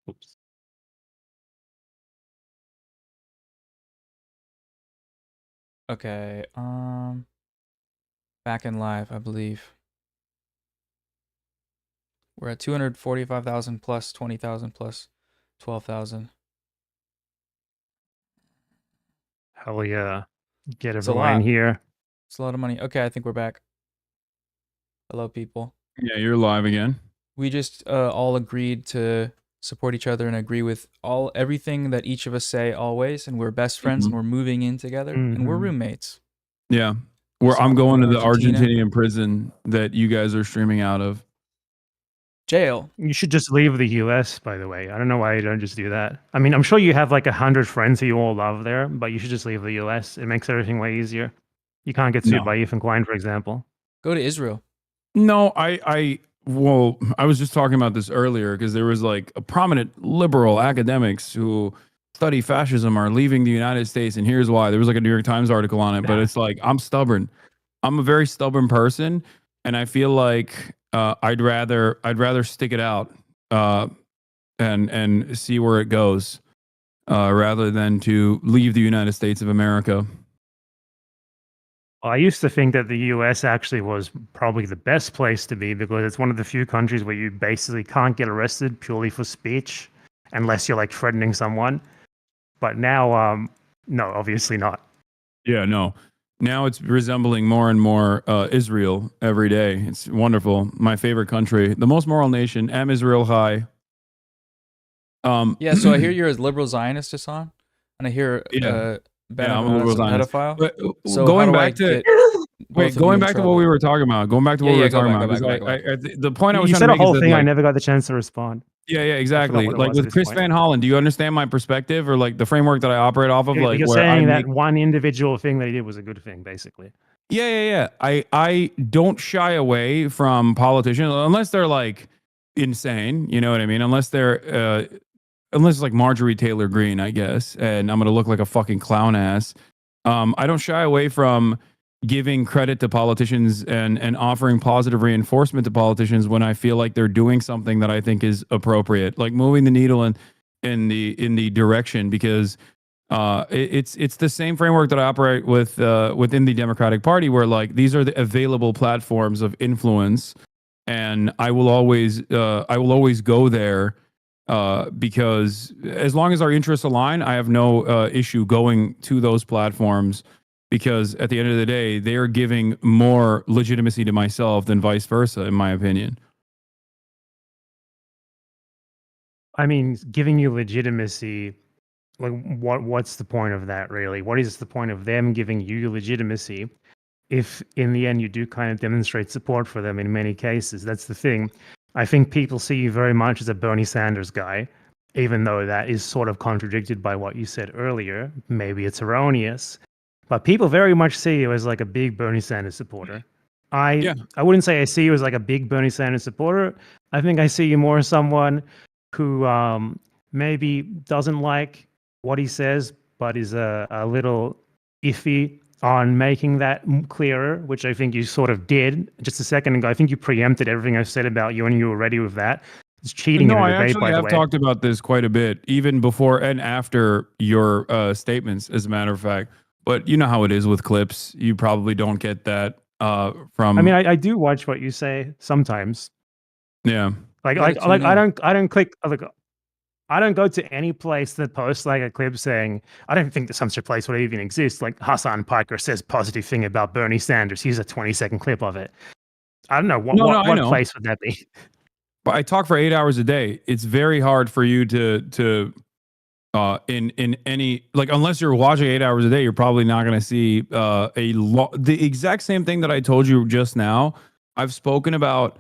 Oops. Okay. Back in live, I believe. We're at 245,000 plus 20,000 plus 12,000. Hell yeah. Get It's a everyone in lot. here. It's a lot of money. Okay, I think we're back. Hello, people. Yeah, you're live again. We just all agreed to support each other and agree with everything that each of us say always, and we're best friends, and we're moving in together, and we're roommates. Yeah. So I'm going to the Argentina. Argentinian prison that you guys are streaming out of. Jail. You should just leave the US, by the way. I don't know why you don't just do that. I mean, I'm sure you have like 100 friends who you all love there, but you should just leave the US. It makes everything way easier. You can't get sued by Ethan Klein, for example. Go to Israel. No, well, I was just talking about this earlier because there was like a prominent liberal academics who study fascism are leaving the United States, and here's why. There was like a New York Times article on it, but it's like, I'm stubborn. I'm a very stubborn person, and I feel like I'd rather stick it out and see where it goes rather than to leave the United States of America. I used to think that the US actually was probably the best place to be because it's one of the few countries where you basically can't get arrested purely for speech unless you're like threatening someone. But now, no, obviously not. Yeah, no. Now it's resembling more and more Israel every day. It's wonderful. My favorite country, the most moral nation. Am Israel high? Yeah, so I hear you're a liberal Zionist, Hasan, and I hear I'm a liberal Zionist. pedophile. But so going back to going back to what we were talking about. Going back to what we were talking about. The point I was you trying said to a make whole is thing. that, I never got the chance to respond. Yeah, exactly. Like with Chris Van Hollen, do you understand my perspective or like the framework that I operate off of? Like you're where saying that one individual thing that he did was a good thing, basically. Yeah. I don't shy away from politicians unless they're like insane. You know what I mean? Unless it's like Marjorie Taylor Greene, I guess, and I'm gonna look like a fucking clown ass. I don't shy away from giving credit to politicians and offering positive reinforcement to politicians when I feel like they're doing something that I think is appropriate, like moving the needle in the direction, because it's the same framework that I operate with within the Democratic Party, where like these are the available platforms of influence, and I will always go there because as long as our interests align, I have no issue going to those platforms, because at the end of the day, they are giving more legitimacy to myself than vice versa, in my opinion. I mean, giving you legitimacy, like what's the point of that, really? What is the point of them giving you legitimacy if in the end you do kind of demonstrate support for them in many cases? That's the thing. I think people see you very much as a Bernie Sanders guy, even though that is sort of contradicted by what you said earlier. Maybe it's erroneous, but people very much see you as like a big Bernie Sanders supporter. I wouldn't say I see you as like a big Bernie Sanders supporter. I think I see you more as someone who maybe doesn't like what he says, but is a little iffy on making that clearer, which I think you sort of did just a second ago. I think you preempted everything I've said about you, and you were ready with that. It's cheating in a debate, by the way. No, I actually have talked about this quite a bit, even before and after your statements, as a matter of fact. But you know how it is with clips. You probably don't get that from... I mean, I do watch what you say sometimes. Yeah. Like I don't click... I don't go to any place that posts like a clip saying, I don't think that some such place would even exist. Like Hasan Piker says positive thing about Bernie Sanders. Here's a 20-second clip of it. I don't know. What place would that be? But I talk for 8 hours a day. It's very hard for you to in any, like, unless you're watching 8 hours a day, you're probably not going to see the exact same thing that I told you just now. I've spoken about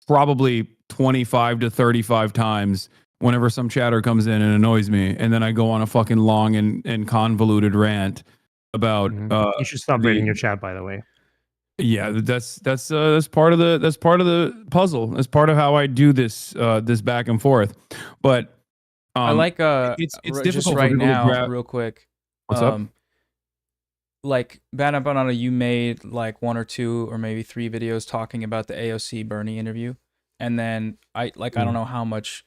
probably 25 to 35 times whenever some chatter comes in and annoys me, and then I go on a fucking long and convoluted rant about you should stop reading your chat, by the way. Yeah, that's part of the puzzle. That's part of how I do this this back and forth. But I like it's difficult just right now, real quick. What's up? Like BadEmpanada, you made like 1 or 2 or maybe 3 videos talking about the AOC Bernie interview, and then I don't know how much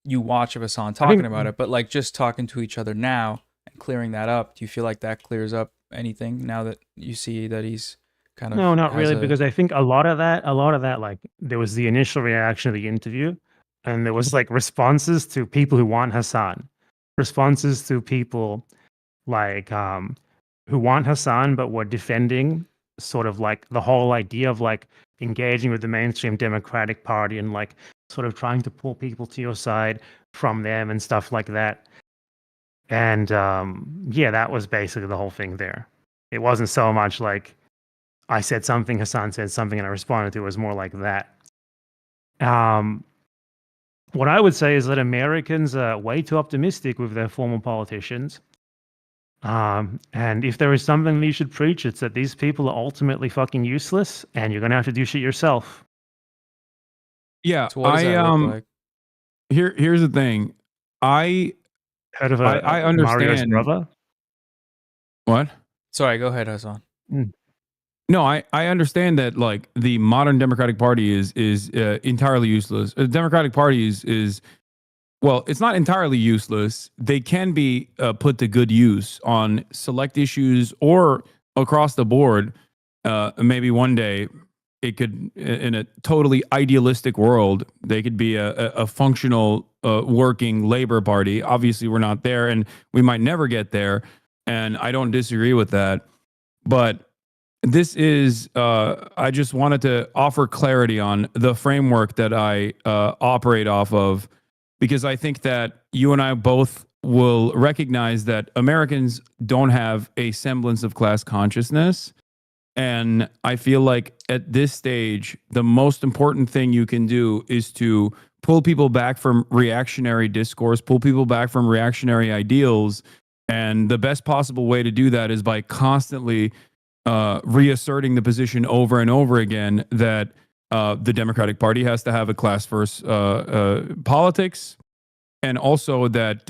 you watch of Hasan I talking think about it, but like just talking to each other now and clearing that up, do you feel like that clears up anything now that you see that he's kind of no, not has really, a because I think a lot of that, like there was the initial reaction of the interview, and there was like responses to people who want Hasan, responses to people like who want Hasan but were defending sort of like the whole idea of like engaging with the mainstream Democratic Party and like sort of trying to pull people to your side from them and stuff like that. And yeah, that was basically the whole thing there. It wasn't so much like I said something, Hasan said something, and I responded to it. It was more like that. Um, what I would say is that Americans are way too optimistic with their former politicians. And if there is something that you should preach, it's that these people are ultimately fucking useless, and you're gonna have to do shit yourself. Yeah, so what does that look like? here's the thing. I Heard of I Mario's understand brother? what? Sorry, go ahead, Hasan. No, I understand that like the modern Democratic Party is entirely useless. The Democratic Party is well, it's not entirely useless. They can be put to good use on select issues or across the board. Maybe one day it could, in a totally idealistic world, they could be a functional working labor party. Obviously, we're not there, and we might never get there. And I don't disagree with that, but this is I just wanted to offer clarity on the framework that I operate off of, because I think that you and I both will recognize that Americans don't have a semblance of class consciousness. And I feel like at this stage, the most important thing you can do is to pull people back from reactionary discourse, pull people back from reactionary ideals. And the best possible way to do that is by constantly reasserting the position over and over again that the Democratic Party has to have a class first politics, and also that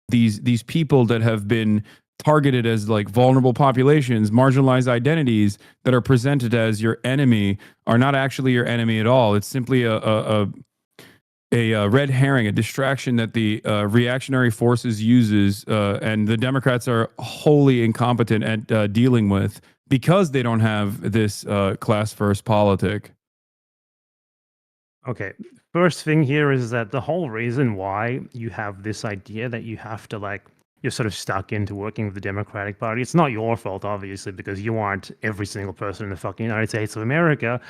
these people that have been targeted as like vulnerable populations, marginalized identities that are presented as your enemy are not actually your enemy at all. It's simply a red herring, a distraction that the reactionary forces uses, and the Democrats are wholly incompetent at dealing with because they don't have this class first politic. Okay. First thing here is that the whole reason why you have this idea that you have to like you're sort of stuck into working with the Democratic Party. It's not your fault, obviously, because you aren't every single person in the fucking United States of America.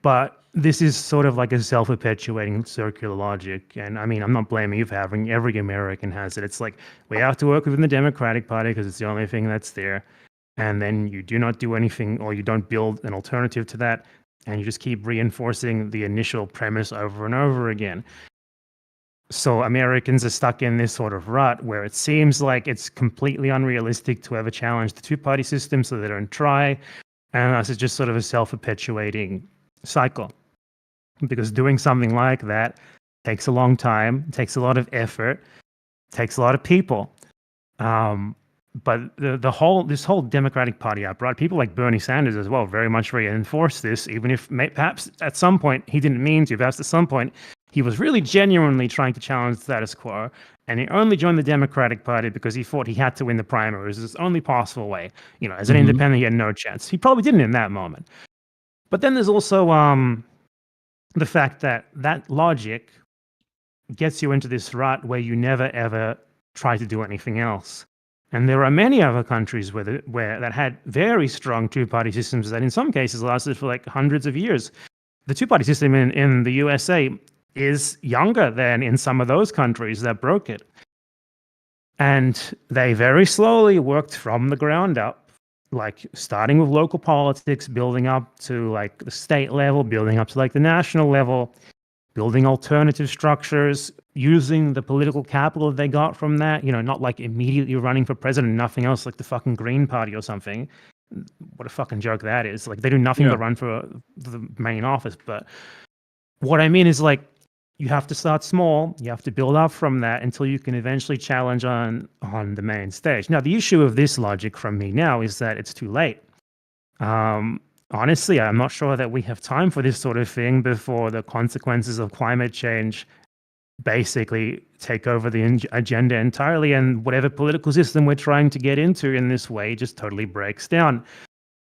But this is sort of like a self-perpetuating circular logic. And I mean, I'm not blaming you for having every American has it. It's like we have to work within the Democratic Party because it's the only thing that's there. And then you do not do anything, or you don't build an alternative to that. And you just keep reinforcing the initial premise over and over again. So Americans are stuck in this sort of rut where it seems like it's completely unrealistic to ever challenge the two-party system, so they don't try. And this is just sort of a self-perpetuating cycle. Because doing something like that takes a long time, takes a lot of effort, takes a lot of people. But this whole Democratic Party upright, people like Bernie Sanders as well very much reinforce this, even if perhaps at some point he didn't mean to, perhaps at some point he was really genuinely trying to challenge the status quo, and he only joined the Democratic Party because he thought he had to win the primaries. It was the only possible way. You know, as an independent, he had no chance. He probably didn't in that moment. But then there's also the fact that that logic gets you into this rut where you never ever try to do anything else. And there are many other countries where that had very strong two-party systems that in some cases lasted for like hundreds of years. The two-party system in the USA is younger than in some of those countries that broke it. And they very slowly worked from the ground up, like starting with local politics, building up to like the state level, building up to like the national level, building alternative structures, using the political capital they got from that, you know, not like immediately running for president, nothing else like the fucking Green Party or something. What a fucking joke that is. Like they do nothing but run for the main office. But what I mean is like, you have to start small. You have to build up from that until you can eventually challenge on the main stage. Now, the issue of this logic from me now is that it's too late. Honestly, I'm not sure that we have time for this sort of thing before the consequences of climate change basically take over the agenda entirely, and whatever political system we're trying to get into in this way just totally breaks down.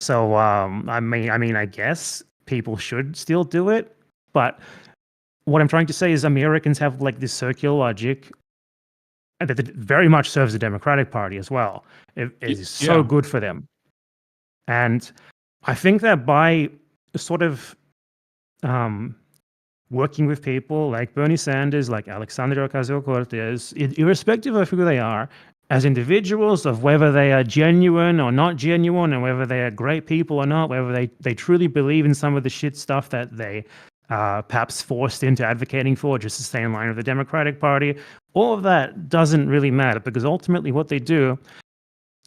So I mean, I guess people should still do it, but what I'm trying to say is Americans have like this circular logic that very much serves the Democratic Party as well. It is so good for them. And I think that by sort of working with people like Bernie Sanders, like Alexandria Ocasio-Cortez, irrespective of who they are, as individuals, of whether they are genuine or not genuine, and whether they are great people or not, whether they truly believe in some of the shit stuff that they perhaps forced into advocating for just to stay in line with the Democratic Party, all of that doesn't really matter, because ultimately what they do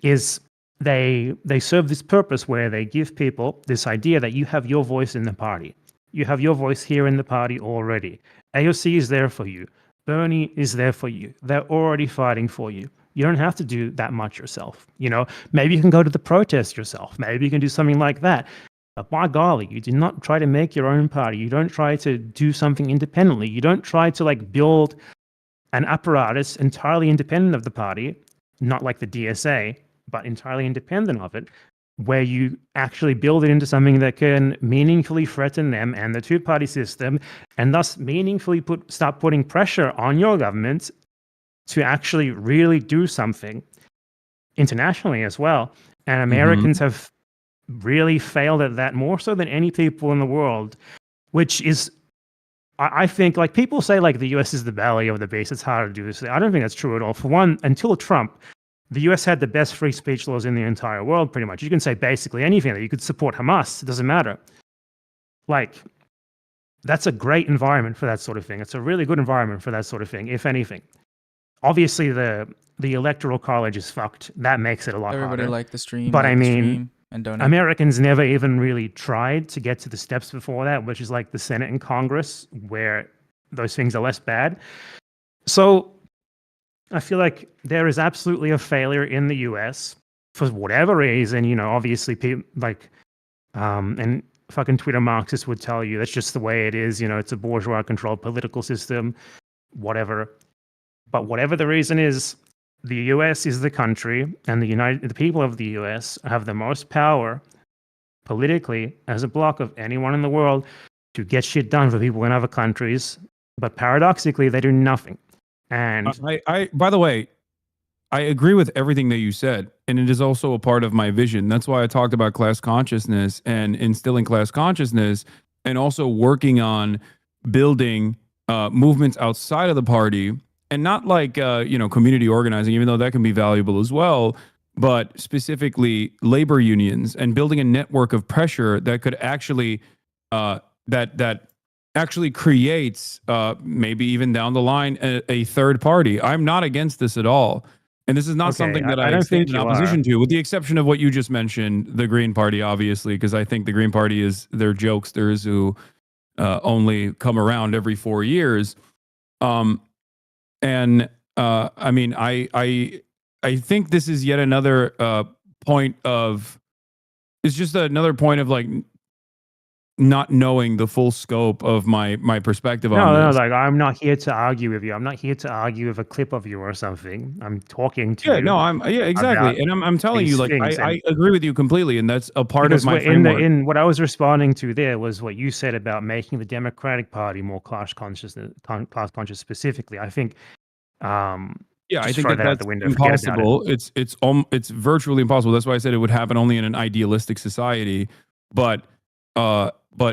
is they serve this purpose where they give people this idea that you have your voice in the party. You have your voice here in the party already. AOC is there for you. Bernie is there for you. They're already fighting for you. You don't have to do that much yourself. You know, maybe you can go to the protest yourself. Maybe you can do something like that. But by golly, you do not try to make your own party. You don't try to do something independently. You don't try to like build an apparatus entirely independent of the party, not like the DSA, but entirely independent of it, where you actually build it into something that can meaningfully threaten them and the two-party system, and thus meaningfully start putting pressure on your government to actually really do something internationally as well. And Americans have really failed at that more so than any people in the world, which is, I think, like people say like the US is the belly of the beast, it's hard to do this. I don't think that's true at all. For one, until Trump, the US had the best free speech laws in the entire world, pretty much. You can say basically anything, that you could support Hamas, it doesn't matter. Like, that's a great environment for that sort of thing. It's a really good environment for that sort of thing, if anything. Obviously, the electoral college is fucked. That makes it a lot Everybody harder. liked the stream. But I mean, stream and donate. Americans never even really tried to get to the steps before that, which is like the Senate and Congress, where those things are less bad. So I feel like there is absolutely a failure in the US for whatever reason. You know, obviously, people like, and fucking Twitter Marxists would tell you that's just the way it is. You know, it's a bourgeois-controlled political system, whatever. But whatever the reason is, the US is the country, and the people of the US have the most power politically as a bloc of anyone in the world to get shit done for people in other countries. But paradoxically, they do nothing. And I by the way, I agree with everything that you said, and it is also a part of my vision. That's why I talked about class consciousness and instilling class consciousness, and also working on building movements outside of the party. And not like, community organizing, even though that can be valuable as well, but specifically labor unions and building a network of pressure that could actually, that actually creates, maybe even down the line, a third party. I'm not against this at all. And this is not something that I stand in opposition to, with the exception of what you just mentioned, the Green Party, obviously, because I think the Green Party they're jokesters who only come around every 4 years. And I mean, I think this is yet another point of, it's just another point of like not knowing the full scope of my perspective on this. No, like I'm not here to argue with you. I'm not here to argue with a clip of you or something. I'm talking to you. Exactly. And I'm telling you, like, I agree with you completely, and that's a part of my framework. In what I was responding to there was what you said about making the Democratic Party more class conscious specifically. I think I think that's impossible. It's virtually impossible. That's why I said it would happen only in an idealistic society. But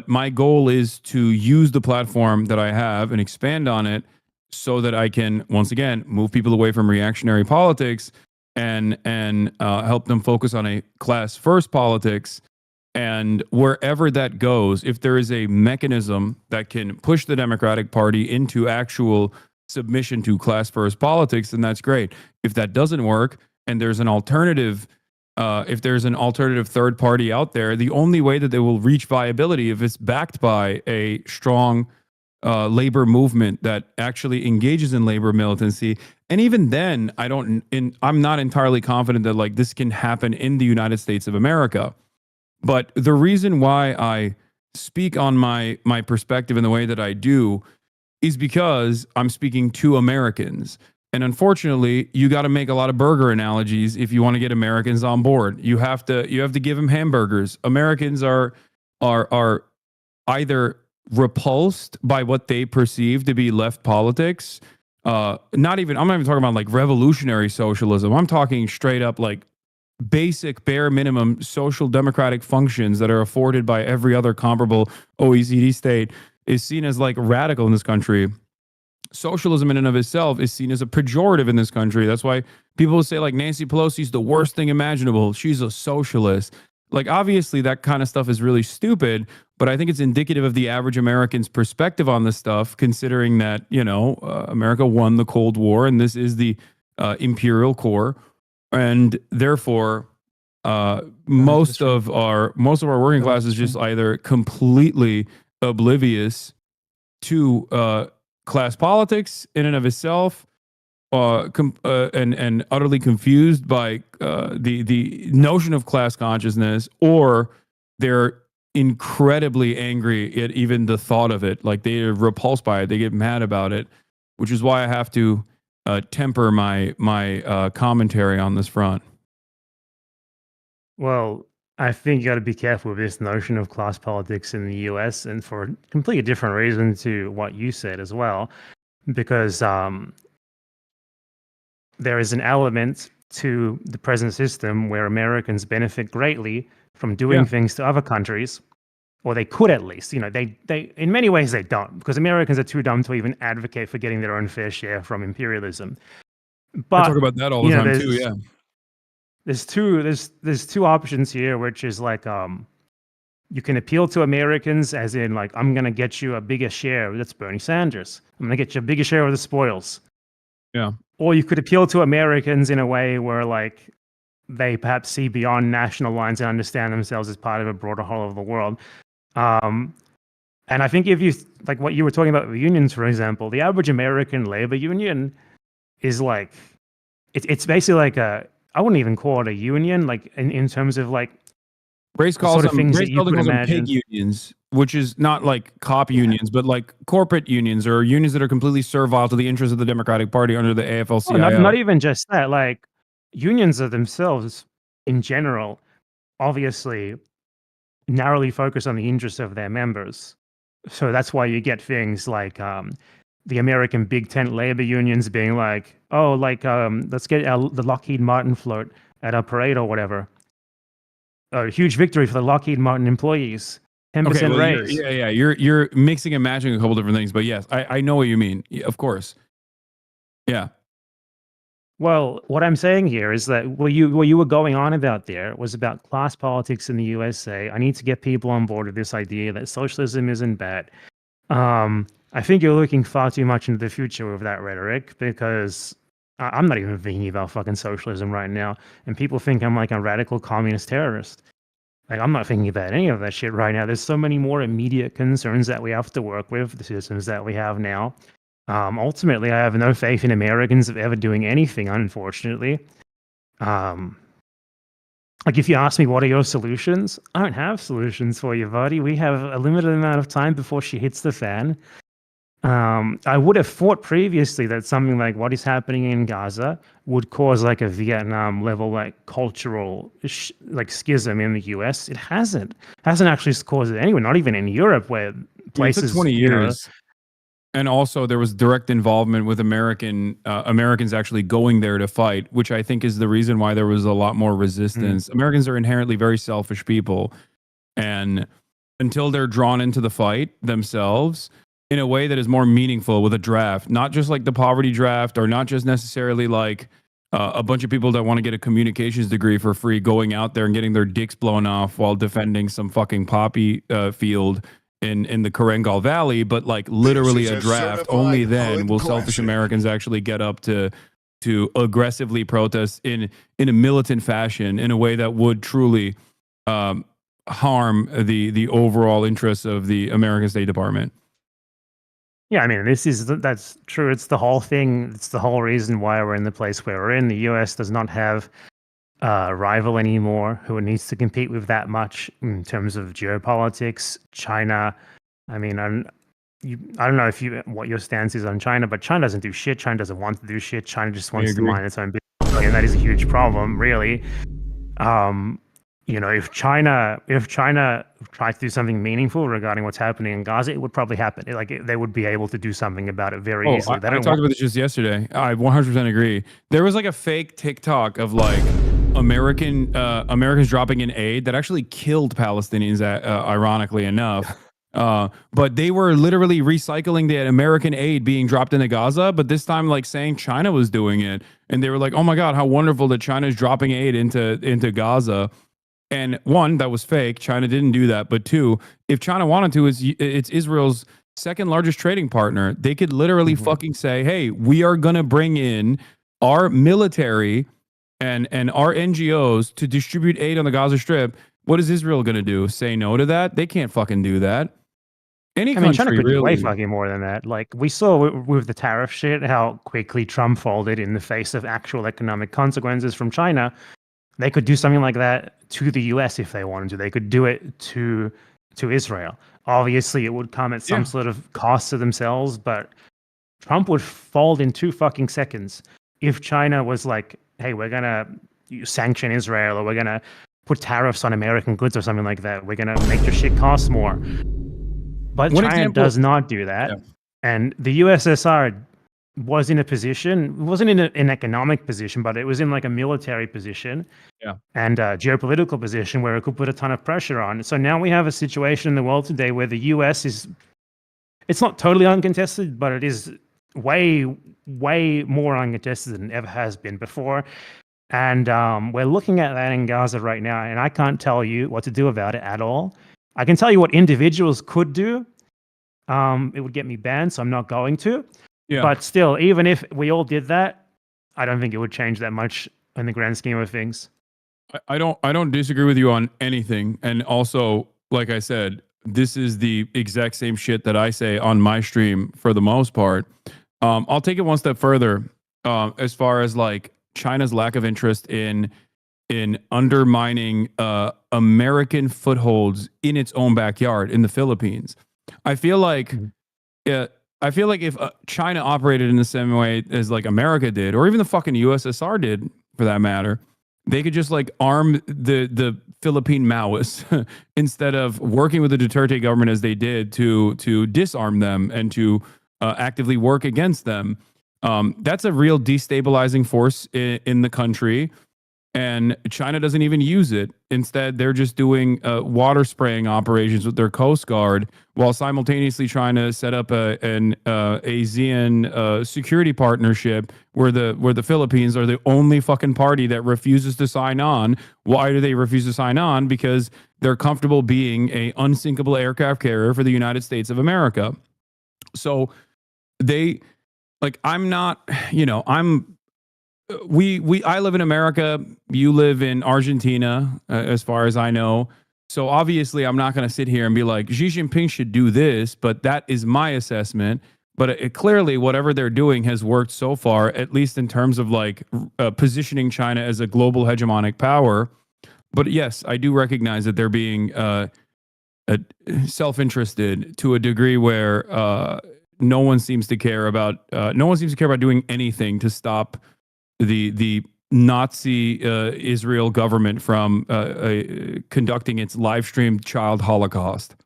my goal is to use the platform that I have and expand on it so that I can, once again, move people away from reactionary politics and help them focus on a class first politics. And wherever that goes, if there is a mechanism that can push the Democratic Party into actual submission to class first politics, then that's great. If that doesn't work and there's an alternative, if there's an alternative third party out there, the only way that they will reach viability if it's backed by a strong labor movement that actually engages in labor militancy. And even then, I'm not entirely confident that like this can happen in the United States of America. But the reason why I speak on my perspective in the way that I do is because I'm speaking to Americans. And unfortunately, you got to make a lot of burger analogies if you want to get Americans on board. You have to give them hamburgers. Americans are either repulsed by what they perceive to be left politics. I'm not even talking about like revolutionary socialism. I'm talking straight up like basic bare minimum social democratic functions that are afforded by every other comparable OECD state is seen as like radical in this country. Socialism in and of itself is seen as a pejorative in this country. That's why people will say like Nancy Pelosi's the worst thing imaginable. She's a socialist. Like obviously that kind of stuff is really stupid, but I think it's indicative of the average American's perspective on this stuff, considering that, America won the Cold War and this is the imperial core. And therefore, most of our working class is just either completely oblivious to class politics in and of itself, and utterly confused by the notion of class consciousness, or they're incredibly angry at even the thought of it. Like they are repulsed by it, they get mad about it, which is why I have to temper my commentary on this front. Well, I think you got to be careful with this notion of class politics in the US, and for a completely different reason to what you said as well, because there is an element to the present system where Americans benefit greatly from doing things to other countries, or they could at least. They in many ways they don't, because Americans are too dumb to even advocate for getting their own fair share from imperialism. But I talk about that all the time too. Yeah. There's two options here, which is like you can appeal to Americans as in like, I'm gonna get you a bigger share. That's Bernie Sanders. I'm gonna get you a bigger share of the spoils. Yeah. Or you could appeal to Americans in a way where like they perhaps see beyond national lines and understand themselves as part of a broader whole of the world. And I think if you like what you were talking about with unions, for example, the average American labor union is like it's basically like I wouldn't even call it a union, like in terms of like Race calls sort of things that you could them imagine. pig unions, which is not like cop unions, but like corporate unions or unions that are completely servile to the interests of the Democratic Party under the AFL-CIO. Not even just that. Like unions are themselves, in general, obviously narrowly focus on the interests of their members. So that's why you get things like the American Big Tent labor unions being like, oh, like let's get the Lockheed Martin float at a parade or whatever. A huge victory for the Lockheed Martin employees. 10% raise. You're mixing and matching a couple different things, but yes, I know what you mean. Of course. Yeah. Well, what I'm saying here is that what you were going on about there was about class politics in the USA. I need to get people on board with this idea that socialism isn't bad. I think you're looking far too much into the future with that rhetoric, because I'm not even thinking about fucking socialism right now, and people think I'm like a radical communist terrorist. Like, I'm not thinking about any of that shit right now. There's so many more immediate concerns that we have to work with, the systems that we have now. Ultimately, I have no faith in Americans of ever doing anything, unfortunately. Like, if you ask me, what are your solutions? I don't have solutions for you, buddy. We have a limited amount of time before she hits the fan. I would have thought previously that something like what is happening in Gaza would cause like a Vietnam level like cultural like schism in the US. It hasn't actually caused it anywhere, not even in Europe, where places. It took 20 years. And also there was direct involvement with Americans actually going there to fight, which I think is the reason why there was a lot more resistance. Americans are inherently very selfish people, and until they're drawn into the fight themselves in a way that is more meaningful with a draft, not just like the poverty draft, or not just necessarily like a bunch of people that want to get a communications degree for free going out there and getting their dicks blown off while defending some fucking poppy field in the Karengal Valley, but like literally a draft. Only then will selfish Americans actually get up to aggressively protest in a militant fashion in a way that would truly harm the overall interests of the American State Department. Yeah, I mean, that's true. It's the whole thing. It's the whole reason why we're in the place where we're in. The US does not have a rival anymore who it needs to compete with that much in terms of geopolitics. China, I mean, I don't know what your stance is on China, but China doesn't do shit. China doesn't want to do shit. China just wants to agree. mind its own business, and that is a huge problem, really. If China tried to do something meaningful regarding what's happening in Gaza, it would probably happen. They would be able to do something about it very easily. I talked about this just yesterday. I 100% agree. There was like a fake TikTok of like Americans dropping in aid that actually killed Palestinians, ironically enough. But they were literally recycling the American aid being dropped into Gaza, but this time like saying China was doing it. And they were like, oh my God, how wonderful that China is dropping aid into Gaza. And one, that was fake. China didn't do that. But two, if China wanted to, it's Israel's second largest trading partner. They could literally fucking say, hey, we are going to bring in our military and our NGOs to distribute aid on the Gaza Strip. What is Israel going to do? Say no to that? They can't fucking do that. China could do way fucking more than that. Like we saw with the tariff shit, how quickly Trump folded in the face of actual economic consequences from China. They could do something like that to the US if they wanted to. They could do it to Israel. Obviously, it would come at some sort of cost to themselves, but Trump would fold in 2 fucking seconds if China was like, hey, we're going to sanction Israel, or we're going to put tariffs on American goods or something like that. We're going to make your shit cost more. But China does not do that. Yeah. And the USSR was in a position, it wasn't in an economic position, but it was in like a military position and a geopolitical position where it could put a ton of pressure on. So now we have a situation in the world today where the US it's not totally uncontested, but it is way, way more uncontested than it ever has been before. And we're looking at that in Gaza right now, and I can't tell you what to do about it at all. I can tell you what individuals could do. It would get me banned, so I'm not going to. Yeah. But still, even if we all did that, I don't think it would change that much in the grand scheme of things. I don't disagree with you on anything. And also, like I said, this is the exact same shit that I say on my stream for the most part. I'll take it one step further as far as like China's lack of interest in undermining American footholds in its own backyard in the Philippines. I feel like if China operated in the same way as like America did, or even the fucking USSR did for that matter, they could just like arm the Philippine Maoists instead of working with the Duterte government as they did to disarm them and to actively work against them. That's a real destabilizing force in the country. And China doesn't even use it. Instead, they're just doing water spraying operations with their Coast Guard while simultaneously trying to set up an ASEAN security partnership where the Philippines are the only fucking party that refuses to sign on. Why do they refuse to sign on? Because they're comfortable being an unsinkable aircraft carrier for the United States of America. So they, like, I'm not, I live in America. You live in Argentina, as far as I know. So obviously, I'm not going to sit here and be like, Xi Jinping should do this, but that is my assessment. But clearly, whatever they're doing has worked so far, at least in terms of like positioning China as a global hegemonic power. But yes, I do recognize that they're being self-interested to a degree where no one seems to care about doing anything to stop the Nazi Israel government from conducting its live streamed child Holocaust.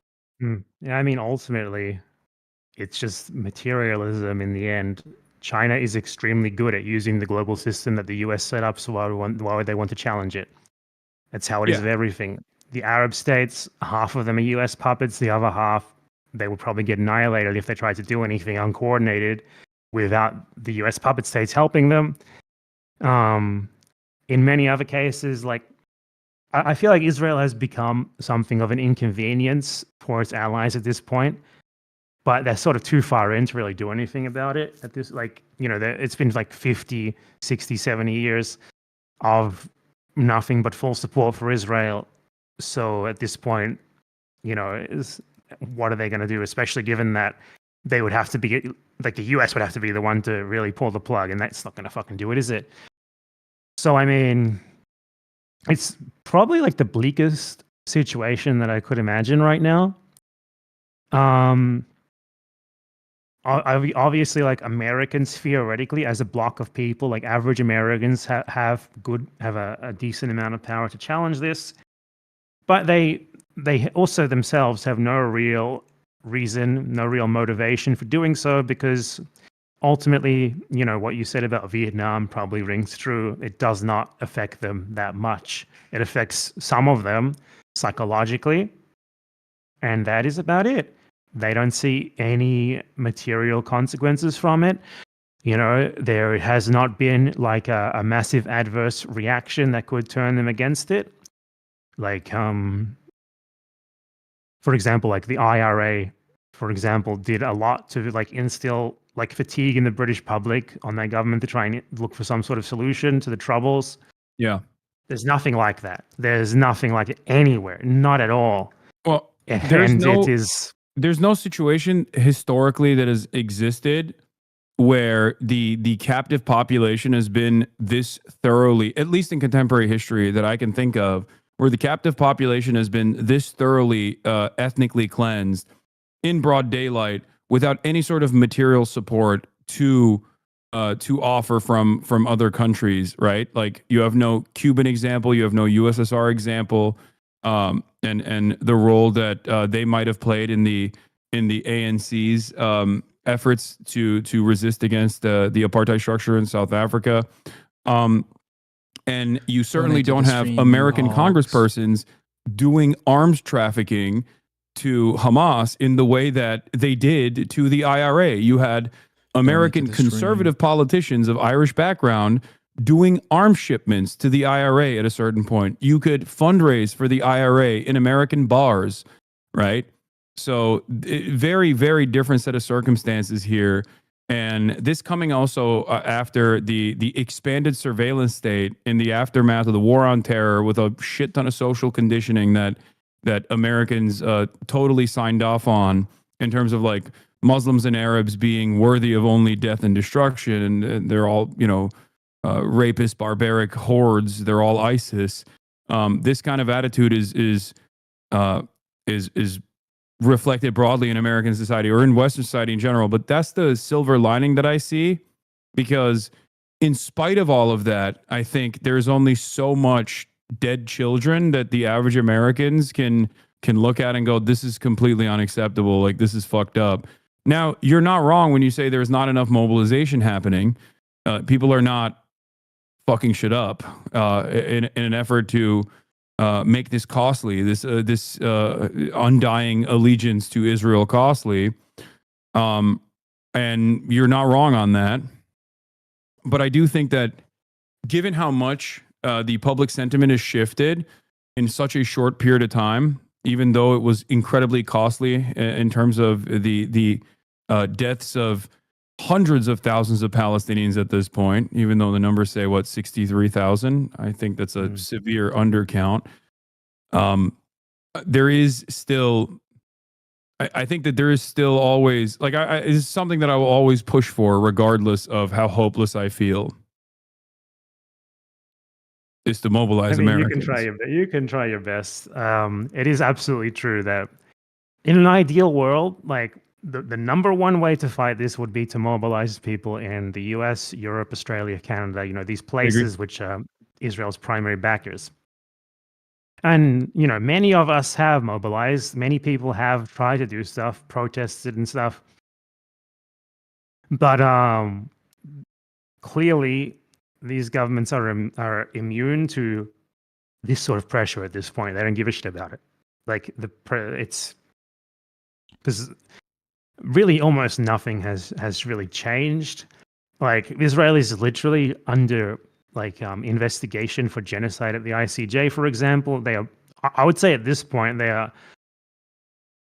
Yeah, I mean, ultimately, it's just materialism in the end. China is extremely good at using the global system that the US set up, so why would they want to challenge it? That's how it is with everything. The Arab states, half of them are US puppets, the other half, they would probably get annihilated if they tried to do anything uncoordinated without the US puppet states helping them. In many other cases, like I feel like Israel has become something of an inconvenience for its allies at this point, but they're sort of too far in to really do anything about it at this, it's been like 50, 60, 70 years of nothing but full support for Israel. So at this point, what are they going to do, especially given that they would have to be, like the US would have to be the one to really pull the plug, and that's not going to fucking do it, is it? So, I mean, it's probably like the bleakest situation that I could imagine right now. obviously, like Americans theoretically, as a block of people, like average Americans have a decent amount of power to challenge this, but they also themselves have no real reason, no real motivation for doing so, because ultimately, you know, what you said about Vietnam probably rings true. It does not affect them that much. It affects some of them psychologically, and that is about it. They don't see any material consequences from it. You know, there has not been like a massive adverse reaction that could turn them against it. Like, for example, like the IRA, for example, did a lot to like instill like fatigue in the British public on their government to try and look for some sort of solution to the troubles. Yeah. There's nothing like that. There's nothing like it anywhere, not at all. Well, there's no situation historically that has existed where the captive population has been this thoroughly, at least in contemporary history that I can think of, where the captive population has been this thoroughly ethnically cleansed in broad daylight without any sort of material support to offer from other countries, right? Like you have no Cuban example, you have no USSR example, and the role that they might have played in the ANC's efforts to resist against the apartheid structure in South Africa. And you certainly don't have American congresspersons doing arms trafficking to Hamas in the way that they did to the IRA. You had American conservative politicians of Irish background doing arms shipments to the IRA at a certain point. You could fundraise for the IRA in American bars, right? So very, very different set of circumstances here. And this coming also after the expanded surveillance state in the aftermath of the war on terror, with a shit ton of social conditioning that Americans totally signed off on, in terms of like Muslims and Arabs being worthy of only death and destruction, and they're all, you know, rapist, barbaric hordes. They're all ISIS. This kind of attitude is reflected broadly in American society or in Western society in general. But that's the silver lining that I see, because in spite of all of that, I think there's only so much dead children that the average Americans can look at and go, this is completely unacceptable. Like, this is fucked up. Now, you're not wrong when you say there's not enough mobilization happening. People are not fucking shit up in an effort to make this costly, this undying allegiance to Israel costly. And you're not wrong on that. But I do think that given how much the public sentiment has shifted in such a short period of time, even though it was incredibly costly in terms of the deaths of hundreds of thousands of Palestinians at this point, even though the numbers say, 63,000, I think that's a severe undercount. There is still, I think that there is still always, like, it's something that I will always push for, regardless of how hopeless I feel, is to mobilize Americans. You can try your best. It is absolutely true that in an ideal world, like, the number one way to fight this would be to mobilize people in the US, Europe, Australia, Canada, you know, these places which are Israel's primary backers. And, you know, many of us have mobilized. Many people have tried to do stuff, protested and stuff. But clearly, these governments are immune to this sort of pressure at this point. They don't give a shit about it. Like, it's because really almost nothing has really changed. Like, Israel is literally under investigation for genocide at the ICJ, for example. They are, I would say at this point, they are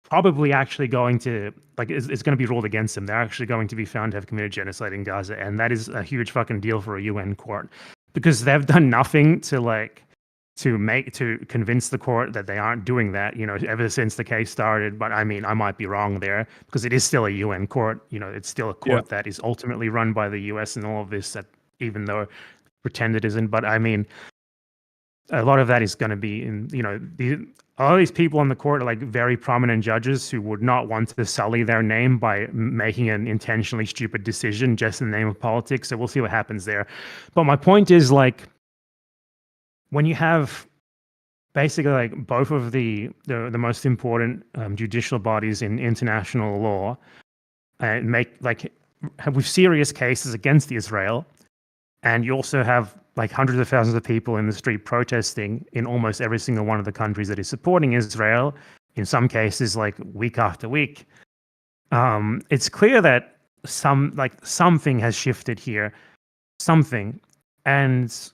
probably actually going to, like, it's going to be ruled against them. They're actually going to be found to have committed genocide in Gaza, and that is a huge fucking deal for a UN court, because they've done nothing to convince the court that they aren't doing that, you know, ever since the case started. But I mean, I might be wrong there, because it is still a UN court. You know, it's still a court that is ultimately run by the US and all of this, that even though pretend it isn't. But I mean, a lot of that is going to be in, a lot of these people on the court are like very prominent judges who would not want to sully their name by making an intentionally stupid decision just in the name of politics. So we'll see what happens there. But my point is, like, when you have basically like both of the most important judicial bodies in international law and with serious cases against Israel, and you also have like hundreds of thousands of people in the street protesting in almost every single one of the countries that is supporting Israel, in some cases like week after week, it's clear that something has shifted here, and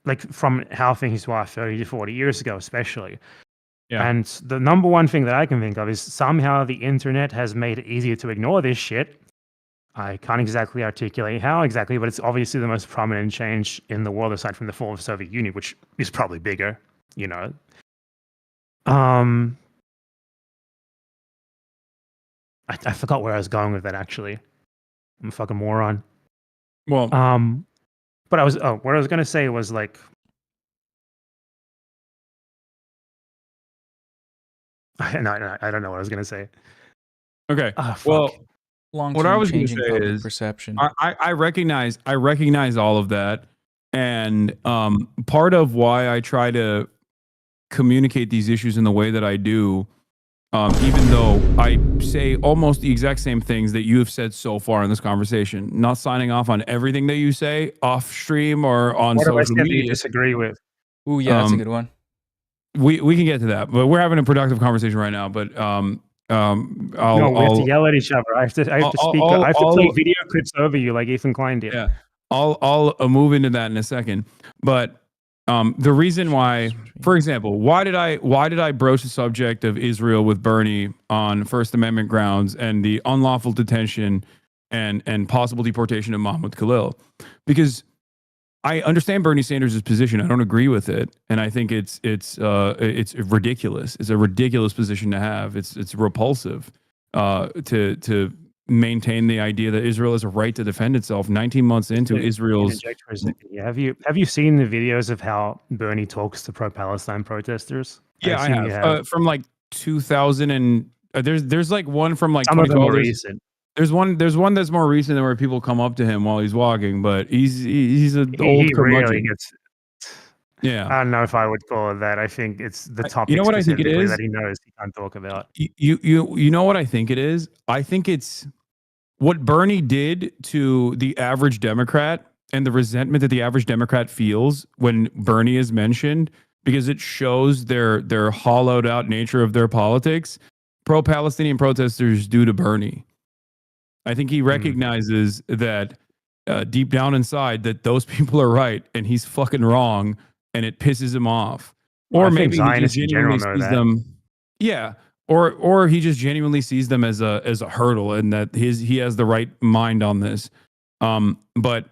like from how things were 30 to 40 years ago, especially. Yeah. And the number one thing that I can think of is somehow the internet has made it easier to ignore this shit. I can't exactly articulate how exactly, but it's obviously the most prominent change in the world aside from the fall of the Soviet Union, which is probably bigger, I forgot where I was going with that, actually. I'm a fucking moron. Well, but what I was gonna say was like, no, I don't know what I was gonna say. Okay. Well, what I was going to say is perception. I recognize all of that, and part of why I try to communicate these issues in the way that I do, even though I say almost the exact same things that you have said so far in this conversation, not signing off on everything that you say off stream or on social media. You disagree with? Oh yeah, that's a good one. We can get to that, but we're having a productive conversation right now. But we have to yell at each other. I have to speak. I have to play video clips over you like Ethan Klein did. Yeah, I'll move into that in a second. But the reason why, for example, why did I broach the subject of Israel with Bernie on First Amendment grounds and the unlawful detention and possible deportation of Mahmoud Khalil? Because I understand Bernie Sanders' position. I don't agree with it, and I think it's ridiculous. It's a ridiculous position to have. It's repulsive to maintain the idea that Israel has a right to defend itself. 19 months into Israel's. Have you seen the videos of how Bernie talks to pro-Palestine protesters? Yeah, I have. From like 2000 and there's like one from like some of them are recent. There's one that's more recent where people come up to him while he's walking, but he's an old curmudgeon. Really gets. Yeah, I don't know if I would call it that. I think it's the topic. You know what I think it is that he knows he can't talk about. You know what I think it is? I think it's what Bernie did to the average Democrat and the resentment that the average Democrat feels when Bernie is mentioned, because it shows their hollowed out nature of their politics. Pro-Palestinian protesters do to Bernie. I think he recognizes that deep down inside that those people are right and he's fucking wrong, and it pisses him off. Or maybe he just genuinely sees them. Yeah. Or he just genuinely sees them as a hurdle, and that he has the right mind on this. But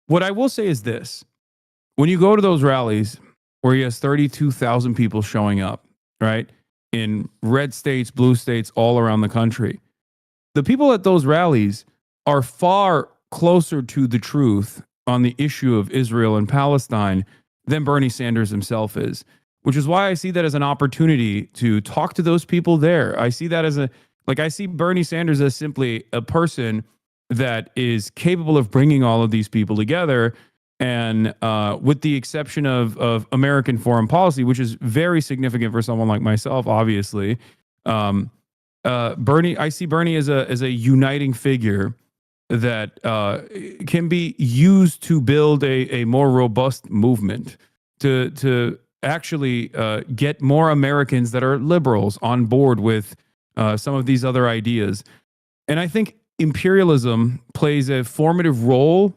what I will say is this: when you go to those rallies where he has 32,000 people showing up, right, in red states, blue states, all around the country, the people at those rallies are far closer to the truth on the issue of Israel and Palestine than Bernie Sanders himself is, which is why I see that as an opportunity to talk to those people there. I see that as I see Bernie Sanders as simply a person that is capable of bringing all of these people together. And with the exception of American foreign policy, which is very significant for someone like myself, obviously, I see Bernie as a uniting figure that can be used to build a more robust movement to actually get more Americans that are liberals on board with some of these other ideas. And I think imperialism plays a formative role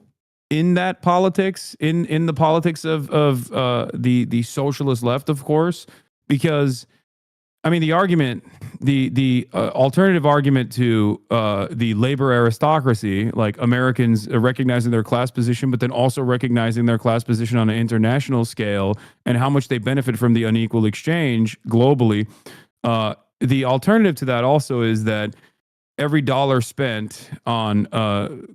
in that politics, in the politics of the socialist left, of course, because I mean, the argument, the alternative argument to the labor aristocracy, like Americans recognizing their class position, but then also recognizing their class position on an international scale and how much they benefit from the unequal exchange globally. The alternative to that also is that every dollar spent on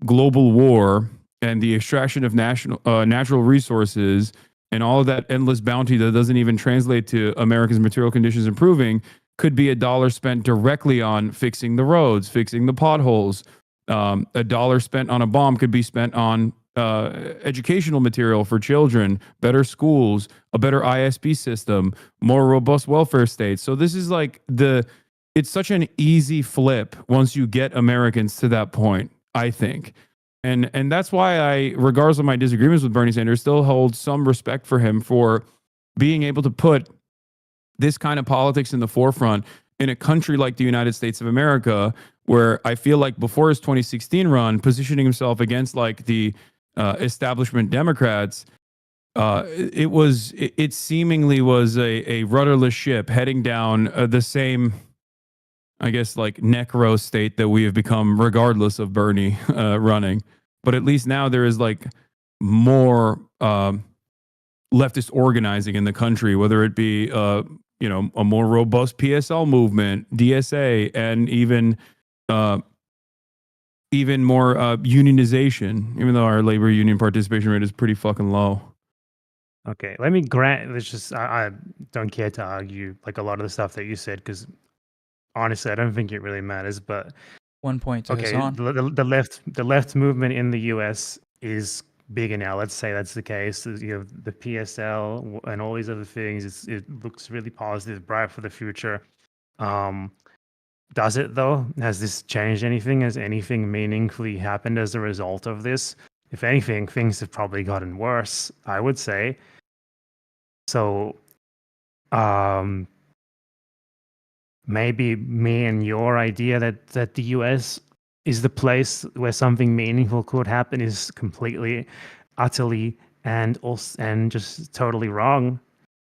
global war and the extraction of natural resources and all of that endless bounty that doesn't even translate to America's material conditions improving could be $1 spent directly on fixing the roads, fixing the potholes. $1 spent on a bomb could be spent on educational material for children, better schools, a better ISP system, more robust welfare states. So this is like it's such an easy flip once you get Americans to that point, I think. And that's why I, regardless of my disagreements with Bernie Sanders, still hold some respect for him for being able to put this kind of politics in the forefront in a country like the United States of America, where I feel like before his 2016 run, positioning himself against like the establishment Democrats, it seemingly was a rudderless ship heading down the same, I guess, like necro state that we have become regardless of Bernie running. But at least now there is like more leftist organizing in the country, whether it be a more robust PSL movement, DSA, and even more unionization, even though our labor union participation rate is pretty fucking low. Okay, let me grant. Let's just. I don't care to argue like a lot of the stuff that you said because honestly, I don't think it really matters. But 1 point to okay, Hasan. the left movement in the U.S. is bigger now. Let's say that's the case. You have the PSL and all these other things. It looks really positive, bright for the future. Does it though? Has this changed anything? Has anything meaningfully happened as a result of this? If anything, things have probably gotten worse, I would say. So, maybe me and your idea that the US is the place where something meaningful could happen is completely, utterly, and just totally wrong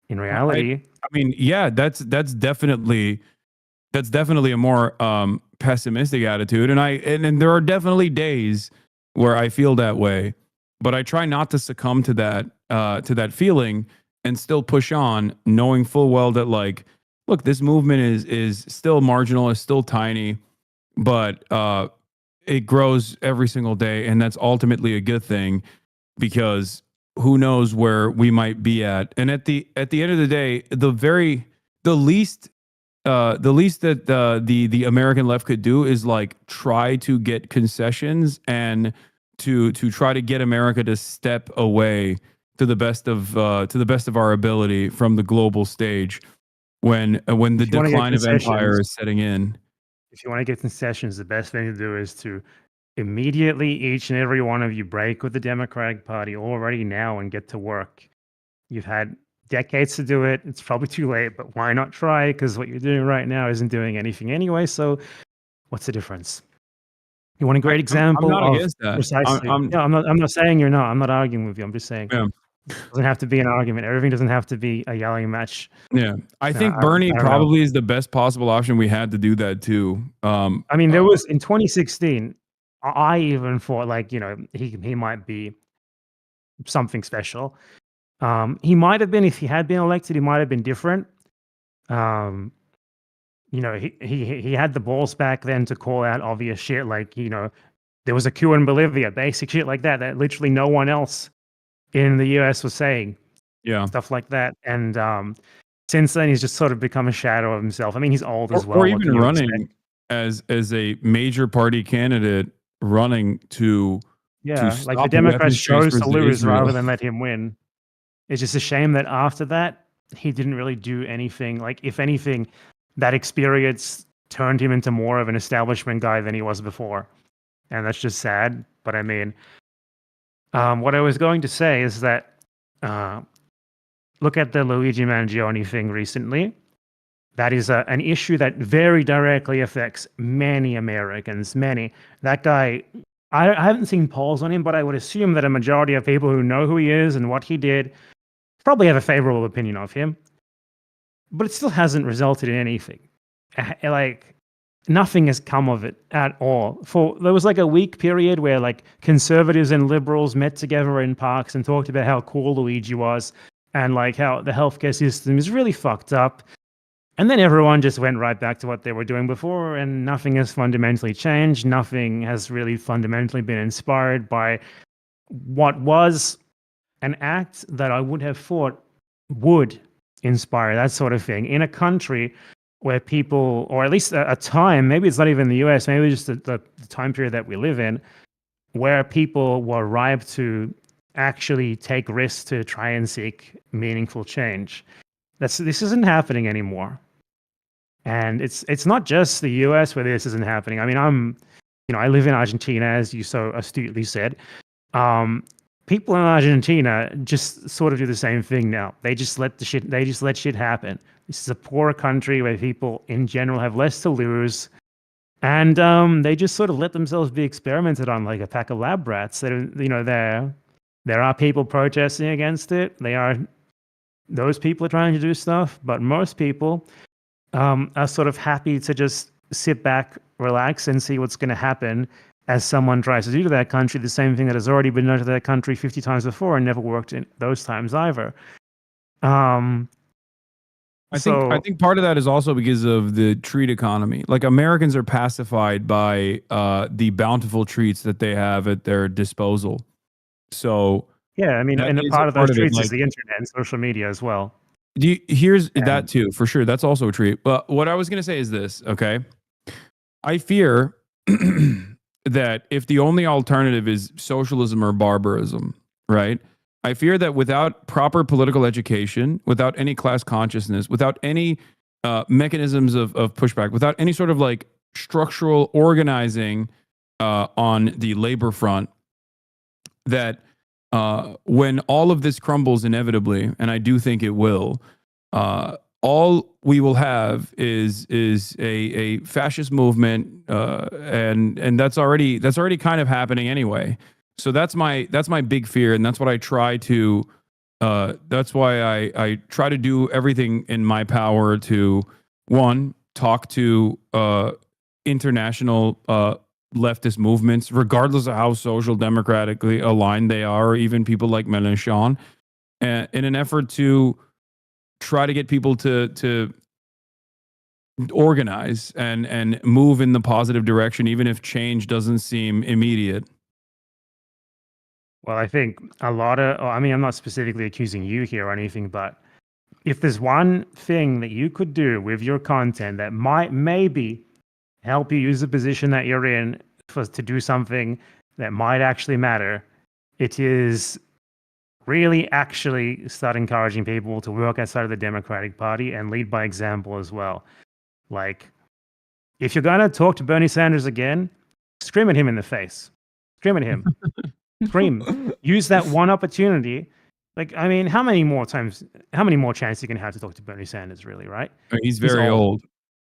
in reality. I mean, yeah, that's definitely a more pessimistic attitude, and there are definitely days where I feel that way, but I try not to succumb to that feeling and still push on, knowing full well that like, look, this movement is still marginal, is still tiny, but it grows every single day, and that's ultimately a good thing because who knows where we might be at. And at the end of the day, the least that the American left could do is like try to get concessions and to try to get America to step away to the best of our ability from the global stage when the decline of empire is setting in. If you want to get concessions, the best thing to do is to immediately, each and every one of you, break with the Democratic Party already now and get to work. You've had decades to do it. It's probably too late, but why not try? Because what you're doing right now isn't doing anything anyway. So what's the difference? You want a great example? I'm not against that. Precisely. I'm not saying you're not. I'm not arguing with you. I'm just saying it doesn't have to be an argument. Everything doesn't have to be a yelling match. Yeah, I think Bernie probably is the best possible option we had to do that too. I mean, there was in 2016. I even thought like he might be something special. He might have been, if he had been elected, he might have been different. He had the balls back then to call out obvious shit like, there was a coup in Bolivia, basic shit like that literally no one else in the US was saying. Yeah. Stuff like that. And since then, he's just sort of become a shadow of himself. I mean, he's old as well. Or even running as a major party candidate running to like the Democrats chose to lose rather than let him win. It's just a shame that after that, he didn't really do anything. Like, if anything, that experience turned him into more of an establishment guy than he was before. And that's just sad. But I mean, what I was going to say is that look at the Luigi Mangione thing recently. That is an issue that very directly affects many Americans. Many. That guy, I haven't seen polls on him, but I would assume that a majority of people who know who he is and what he did probably have a favorable opinion of him. But it still hasn't resulted in anything. Like, nothing has come of it at all. There was like a week period where like conservatives and liberals met together in parks and talked about how cool Luigi was and like how the healthcare system is really fucked up. And then everyone just went right back to what they were doing before, and nothing has fundamentally changed. Nothing has really fundamentally been inspired by what was an act that I would have thought would inspire that sort of thing in a country where people, or at least a time, maybe it's not even the US, maybe just the time period that we live in, where people were ripe to actually take risks to try and seek meaningful change. This isn't happening anymore. And it's not just the US where this isn't happening. I mean, I live in Argentina, as you so astutely said. People in Argentina just sort of do the same thing now. They just let shit happen. This is a poor country where people in general have less to lose. And they just sort of let themselves be experimented on like a pack of lab rats. There are people protesting against it. Those people are trying to do stuff, but most people are sort of happy to just sit back, relax, and see what's going to happen as someone tries to do to that country the same thing that has already been done to that country 50 times before and never worked in those times either. I think part of that is also because of the treat economy. Like Americans are pacified by the bountiful treats that they have at their disposal. So yeah, I mean, and a part of those treats is the internet and social media as well. That too, for sure. That's also a treat. But what I was going to say is this, okay? I fear that if the only alternative is socialism or barbarism, right? I fear that without proper political education, without any class consciousness, without any mechanisms of pushback, without any sort of like structural organizing on the labor front, that when all of this crumbles inevitably, and I do think it will, all we will have is a fascist movement, and that's already kind of happening anyway. So that's my big fear, and that's what I try to. That's why I try to do everything in my power to, one, talk to international leftist movements, regardless of how social democratically aligned they are, or even people like Mélenchon, in an effort to try to get people to organize and move in the positive direction, even if change doesn't seem immediate. Well, I think I'm not specifically accusing you here or anything, but if there's one thing that you could do with your content that might maybe help you use the position that you're in to do something that might actually matter, it is really actually start encouraging people to work outside of the Democratic Party and lead by example as well. Like, if you're going to talk to Bernie Sanders again, scream at him in the face. Scream at him. Scream. Use that one opportunity. Like, I mean, how many more chances you can have to talk to Bernie Sanders, really, right? He's very old.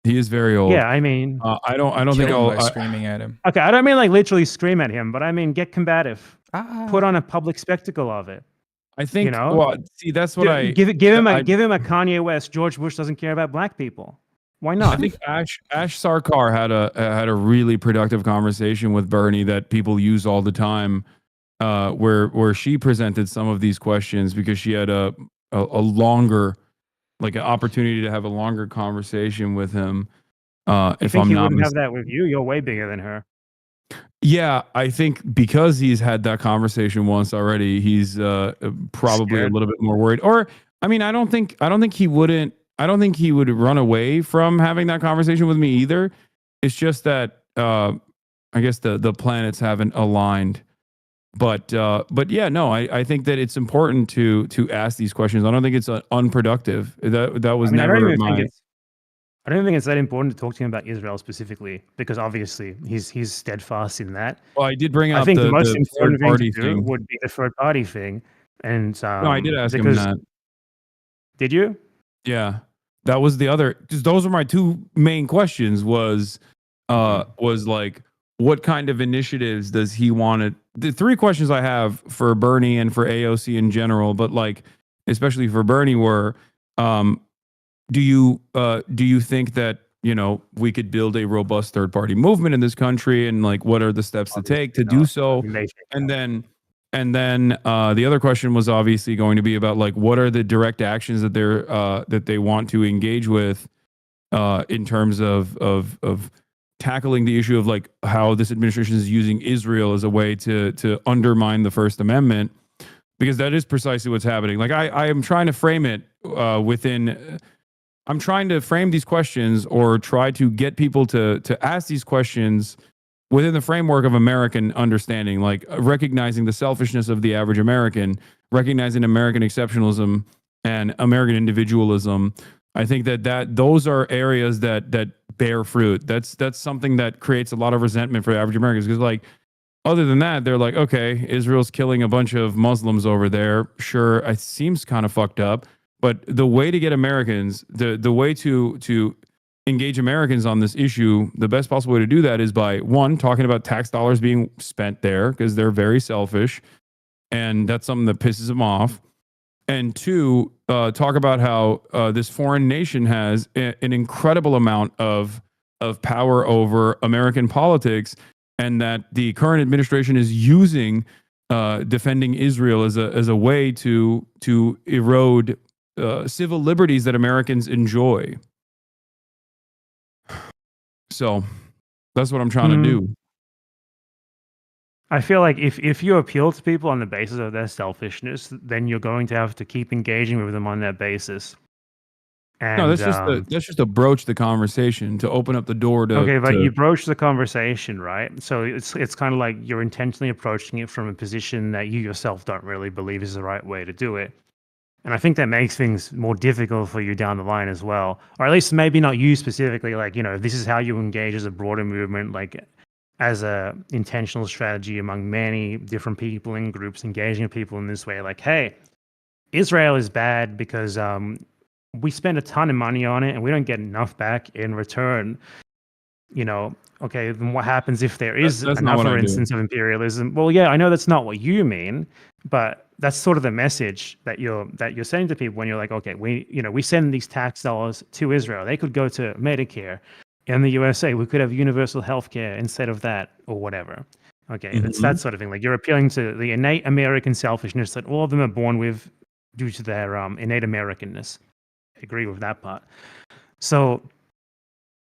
He is very old. Yeah, I mean, I don't think I'll screaming at him. Okay, I don't mean like literally scream at him, but I mean get combative. Put on a public spectacle of it. I think. Well, see, that's what give him a Kanye West. George Bush doesn't care about black people. Why not? I think Ash Sarkar had a really productive conversation with Bernie that people use all the time, where she presented some of these questions because she had a longer, like an opportunity to have a longer conversation with him. If I'm he not wouldn't have that with you, you're way bigger than her. Yeah, I think because he's had that conversation once already, he's probably scared. A little bit more worried. Or, I mean, I don't think he would run away from having that conversation with me either. It's just that I guess the planets haven't aligned. But yeah, no, I think that it's important to ask these questions. I don't think it's unproductive. That was never my. I don't think it's that important to talk to him about Israel specifically, because obviously he's steadfast in that. Well, I did bring up. I think the most important thing to do thing would be the third party thing. And no, I did ask him that. Did you? Yeah, that was the other. Because those were my two main questions. Was like, what kind of initiatives does he want to? The three questions I have for Bernie and for AOC in general, but like especially for Bernie, were. Do you think that, you know, we could build a robust third party movement in this country, and like what are the steps to take to do so? And then the other question was obviously going to be about like what are the direct actions that they want to engage with in terms of tackling the issue of like how this administration is using Israel as a way to undermine the First Amendment. because that is precisely what's happening. Like I am trying to frame it within. I'm trying to frame these questions or try to get people to ask these questions within the framework of American understanding, like recognizing the selfishness of the average American, recognizing American exceptionalism and American individualism. I think that those are areas that bear fruit. That's something that creates a lot of resentment for average Americans, because like other than that, they're like, okay, Israel's killing a bunch of Muslims over there. Sure, it seems kind of fucked up, but the way to get Americans, the way to engage Americans on this issue, the best possible way to do that is by, one, talking about tax dollars being spent there because they're very selfish, and that's something that pisses them off. And two, talk about how this foreign nation has an incredible amount of power over American politics, and that the current administration is using defending Israel as a way to erode civil liberties that Americans enjoy. So that's what I'm trying to do. I feel like if you appeal to people on the basis of their selfishness, then you're going to have to keep engaging with them on that basis. And, no, that's just to broach the conversation, to open up the door to. Okay, but you broach the conversation, right? So it's kind of like you're intentionally approaching it from a position that you yourself don't really believe is the right way to do it. And I think that makes things more difficult for you down the line as well. Or at least maybe not you specifically, like, this is how you engage as a broader movement, like as a intentional strategy among many different people in groups, engaging people in this way. Like, hey, Israel is bad because we spend a ton of money on it and we don't get enough back in return. Okay, then what happens if there is another instance of imperialism? Well, yeah, I know that's not what you mean, but that's sort of the message that you're saying to people when you're like, okay, we send these tax dollars to Israel. They could go to Medicare. In the USA, we could have universal healthcare instead of that, or whatever. Okay, it's that sort of thing. Like, you're appealing to the innate American selfishness that all of them are born with due to their innate Americanness. I agree with that part. So,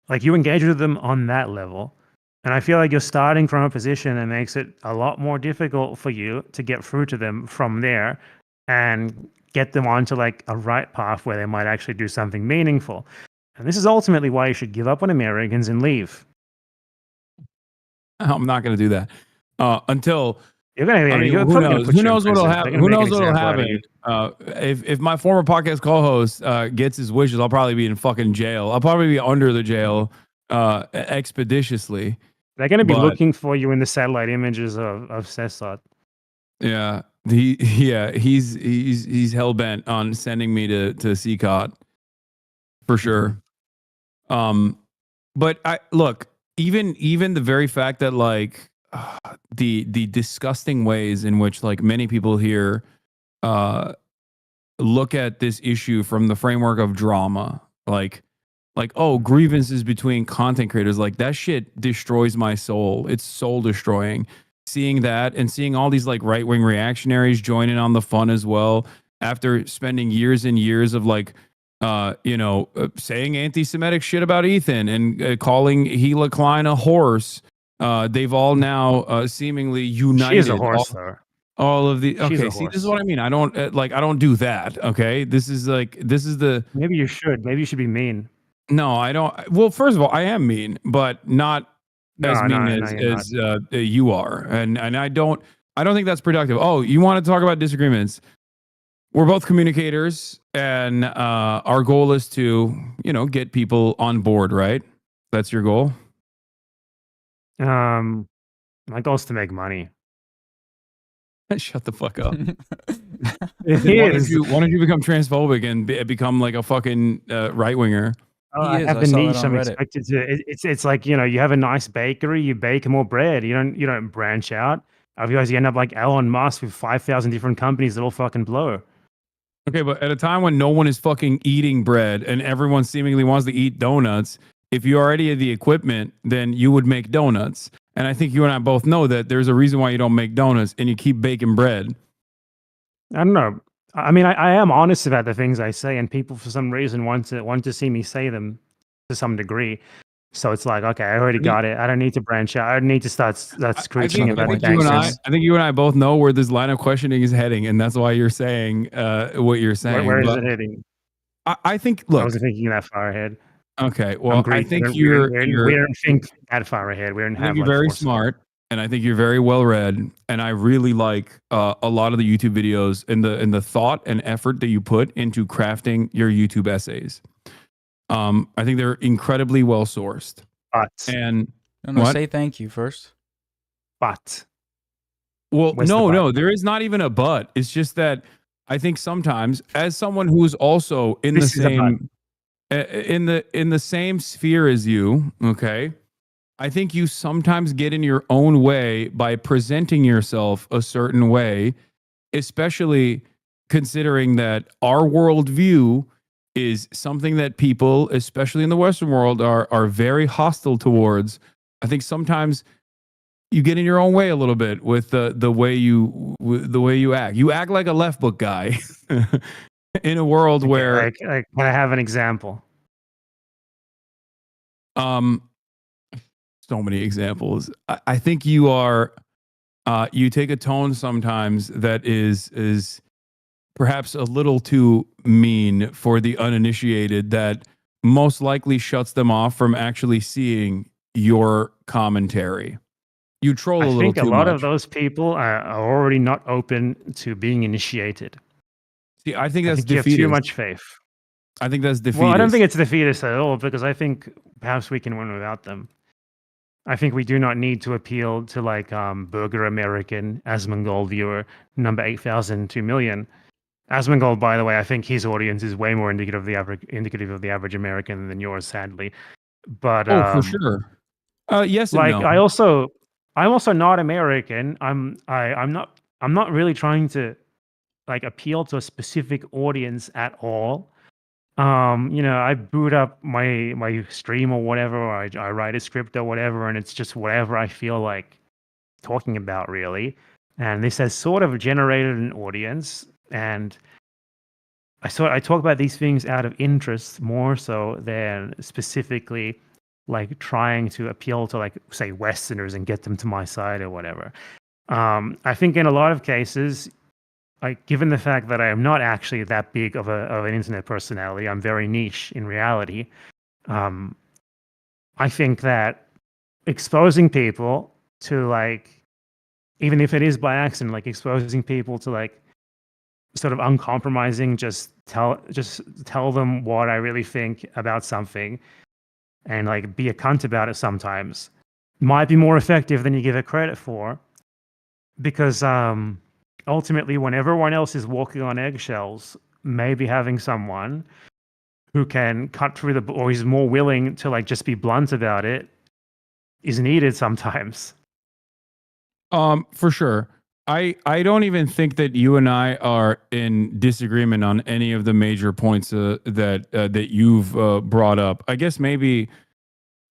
like, you engage with them on that level, and I feel like you're starting from a position that makes it a lot more difficult for you to get through to them from there and get them onto like a right path where they might actually do something meaningful. And this is ultimately why you should give up on Americans and leave. I'm not going to do that until. You're gonna, who knows what'll happen? Who knows what'll happen? If my former podcast co-host gets his wishes, I'll probably be in fucking jail. I'll probably be under the jail expeditiously. They're going to be looking for you in the satellite images of Cesar. Yeah, he's hell bent on sending me to CCOT for sure. But I look, even the very fact that like the disgusting ways in which like many people here look at this issue from the framework of drama, like grievances between content creators, like that shit destroys my soul. It's soul destroying. Seeing that and seeing all these like right-wing reactionaries join in on the fun as well, after spending years and years of like saying anti-Semitic shit about Ethan and calling Gila Klein a horse. They've all now seemingly united. She's a horse, though. All of the okay. See, this is what I mean. I don't I don't do that. Okay, this is the. Maybe you should. Maybe you should be mean. No, I don't. Well, first of all, I am mean, but not as mean as you are, and I don't think that's productive. Oh, you want to talk about disagreements? We're both communicators, and our goal is to get people on board. Right? That's your goal. My goal is to make money. Shut the fuck up. Why don't you become transphobic and become like a fucking right winger? I have the niche. I'm expected to. It's like you have a nice bakery. You bake more bread. You don't branch out. Otherwise, you end up like Elon Musk with 5,000 different companies that all fucking blow. Okay, but at a time when no one is fucking eating bread and everyone seemingly wants to eat donuts, if you already had the equipment, then you would make donuts. And I think you and I both know that there's a reason why you don't make donuts and you keep baking bread. I don't know. I mean, I am honest about the things I say, and people for some reason want to see me say them to some degree. So it's like, okay, I already got it. I don't need to branch out. I don't need to start screeching another about point the you gangsters. I think you and I both know where this line of questioning is heading, and that's why you're saying what you're saying. Where is But it heading? I think, I look, wasn't thinking that far ahead. okay, I'm well, I Greek. think We don't think that far ahead. We don't I think have you're like very foresight. smart, and I think you're very well read, and I really like a lot of the YouTube videos and the thought and effort that you put into crafting your YouTube essays. I think they're incredibly well sourced. But And No, what? say thank you first. But Well, where's the but? no, there is not even a but. It's just that I think sometimes, as someone who's also in This the is a but. same in the same sphere as you, okay, I think you sometimes get in your own way by presenting yourself a certain way, especially considering that our worldview is something that people, especially in the Western world, are very hostile towards. I think sometimes you get in your own way a little bit with the way you act. You act like a left book guy in a world Okay, where like, can I have an example? So many examples. I think you are you take a tone sometimes that is perhaps a little too mean for the uninitiated, that most likely shuts them off from actually seeing your commentary. You troll I a little think a too lot much. of those people are already not open to being initiated. See, I think I that's think you have too defeatist. much faith. I think that's defeatist. Well, I don't think it's defeatist at all, because I think perhaps we can win without them. I think we do not need to appeal to like Burger American, Asmongold viewer number 8,002 million. Asmongold, by the way, I think his audience is way more indicative of the average American than yours, sadly. But for sure. Yes and like no. I'm also not American. I'm not really trying to like appeal to a specific audience at all. I boot up my stream or whatever, or I write a script or whatever, and it's just whatever I feel like talking about, really. And this has sort of generated an audience, and I talk about these things out of interest more so than specifically like trying to appeal to, like, say, Westerners and get them to my side or whatever. I think in a lot of cases, like, given the fact that I am not actually that big of an internet personality, I'm very niche in reality. I think that exposing people to, like, even if it is by accident, like exposing people to like sort of uncompromising, just tell them what I really think about something, and like be a cunt about it sometimes, might be more effective than you give it credit for, because ultimately, when everyone else is walking on eggshells, maybe having someone who can cut through or is more willing to like just be blunt about it is needed sometimes. For sure. I don't even think that you and I are in disagreement on any of the major points that you've brought up. I guess maybe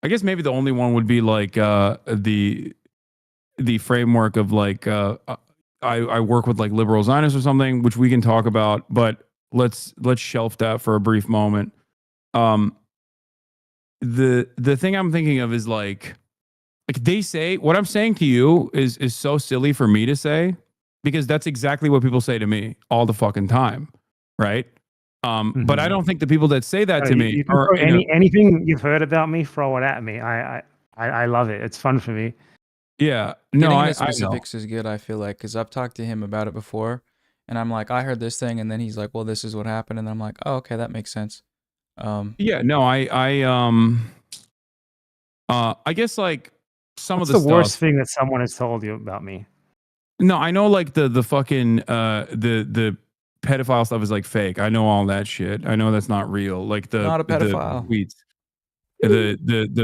the only one would be like the framework of like I work with like liberal Zionists or something, which we can talk about, but let's shelf that for a brief moment. The thing I'm thinking of is like they say, what I'm saying to you is so silly for me to say, because that's exactly what people say to me all the fucking time, right? But I don't think the people that say that to me you can are throw anything you've heard about me, throw it at me. I love it. It's fun for me. Yeah, no, Getting I into specifics is good, I feel like, because I've talked to him about it before, and I'm like, I heard this thing, and then he's like, well, this is what happened, and I'm like, oh, okay, that makes sense. Yeah, no, I guess like some What's of the the worst thing that someone has told you about me? No, I know like the fucking the pedophile stuff is like fake. I know all that shit. I know that's not real. Like Not a pedophile. The tweets. The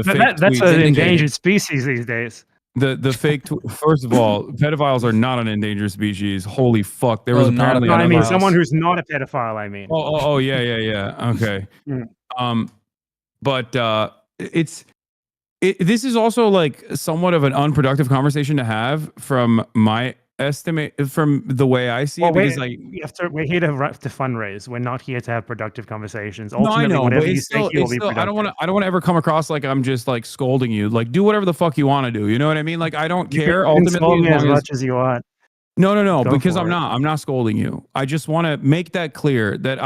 fake That's tweets an indicated. endangered species these days. The fake first of all, pedophiles are not an endangered species. Holy fuck. There was not a apparently No, I mean pedophiles. someone who's not a pedophile, I mean. Oh yeah. Okay. But this is also like somewhat of an unproductive conversation to have from my estimate from the way I see Well, it because we're here to fundraise. We're not here to have productive conversations. no, I Ultimately, know, but whatever you it's say still, here will it's be still. I productive. don't want to ever come across like I'm just like scolding you. Like, do whatever the fuck you want to do. You know what I mean? Like, I don't care. You can Ultimately, scold me as as long as much as you want. no, Go because for I'm it. not. I'm not scolding you. I just want to make that clear that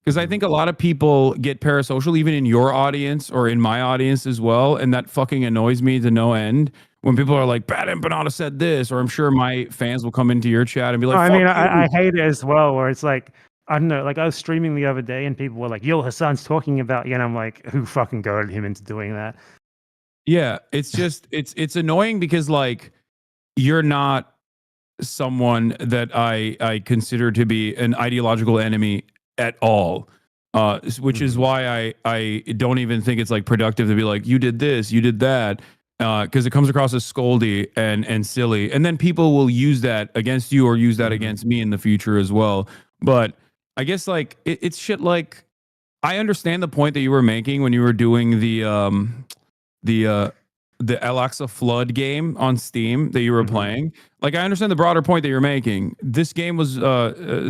because I think a lot of people get parasocial, even in your audience or in my audience as well, and that fucking annoys me to no end. When people are like, BadEmpanada said this, or I'm sure my fans will come into your chat and be like, I fuck mean, you. I hate it as well, where it's like, I don't know, like I was streaming the other day and people were like, yo, Hasan's talking about you, and I'm like, who fucking goaded him into doing that? Yeah, it's just it's annoying because like you're not someone that I consider to be an ideological enemy at all. Which is why I don't even think it's like productive to be like, you did this, you did that, because it comes across as scoldy and silly, and then people will use that against you or use that against me in the future as well. But I guess like it's shit. Like I understand the point that you were making when you were doing the El Flood game on Steam that you were playing. Like, I understand the broader point that you're making. This game was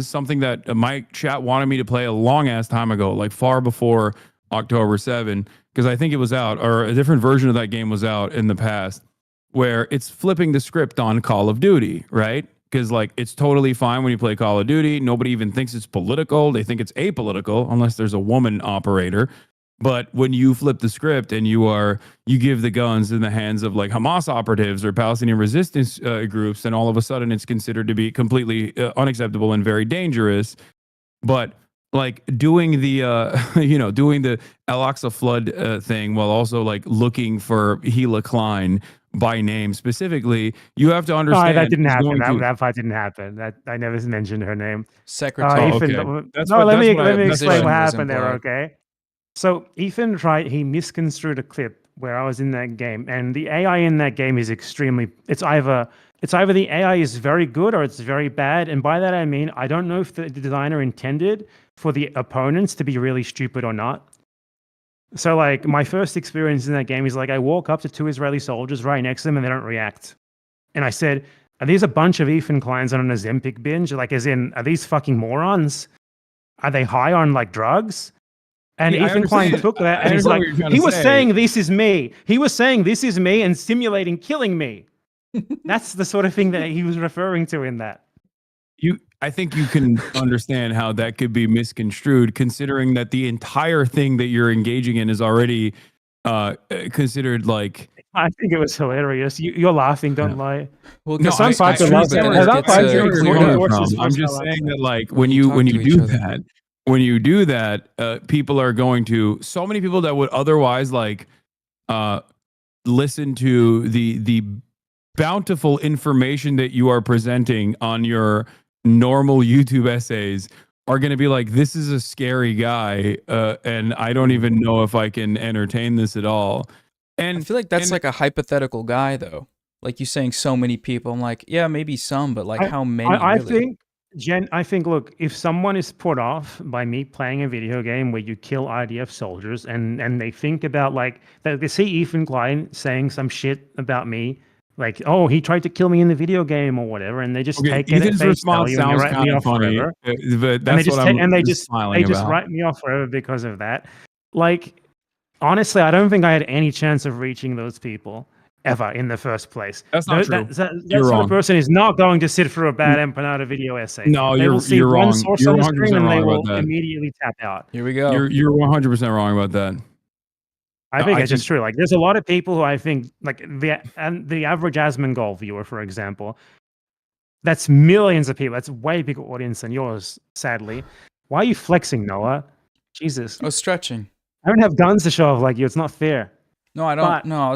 something that my chat wanted me to play a long ass time ago, like far before October 7, because I think it was out, or a different version of that game was out in the past, where it's flipping the script on Call of Duty, right? Because like it's totally fine when you play Call of Duty. Nobody even thinks it's political. They think it's apolitical unless there's a woman operator. But when you flip the script and you give the guns in the hands of like Hamas operatives or Palestinian resistance groups, then all of a sudden it's considered to be completely unacceptable and very dangerous. But like doing the doing the Al-Aqsa flood thing while also like looking for Hila Klein by name specifically, you have to understand that didn't happen. That part didn't happen. That I never mentioned her name. Secretary. Ethan, That's no, what- let that's me what I- let me that's explain what what I- happened there. Okay. So Ethan he misconstrued a clip where I was in that game, and the AI in that game is it's either the AI is very good or it's very bad. And by that I mean I don't know if the designer intended for the opponents to be really stupid or not. So like my first experience in that game is like I walk up to two Israeli soldiers right next to them and they don't react. And I said, are these a bunch of Ethan Kleins on an Ozempic binge? Like as in, are these fucking morons? Are they high on like drugs? And Yeah, Ethan Klein took that and he's like, he was saying this is me. He was saying this is me and simulating killing me. That's the sort of thing that he was referring to in that. I think you can understand how that could be misconstrued, considering that the entire thing that you're engaging in is already considered like. I think it was hilarious. You're laughing, don't lie. Well, No, some parts are true, love but then it. it Some gets, parts are cleared clear. up. I'm just saying that like when you you talk to do each other. that, when you do that, people are going to, so many people that would otherwise like listen to the bountiful information that you are presenting on your normal YouTube essays are going to be like, this is a scary guy, and I don't even know if I can entertain this at all. And I feel like that's like a hypothetical guy, though. Like you saying so many people. I'm like, yeah, maybe some, but like how many? I really? think, look, if someone is put off by me playing a video game where you kill IDF soldiers and they think about like, they see Ethan Klein saying some shit about me, like, oh, he tried to kill me in the video game or whatever, and they just take it at Ethan's face response value and they sounds write kind me of off funny, forever. but that's what I'm smiling they just about. write me off forever because of that. Like, honestly, I don't think I had any chance of reaching those people ever in the first place. That's not true. That You're sort wrong. of person is not going to sit through a BadEmpanada video essay. No, They will see you're one wrong. source You're on the 100% screen and they wrong will about that. immediately tap out. Here we go. You're 100% wrong about that. I think it's just true. Like, there's a lot of people who I think, like the average Asmongold viewer, for example, that's millions of people. That's a way bigger audience than yours, sadly. Why are you flexing, Noah? Jesus. I was stretching. I don't have guns to show off like you. It's not fair. No, I don't. But- No,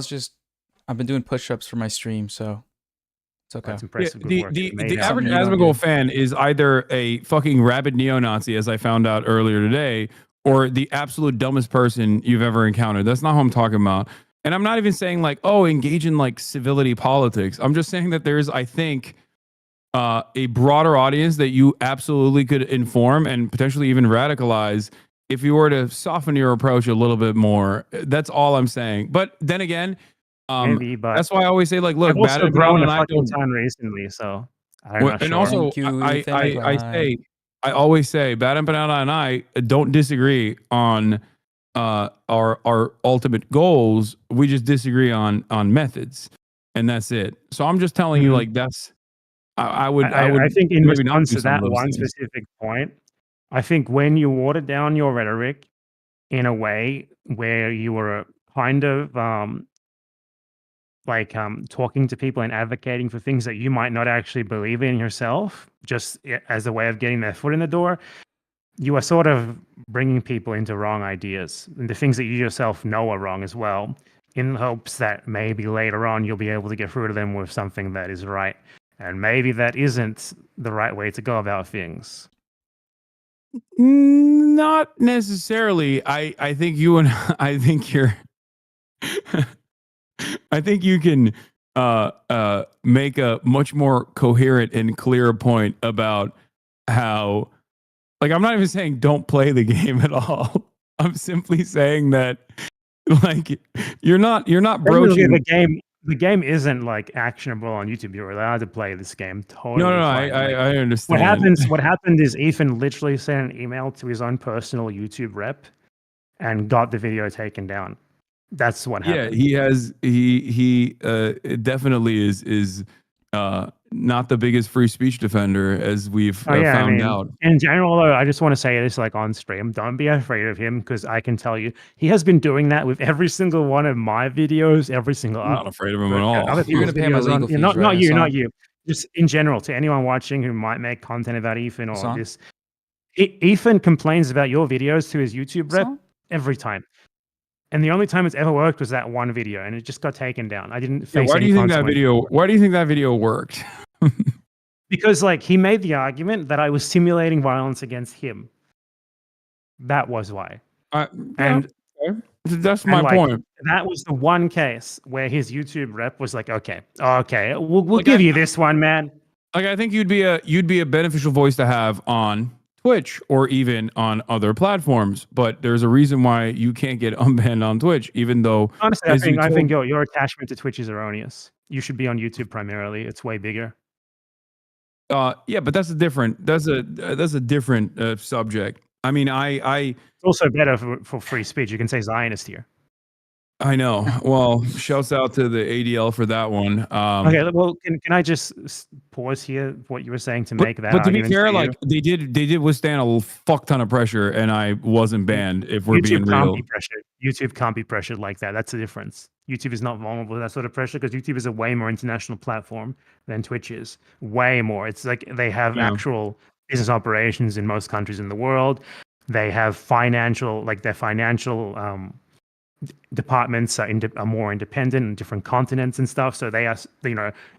I've been doing push-ups for my stream, so it's okay. That's impressive. Yeah, Good work. the average Something you don't Asmongold do. fan is either a fucking rabid neo-Nazi, as I found out earlier today, or the absolute dumbest person you've ever encountered. That's not who I'm talking about. And I'm not even saying like, oh, engage in like civility politics. I'm just saying that there's, I think, a broader audience that you absolutely could inform and potentially even radicalize if you were to soften your approach a little bit more. That's all I'm saying. But then again, Maybe, but that's why I always say, like, look, I've also grown a and I fucking don't. ton recently, so I'm not And sure. also, Thank you, I always say, BadEmpanada and I don't disagree on our ultimate goals. We just disagree on methods, and that's it. So I'm just telling you, like, that's I would I think in maybe not response do to some of that those one things. specific point, I think when you water down your rhetoric in a way where you were kind of talking to people and advocating for things that you might not actually believe in yourself, just as a way of getting their foot in the door, you are sort of bringing people into wrong ideas and the things that you yourself know are wrong as well, in hopes that maybe later on you'll be able to get through to them with something that is right. And maybe that isn't the right way to go about things. Not necessarily. I think you and I think you're I think you can make a much more coherent and clear point about how, like, I'm not even saying don't play the game at all. I'm simply saying that, like, you're not broaching. The game isn't like actionable on YouTube. You're allowed to play this game totally No, fine. I understand. What happened is Ethan literally sent an email to his own personal YouTube rep and got the video taken down. That's what happened. Yeah, he definitely is not the biggest free speech defender, as we've found out. In general, though, I just want to say this, like, on stream, don't be afraid of him, because I can tell you he has been doing that with every single one of my videos, every single. I'm not afraid of him at all. You're gonna pay him a legal fees, not right, you, Hasan? not you. Just in general, to anyone watching who might make content about Ethan or Hasan? this. Ethan complains about your videos to his YouTube rep Hasan? every time. And the only time it's ever worked was that one video, and it just got taken down. I didn't face Why do any you think that consequences video? for it. Why do you think that video worked? Because, like, he made the argument that I was simulating violence against him. That was why. And that's my like, point. that was the one case where his YouTube rep was like, okay, we'll give you this one, man. Like, I think you'd be a beneficial voice to have on Twitch or even on other platforms, but there's a reason why you can't get unbanned on Twitch, even though honestly, I think your attachment to Twitch is erroneous. You should be on YouTube primarily. It's way bigger. Yeah, but that's a different subject. I mean, it's also better for free speech. You can say Zionist here. I know. Well, shouts out to the ADL for that one. Okay, well, can I just pause here what you were saying to make that? But to be argument fair, to you? like, they did withstand a fuck ton of pressure, and I wasn't banned. If we're being real, YouTube can't be pressured like that. That's the difference. YouTube is not vulnerable to that sort of pressure because YouTube is a way more international platform than Twitch is. Way more. It's like they have actual business operations in most countries in the world. They have their financial departments are more independent in different continents and stuff. So they are,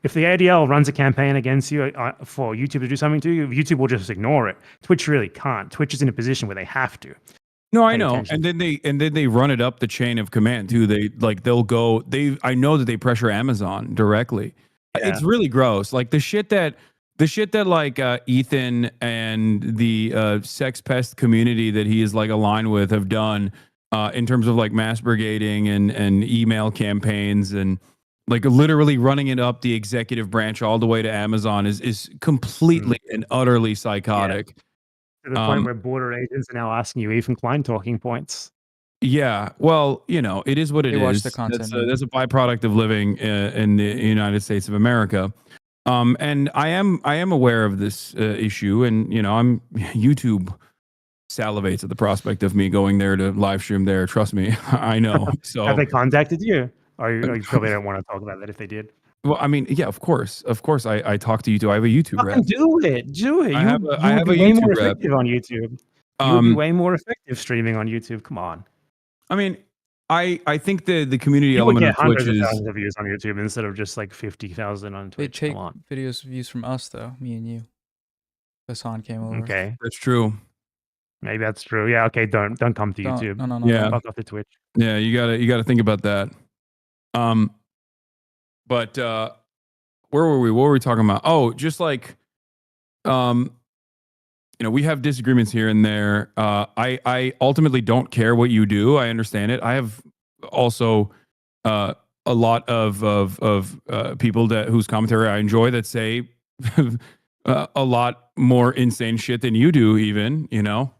if the ADL runs a campaign against you for YouTube to do something to you, YouTube will just ignore it. Twitch really can't. Twitch is in a position where they have to. No, I know. And then they run it up the chain of command too. I know that they pressure Amazon directly. Yeah. It's really gross. Like the shit that like Ethan and the sex pest community that he is like aligned with have done in terms of like mass brigading and email campaigns and like literally running it up the executive branch all the way to Amazon is completely and utterly psychotic. Yeah. To the point where border agents are now asking you Ethan Klein talking points. Yeah, well, it is what it is. Watch the content. That's a byproduct of living in the United States of America. And I am aware of this issue, and YouTube salivates at the prospect of me going there to live stream there. Trust me, I know. So have they contacted you? Or you probably don't want to talk about that if they did. Well, I mean, yeah, of course, I talk to YouTube. I have a YouTube rep. Do it. I have a way YouTube more rep. effective on YouTube. You would be way more effective streaming on YouTube. Come on. I mean, I think the community you element would get of Twitch hundreds is of thousands of views on YouTube instead of just like 50,000 on Twitch. They take videos views from us though, me and you. Hasan came over. Okay, that's true. Maybe that's true. Yeah. Okay. Don't come to YouTube. No. Yeah. Fuck off the Twitch. Yeah. You gotta think about that. But where were we? What were we talking about? Oh, just like, we have disagreements here and there. I ultimately don't care what you do. I understand it. I have also a lot of people whose commentary I enjoy that say a lot more insane shit than you do, even, you know.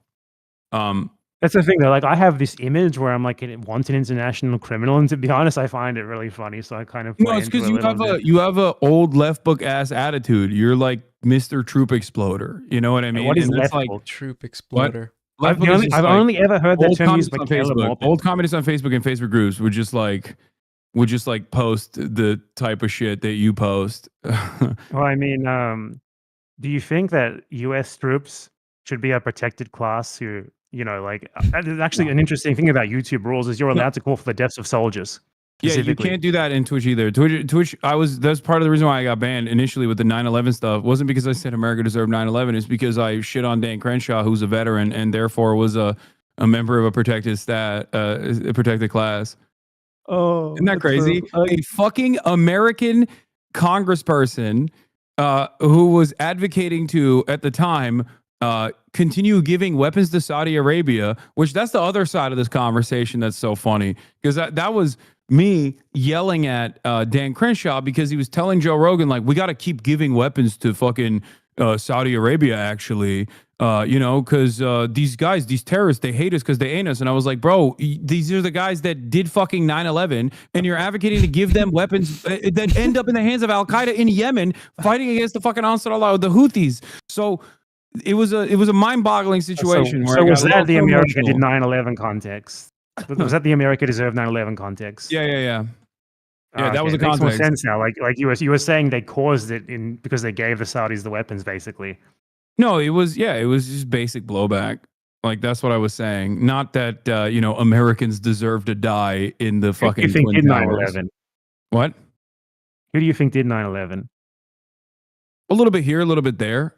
That's the thing though. Like I have this image where I'm like a wanted international criminal, and to be honest, I find it really funny. So I kind of play No, it's into because it a little bit. you have a old left book ass attitude. You're like Mr. Troop Exploder. You know what I mean? What is and left it's like book? Troop Exploder. left book is just I've like only ever heard that old term used communists by on Caleb Facebook. Maupin. Old communists on Facebook and Facebook groups would just like post the type of shit that you post. Well, I mean, do you think that U.S. troops should be a protected class who, you know, like actually an interesting thing about YouTube rules is you're allowed to call for the deaths of soldiers. Yeah, you can't do that in Twitch either. Twitch, that's part of the reason why I got banned initially with the 9/11 stuff. Wasn't because I said America deserved 9/11. It's because I shit on Dan Crenshaw, who's a veteran and therefore was a member of a protected class. Oh, Isn't that crazy? A fucking American congressperson who was advocating to, at the time, continue giving weapons to Saudi Arabia, which that's the other side of this conversation that's so funny, because that was me yelling at Dan Crenshaw because he was telling Joe Rogan, like, we got to keep giving weapons to fucking Saudi Arabia, actually, you know, because these guys, these terrorists, they hate us because they ain't us. And I was like, bro, these are the guys that did fucking 9/11, and you're advocating to give them weapons that end up in the hands of Al Qaeda in Yemen, fighting against the fucking Ansar Allah, the Houthis. So it was a mind-boggling situation. So was that the America did 9/11 context? Was that the America deserved 9/11 context? Yeah, that was the context. Makes more context. sense now. Like you were saying they caused it because they gave the Saudis the weapons, basically. No, it was just basic blowback. Like that's what I was saying. Not that you know, Americans deserve to die in the fucking Who do you think Twin did Towers. 9/11? What? Who do you think did 9/11? A little bit here, a little bit there.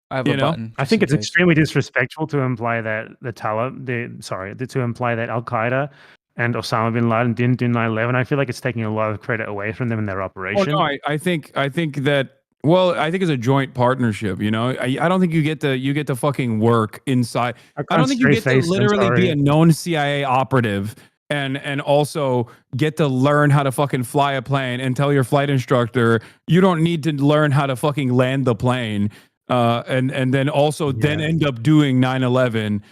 I have a button. I think it's extremely disrespectful to imply that to imply that Al Qaeda and Osama bin Laden didn't do 9/11. I feel like it's taking a lot of credit away from them in their operation. Oh no, I think that. Well, I think it's a joint partnership. You know, I don't think you get to fucking work inside. I don't think you get to literally be a known CIA operative and also get to learn how to fucking fly a plane and tell your flight instructor you don't need to learn how to fucking land the plane. And then also then end up doing 9/11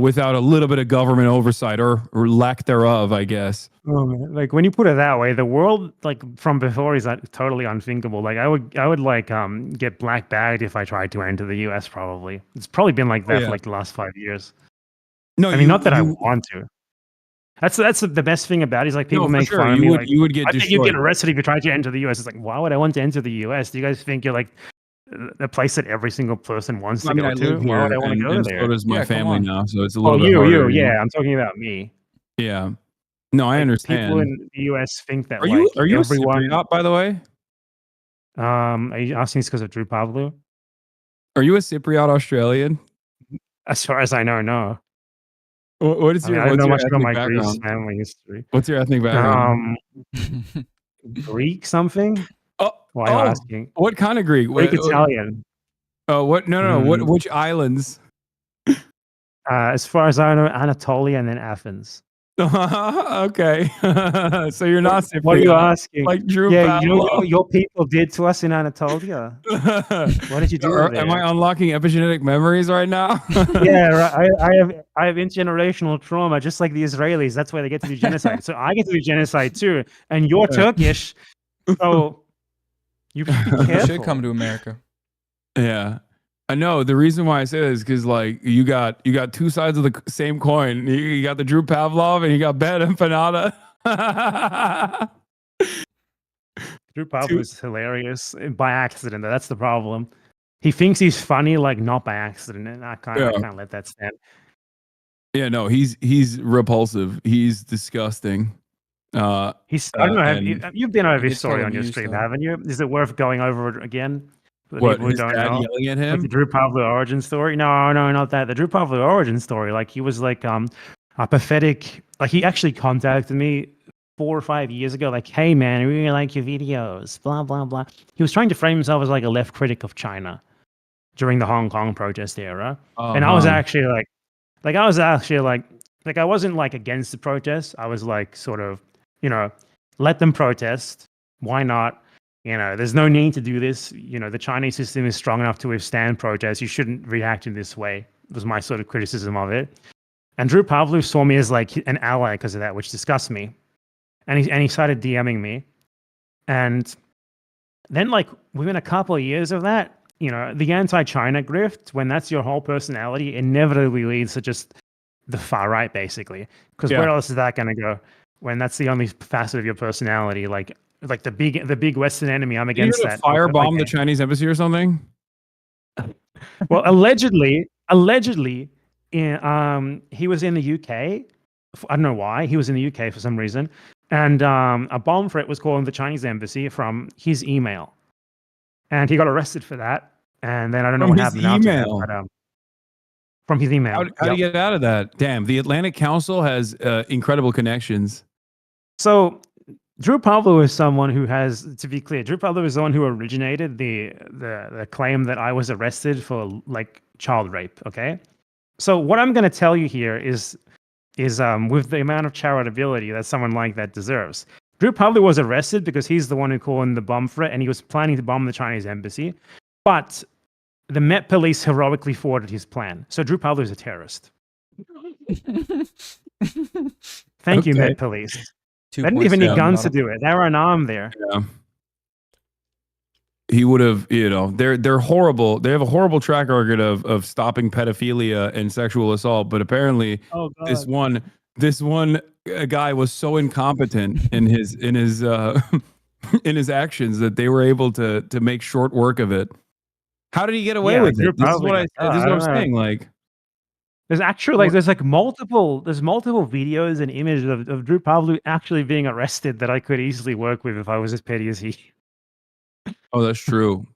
without a little bit of government oversight or lack thereof, I guess. Oh, like when you put it that way, the world like from before is totally unthinkable. Like I would like get black bagged if I tried to enter the US. Probably it's probably been like that for like the last 5 years. No, I mean not that I want to. That's the best thing about it is like people make fun of me. Like, you would get. I think you'd get arrested if you tried to enter the US. It's like, why would I want to enter the US? Do you guys think you're like a place that every single person wants to go to? Why would I want to go there? So does my family now, so it's a little bit harder. Yeah, I'm talking about me. Yeah. No, I understand. People in the US think that are you a Cypriot, by the way? Are you asking this because of Drew Pavlou? Are you a Cypriot Australian? As far as I know, no. What is your? I don't know much about my background? Greek family history. What's your ethnic background? Greek something? Why are you asking? What kind of Greek? Greek Italian. Oh, what? No. Which islands? As far as I know, Anatolia and then Athens. Okay. So you're not Cypriot. What are you asking? Like Drew Pavlov. You know what your people did to us in Anatolia? What did you do there? Am I unlocking epigenetic memories right now? Yeah, right. I have intergenerational trauma, just like the Israelis. That's why they get to do genocide. So I get to do genocide too. And you're Turkish, so you should come to America. Yeah. I know the reason why I say this is because like you got two sides of the same coin. You got the Drew Pavlov and you got BadEmpanada. Drew Pavlov is hilarious by accident. That's the problem. He thinks he's funny, like not by accident, and I can't let that stand. Yeah, no, he's repulsive. He's disgusting. I don't know. You've been over his story on your stream, haven't you? Is it worth going over it again? What, his dad yelling at him? Like the Drew Pavlov origin story? No, not that. The Drew Pavlov origin story. Like he was like a pathetic. Like he actually contacted me 4 or 5 years ago. Like, hey man, I really like your videos. Blah blah blah. He was trying to frame himself as like a left critic of China during the Hong Kong protest era. And I was actually like I wasn't like against the protest. I was like sort of, let them protest. Why not? there's no need to do this. The Chinese system is strong enough to withstand protests. You shouldn't react in this way. Was my sort of criticism of it. And Drew Pavlou saw me as like an ally because of that, which disgusts me. And he started DMing me. And then like within a couple of years of that, the anti-China grift, when that's your whole personality, inevitably leads to just the far right, basically. Because where else is that going to go when that's the only facet of your personality? Like the big Western enemy, I'm against that. Firebomb the Chinese embassy or something? Well, allegedly, he was in the UK. I don't know why. He was in the UK for some reason. And a bomb threat was called in the Chinese embassy from his email. And he got arrested for that. And then I don't know what happened after that. But, from his email. How do you get out of that? Damn, the Atlantic Council has incredible connections. So Drew Pavlou is someone who has, to be clear, Drew Pavlou is the one who originated the claim that I was arrested for like child rape. Okay, so what I'm going to tell you here is with the amount of charitability that someone like that deserves. Drew Pavlou was arrested because he's the one who called in the bomb threat, and he was planning to bomb the Chinese embassy, but the Met Police heroically thwarted his plan. So Drew Pavlou is a terrorist. Thank you, Met Police. They didn't even need guns to do it. They were unarmed there. Yeah. He would have, they're horrible. They have a horrible track record of stopping pedophilia and sexual assault. But apparently, this one guy was so incompetent in his in his actions that they were able to make short work of it. How did he get away with it? This is what I'm saying. Like, there's actually there's multiple videos and images of Drew Pavlou actually being arrested that I could easily work with if I was as petty as he. Oh, that's true.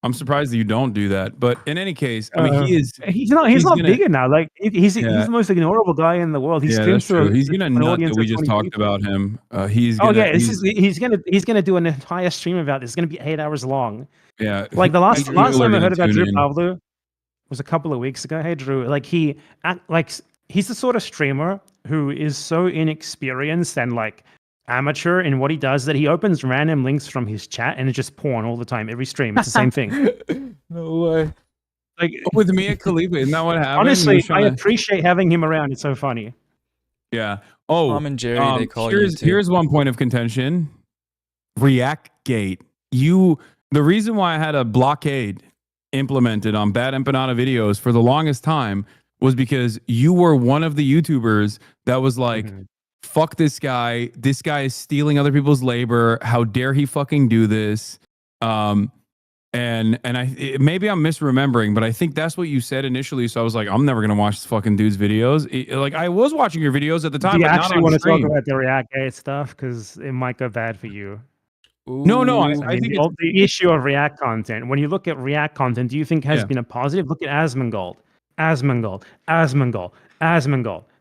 I'm surprised that you don't do that. But in any case, I mean, he's not bigger now. Like he's the most ignorable guy in the world. He's that's true. He's gonna nut that we just talked about him. He's gonna do an entire stream about this. It's gonna be 8 hours long. Yeah. Like the last time I heard about Drew Pavlou was a couple of weeks ago. Hey Drew, like he's the sort of streamer who is so inexperienced and like amateur in what he does that he opens random links from his chat and it's just porn all the time. Every stream, it's the same thing. No way. Like with Mia Khalifa, isn't that what happened? Honestly, I appreciate having him around. It's so funny. Yeah. Oh, Tom and Jerry, they call you too. Here's one point of contention. Reactgate. The reason why I had a blockade implemented on BadEmpanada videos for the longest time was because you were one of the YouTubers that was like, fuck this guy. This guy is stealing other people's labor. How dare he fucking do this? And maybe I'm misremembering, but I think that's what you said initially. So I was like, I'm never gonna watch this fucking dude's videos. Like I was watching your videos at the time. Do you but actually want to talk about the Reactgate stuff? Because it might go bad for you. Ooh. No. I think the issue of React content. When you look at React content, do you think has been a positive? Look at Asmongold.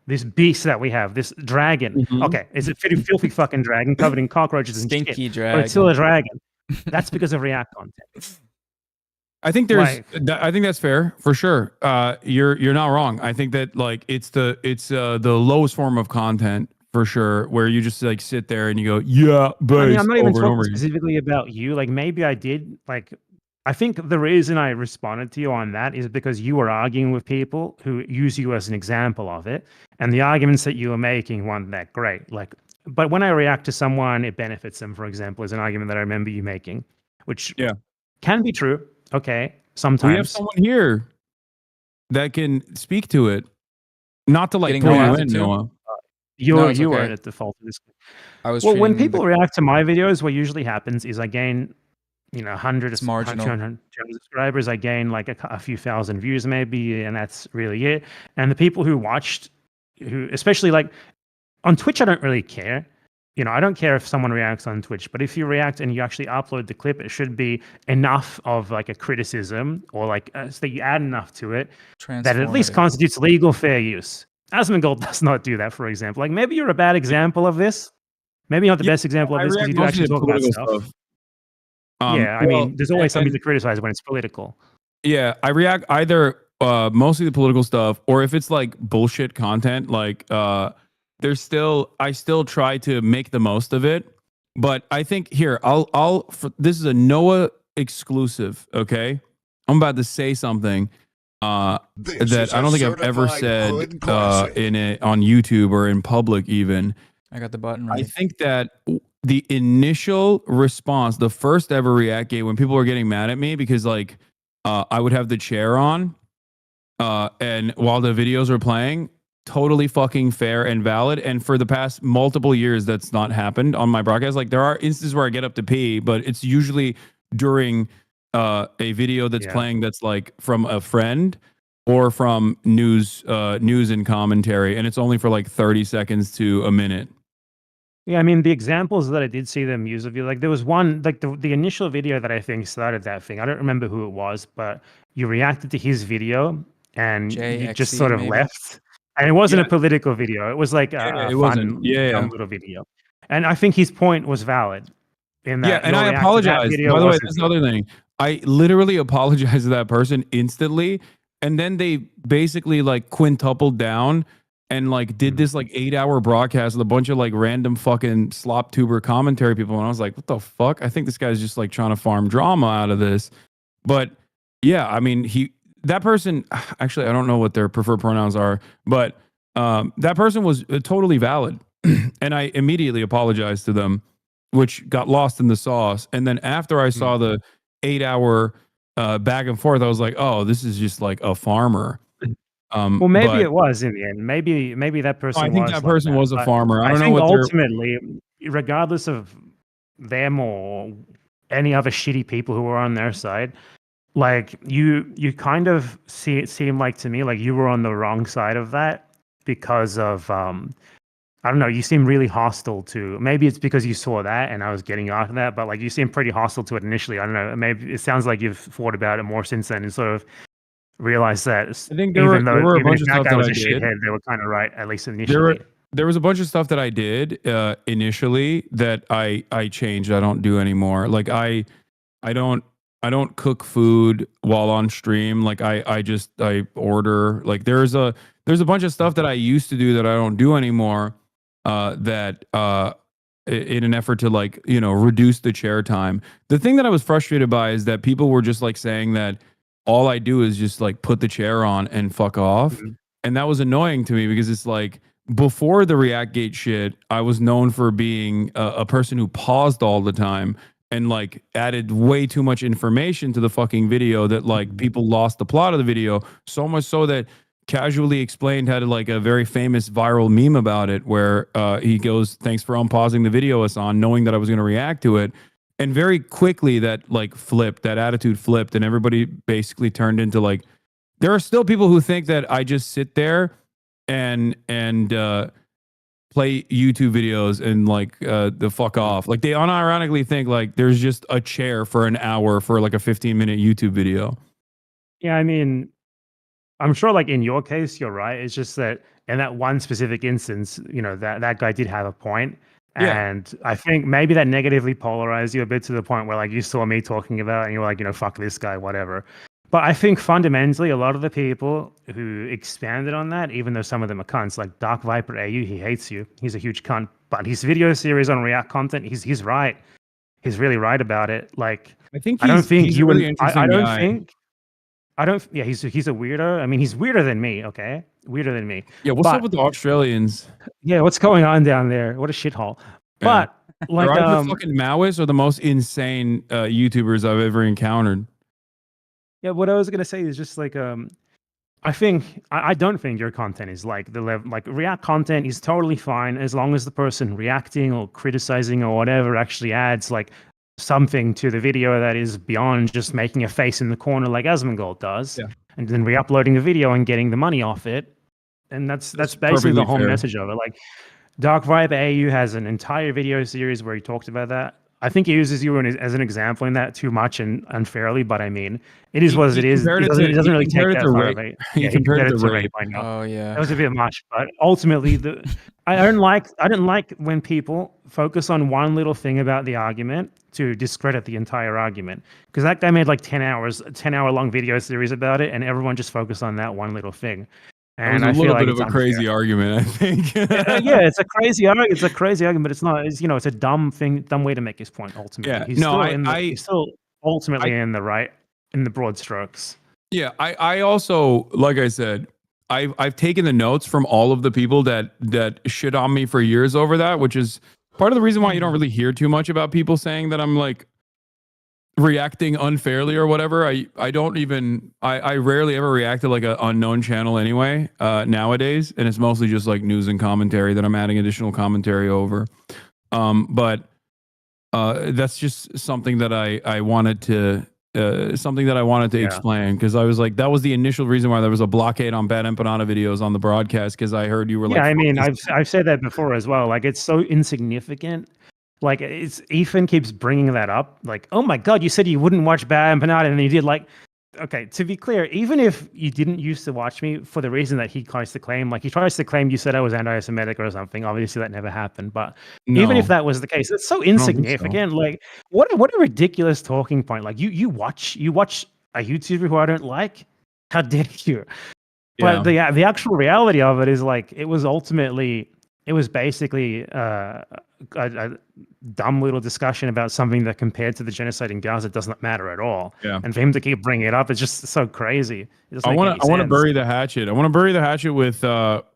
This beast that we have, this dragon. Okay, it's a filthy fucking dragon covered in cockroaches and stinky shit, dragon. but it's still a dragon. That's because of React content. I think I think that's fair for sure. You're not wrong. I think that like it's the lowest form of content for sure, where you just like sit there and you go, yeah, but I'm not even talking specifically about you. Like maybe I did. Like I think the reason I responded to you on that is because you were arguing with people who use you as an example of it, and the arguments that you were making weren't that great. Like, but when I react to someone, it benefits them. For example, is an argument that I remember you making, which can be true. Okay, sometimes we have someone here that can speak to it, not to like pull you in, Noah. You were at the fault of this. When people react to my videos, what usually happens is I gain, 100 subscribers. I gain like a few thousand views maybe, and that's really it. And the people who watched, especially like on Twitch, I don't really care. I don't care if someone reacts on Twitch, but if you react and you actually upload the clip, it should be enough of like a criticism or like so that you add enough to it that at least constitutes legal fair use. Asmongold does not do that, for example. Like maybe you're a bad example of this. Maybe not the best example of this because you do actually talk about stuff. I mean, there's always something to criticize when it's political. Yeah, I react either mostly the political stuff, or if it's like bullshit content, like I still try to make the most of it But I think here, this is a Noah exclusive. Okay, I'm about to say something that I don't think I've ever said on YouTube or in public even. I got the button I ready. think that the initial response, the first ever React Gate, when people were getting mad at me because like I would have the chair on and while the videos were playing, totally fucking fair and valid. And for the past multiple years, that's not happened on my broadcast. Like there are instances where I get up to pee, but it's usually during a video that's playing that's like from a friend or from news and commentary, and it's only for like 30 seconds to a minute. Yeah, I mean, the examples that I did see them use of you, like there was one, like the initial video that I think started that thing. I don't remember who it was, but you reacted to his video and you just sort of left. And it wasn't a political video. It was like a fun, dumb little video. And I think his point was valid in that. Yeah, and I apologize. By the way, that's another thing. I literally apologized to that person instantly. And then they basically like quintupled down and like did this like 8-hour broadcast with a bunch of like random fucking slop tuber commentary people. And I was like, what the fuck? I think this guy's just like trying to farm drama out of this. But yeah, I mean, that person, actually, I don't know what their preferred pronouns are, but that person was totally valid. And I immediately apologized to them, which got lost in the sauce. And then after I saw the 8-hour back and forth, I was like, oh, this is just like a farmer. Well, maybe it was in the end. Maybe that person. I think that person was a farmer. I don't know what ultimately, regardless of them or any other shitty people who were on their side, like you kind of it seemed like to me like you were on the wrong side of that because of I don't know. You seem really hostile to. Maybe it's because you saw that and I was getting after that, but like you seem pretty hostile to it initially. I don't know. Maybe it sounds like you've thought about it more since then and sort of realized that. I think there were a bunch of stuff that I did. Shithead, they were kind of right, at least initially. There was a bunch of stuff that I did initially that I changed. I don't do anymore. Like I don't cook food while on stream. Like I order. Like there's a bunch of stuff that I used to do that I don't do anymore. That in an effort to like reduce the chair time. The thing that I was frustrated by is that people were just like saying that all I do is just like put the chair on and fuck off. Mm-hmm. And that was annoying to me because it's like before the React Gate shit, I was known for being a person who paused all the time and like added way too much information to the fucking video that like people lost the plot of the video. So much so that Casually Explained had like a very famous viral meme about it where he goes, "Thanks for unpausing the video, Hasan," knowing that I was going to react to it. And very quickly that attitude flipped, and everybody basically turned into like, there are still people who think that I just sit there and play YouTube videos and like the fuck off. Like they unironically think like there's just a chair for an hour for like a 15-minute YouTube video. Yeah, I mean, I'm sure like in your case, you're right. It's just that in that one specific instance, that guy did have a point. And I think maybe that negatively polarized you a bit to the point where like you saw me talking about it and you were like, fuck this guy, whatever. But I think fundamentally a lot of the people who expanded on that, even though some of them are cunts, like Dark Viper AU, he hates you. He's a huge cunt. But his video series on React content, he's right. He's really right about it. Like he's a really interesting guy. He's a weirdo. I mean, he's weirder than me, okay? Weirder than me. Yeah, what's up with the Australians? Yeah, what's going on down there? What a shithole. But like the fucking Maoists are the most insane YouTubers I've ever encountered. Yeah, what I was gonna say is just like I don't think your content is like the level. Like React content is totally fine as long as the person reacting or criticizing or whatever actually adds like something to the video that is beyond just making a face in the corner like Asmongold does, and then re-uploading the video and getting the money off it. And that's basically the whole message of it. Like Dark Vibe AU has an entire video series where he talked about that. I think he uses you as an example in that too much and unfairly, but I mean, it is what it is. It doesn't really take that far away. He compared it to rape. Oh yeah, that was a bit much. But ultimately, I didn't like when people focus on one little thing about the argument to discredit the entire argument. Because that guy made like 10 hour long video series about it, and everyone just focused on that one little thing. That was And a I feel little like bit of it's a unfair. crazy argument, I think. Yeah, it's a crazy argument. It's a crazy argument, but it's not. It's it's a dumb thing, dumb way to make his point. Ultimately, Yeah, he's no, still he's still ultimately in the right in the broad strokes. Yeah, I also, like I said, I've taken the notes from all of the people that shit on me for years over that, which is part of the reason why you don't really hear too much about people saying that I'm like reacting unfairly or whatever. I don't even I rarely ever react to like an unknown channel anyway nowadays, and it's mostly just like news and commentary that I'm adding additional commentary over. But that's just something that I wanted to explain, because I was like, that was the initial reason why there was a blockade on BadEmpanada videos on the broadcast, because I heard you were like, I mean, I've said that before as well. Like, it's so insignificant. Like, it's Ethan keeps bringing that up. Like, oh my god, you said you wouldn't watch BadEmpanada, and you did. Like, okay, to be clear, even if you didn't used to watch me for the reason that he tries to claim, like he tries to claim you said I was anti-Semitic or something. Obviously, that never happened. But even if that was the case, it's so insignificant. Like, what a ridiculous talking point. Like, you watch a YouTuber who I don't like. How dare you? But the actual reality of it is, like, it was basically a dumb little discussion about something that compared to the genocide in Gaza does not matter at all. Yeah. And for him to keep bringing it up, it's just so crazy. I want to bury the hatchet. I want to bury the hatchet with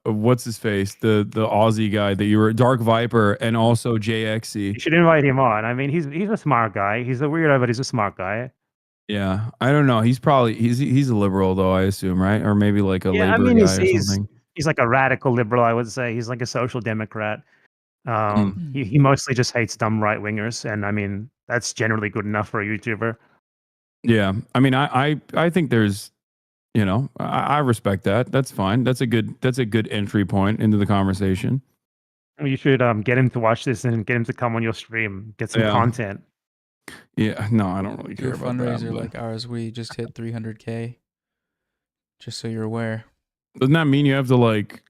what's his face, the Aussie guy that you were, Dark Viper, and also JXC. You should invite him on. I mean, he's a smart guy. He's a weirdo, but he's a smart guy. Yeah, I don't know. He's probably he's a liberal though, I assume, right? Or maybe like a labor guy or something. He's like a radical liberal, I would say. He's like a social democrat. He mostly just hates dumb right wingers, and I mean that's generally good enough for a YouTuber. Yeah, I mean, I think there's, I respect that. That's fine. That's a good entry point into the conversation. You should get him to watch this and get him to come on your stream, get some content. Yeah, no, I don't really care about that. Fundraiser like ours, we just hit 300K. Just so you're aware. Doesn't that mean you have to like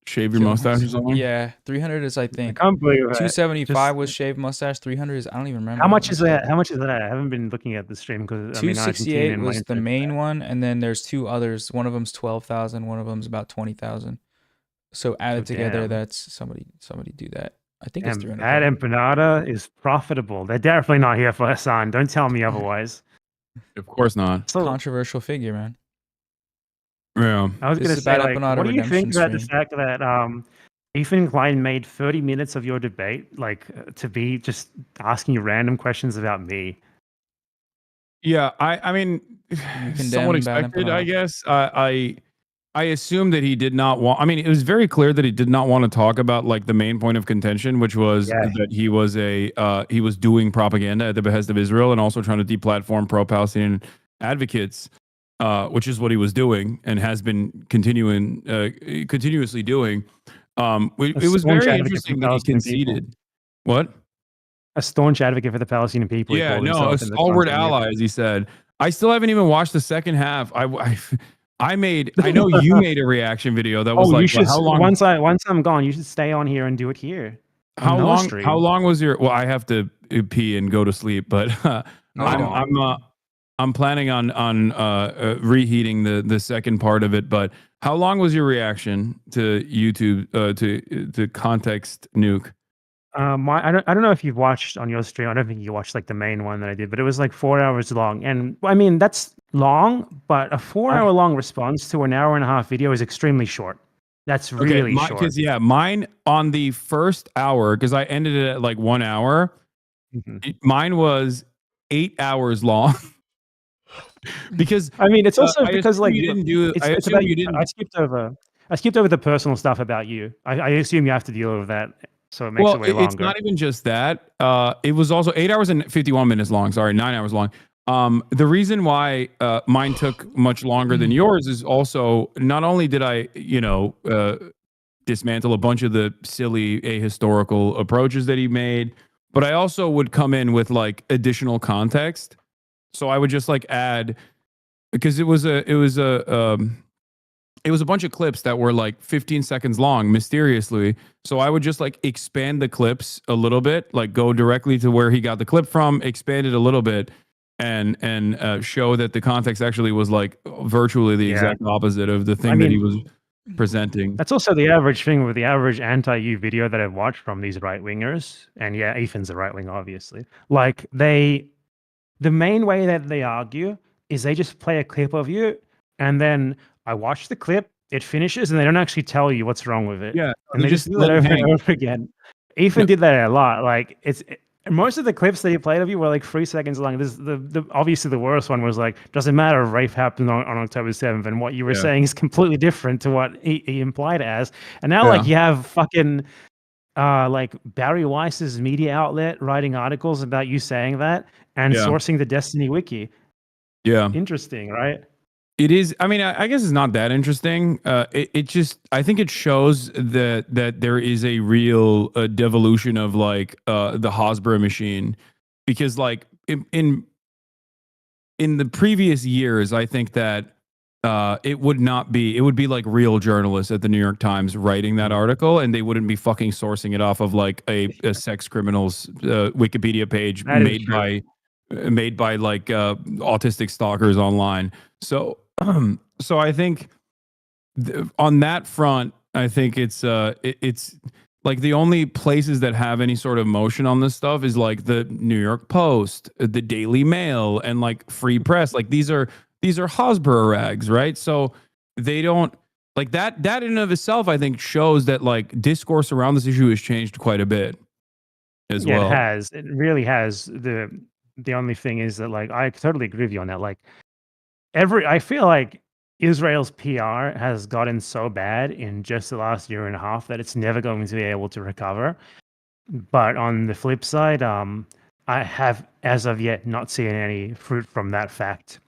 shave your mustache or something? Yeah, 300 is, I think. I can't believe that. 275 was shaved mustache. 300 is, I don't even remember. How much is that? I haven't been looking at the stream because 268 was the main one, and then there's two others. One of them's 12,000. One of them's about 20,000. So added together, that's somebody do that. I think it's 300. BadEmpanada is profitable. They're definitely not here for Hasan. Don't tell me otherwise. Of course not. So, controversial figure, man. Yeah. I was going to say, like, what do you think about the fact that Ethan Klein made 30 minutes of your debate, like, to be just asking you random questions about me? Yeah, I mean, somewhat expected, I guess. I assume that he did not want. I mean, it was very clear that he did not want to talk about like the main point of contention, which was that he was doing propaganda at the behest of Israel and also trying to deplatform pro-Palestinian advocates, which is what he was doing and has been continuously doing. It was very interesting that he conceded. What? A staunch advocate for the Palestinian people. Yeah, no, a stalwart ally, as he said. I still haven't even watched the second half. I know you made a reaction video that was like, how long? Once I'm gone, you should stay on here and do it here. How long was your? Well, I have to pee and go to sleep, but I'm planning on reheating the second part of it. But how long was your reaction to YouTube to Context Nuke? I don't know if you've watched on your stream. I don't think you watched like the main one that I did, but it was like 4 hours long. And I mean, that's long, but a 4 hour long response to an hour and a half video is extremely short. That's really short. Because mine on the first hour, because I ended it at like 1 hour. Mine was 8 hours long. Because I mean, it's also because like you didn't do. I skipped over the personal stuff about you. I assume you have to deal with that. So it makes it way longer. It's not even just that. It was also 8 hours and 51 minutes long. Sorry, 9 hours long. The reason why mine took much longer than yours is also not only did I, dismantle a bunch of the silly ahistorical approaches that he made, but I also would come in with like additional context. So I would just like add, because it was a bunch of clips that were like 15 seconds long, mysteriously. So I would just like expand the clips a little bit, like go directly to where he got the clip from, expand it a little bit, and show that the context actually was like virtually the exact opposite of the thing that he was presenting. That's also the average thing with the average anti-U video that I've watched from these right-wingers. And yeah, Ethan's a right-winger, obviously. Like, the main way that they argue is they just play a clip of you, and then I watch the clip, it finishes, and they don't actually tell you what's wrong with it. Yeah, And they just do that over and over again. Ethan did that a lot. Like, most of the clips that he played of you were like 3 seconds long. This obviously the worst one was like, doesn't matter if rape happened on October 7th, and what you were saying is completely different to what he implied as. And now like you have fucking like Barry Weiss's media outlet writing articles about you saying that and sourcing the Destiny wiki. Yeah. Interesting, right? It is. I mean, I guess it's not that interesting. It just, I think it shows that there is a real devolution of like the Hasbro machine, because like in the previous years, I think that it would be like real journalists at the New York Times writing that article, and they wouldn't be fucking sourcing it off of like a sex criminals Wikipedia page made by like autistic stalkers online. So I think on that front, I think it's like the only places that have any sort of motion on this stuff is like the New York Post, the Daily Mail, and like Free Press. Like these are Hasbro rags, right? So they don't like that in and of itself, I think shows that like discourse around this issue has changed quite a bit as well. It has. It really has. The only thing is that like I totally agree with you on that. Like I feel like Israel's PR has gotten so bad in just the last year and a half that it's never going to be able to recover. But on the flip side, I have as of yet not seen any fruit from that fact.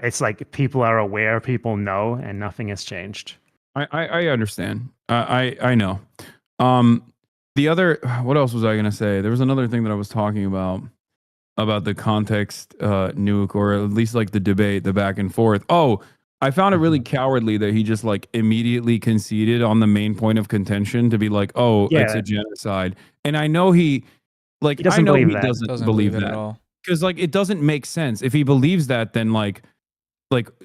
It's like people are aware, people know, and nothing has changed. I understand. I know. The other, what else was I going to say? There was another thing that I was talking about the context nuke, or at least like the debate, the back and forth. Oh, I found it really cowardly that he just like immediately conceded on the main point of contention to be like, oh, it's a genocide. And I know he doesn't believe that at all. Because like it doesn't make sense. If he believes that, then like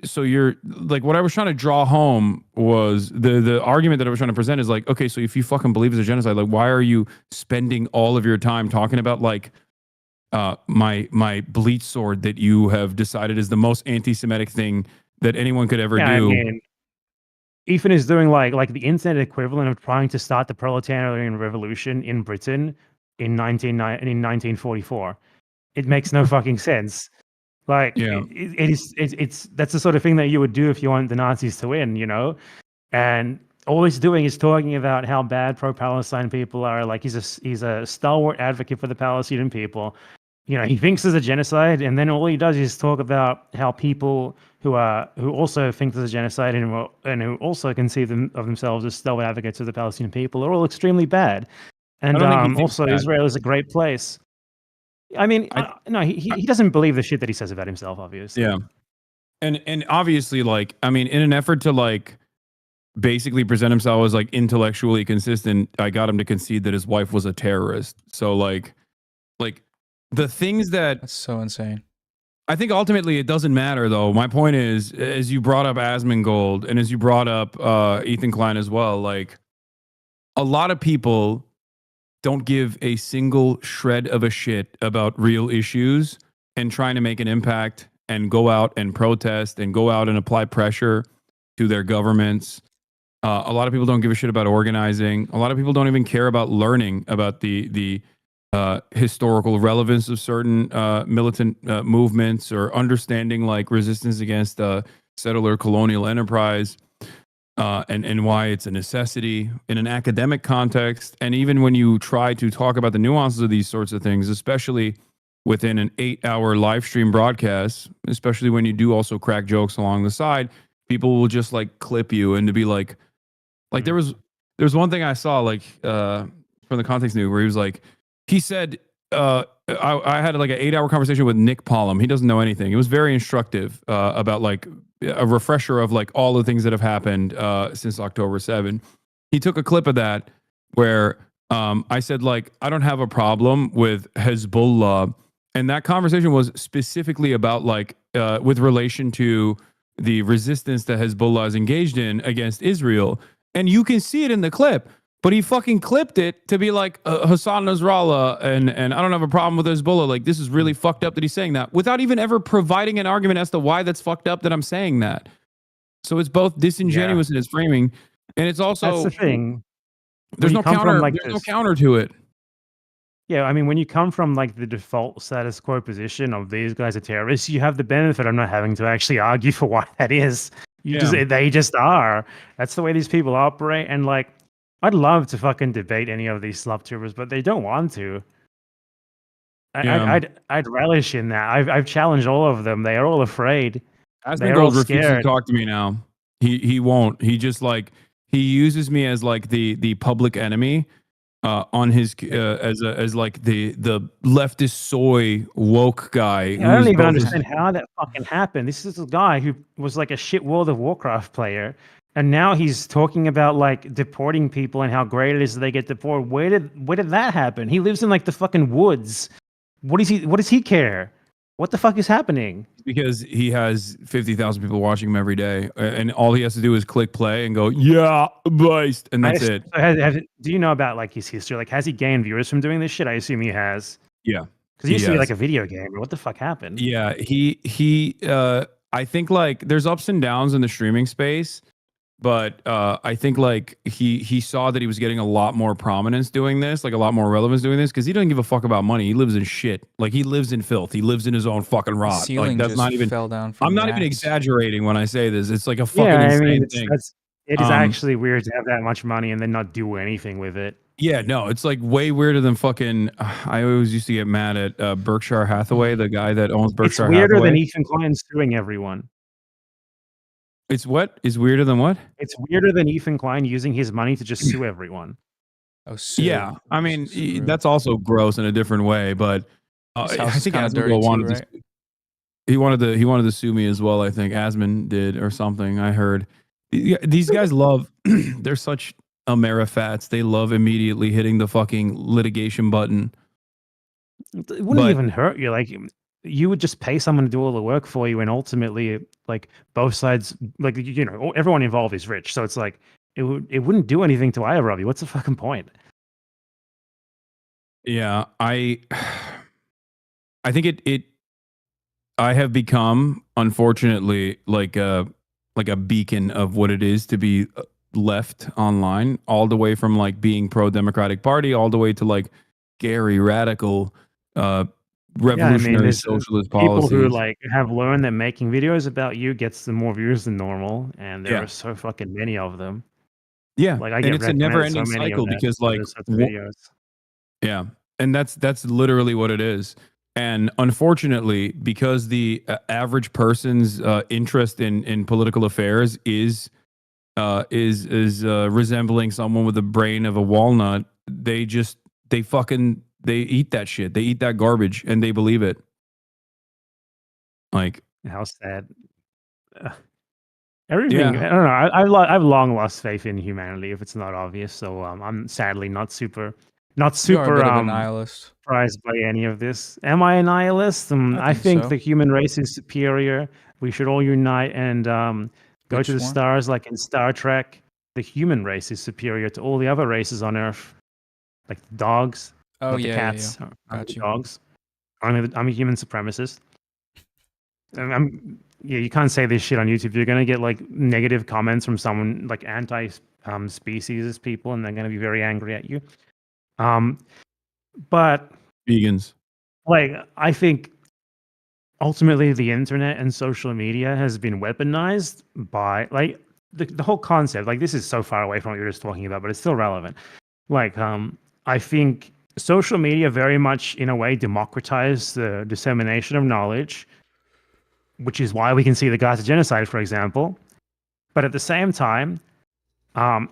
so you're like, what I was trying to draw home was the argument that I was trying to present is like, okay, so if you fucking believe it's a genocide, like why are you spending all of your time talking about like my Bleach sword that you have decided is the most anti-Semitic thing that anyone could ever do? I mean, Ethan is doing like the internet equivalent of trying to start the proletarian revolution in Britain in 1944. It makes no fucking sense. Like it's that's the sort of thing that you would do if you want the Nazis to win, you know? And all he's doing is talking about how bad pro-Palestine people are. Like he's a stalwart advocate for the Palestinian people. You know, he thinks there's a genocide, and then all he does is talk about how people who also think there's a genocide and who also conceive of themselves as stalwart advocates of the Palestinian people are all extremely bad. And also, Israel is a great place. I mean, no, he doesn't believe the shit that he says about himself, obviously. Yeah, and obviously, like, I mean, in an effort to like basically present himself as like intellectually consistent, I got him to concede that his wife was a terrorist. So like the things that's so insane. I think ultimately it doesn't matter though. My point is, as you brought up Asmongold and as you brought up Ethan Klein as well, like a lot of people don't give a single shred of a shit about real issues and trying to make an impact and go out and protest and go out and apply pressure to their governments. A lot of people don't give a shit about organizing. A lot of people don't even care about learning about the historical relevance of certain militant movements or understanding like resistance against settler colonial enterprise. And why it's a necessity in an academic context. And even when you try to talk about the nuances of these sorts of things, especially within an 8-hour live stream broadcast, especially when you do also crack jokes along the side, people will just like clip you and to be like there was one thing I saw like from the context news where he was like, he said, I had like an 8-hour conversation with Nick Pollum. He doesn't know anything. It was very instructive about like a refresher of like all the things that have happened since October 7. He took a clip of that where I said like, I don't have a problem with Hezbollah. And that conversation was specifically about like with relation to the resistance that Hezbollah is engaged in against Israel, and you can see it in the clip. But he fucking clipped it to be like Hassan Nasrallah, and I don't have a problem with Hezbollah. Like, this is really fucked up that he's saying that, without even ever providing an argument as to why that's fucked up that I'm saying that. So it's both disingenuous in its framing, and it's also, that's the thing. There's no counter. Like there's no counter to it. Yeah, I mean, when you come from like the default status quo position of these guys are terrorists, you have the benefit of not having to actually argue for why that is. They just are. That's the way these people operate, and like, I'd love to fucking debate any of these slop tubers, but they don't want to. I'd relish in that. I've challenged all of them. They are all afraid. Asmongold all refuses to scared. talk to me now. He won't. He just like, he uses me as like the public enemy on his as like the leftist soy woke guy. I don't even understand how that fucking happened. This is a guy who was like a shit World of Warcraft player, and now he's talking about like deporting people and how great it is that they get deported. Where did that happen? He lives in like the fucking woods. What does he care? What the fuck is happening? Because he has 50,000 people watching him every day, and all he has to do is click play and go, yeah, based, and that's it. Do you know about like his history? Like, has he gained viewers from doing this shit? I assume he has. Yeah, because he used to be like a video game. What the fuck happened? Yeah, he. I think like there's ups and downs in the streaming space, but I think like he saw that he was getting a lot more prominence doing this, like a lot more relevance doing this, because he doesn't give a fuck about money. He lives in shit. Like, he lives in filth. He lives in his own fucking rot. Ceiling like, that's just not even. fell down from I'm not the even axe. exaggerating when I say this. It's like a fucking insane thing. It is actually weird to have that much money and then not do anything with it. Yeah, no, it's like way weirder than fucking. I always used to get mad at Berkshire Hathaway, the guy that owns Berkshire Hathaway. It's weirder than Ethan Klein suing everyone. It's what? Is weirder than what? It's weirder than Ethan Klein using his money to just sue everyone. Oh, sue. Yeah, I mean, that's also gross in a different way, but I think Asmongold wanted to. He wanted to sue me as well. I think Asmon did or something. I heard. These guys love. They're such Amerifats. They love immediately hitting the fucking litigation button. It wouldn't even hurt you. Like, you would just pay someone to do all the work for you, and ultimately, like, both sides, like, you know, everyone involved is rich, so it's like it wouldn't do anything to Ayyrabs. What's the fucking point? Yeah, I think it. I have become, unfortunately, like a beacon of what it is to be left online, all the way from like being pro-Democratic Party, all the way to like Gary radical, revolutionary socialist policies. People who like have learned that making videos about you gets them more views than normal, and there are so fucking many of them. Yeah, like and it's a never-ending cycle because like videos. Yeah, and that's literally what it is. And unfortunately, because the average person's interest in political affairs is resembling someone with the brain of a walnut, they eat that shit. They eat that garbage, and they believe it. Like, how sad. Everything. I don't know. I've long lost faith in humanity, if it's not obvious. So I'm sadly not super You are a bit of a nihilist. Surprised by any of this. Am I a nihilist? I think so. the human race is superior. We should all unite and go to the stars, like in Star Trek. The human race is superior to all the other races on Earth, like the dogs, not the cats, dogs. I'm a human supremacist. You can't say this shit on YouTube. You're gonna get like negative comments from someone like anti-species people, and they're gonna be very angry at you. But vegans, like, I think ultimately the internet and social media has been weaponized by like the whole concept. Like, this is so far away from what you're just talking about, but it's still relevant. Like, I think social media very much in a way democratized the dissemination of knowledge, which is why we can see the Gaza genocide, for example. But at the same time,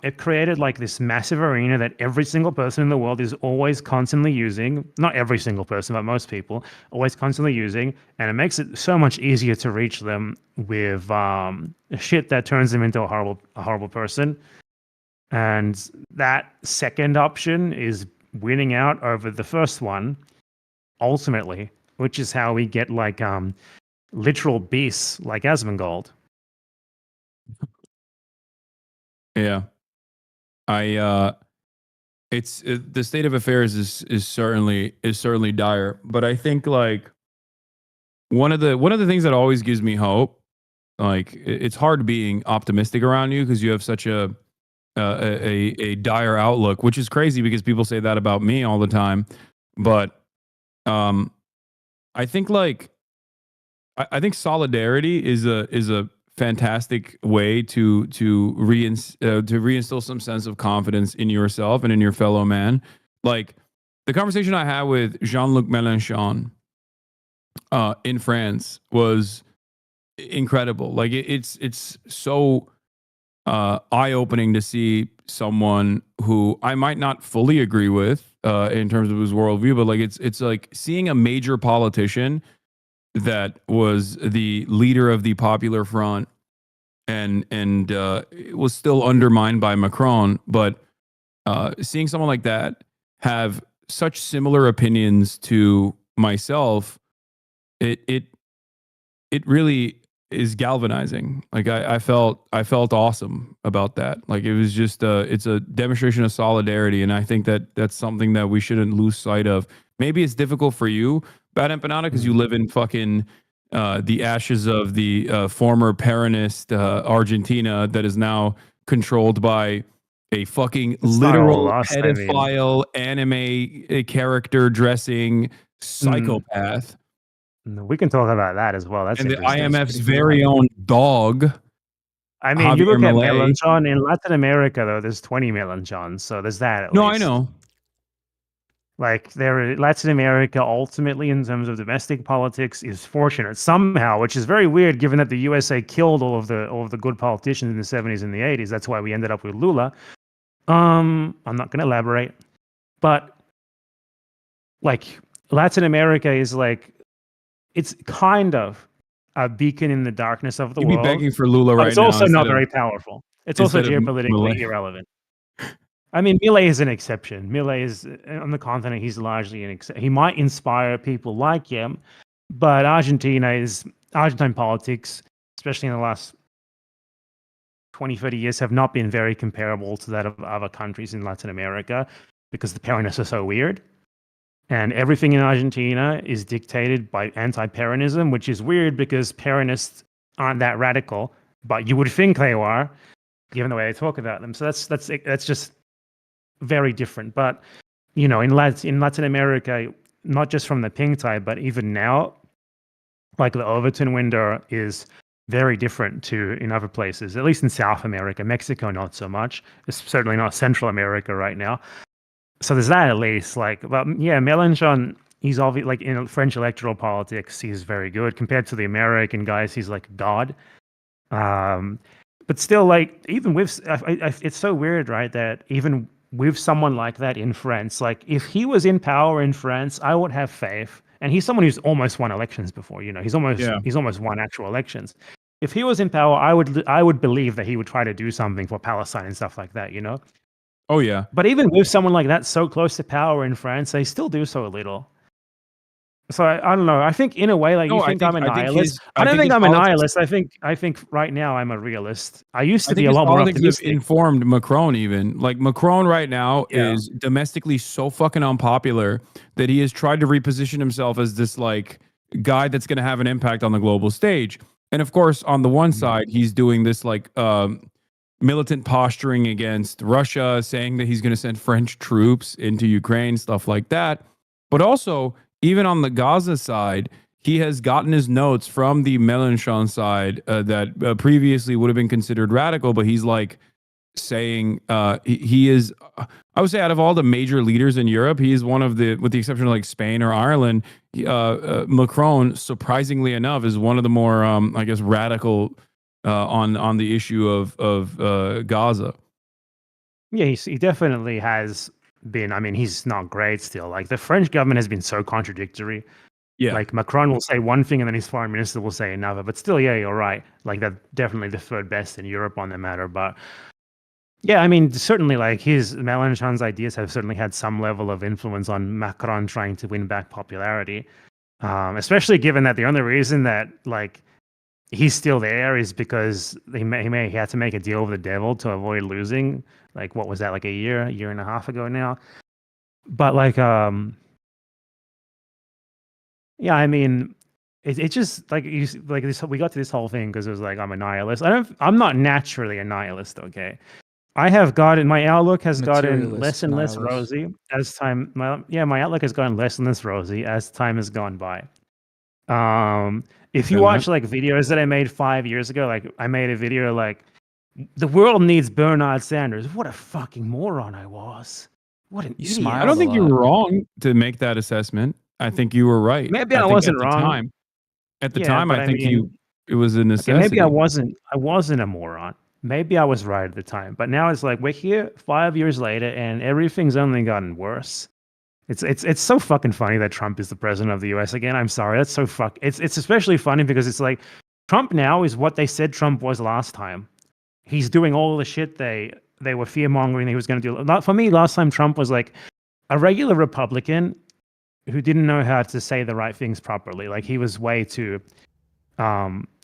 it created like this massive arena that every single person in the world is always constantly using. Not every single person, but most people always constantly using, and it makes it so much easier to reach them with shit that turns them into a horrible person. And that second option is winning out over the first one, ultimately, which is how we get like literal beasts like Asmongold. Yeah. The state of affairs is certainly dire, but I think like one of the things that always gives me hope, like it's hard being optimistic around you because you have such a dire outlook, which is crazy because people say that about me all the time. But I think like I think solidarity is a fantastic way to reinstill some sense of confidence in yourself and in your fellow man. Like the conversation I had with Jean-Luc Mélenchon in France was incredible. Like it's so eye-opening to see someone who I might not fully agree with in terms of his worldview, but like it's like seeing a major politician that was the leader of the Popular Front and it was still undermined by Macron, but seeing someone like that have such similar opinions to myself, it really is galvanizing. Like I felt awesome about that. Like it was just it's a demonstration of solidarity, and I think that that's something that we shouldn't lose sight of. Maybe it's difficult for you, BadEmpanada, because you live in fucking the ashes of the former Peronist Argentina that is now controlled by a fucking It's not all literal lost, I mean. pedophile anime character dressing psychopath. We can talk about that as well. That's And the interesting. IMF's very own dog. I mean, you Javier look at Milei. Mélenchon in Latin America, though. There's 20 Mélenchons, so there's that at No, least. I know. Like, Latin America, ultimately, in terms of domestic politics, is fortunate somehow, which is very weird, given that the USA killed all of the good politicians in the 70s and the 80s. That's why we ended up with Lula. I'm not going to elaborate, but like Latin America is like, it's kind of a beacon in the darkness of the You'd world. be begging for Lula But right it's now. also not instead of- very powerful. It's also instead of geopolitically Milei. irrelevant. I mean, Milei is an exception. Milei is on the continent. He's largely an exception. He might inspire people like him, but Argentine politics, especially in the last 20, 30 years, have not been very comparable to that of other countries in Latin America because the Peronists are so weird. And everything in Argentina is dictated by anti-Peronism, which is weird because Peronists aren't that radical, but you would think they are, given the way they talk about them. So that's just very different. But you know, in Latin America, not just from the pink tide, but even now, like the Overton window is very different to in other places. At least in South America, Mexico, not so much. It's certainly not Central America right now. So there's that at least. Like, but yeah, Mélenchon, he's obviously like in French electoral politics, he's very good compared to the American guys. He's like God. But still, like even with, it's so weird, right? That even with someone like that in France, like if he was in power in France, I would have faith. And he's someone who's almost won elections before. You know, he's almost won actual elections. If he was in power, I would believe that he would try to do something for Palestine and stuff like that. You know. Oh yeah. But even with someone like that so close to power in France, they still do so little. So I don't know. I think in a way, like No, you I think think- I'm a I think nihilist. his- I I don't think think his I'm a politics- nihilist. I think right now I'm a realist. I used to I be think a his lot more politics have optimistic. informed Macron even. Like Macron right now Yeah. is domestically so fucking unpopular that he has tried to reposition himself as this like guy that's going to have an impact on the global stage. And of course, on the one side, he's doing this like militant posturing against Russia, saying that he's going to send French troops into Ukraine, stuff like that. But also, even on the Gaza side, he has gotten his notes from the Mélenchon side that previously would have been considered radical, but he's like saying he is, I would say out of all the major leaders in Europe, he is one of the, with the exception of like Spain or Ireland, Macron, surprisingly enough, is one of the more, I guess, radical on the issue of Gaza. Yeah, he definitely has been. I mean, he's not great still. Like the French government has been so contradictory. Yeah. Like Macron will say one thing and then his foreign minister will say another. But still, yeah, you're right. Like they're definitely the third best in Europe on the matter. But yeah, I mean, certainly like Mélenchon's ideas have certainly had some level of influence on Macron trying to win back popularity. Especially given that the only reason that like he's still there is because he had to make a deal with the devil to avoid losing. Like, what was that, like a year and a half ago now? But like, yeah, I mean, it just like this. We got to this whole thing because it was like I'm a nihilist. I'm not naturally a nihilist. Okay, I have gotten my outlook has gotten less Materialist and less nihilist. rosy as time. My outlook has gotten less and less rosy as time has gone by. If you Yeah, watch like videos that I made 5 years ago, like I made a video like the world needs Bernard Sanders. What a fucking moron I was. What an You idiot. smiled I don't a think you lot. were wrong to make that assessment. I think you were right. Maybe I I think wasn't wrong. at the Yeah, time, but I I think mean, it was a okay, maybe necessity. I wasn't a moron. Maybe I was right at the time. But now it's like we're here 5 years later and everything's only gotten worse. It's so fucking funny that Trump is the president of the US again. I'm sorry. That's so it's especially funny because it's like Trump now is what they said Trump was last time. He's doing all the shit they were fear mongering he was going to do. Not for me. Last time Trump was like a regular Republican who didn't know how to say the right things properly. Like he was way too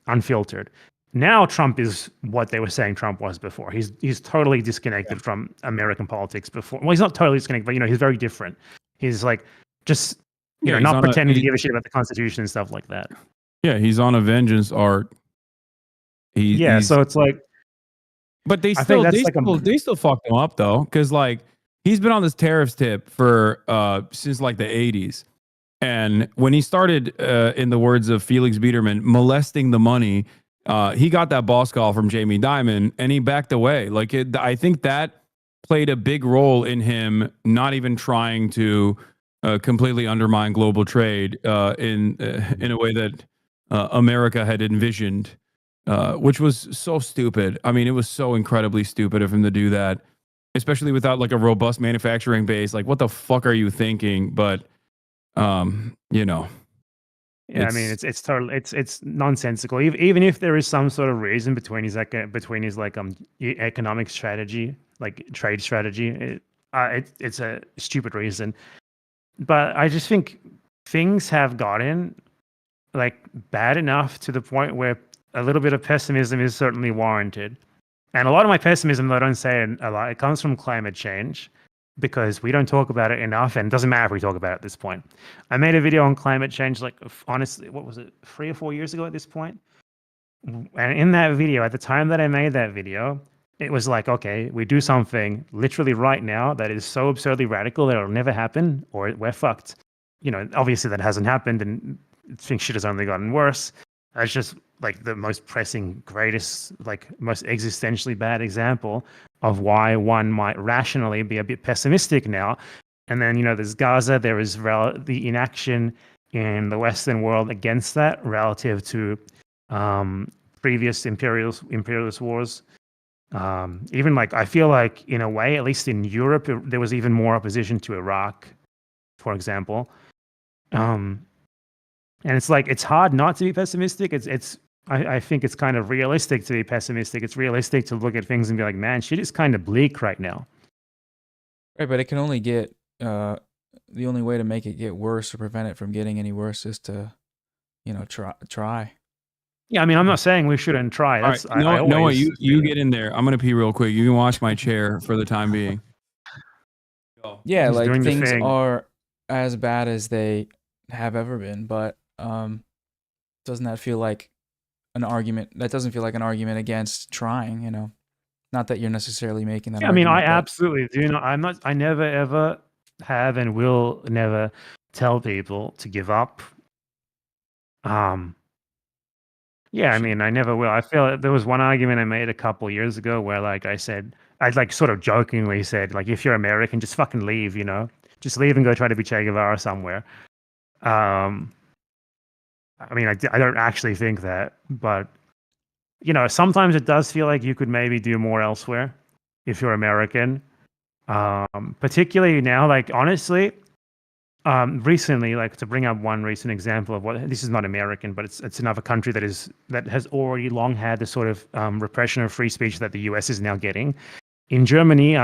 unfiltered. Now Trump is what they were saying Trump was before. He's totally disconnected from American politics before. Well, he's not totally disconnected, but he's very different. He's like just Yeah, he's not on pretending to give a shit about the Constitution and stuff like that. Yeah, he's on a vengeance arc. Yeah, He's so it's like, but they I think still that's they like still they still fucked him up though, because like he's been on this tariffs tip for since like the 80s. And when he started, in the words of Felix Biederman, molesting the money, he got that boss call from Jamie Dimon and he backed away. Like I think that played a big role in him not even trying to completely undermine global trade in a way that America had envisioned, which was so stupid. I mean, it was so incredibly stupid of him to do that, especially without like a robust manufacturing base. Like, what the fuck are you thinking? But you know, yeah, I mean, it's totally it's nonsensical. Even if there is some sort of reason between his economic strategy, like trade strategy, it's a stupid reason. But I just think things have gotten like bad enough to the point where a little bit of pessimism is certainly warranted. And a lot of my pessimism, though I don't say it a lot, it comes from climate change because we don't talk about it enough, and it doesn't matter if we talk about it at this point. I made a video on climate change, like honestly, what was it, 3 or 4 years ago at this point? And in that video, at the time that I made that video, it was like, okay, we do something literally right now that is so absurdly radical that it'll never happen, or we're fucked. Obviously that hasn't happened, and I think shit has only gotten worse. That's just like the most pressing, greatest, like most existentially bad example of why one might rationally be a bit pessimistic now. And then, there's Gaza, there is the inaction in the Western world against that relative to previous imperialist wars. Even like, I feel like in a way, at least in Europe, there was even more opposition to Iraq, for example. And it's like, it's hard not to be pessimistic. I think it's kind of realistic to be pessimistic. It's realistic to look at things and be like, man, shit is kind of bleak right now. Right, but it can only get, the only way to make it get worse or prevent it from getting any worse is to, try. Yeah, I mean, I'm not saying we shouldn't try. All That's right. Noah, you get in there. I'm gonna pee real quick. You can watch my chair for the time being. Yeah, He's like doing the things thing. are as bad as they have ever been, but doesn't that feel like an argument? That doesn't feel like an argument against trying, Not that you're necessarily making that Yeah, I mean, argument. I absolutely do. I never ever have and will never tell people to give up. Yeah, I mean, I never will. I feel like there was one argument I made a couple years ago where, like, I'd like sort of jokingly said, like, if you're American, just fucking leave, just leave and go try to be Che Guevara somewhere. I mean, I don't actually think that, but sometimes it does feel like you could maybe do more elsewhere if you're American. Particularly now, like, honestly, recently, like, to bring up one recent example of what this is not American, but it's another country that has already long had the sort of repression of free speech that the US is now getting. In Germany,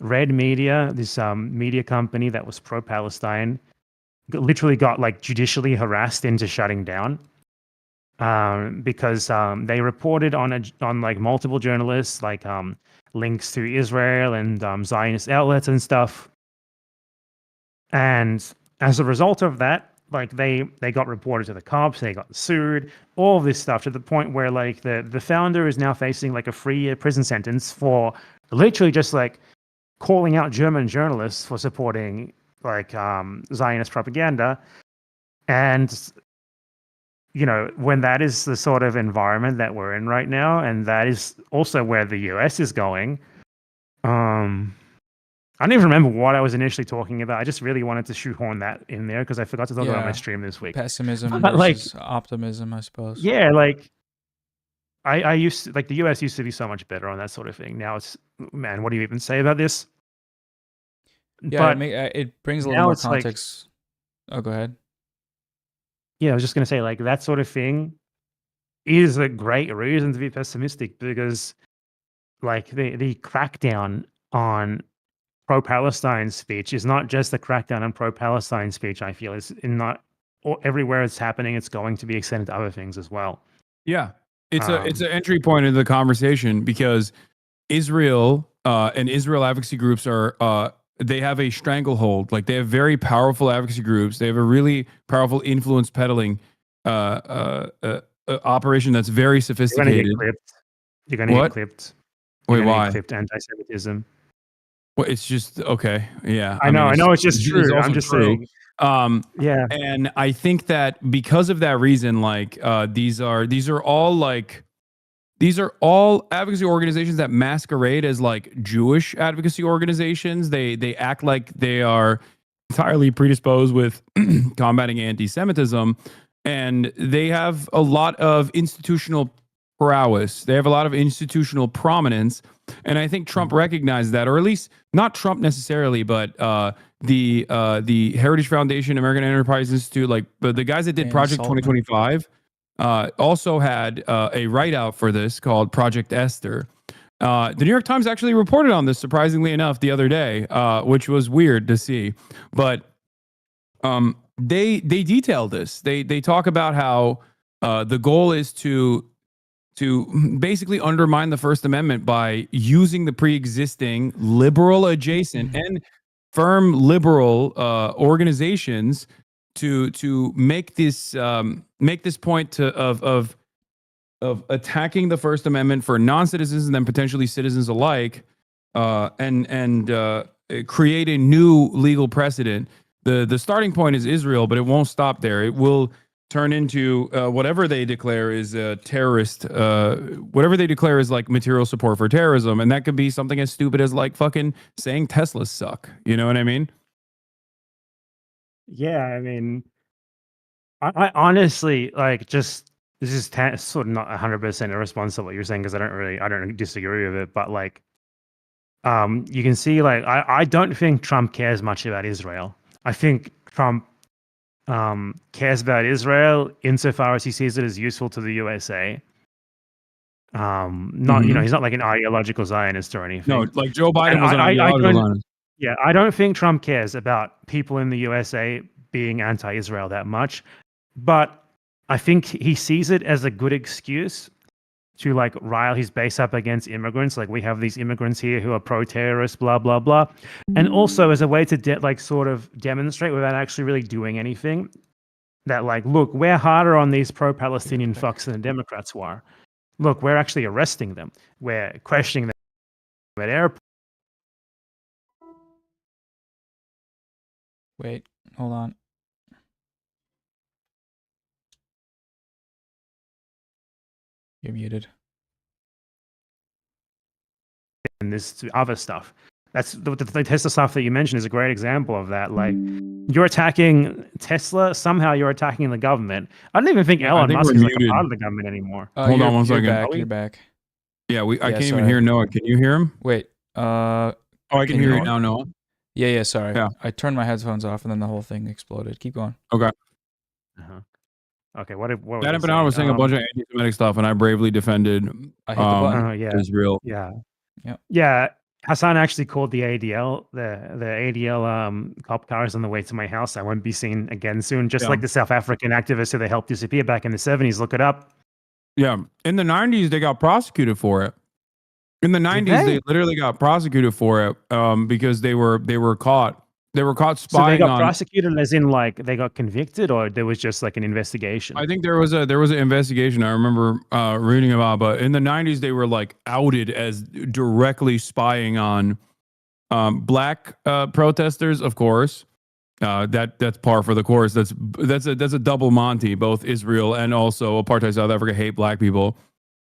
Red Media, this media company that was pro-Palestine, literally got like judicially harassed into shutting down. because they reported on like multiple journalists, like links to Israel and Zionist outlets and stuff. And as a result of that, like they got reported to the cops, they got sued, all of this stuff, to the point where like the founder is now facing like a 3-year prison sentence for literally just like calling out German journalists for supporting like Zionist propaganda. And when that is the sort of environment that we're in right now, and that is also where the US is going, I don't even remember what I was initially talking about. I just really wanted to shoehorn that in there because I forgot to talk about it on my stream this week. Pessimism But, like, versus optimism, I suppose. Yeah, like I used to, like, the US used to be so much better on that sort of thing. Now it's, man, what do you even say about this? Yeah, But it brings a little now more it's like, context. Oh, go ahead. yeah, I was just gonna say, like, that sort of thing is a great reason to be pessimistic, because like the crackdown on pro-Palestine speech is not just a crackdown on pro-Palestine speech. I feel it's not everywhere it's happening. It's going to be extended to other things as well. Yeah, it's an entry point into the conversation, because Israel and Israel advocacy groups are they have a stranglehold. Like, they have very powerful advocacy groups. They have a really powerful influence peddling operation that's very sophisticated. You're going to get clipped. Wait, why? Clipped anti-Semitism. Well, it's just okay. Yeah, I know it's just true. I'm just saying. Yeah, and I think that because of that reason, like these are all advocacy organizations that masquerade as like Jewish advocacy organizations. They act like they are entirely predisposed with combating anti-Semitism, and they have a lot of institutional prowess. They have a lot of institutional prominence, and I think Trump recognized that, or at least not Trump necessarily, but the Heritage Foundation, American Enterprise Institute, like the guys that did Project 2025, also had a write-out for this called Project Esther. The New York Times actually reported on this, surprisingly enough, the other day, which was weird to see. But they detail this. They talk about how the goal is to basically undermine the First Amendment by using the pre-existing liberal adjacent and firm liberal organizations to make this point of attacking the First Amendment for non-citizens and then potentially citizens alike, and create a new legal precedent. The starting point is Israel, but it won't stop there. It will turn into whatever they declare is terrorist, whatever they declare is like material support for terrorism, and that could be something as stupid as like fucking saying Teslas suck. You know what I mean? Yeah, I mean, I honestly, like, just this is sort of not 100% a response to what you're saying, because I don't disagree with it, but like, you can see, like, I don't think Trump cares much about Israel. I think Trump cares about Israel insofar as he sees it as useful to the USA. Not he's not like an ideological Zionist or anything. No, like Joe Biden was an ideological Zionist. Yeah, I don't think Trump cares about people in the USA being anti-Israel that much, but I think he sees it as a good excuse to like rile his base up against immigrants. Like, we have these immigrants here who are pro-terrorist, blah blah blah, and also as a way to like sort of demonstrate without actually really doing anything that, like, look, we're harder on these pro-Palestinian fucks than the Democrats were. Look, we're actually arresting them. We're questioning them at airports. Wait, hold on. You're muted. And this other stuff. That's the Tesla stuff that you mentioned is a great example of that. Like, you're attacking Tesla, somehow you're attacking the government. I don't even think Elon Musk is like a part of the government anymore. Hold on one second. You're back. Yeah, I can't even hear Noah. Can you hear him? Wait. I can hear you now, Noah. Yeah, sorry. Yeah. I turned my headphones off and then the whole thing exploded. Keep going. Okay. Okay, what was BadEmpanada was saying a bunch of anti-Semitic stuff, and I bravely defended I hit the button. Israel. Yeah. Yep. Yeah. Hasan actually called the ADL, the ADL cop cars on the way to my house. I won't be seen again soon. Just Yeah. like the South African activists who they helped disappear back in the 70s. Look it up. Yeah. In the 90s, they got prosecuted for it. In the 90s, they literally got prosecuted for it because they were caught. They were caught So they spying got on. prosecuted as in like they got convicted, or there was just like an investigation? I think there was an investigation I remember reading about, but in the 90s they were like outed as directly spying on black protesters, of course. That's par for the course. That's a double Monty. Both Israel and also apartheid South Africa hate black people.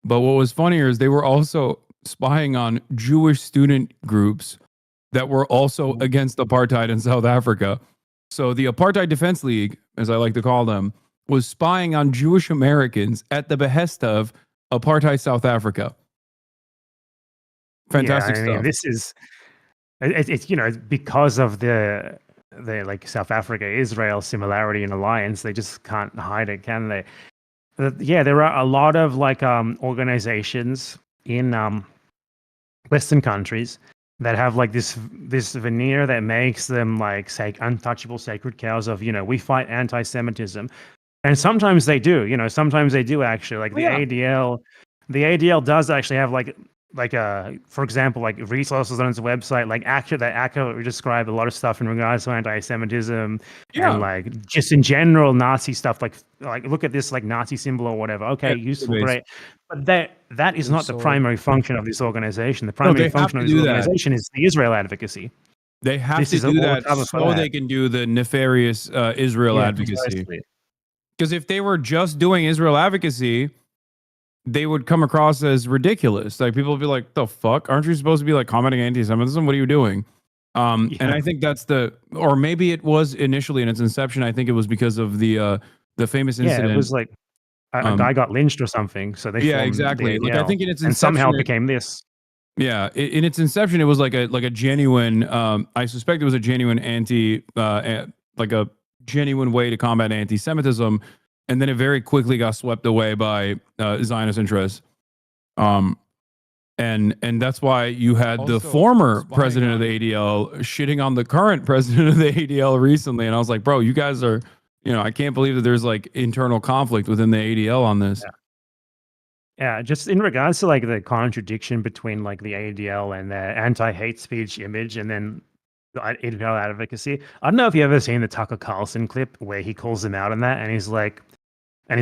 But what was funnier is they were also spying on Jewish student groups that were also against apartheid in South Africa. So the Apartheid Defense League, as I like to call them, was spying on Jewish Americans at the behest of apartheid South Africa. Fantastic stuff. This is it's because of the like South Africa Israel similarity and alliance, they just can't hide it, can they? There are a lot of like organizations in Western countries that have like this veneer that makes them like untouchable sacred cows of, we fight anti-Semitism. And sometimes they do, sometimes they do actually. Like the ADL does actually have like for example, like resources on its website, like that accurately describe a lot of stuff in regards to anti-Semitism and like just in general Nazi stuff. Like look at this like Nazi symbol or whatever. Okay, useful, great. But that is not the primary function of this organization. The primary function of this organization is the Israel advocacy. They have to do that so they can do the nefarious Israel advocacy. Because if they were just doing Israel advocacy, they would come across as ridiculous. Like people would be like, "The fuck? Aren't you supposed to be like combating anti-Semitism? What are you doing?" And I think that's or maybe it was initially in its inception. I think it was because of the famous incident. Yeah, it was like a guy got lynched or something. So they exactly. Like I think in its inception, and somehow it became this. Yeah, in its inception, it was like a genuine. I suspect it was a genuine like a genuine way to combat anti-Semitism. And then it very quickly got swept away by Zionist interests. And that's why you had also the former president of the ADL shitting on the current president of the ADL recently. And I was like, bro, you guys are, I can't believe that there's like internal conflict within the ADL on this. Yeah, just in regards to like the contradiction between like the ADL and the anti-hate speech image and then the Israel advocacy. I don't know if you ever seen the Tucker Carlson clip where he calls them out on that, and he's like, the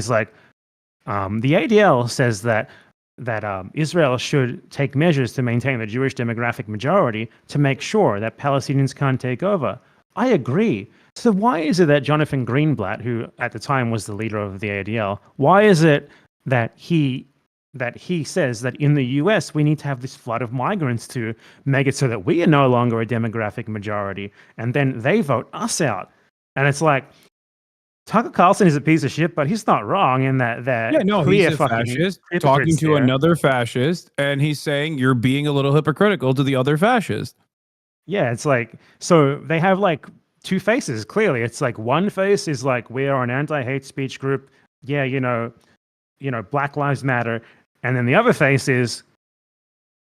ADL says that Israel should take measures to maintain the Jewish demographic majority to make sure that Palestinians can't take over. I agree. So why is it that Jonathan Greenblatt, who at the time was the leader of the ADL, why is it that he says that in the US we need to have this flood of migrants to make it so that we are no longer a demographic majority, and then they vote us out? And it's like, Tucker Carlson is a piece of shit, but he's not wrong in that he's a fascist talking to another fascist, and he's saying you're being a little hypocritical to the other fascist. Yeah, it's like, so they have like two faces, clearly. It's like one face is like, we are an anti-hate speech group. Yeah, Black Lives Matter. And then the other face is,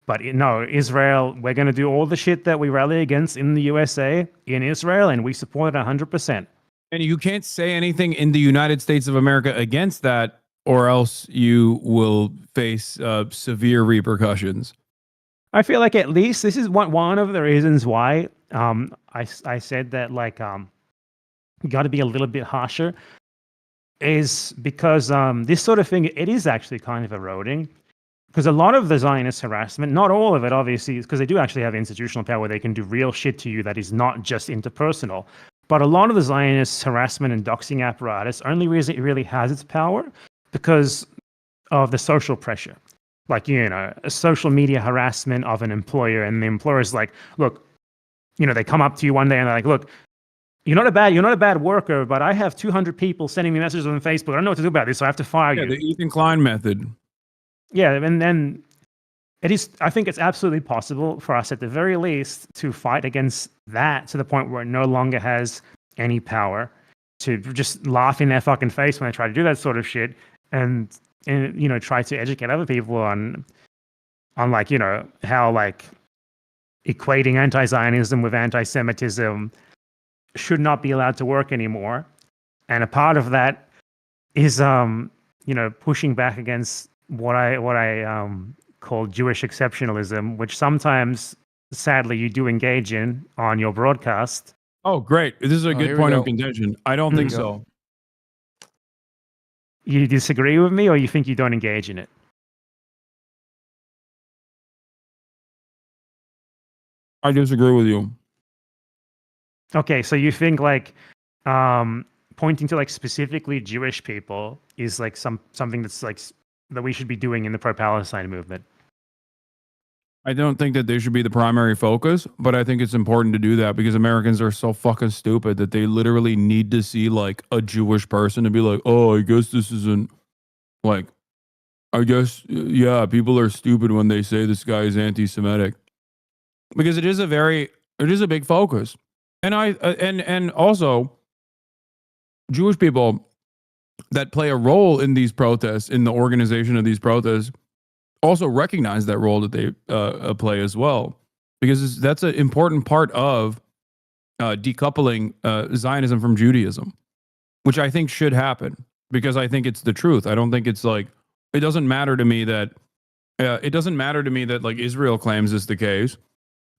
but no, Israel, we're going to do all the shit that we rally against in the USA, in Israel, and we support it 100%. And you can't say anything in the United States of America against that, or else you will face severe repercussions. I feel like at least this is one of the reasons why I said that like you got to be a little bit harsher, is because this sort of thing, it is actually kind of eroding. Because a lot of the Zionist harassment, not all of it obviously, because they do actually have institutional power where they can do real shit to you that is not just interpersonal. But a lot of the Zionist harassment and doxing apparatus only really has its power because of the social pressure. Like, a social media harassment of an employer, and the employer is like, look, they come up to you one day and they're like, look, you're not a bad worker, but I have 200 people sending me messages on Facebook. I don't know what to do about this, so I have to fire you. The Ethan Klein method. Yeah, and then I think it's absolutely possible for us at the very least to fight against that to the point where it no longer has any power, to just laugh in their fucking face when they try to do that sort of shit, and try to educate other people on like, how like equating anti-Zionism with anti-Semitism should not be allowed to work anymore. And a part of that is, pushing back against what I call Jewish exceptionalism, which sometimes, sadly, you do engage in on your broadcast. Oh, great. This is a Oh, good here we point go. of contention. I don't think Here we go. so. You disagree with me, or you think you don't engage in it? I disagree with you. Okay, so you think like pointing to like specifically Jewish people is like something that's like that we should be doing in the pro-Palestine movement. I don't think that they should be the primary focus, but I think it's important to do that because Americans are so fucking stupid that they literally need to see like a Jewish person to be like, oh, I guess this isn't like, I guess, yeah, people are stupid when they say this guy is anti-Semitic because it is a big focus. And and also Jewish people that play a role in these protests, in the organization of these protests, also recognize that role that they play as well, because that's an important part of decoupling Zionism from Judaism, which I think should happen because I think it's the truth. I don't think it's like, it doesn't matter to me that like Israel claims is the case,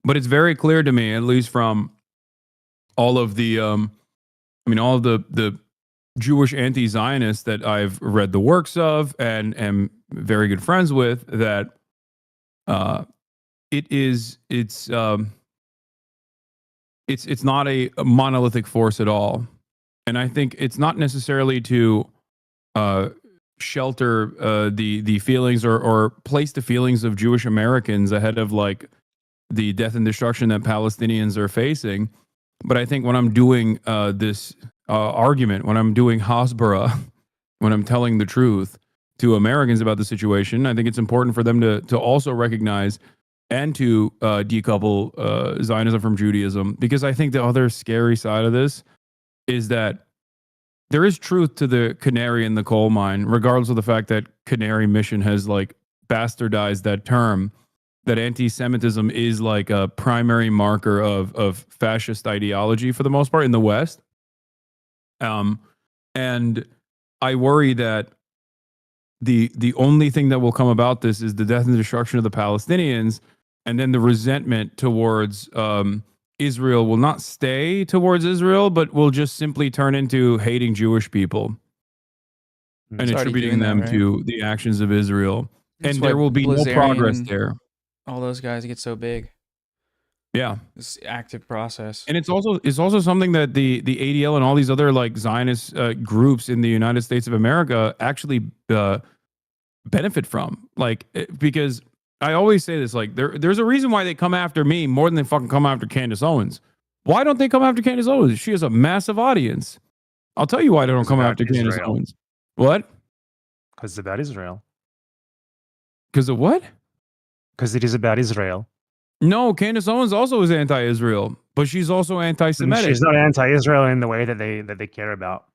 but it's very clear to me, at least from all of the all of the Jewish anti-Zionists that I've read the works of and am very good friends with, that it's not a monolithic force at all. And I think it's not necessarily to shelter the feelings or place the feelings of Jewish Americans ahead of like the death and destruction that Palestinians are facing. But I think when I'm doing this argument, when I'm doing Hasbara, when I'm telling the truth to Americans about the situation, I think it's important for them to also recognize and to decouple Zionism from Judaism, because I think the other scary side of this is that there is truth to the canary in the coal mine, regardless of the fact that Canary Mission has like bastardized that term, that anti-Semitism is like a primary marker of fascist ideology for the most part in the West. And I worry that the only thing that will come about this is the death and destruction of the Palestinians, and then the resentment towards Israel will not stay towards Israel, but will just simply turn into hating Jewish people and It's already attributing doing that, them right? to the actions of Israel. That's And why there will be no progress Blazarian, there. all those guys get so big. Yeah. This active process. And it's also something that the ADL and all these other like Zionist groups in the United States of America actually benefit from. Like, because I always say this, like there's a reason why they come after me more than they fucking come after Candace Owens. Why don't they come after Candace Owens? She has a massive audience. I'll tell you why they don't It's come about after Candace Israel. Owens. What? Because it's about Israel. Because of what? Because it is about Israel. No, Candace Owens also is anti-Israel, but she's also And anti-Semitic. she's not anti-Israel in the way that they care about.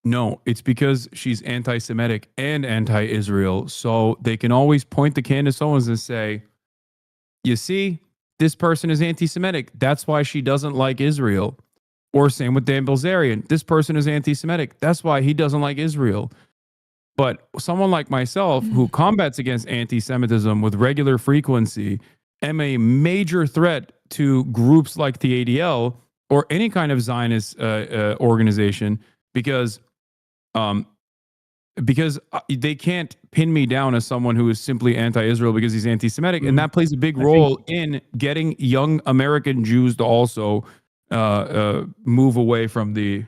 No, it's because she's anti-Semitic and anti-Israel. So they can always point to Candace Owens and say, you see, this person is anti-Semitic. That's why she doesn't like Israel. Or same with Dan Bilzerian. This person is anti-Semitic. That's why he doesn't like Israel. But someone like myself who combats against anti-Semitism with regular frequency am a major threat to groups like the ADL or any kind of Zionist organization because they can't pin me down as someone who is simply anti-Israel because he's anti-Semitic, and that plays a big role in getting young American Jews to also move away from the.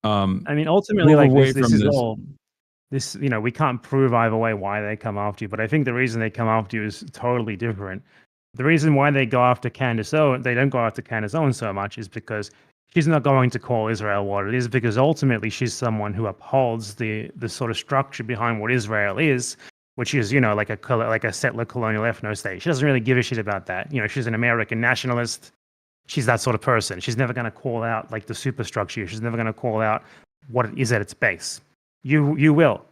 I mean, ultimately, move like away this from is this. all. This, we can't prove either way why they come after you, but I think the reason they come after you is totally different. The reason why they go after Candace Owens, they don't go after Candace Owens so much, is because she's not going to call Israel what it is, because ultimately she's someone who upholds the sort of structure behind what Israel is, which is, like a settler colonial ethno state. She doesn't really give a shit about that. She's an American nationalist. She's that sort of person. She's never going to call out like the superstructure. She's never going to call out what it is at its base. You will.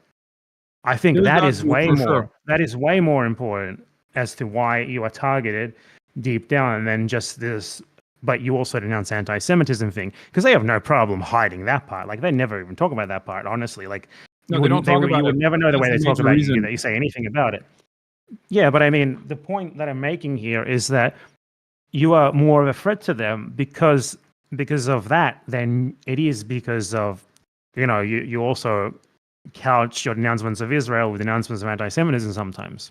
I think that is way more. That is way more important as to why you are targeted, deep down, and then just this. But you also denounce anti-Semitism thing because they have no problem hiding that part. Like they never even talk about that part. Honestly, like No, they don't talk about you it. would never know the way That's they the talk major about reason. you that you say anything about it. Yeah, but I mean, the point that I'm making here is that you are more of a threat to them because of that than it is because of, you also couch your denouncements of Israel with announcements of anti-Semitism sometimes.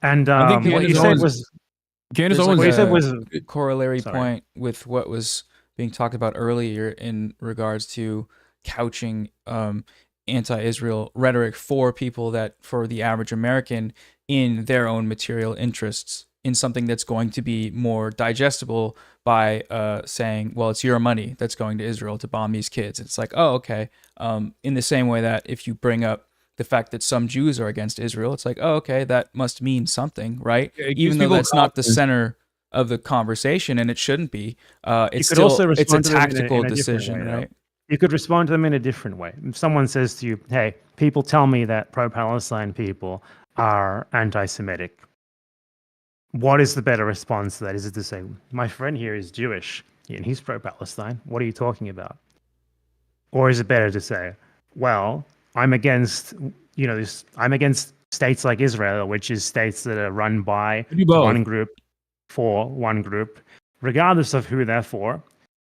And I think what you Candace said Owens- was Candace There's Owens what you said was corollary sorry. point with what was being talked about earlier in regards to couching anti-Israel rhetoric for the average American in their own material interests in something that's going to be more digestible by saying, well, it's your money that's going to Israel to bomb these kids. It's like, oh, okay. In the same way that if you bring up the fact that some Jews are against Israel, it's like, oh, okay, that must mean something, right? Yeah, it gives Even though people that's not the confidence. center of the conversation, and it shouldn't be. It's could also it's a respond to them in tactical a different decision, way, though. right? You could respond to them in a different way. If someone says to you, hey, people tell me that pro-Palestine people are anti-Semitic. What is the better response to that? Is it to say, my friend here is Jewish and he's pro-Palestine. What are you talking about? Or is it better to say, well, I'm against, I'm against states like Israel, which is states that are run by Do both. one group for one group, regardless of who they're for.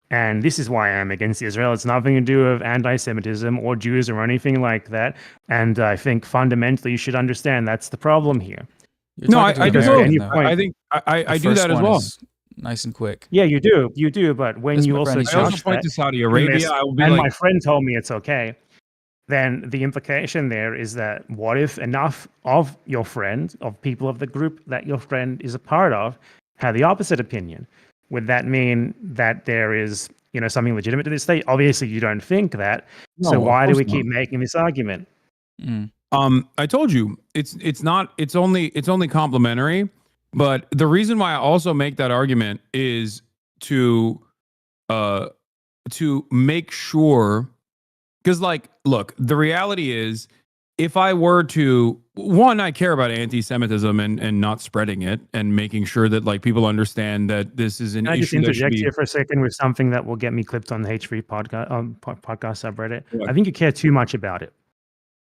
And this is why I'm against Israel. It's nothing to do with anti-Semitism or Jews or anything like that. And I think fundamentally you should understand that's the problem here. You're No, talking to I an do American, both. though. I think I The do first that as one well. is nice and quick. Yeah, you do. But when That's you my also friend, I also judge point that to Saudi in Arabia. this, I will be and like, my friend told me it's okay, then the implication there is that what if enough of your friend, of people of the group that your friend is a part of, have the opposite opinion? Would that mean that there is, something legitimate to this state? Obviously, you don't think that. So No, of why do course we not. keep making this argument? I told you it's only complimentary, but the reason why I also make that argument is to make sure, because look, the reality is, if I were to, I care about anti-Semitism and not spreading it and making sure that people understand that this is an Can I just issue that should interject be. here for a second with something that will get me clipped on the H3 podcast subreddit? What? I think you care too much about it.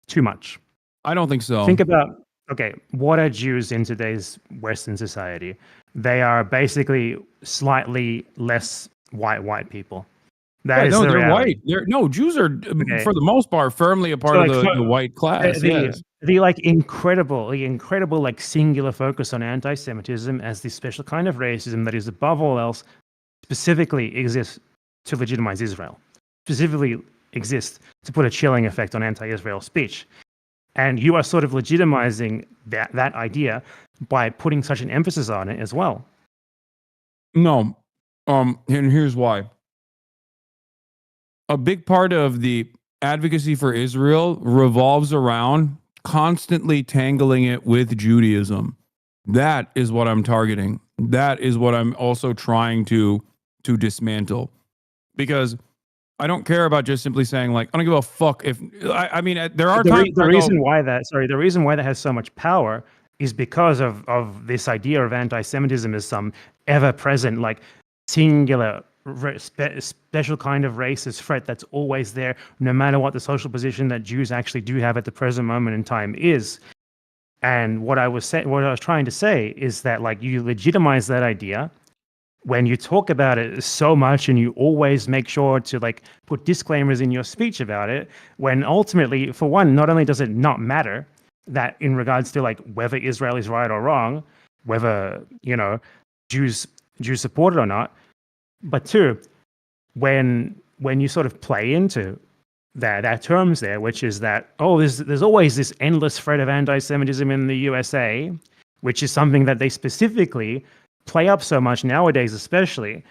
Too much. I don't think so. Think about, okay, what are Jews in today's Western society? They are basically slightly less white people. That is no, the they're reality. white. Jews are, Okay. for the most part, firmly a part So, of the white class. Yes. The incredible singular focus on anti-Semitism as this special kind of racism that is above all else specifically exists to legitimize Israel, specifically exists to put a chilling effect on anti-Israel speech. And you are sort of legitimizing that idea by putting such an emphasis on it as well. No. And here's why. A big part of the advocacy for Israel revolves around constantly tangling it with Judaism. That is what I'm targeting. That is what I'm also trying to dismantle. Because I don't care about just simply saying I don't give a fuck if I mean there are times the reason why that has so much power is because of this idea of anti-Semitism as some ever-present singular special kind of racist threat that's always there, no matter what the social position that Jews actually do have at the present moment in time is. And what I was trying to say is that you legitimize that idea when you talk about it so much, and you always make sure to put disclaimers in your speech about it, when ultimately, for one, not only does it not matter that in regards to whether Israel is right or wrong, whether Jews support it or not, but two, when you sort of play into that terms there, which is that there's always this endless threat of anti-Semitism in the USA, which is something that they specifically play up so much nowadays, especially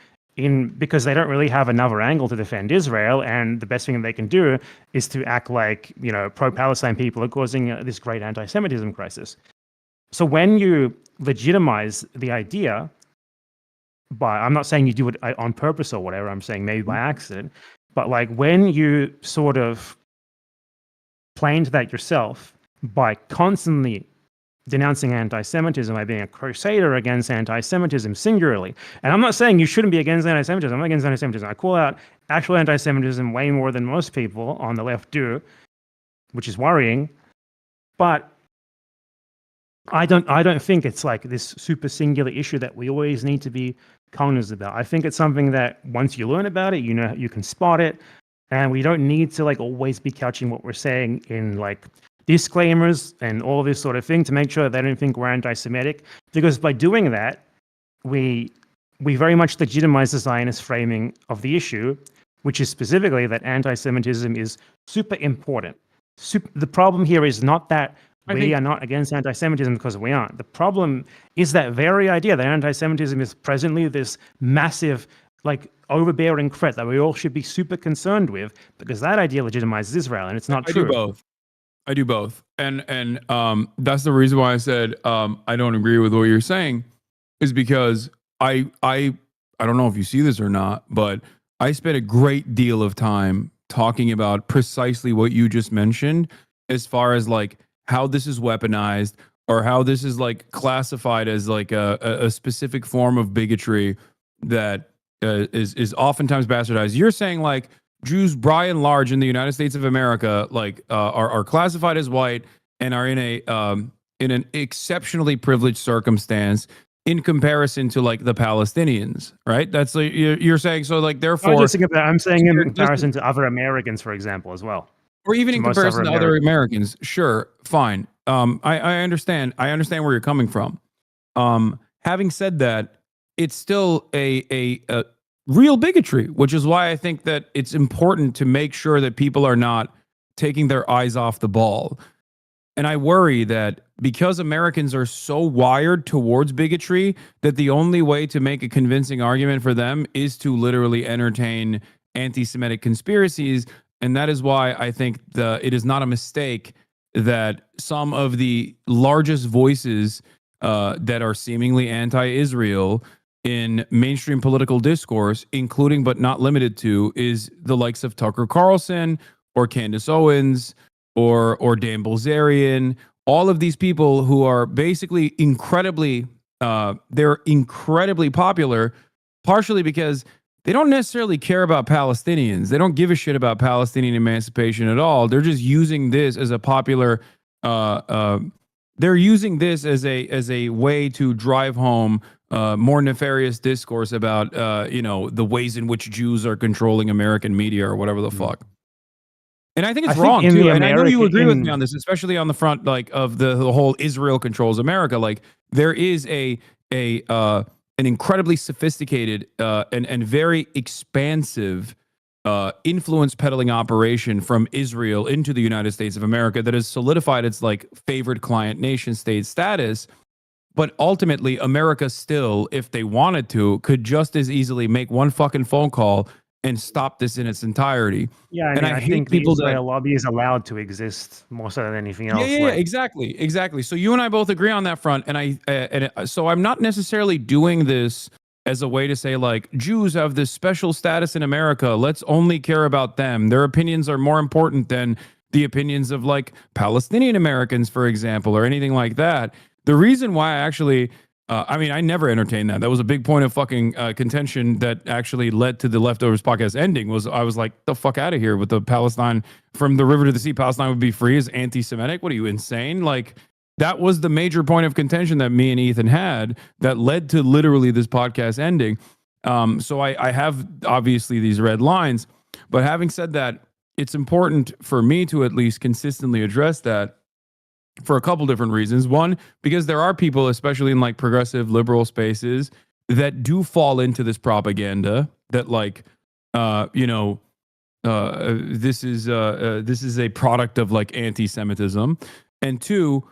because they don't really have another angle to defend Israel, and the best thing that they can do is to act like pro-Palestine people are causing this great anti-Semitism crisis. So when you legitimize the idea, I'm not saying you do it on purpose or whatever, I'm saying maybe by accident, but when you sort of play into that yourself by constantly denouncing anti-Semitism by being a crusader against anti-Semitism singularly. And I'm not saying you shouldn't be against anti-Semitism. I'm not against anti-Semitism. I call out actual anti-Semitism way more than most people on the left do, which is worrying. But I don't think it's like this super singular issue that we always need to be conscious about. I think it's something that once you learn about it, you know, you can spot it, and we don't need to like always be couching what we're saying in like disclaimers and all this sort of thing to make sure that they don't think we're anti-Semitic. Because by doing that, we very much legitimize the Zionist framing of the issue, which is specifically that anti-Semitism is super important. The problem here is not that we are not against anti-Semitism because we aren't. The problem is that very idea that anti-Semitism is presently this massive, like, overbearing threat that we all should be super concerned with, because that idea legitimizes Israel, and it's not true. I do both. And that's the reason why I said I don't agree with what you're saying, is because I don't know if you see this or not, but I spent a great deal of time talking about precisely what you just mentioned, as far as like how this is weaponized, or how this is like classified as like a specific form of bigotry that is oftentimes bastardized. You're saying like Jews by and large in the United States of America like are classified as white and are in an exceptionally privileged circumstance in comparison to like the Palestinians, right? That's like you're saying. So like therefore, I'm saying in comparison to other Americans, for example, as well. Or even in comparison to other Americans. Sure, fine. I understand. I understand where you're coming from. Having said that, it's still a real bigotry, which is why I think that it's important to make sure that people are not taking their eyes off the ball. And I worry that because Americans are so wired towards bigotry, that the only way to make a convincing argument for them is to literally entertain anti-Semitic conspiracies. And that is why I think it is not a mistake that some of the largest voices that are seemingly anti-Israel in mainstream political discourse, including but not limited to, is the likes of Tucker Carlson or Candace Owens or Dan Bilzerian. All of these people who are basically they're incredibly popular, partially because they don't necessarily care about Palestinians. They don't give a shit about Palestinian emancipation at all. They're just using this as a popular. They're using this as a way to drive home more nefarious discourse about the ways in which Jews are controlling American media or whatever the fuck. And I think it's wrong too. And I know you agree with me on this, especially on the front like of the whole Israel controls America. Like there is an incredibly sophisticated and very expansive influence peddling operation from Israel into the United States of America that has solidified its like favored client nation state status. But ultimately, America still, if they wanted to, could just as easily make one fucking phone call and stop this in its entirety. Yeah, I think the Israel lobby is allowed to exist more so than anything else. Yeah, exactly. So you and I both agree on that front, and so I'm not necessarily doing this as a way to say like Jews have this special status in America. Let's only care about them. Their opinions are more important than the opinions of like Palestinian Americans, for example, or anything like that. The reason why I actually I never entertained that. That was a big point of fucking contention that actually led to the Leftovers podcast ending. I was like, the fuck out of here with the Palestine from the river to the sea. Palestine would be free is anti-Semitic. What are you, insane? Like that was the major point of contention that me and Ethan had that led to literally this podcast ending. So I have obviously these red lines, but having said that, it's important for me to at least consistently address that for a couple different reasons. One, because there are people, especially in like progressive liberal spaces, that do fall into this propaganda that like, this is a product of like anti-Semitism. And two,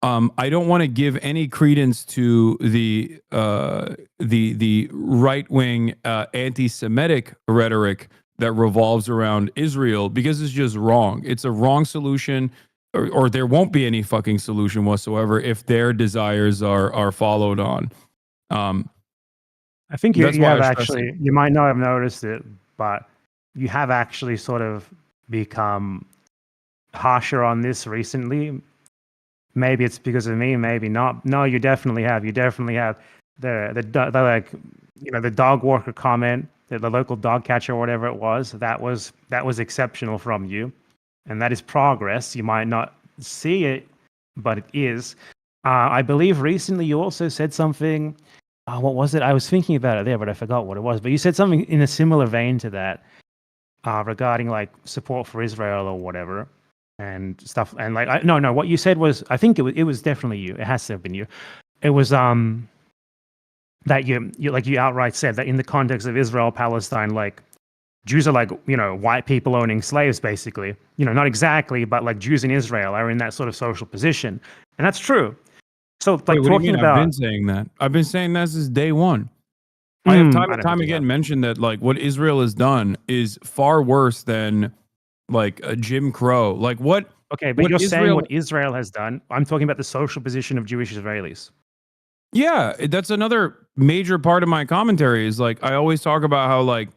I don't want to give any credence to the right-wing anti-Semitic rhetoric that revolves around Israel, because it's just wrong. It's a wrong solution. Or there won't be any fucking solution whatsoever if their desires are followed on. I think you have actually, you might not have noticed it, but you have actually sort of become harsher on this recently. Maybe it's because of me, maybe not. No, you definitely have. You definitely have the like, the dog walker comment, the local dog catcher or whatever it was. That was exceptional from you, and that is progress. You might not see it, but it is. I believe recently you also said something. What was it? I was thinking about it there, but I forgot what it was. But you said something in a similar vein to that, regarding like support for Israel or whatever and stuff. And like, no, what you said was, I think it was definitely you. It has to have been you. It was that you outright said that in the context of Israel Palestine, like Jews are like, white people owning slaves, basically. Not exactly, but like Jews in Israel are in that sort of social position, and that's true. So like, Wait, what do you talking mean? about, I've been saying that. I've been saying that since day one. I have time I and don't time think you again have. mentioned that like what Israel has done is far worse than like a Jim Crow. Like what? Okay, but what you're saying Israel- what Israel has done. I'm talking about the social position of Jewish Israelis. Yeah, that's another major part of my commentary. Is like I always talk about how like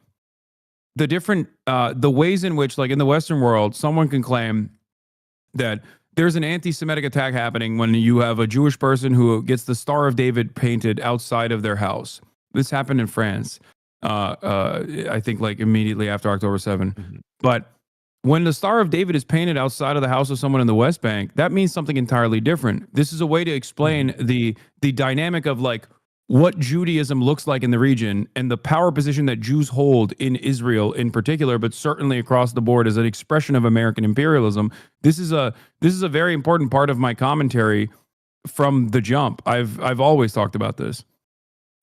the different the ways in which like in the Western world someone can claim that there's an anti-Semitic attack happening when you have a Jewish person who gets the Star of David painted outside of their house. This happened in France, I think, like immediately after October 7. Mhm. But when the Star of David is painted outside of the house of someone in the West Bank, that means something entirely different. This is a way to explain the dynamic of like what Judaism looks like in the region and the power position that Jews hold in Israel in particular, but certainly across the board as an expression of American imperialism. This is a very important part of my commentary from the jump. I've always talked about this.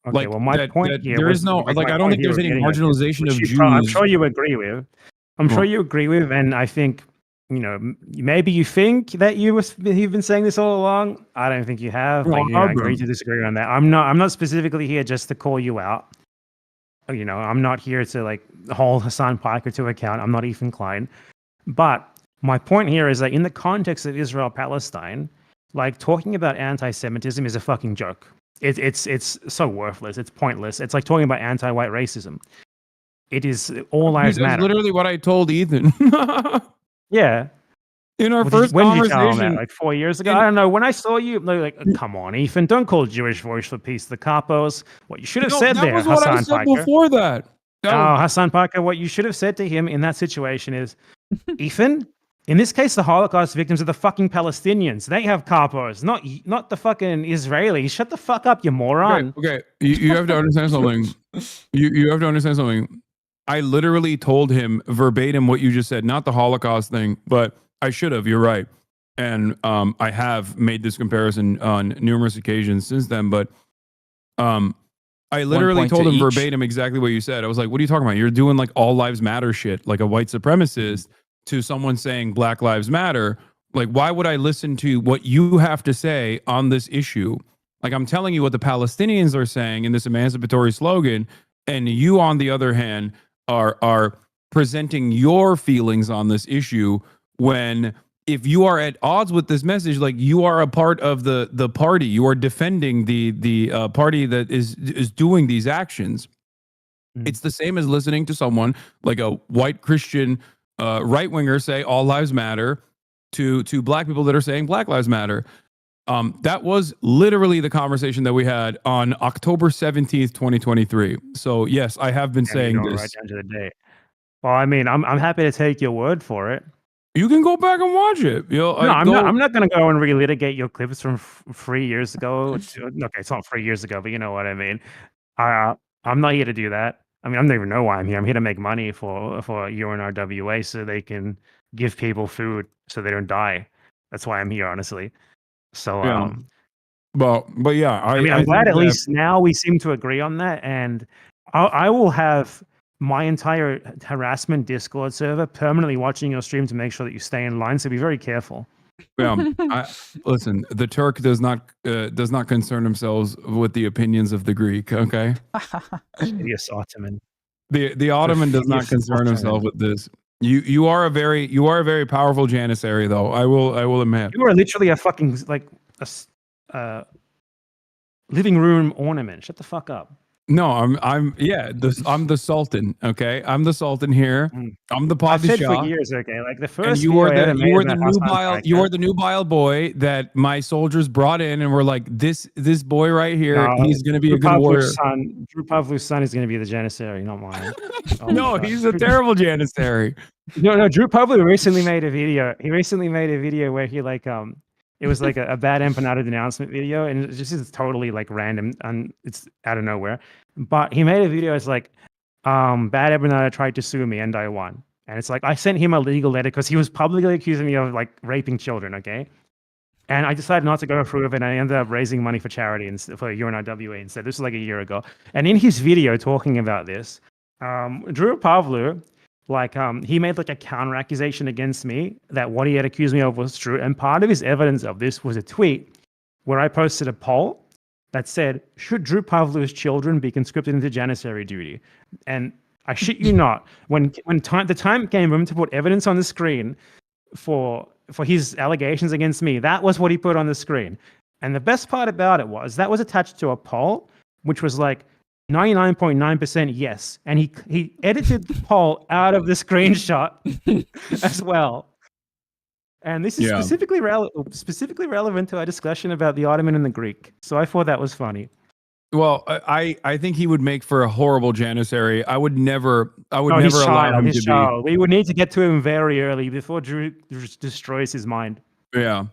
Okay, Like well, my that point here there was, is no like, like my I don't point think here there's was any getting at, marginalization which of I'm Jews. sure you agree with. I'm sure Well, you agree with, and I think, maybe you think that you've been saying this all along. I don't think you have. Like, I agree to disagree on that. I'm not specifically here just to call you out. I'm not here to like hold Hasan Piker to account. I'm not Ethan Klein. But my point here is that in the context of Israel Palestine, like talking about anti-Semitism is a fucking joke. It's so worthless. It's pointless. It's like talking about anti-white racism. It is all lives that's matter. literally what I told Ethan. Yeah. In our Well, first when did you tell him that? conversation. Like 4 years ago? in- I don't know. When I saw you, like, come on, Ethan, don't call Jewish Voice for Peace the capos. What you should have no, said that there, was what I Hasan said Piker. before that. Oh, Hasan Piker, what you should have said to him in that situation is, Ethan, in this case, the Holocaust victims are the fucking Palestinians. They have capos, not the fucking Israelis. Shut the fuck up, you moron. Okay. You have to understand something. You have to understand something. I literally told him verbatim what you just said, not the Holocaust thing, but I should have. You're right, and I have made this comparison on numerous occasions since then. But I literally point told to him each. verbatim exactly what you said. I was like, "What are you talking about? You're doing like all lives matter shit, like a white supremacist to someone saying Black Lives Matter. Like, why would I listen to what you have to say on this issue? Like, I'm telling you what the Palestinians are saying in this emancipatory slogan, and you, on the other hand, are presenting your feelings on this issue when." If you are at odds with this message, like you are a part of the party, you are defending the party that is doing these actions. It's the same as listening to someone like a white Christian right winger say all lives matter to black people that are saying Black Lives Matter. That was literally the conversation that we had on October 17th, 2023. So yes, I have been And you saying know, right this. down to the date. Well, I mean, I'm happy to take your word for it. You can go back and watch it. You know, No, I go. I'm not going to go and relitigate your clips from 3 years ago. Okay, it's not 3 years ago, but you know what I mean. I'm not here to do that. I mean, I don't even know why I'm here. I'm here to make money for UNRWA so they can give people food so they don't die. That's why I'm here, honestly. So, Yeah. But yeah, I mean, I I'm glad think at that- least now we seem to agree on that, and I will have my entire harassment Discord server permanently watching your stream to make sure that you stay in line. So be very careful. Listen, the Turk does not concern themselves with the opinions of the Greek. Okay, Hideous Ottoman. the Ottoman does not Hideous concern himself Ottoman. with this. You are a very powerful janissary, though. I will admit. You are literally a fucking like a living room ornament. Shut the fuck up. No, I'm the Sultan. Okay, I'm the Sultan here. Mm. I'm the I've said for Padishah. years, okay, like the And first you video are I ever made about Hasan you Piker. are the nubile boy that my soldiers brought in and were like, this boy right here, No, he's gonna be a good warrior. Drew Pavlov's son is going to be the Janissary, not mine. Oh my No, God. he's a terrible janissary. No, Drew Pavlov recently made a video. He recently made a video where he like it was like a BadEmpanada denouncement video, and it just is totally like random and it's out of nowhere. But he made a video. It's like BadEmpanada tried to sue me and I won. And it's like I sent him a legal letter because he was publicly accusing me of like raping children. Okay. And I decided not to go through with it. And I ended up raising money for charity and for UNRWA instead. This was like a year ago. And in his video talking about this, Drew Pavlov, like he made like a counter accusation against me that what he had accused me of was true. And part of his evidence of this was a tweet where I posted a poll that said, should Drew Pavlov's children be conscripted into janissary duty? And I shit you not, when the time came for him to put evidence on the screen for his allegations against me, that was what he put on the screen. And the best part about it was that was attached to a poll, which was like 99.9% yes. And he edited the poll out of the screenshot as well. And this is specifically relevant to our discussion about the Ottoman and the Greek. So I thought that was funny. Well, I think he would make for a horrible janissary. I would never allow him to be. We would need to get to him very early before Drew destroys his mind. Yeah.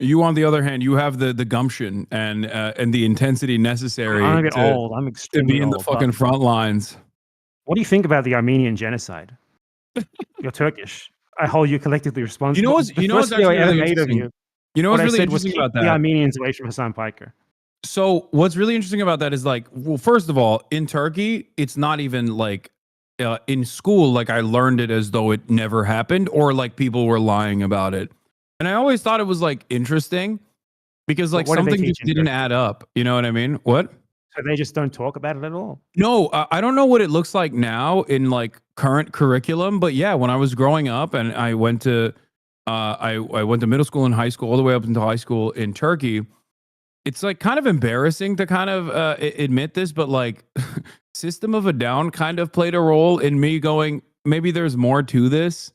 You, on the other hand, you have the gumption and the intensity necessary I'm a bit old. I'm to extremely be in the old, fucking front lines. What do you think about the Armenian genocide? You're Turkish. I hold you collectively responsible. You know what's actually really interesting? You know what's really interesting about that? The Armenians away from Hasan Piker. So what's really interesting about that is like, well, first of all, in Turkey, it's not even like in school, like I learned it as though it never happened or like people were lying about it. And I always thought it was like interesting because like something just didn't add up. You know what I mean? What? So they just don't talk about it at all? No, I don't know what it looks like now in like current curriculum, but yeah, when I was growing up and I went to I went to middle school and high school all the way up into high school in Turkey. It's like kind of embarrassing to kind of admit this, but like System of a Down kind of played a role in me going, maybe there's more to this,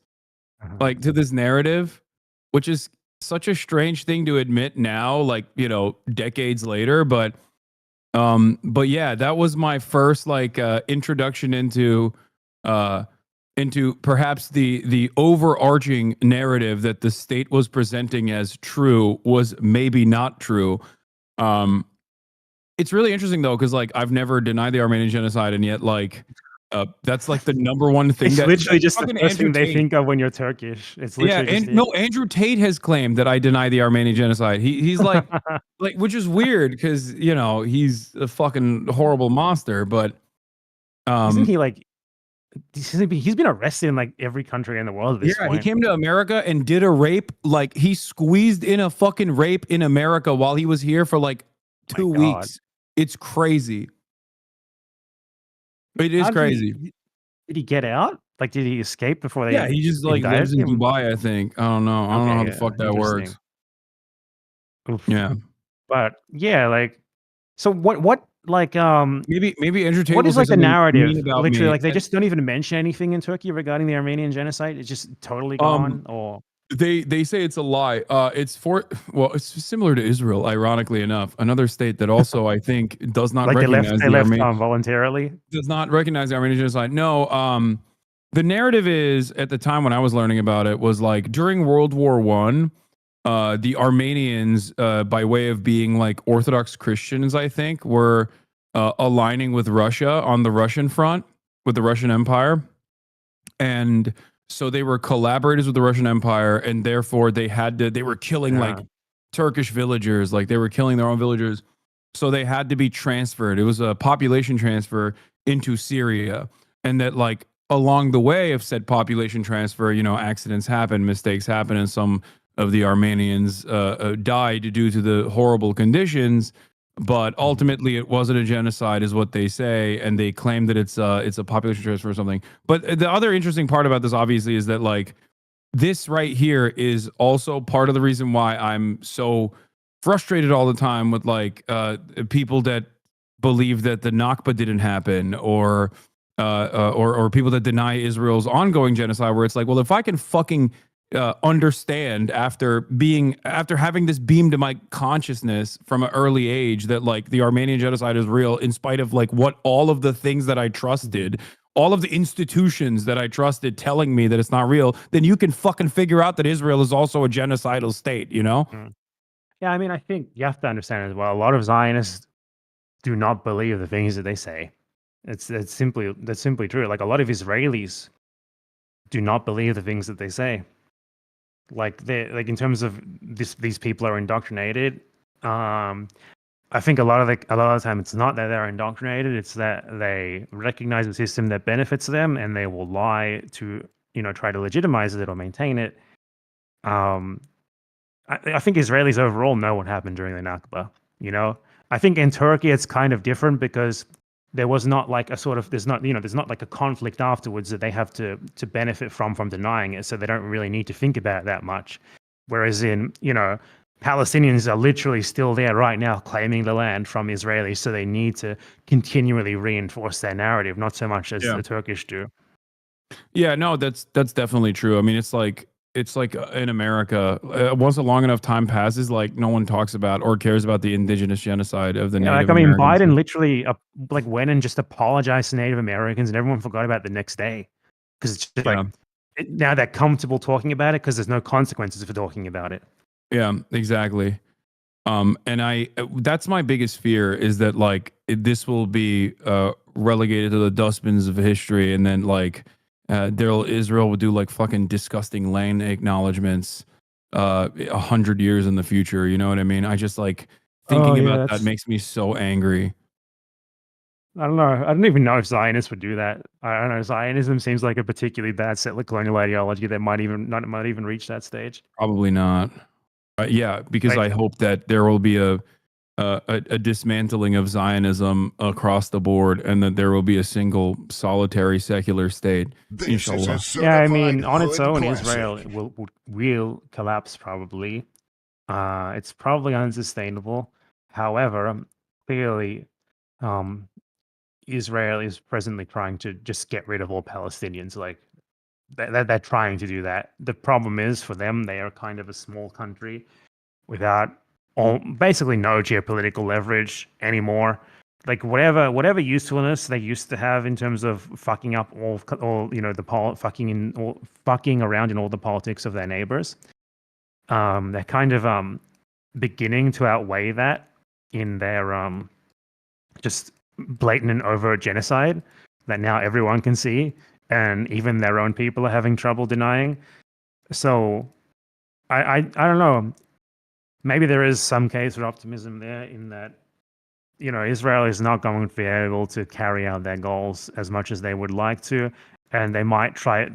like to this narrative, which is such a strange thing to admit now, like, you know, decades later. But yeah, that was my first like introduction into perhaps the overarching narrative that the state was presenting as true was maybe not true. It's really interesting though, because like I've never denied the Armenian genocide, and yet like that's like the number one thing. It's that literally just the first thing they Tate, think of when you're Turkish. It's literally Andrew Tate has claimed that I deny the Armenian genocide. He's like like, which is weird because you know he's a fucking horrible monster, but isn't he like? He's been arrested in like every country in the world at this point. He came to America and did a rape. Like he squeezed in a fucking rape in America while he was here for like 2 weeks. It's crazy. It is crazy. Did he get out? Like, did he escape before they? Yeah, he just like lives in Dubai, I think. I don't know. I don't know how the fuck that works. Oof. Yeah, but yeah, like, so what? Like maybe Andrew Tate what is like the narrative? Literally, me. like they just don't even mention anything in Turkey regarding the Armenian genocide. It's just totally gone. Or they say it's a lie. It's similar to Israel, ironically enough, another state that also I think does not like recognize they left voluntarily. Does not recognize the Armenian genocide. No, the narrative is at the time when I was learning about it was like during World War I. The Armenians, by way of being like Orthodox Christians, I think, were aligning with Russia on the Russian front with the Russian Empire. And so they were collaborators with the Russian Empire, and therefore they were killing like Turkish villagers, like they were killing their own villagers. So they had to be transferred. It was a population transfer into Syria. And that like along the way of said population transfer, you know, accidents happen, mistakes happen, and some of the Armenians died due to the horrible conditions, but ultimately it wasn't a genocide, is what they say, and they claim that it's a population transfer or something. But the other interesting part about this, obviously, is that like this right here is also part of the reason why I'm so frustrated all the time with like people that believe that the Nakba didn't happen, or people that deny Israel's ongoing genocide, where it's like, well, if I can fucking understand after having this beamed to my consciousness from an early age that like the Armenian genocide is real, in spite of like what all of the things that I trusted, all of the institutions that I trusted telling me that it's not real, then you can fucking figure out that Israel is also a genocidal state, you know? Yeah, I mean, I think you have to understand as well. A lot of Zionists do not believe the things that they say. That's simply true. Like a lot of Israelis do not believe the things that they say. Like in terms of these people are indoctrinated. I think a lot of the time it's not that they're indoctrinated; it's that they recognize a system that benefits them, and they will lie to try to legitimize it or maintain it. I think Israelis overall know what happened during the Nakba. I think in Turkey it's kind of different because there was not like a sort of there's not like a conflict afterwards that they have to benefit from denying it, so they don't really need to think about it that much. Whereas in Palestinians are literally still there right now claiming the land from Israelis, so they need to continually reinforce their narrative, not so much as the Turkish do. Yeah, no, that's definitely true. I mean, it's like in America, once a long enough time passes, like no one talks about or cares about the indigenous genocide of the Native Americans. Biden literally went and just apologized to Native Americans, and everyone forgot about it the next day because it's just now they're comfortable talking about it because there's no consequences for talking about it. Yeah, exactly. And that's my biggest fear, is that like this will be relegated to the dustbins of history, and then like Israel would do like fucking disgusting land acknowledgements 100 years in the future. You know what I mean? I just like thinking about that makes me so angry. I don't know. I don't even know if Zionists would do that. I don't know. Zionism seems like a particularly bad settler colonial ideology that might even reach that stage. Probably not. Yeah, because I hope that there will be a dismantling of Zionism across the board, and that there will be a single solitary secular state. Inshallah. Yeah, I mean, on its own, Israel will collapse probably. It's probably unsustainable. However, clearly, Israel is presently trying to just get rid of all Palestinians. Like they're trying to do that. The problem is for them, they are kind of a small country without basically no geopolitical leverage anymore. Like whatever usefulness they used to have in terms of fucking up fucking around in all the politics of their neighbors, they're kind of beginning to outweigh that in their just blatant and overt genocide that now everyone can see, and even their own people are having trouble denying. So I don't know. Maybe there is some case for optimism there in that, Israel is not going to be able to carry out their goals as much as they would like to, and they might try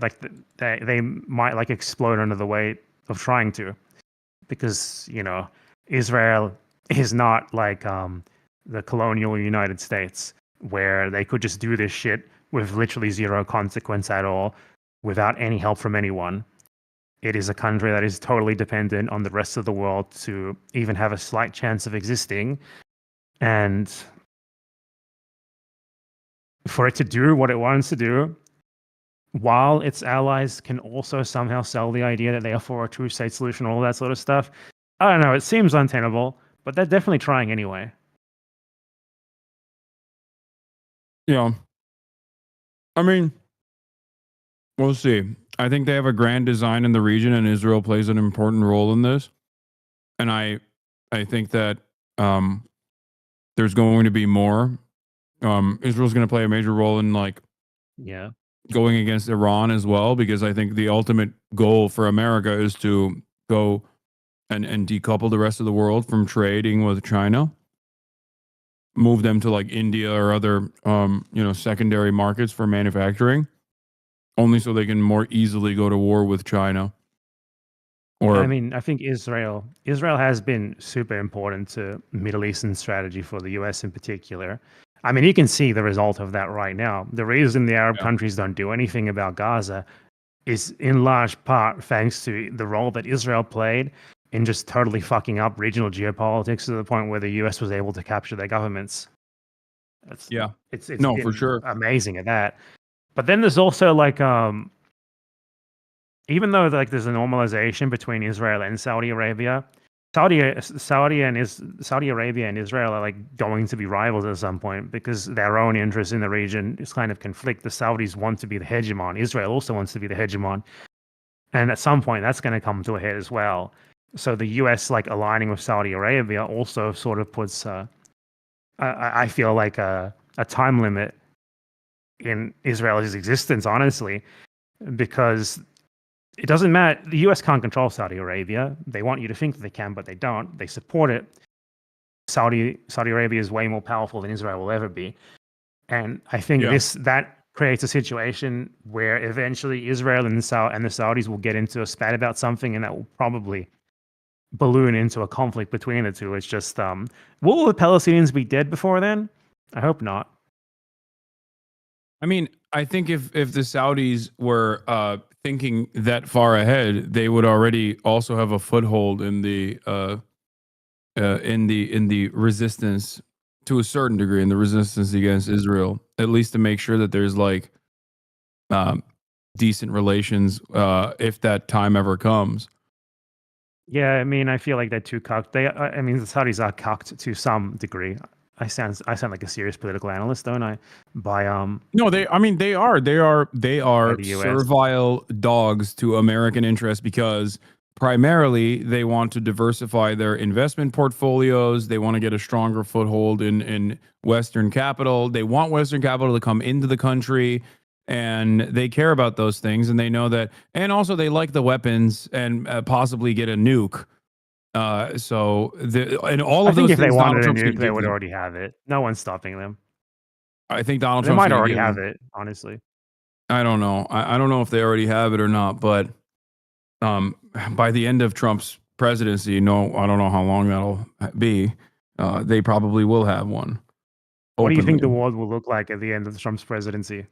they might like explode under the weight of trying to, because Israel is not like the colonial United States, where they could just do this shit with literally zero consequence at all without any help from anyone. It is a country that is totally dependent on the rest of the world to even have a slight chance of existing. And for it to do what it wants to do, while its allies can also somehow sell the idea that they are for a two-state solution, all that sort of stuff, I don't know, it seems untenable, but they're definitely trying anyway. Yeah. I mean, we'll see. I think they have a grand design in the region, and Israel plays an important role in this. And I think that there's going to be more. Israel's going to play a major role in going against Iran as well, because I think the ultimate goal for America is to go and decouple the rest of the world from trading with China, move them to like India or other secondary markets for manufacturing, only so they can more easily go to war with China. I mean, I think Israel has been super important to Middle Eastern strategy for the US in particular. I mean, you can see the result of that right now. The reason the Arab countries don't do anything about Gaza is in large part thanks to the role that Israel played in just totally fucking up regional geopolitics to the point where the US was able to capture their governments. It's Yeah. it's No, for been sure. amazing at that. But then there's also like even though like there's a normalization between Israel and Saudi Arabia, Saudi Arabia and Israel are like going to be rivals at some point because their own interests in the region is kind of conflict. The Saudis want to be the hegemon. Israel also wants to be the hegemon, and at some point that's going to come to a head as well. So the U.S. like aligning with Saudi Arabia also sort of puts, I feel like a time limit in Israel's existence, honestly, because it doesn't matter. The US can't control Saudi Arabia. They want you to think that they can, but they don't. They support it. Saudi Arabia is way more powerful than Israel will ever be. And I think Yeah. that creates a situation where eventually Israel and the Saudis will get into a spat about something, and that will probably balloon into a conflict between the two. It's just will the Palestinians be dead before then? I hope not. I mean, I think if the Saudis were thinking that far ahead, they would already also have a foothold in the resistance to a certain degree, in the resistance against Israel, at least to make sure that there's like decent relations if that time ever comes. Yeah, I mean, I feel like they're too cocked. I mean, the Saudis are cocked to some degree. I sound like a serious political analyst, don't I? By No, they are the US. servile dogs to American interests because primarily they want to diversify their investment portfolios. They want to get a stronger foothold in Western capital. They want Western capital to come into the country, and they care about those things, and they know that. And also, they like the weapons and possibly get a nuke. And all I of think those if they things, Donald wanted a Trump's going nuke, to they give would them. already have it. No one's stopping them. I think Donald They Trump's might going to already give have them. it, honestly. I don't know. I don't know if they already have it or not, but by the end of Trump's presidency, no, I don't know how long that'll be. They probably will have one. What do you think the openly. world will look like at the end of Trump's presidency?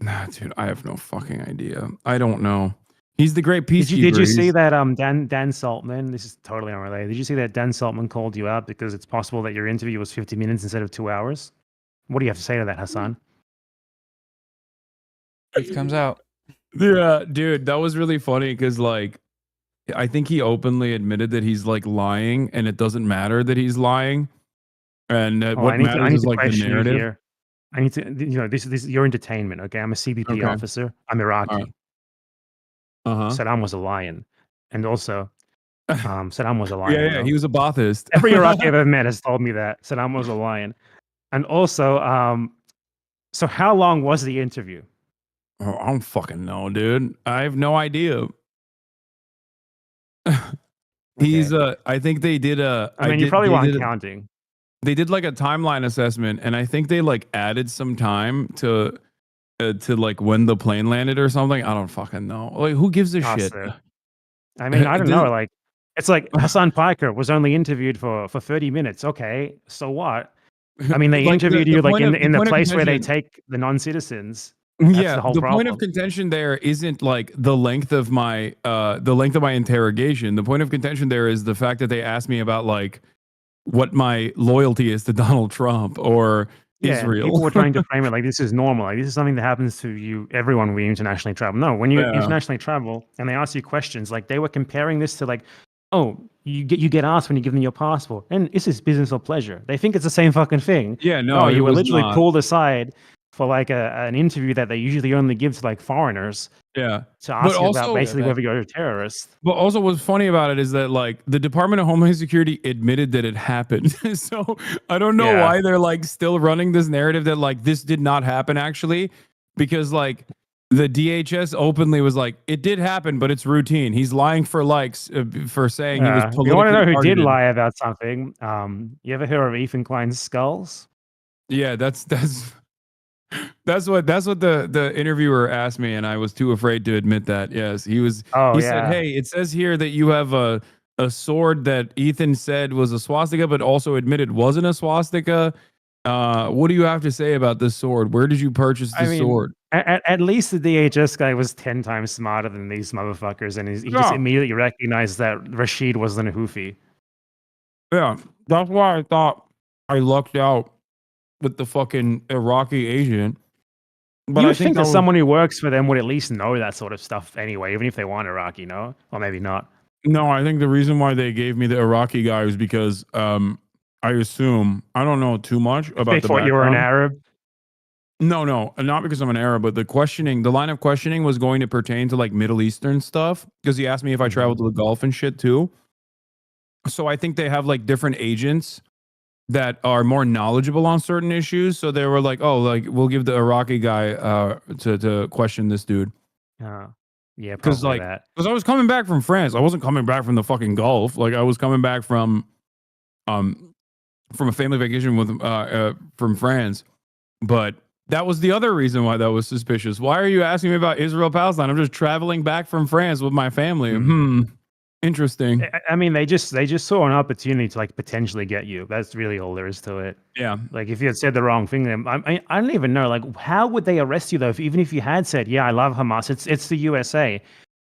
Nah, dude, I have no fucking idea. I don't know. He's the great peacekeeper. Did you see that Dan Saltman? This is totally unrelated. Did you see that Dan Saltman called you out because it's possible that your interview was 50 minutes instead of 2 hours? What do you have to say to that, Hasan? It comes out. Yeah, dude, that was really funny because like I think he openly admitted that he's like lying, and it doesn't matter that he's lying, and that what I matters need is to like the question you narrative. here. I need to, this is your entertainment, okay? I'm a CBP Okay. officer. I'm All Iraqi. right. Uh-huh. Saddam was a lion. And also, Saddam was a lion. Yeah, though. he was a Baathist. Every Iraqi I've ever met has told me that Saddam was a lion. And also, so how long was the interview? Oh, I don't fucking know, dude. I have no idea. He's I think they did a I mean, you probably weren't counting. they did like a timeline assessment, and I think they like added some time to like when the plane landed or something. I don't fucking know. Like, who gives a shit? So, I mean, I don't know. Like, it's like Hasan Piker was only interviewed for 30 minutes. Okay, so what? I mean, they Like, interviewed you like in the point of place where they contention- take the non-citizens. That's yeah, the whole the problem. point of contention there isn't like the length of my interrogation. The point of contention there is the fact that they asked me about like what my loyalty is to Donald Trump or Israel. People were trying to frame it like this is normal. Like this is something that happens to everyone when you internationally travel. No, when you internationally travel and they ask you questions, like they were comparing this to like, oh, you get asked when you give them your passport, and is this business or pleasure? They think it's the same fucking thing. Yeah, no, you it were was literally not. pulled aside for like an interview that they usually only give to like foreigners. Yeah. To ask you about basically whether you're a terrorist. But also what's funny about it is that like the Department of Homeland Security admitted that it happened. So I don't know why they're like still running this narrative that like this did not happen actually, because like the DHS openly was like, it did happen, but it's routine. He's lying for likes for saying he was politically You want to know who targeted. did lie about something? You ever hear of Ethan Klein's skulls? Yeah, that's what the interviewer asked me, and I was too afraid to admit that. Yes, he was. Oh, he said, "Hey, it says here that you have a sword that Ethan said was a swastika, but also admitted wasn't a swastika. What do you have to say about this sword? Where did you purchase this sword?" At least the DHS guy was 10 times smarter than these motherfuckers, and he just immediately recognized that Rashid wasn't a Houthi. Yeah, that's why I thought I lucked out with the fucking Iraqi agent. But you I would think that was- someone who works for them would at least know that sort of stuff anyway, even if they want Iraqi, you know? Or maybe not. No, I think the reason why they gave me the Iraqi guy was because I assume I don't know too much about They the thought you were an background. Arab. No, not because I'm an Arab, but the line of questioning was going to pertain to like Middle Eastern stuff because he asked me if I traveled to the Gulf and shit too. So I think they have like different agents that are more knowledgeable on certain issues. So they were like, oh, like we'll give the Iraqi guy to question this dude. Yeah, Because probably like, that. because I was coming back from France. I wasn't coming back from the fucking Gulf. Like I was coming back from a family vacation with from France. But that was the other reason why that was suspicious. Why are you asking me about Israel Palestine? I'm just traveling back from France with my family. Interesting. I mean, they just saw an opportunity to like potentially get you. That's really all there is to it. Yeah. Like if you had said the wrong thing, then I don't even know. Like, how would they arrest you though? Even if you had said, "Yeah, I love Hamas," it's the USA.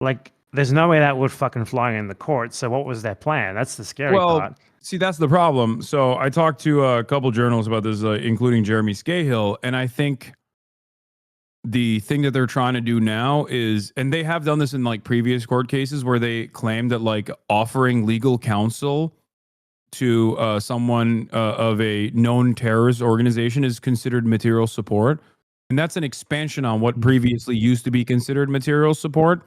Like, there's no way that would fucking fly in the court. So what was their plan? That's the scary part. See, that's the problem. So I talked to a couple journalists about this, including Jeremy Scahill, and I think the thing that they're trying to do now is, and they have done this in like previous court cases where they claim that like offering legal counsel to someone of a known terrorist organization is considered material support. And that's an expansion on what previously used to be considered material support.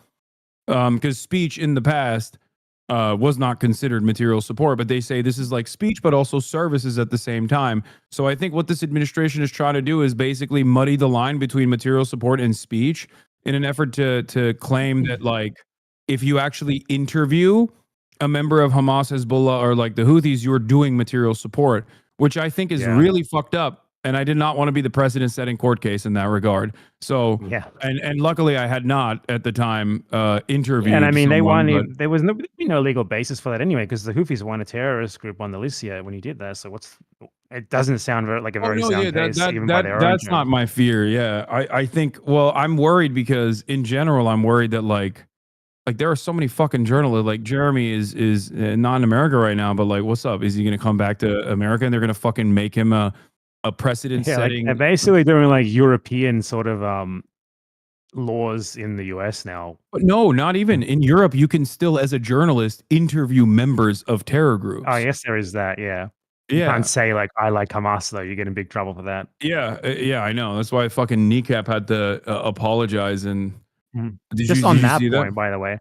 Because speech in the past was not considered material support, but they say this is like speech, but also services at the same time. So I think what this administration is trying to do is basically muddy the line between material support and speech in an effort to claim that like if you actually interview a member of Hamas, Hezbollah, or like the Houthis, you're doing material support, which I think is really fucked up. And I did not want to be the precedent-setting court case in that regard. So, and luckily I had not at the time interviewed. And I mean, someone, there was no legal basis for that anyway, because the Houthis weren't a terrorist group on the list yet when you did that. So it doesn't sound like a very sound case, even by their own that's terms. not my fear. Yeah, I think. Well, I'm worried because in general, I'm worried that like there are so many fucking journalists. Like Jeremy is not in America right now, but like, what's up? Is he going to come back to America and they're going to fucking make him a precedent setting? Like they're basically doing like European sort of laws in the US now. But no, not even in Europe. You can still, as a journalist, interview members of terror groups. Oh, yes, there is that. Yeah. You can't say like I like Hamas though. You get in big trouble for that. Yeah, I know. That's why fucking Kneecap had to apologize. And did on that point, by the way.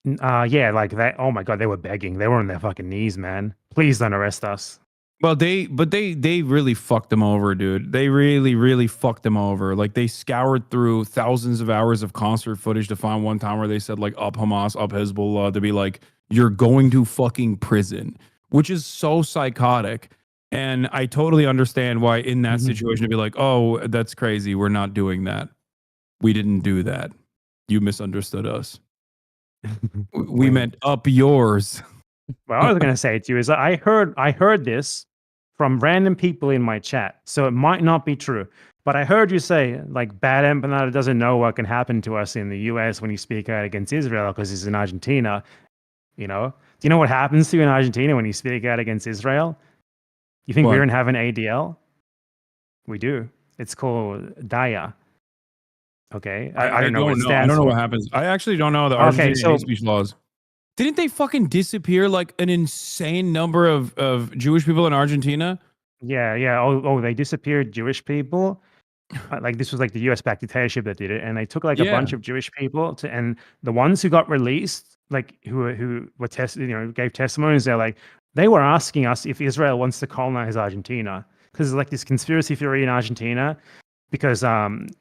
Yeah, like that. Oh my god, they were begging. They were on their fucking knees, man. Please don't arrest us. Well, they really fucked them over, dude. They really fucked them over. Like they scoured through thousands of hours of concert footage to find one time where they said like up Hamas, up Hezbollah, to be like, you're going to fucking prison, which is so psychotic. And I totally understand why in that situation to be like, oh, that's crazy. We're not doing that. We didn't do that. You misunderstood us. We meant up yours. What I was going to say to you is I heard this from random people in my chat, so it might not be true. But I heard you say like BadEmpanada doesn't know what can happen to us in the US when you speak out against Israel because he's in Argentina. You know, do you know what happens to you in Argentina when you speak out against Israel? You think we don't have an ADL? We do. It's called DAYA. Okay, I don't know what it stands for. I don't know what happens. I actually don't know the Argentine hate speech laws. Didn't they fucking disappear like an insane number of Jewish people in Argentina? Yeah. Oh, they disappeared Jewish people. Like this was like the US-backed dictatorship that did it, and they took like a bunch of Jewish people and the ones who got released, like who were tested, gave testimonies. They're like they were asking us if Israel wants to colonize Argentina because there's like this conspiracy theory in Argentina. Because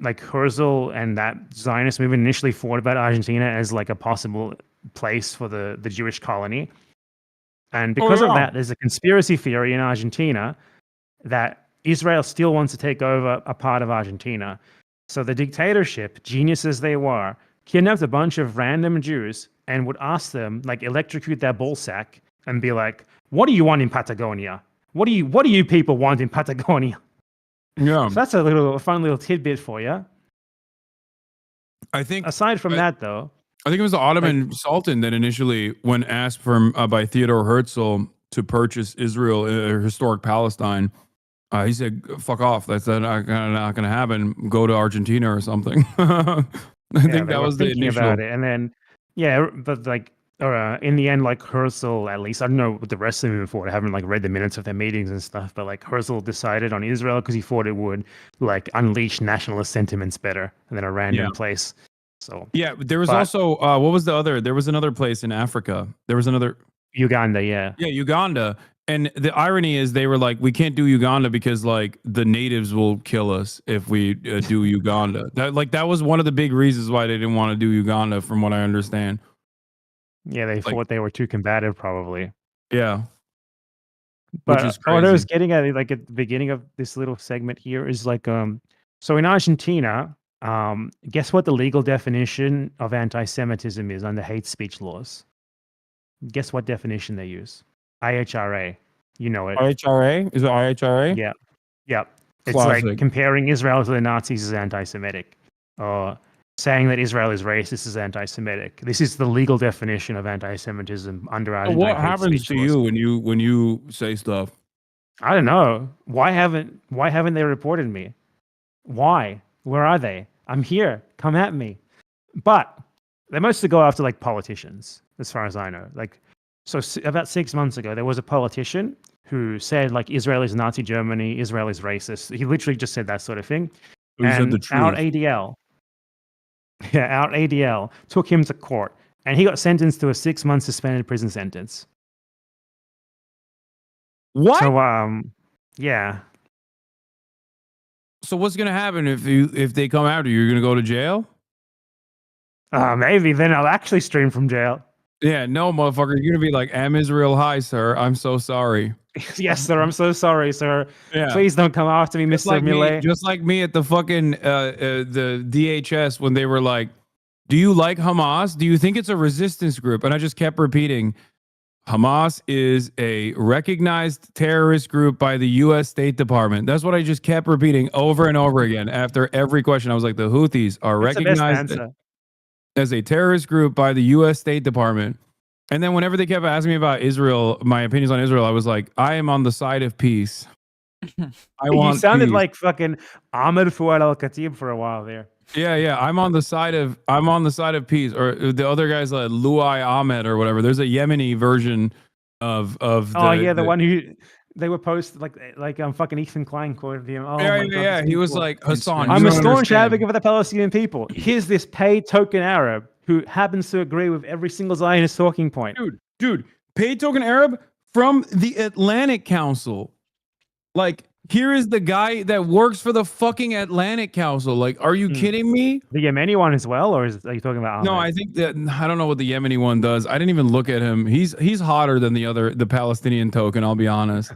like Herzl and that Zionist movement initially thought about Argentina as like a possible place for the Jewish colony. And because of that, there's a conspiracy theory in Argentina that Israel still wants to take over a part of Argentina. So the dictatorship, geniuses they were, kidnapped a bunch of random Jews and would ask them, like electrocute their ballsack and be like, what do you want in Patagonia? What do you people want in Patagonia? Yeah, so that's a fun little tidbit for you. I think. Aside from that, though, I think it was the Ottoman Sultan that initially, when asked by Theodore Herzl to purchase Israel, historic Palestine, He said, "Fuck off. That's not gonna happen. Go to Argentina or something." I think they that were was the thinking initial. about it, and then but like in the end, like Herzl, at least I don't know what the rest of them moving forward. I haven't like read the minutes of their meetings and stuff, but like Herzl decided on Israel because he thought it would like unleash nationalist sentiments better than a random place. So yeah, there was also what was the other? There was another place in Africa. There was another Uganda, yeah, Uganda. And the irony is they were like, we can't do Uganda because like the natives will kill us if we do Uganda. That was one of the big reasons why they didn't want to do Uganda, from what I understand. Yeah, they thought they were too combative, probably. Yeah. But which is what I was crazy. getting at, like at the beginning of this little segment here, is like, so in Argentina, guess what the legal definition of anti-Semitism is under hate speech laws? Guess what definition they use? IHRA. You know it. IHRA? Is it IHRA? Yeah. Yeah. It's Classic. like comparing Israel to the Nazis is anti-Semitic. Or saying that Israel is racist is anti-Semitic. This is the legal definition of anti-Semitism under Argentine What hate happens speech to laws. you when you say stuff? I don't know. Why haven't they reported me? Why? Where are they? I'm here. Come at me. But they mostly go after like politicians, as far as I know. Like, so about 6 months ago, there was a politician who said like Israel is Nazi Germany, Israel is racist. He literally just said that sort of thing. He said the And our truth. ADL, our ADL took him to court, and he got sentenced to a 6-month suspended prison sentence. What? So yeah. So what's gonna happen if they come after you? You're gonna go to jail? Maybe then I'll actually stream from jail. Yeah, no, motherfucker. You're gonna be like, "Am Israel high, sir? I'm so sorry." Yes, sir. I'm so sorry, sir. Yeah. Please don't come after me, Just Mr. like Millet. just like me at the fucking the DHS when they were like, "Do you like Hamas? Do you think it's a resistance group?" And I just kept repeating, Hamas is a recognized terrorist group by the U.S. State Department. That's what I just kept repeating over and over again after every question. I was like, the Houthis are It's the best recognized answer. as a terrorist group by the U.S. State Department. And then whenever they kept asking me about Israel, my opinions on Israel, I was like, I am on the side of peace. I want You sounded peace. like fucking Ahmed Fouad al-Khatib for a while there. Yeah. I'm on the side of peace. Or the other guy's like Luai Ahmed or whatever. There's a Yemeni version of the one who they were posted like fucking Ethan Klein quoted him. Oh my God, He was people. like, Hasan, I'm you a don't staunch understand. advocate for the Palestinian people. Here's this paid token Arab who happens to agree with every single Zionist talking point. Dude, paid token Arab from the Atlantic Council. Like, here is the guy that works for the fucking Atlantic Council. Like, are you kidding me? The Yemeni one as well, or are you talking about Ahmed? No, I think that I don't know what the Yemeni one does. I didn't even look at him. He's hotter than the Palestinian token. I'll be honest.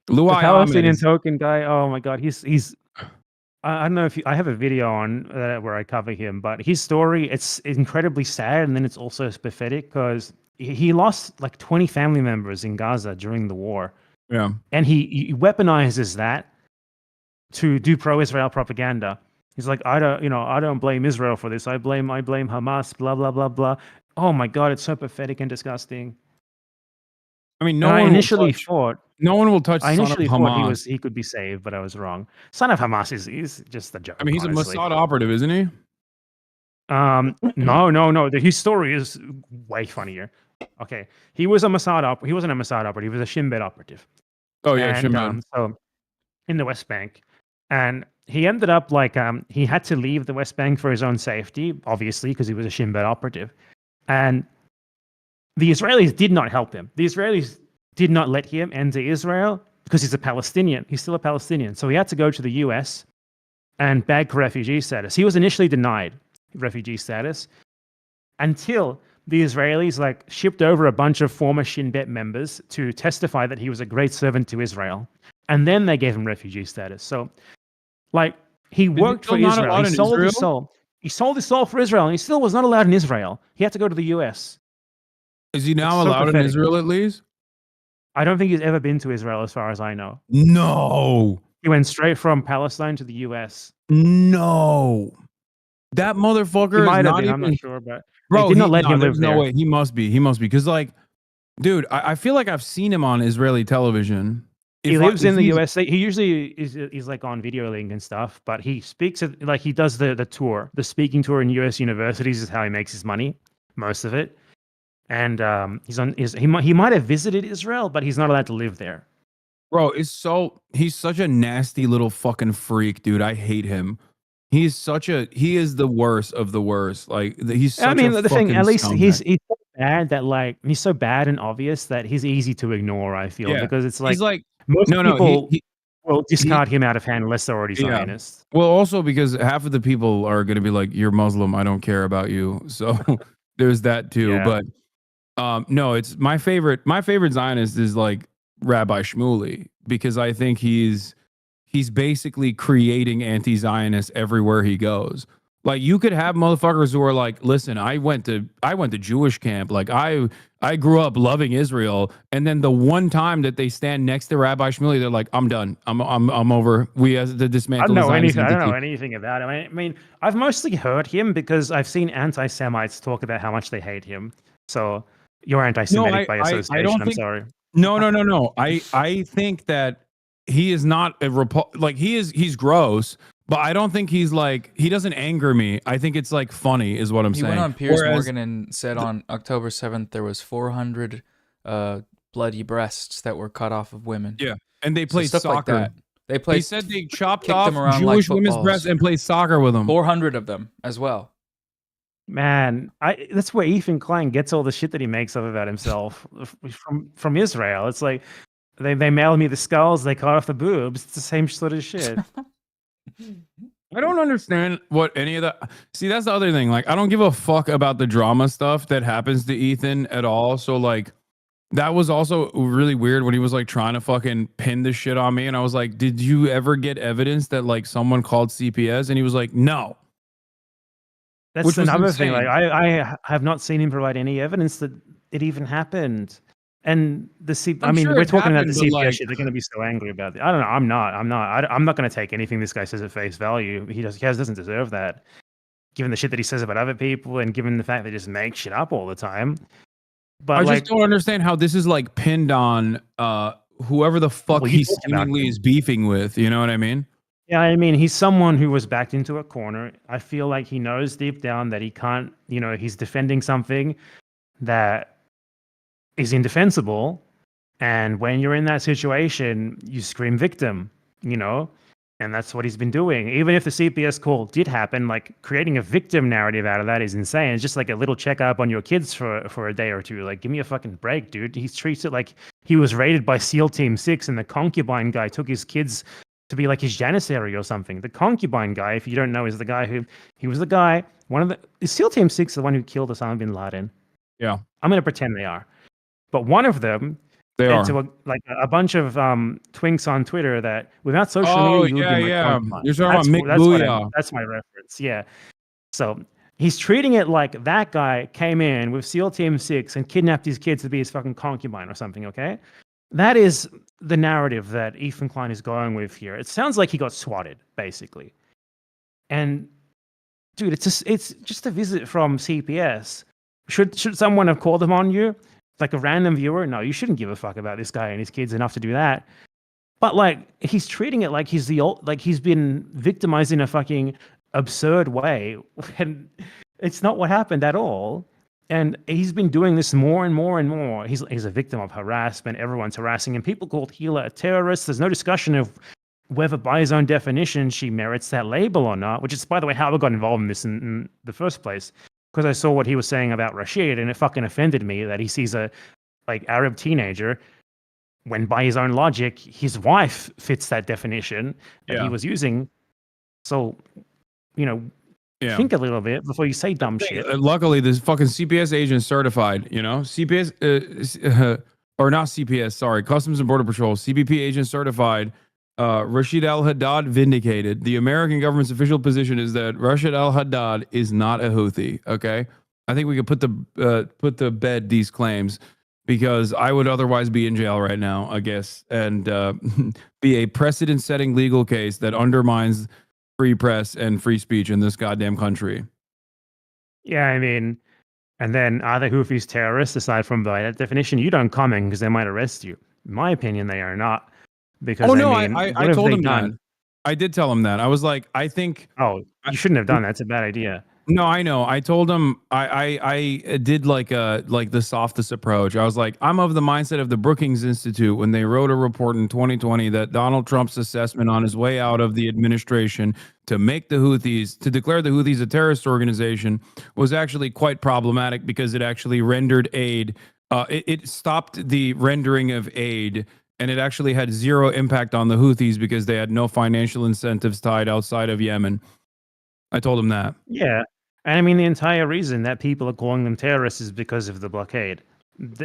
The Palestinian token guy. Oh my God, he's. I don't know if I have a video on where I cover him, but his story, it's incredibly sad, and then it's also pathetic because he lost like 20 family members in Gaza during the war. Yeah. And he weaponizes that to do pro-Israel propaganda. He's like, I don't blame Israel for this. I blame Hamas, blah, blah, blah, blah. Oh my God, it's so pathetic and disgusting. I mean, No one will touch I initially thought he could be saved, but I was wrong. Son of Hamas is just a joke. I mean, he's honestly. a Mossad operative, isn't he? No. His story is way funnier. Okay, he wasn't a Mossad operative. He was a Shin Bet operative. Oh yeah, Shin Bet. So in the West Bank, and he ended up like he had to leave the West Bank for his own safety, obviously, because he was a Shin Bet operative, and the Israelis did not help him. The Israelis did not let him enter Israel because he's a Palestinian. He's still a Palestinian, so he had to go to the U.S. and beg for refugee status. He was initially denied refugee status until the Israelis like shipped over a bunch of former Shin Bet members to testify that he was a great servant to Israel. And then they gave him refugee status. So like he worked for Israel. He sold his soul. He sold his soul for Israel, and he still was not allowed in Israel. He had to go to the US. Is he now allowed in Israel at least? I don't think he's ever been to Israel as far as I know. No. He went straight from Palestine to the US. No. That motherfucker might is have not been, even. I'm not sure, but Bro, they did not let him live there. No way. He must be. Because, like, dude, I feel like I've seen him on Israeli television. he lives in the US. He usually is like on video link and stuff, but he speaks like he does the tour, the speaking tour in US universities is how he makes his money, most of it. And he might have visited Israel, but he's not allowed to live there. Bro, he's such a nasty little fucking freak, dude. I hate him. He is the worst of the worst. Like he's such I mean, a the thing, at least scumbag. he's so bad that like he's so bad and obvious that he's easy to ignore. I feel because it's like he's like most people he will discard him out of hand unless they're already Zionists. Well, also because half of the people are going to be like, "You're Muslim. I don't care about you." So there's that too. Yeah. But no, it's my favorite. My favorite Zionist is like Rabbi Shmuley because I think he's basically creating anti-Zionists everywhere he goes. Like you could have motherfuckers who are like, listen, I went to Jewish camp. Like I grew up loving Israel. And then the one time that they stand next to Rabbi Shmuley, they're like, I'm done. I'm over. We have to dismantle the Zionist I don't know entity. anything about him. I mean, I've mostly heard him because I've seen anti-Semites talk about how much they hate him. So you're anti-Semitic by association. I'm sorry. No. I think that he is not he's gross, but I don't think he's like, he doesn't anger me. I think it's like funny is what I'm saying. He went on Piers Morgan and said on October 7th there was 400 bloody breasts that were cut off of women. Yeah, and they played stuff soccer. Like that. They played. He said they chopped off Jewish women's breasts and played soccer with them. 400 of them as well. Man, that's where Ethan Klein gets all the shit that he makes up about himself from Israel. It's like they mailed me the skulls, they cut off the boobs. It's the same sort of shit. I don't understand what any of that. See, that's the other thing. Like, I don't give a fuck about the drama stuff that happens to Ethan at all. So, like, that was also really weird when he was like trying to fucking pin this shit on me. And I was like, did you ever get evidence that like someone called CPS? And he was like, no. That's another thing. Like, I have not seen him provide any evidence that it even happened. And I mean, we're talking about the CPS shit. They're going to be so angry about it. I don't know. I'm not going to take anything this guy says at face value. He doesn't deserve that. Given the shit that he says about other people, and given the fact that he just makes shit up all the time. But I just don't understand how this is like pinned on whoever the fuck he seemingly is beefing with. You know what I mean? Yeah, I mean, he's someone who was backed into a corner. I feel like he knows deep down that he can't. He's defending something that is indefensible, and when you're in that situation, you scream victim, and that's what he's been doing. Even if the CPS call did happen, like creating a victim narrative out of that is insane. It's just like a little checkup on your kids for a day or two. Like, give me a fucking break, dude. He treats it like he was raided by SEAL Team 6 and the concubine guy took his kids to be like his janissary or something. The concubine guy, if you don't know, is the guy is SEAL Team 6 the one who killed Osama bin Laden? Yeah. I'm going to pretend they are. But one of them, to a bunch of twinks on Twitter that without social media, you're talking about Mick Booyah. That's my reference. Yeah. So he's treating it like that guy came in with SEAL Team 6 and kidnapped his kids to be his fucking concubine or something. Okay, that is the narrative that Ethan Klein is going with here. It sounds like he got swatted, basically. And dude, it's just a visit from CPS. Should someone have called him on you? Like a random viewer? No, you shouldn't give a fuck about this guy and his kids enough to do that. But like, he's treating it like he's he's been victimized in a fucking absurd way, and it's not what happened at all. And he's been doing this more and more and more. He's a victim of harassment. Everyone's harassing him. People called Hila a terrorist. There's no discussion of whether, by his own definition, she merits that label or not. Which is, by the way, how I got involved in this in the first place. Because I saw what he was saying about Rashid, and it fucking offended me that he sees a Arab teenager when, by his own logic, his wife fits that definition that he was using. So, think a little bit before you say dumb shit. Luckily, this fucking CPS agent certified. CPS or not CPS. Sorry, Customs and Border Patrol, CBP agent certified. Rashid al-Haddad vindicated. The American government's official position is that Rashid al-Haddad is not a Houthi. Okay, I think we could put to bed these claims, because I would otherwise be in jail right now, I guess, and be a precedent-setting legal case that undermines free press and free speech in this goddamn country. Yeah, I mean, and then are the Houthis terrorists? Aside from by that definition, you don't comment because they might arrest you. In my opinion, they are not. Because Oh no, I mean, I what have told they him that. done? I did tell him that. I was like, I think. Oh, you shouldn't have done that. That's a bad idea. No, I know. I told him I did like the softest approach. I was like, I'm of the mindset of the Brookings Institute when they wrote a report in 2020 that Donald Trump's assessment on his way out of the administration to declare the Houthis a terrorist organization was actually quite problematic because it actually rendered aid. It stopped the rendering of aid. And it actually had zero impact on the Houthis because they had no financial incentives tied outside of Yemen. I told him that. Yeah. And I mean, the entire reason that people are calling them terrorists is because of the blockade.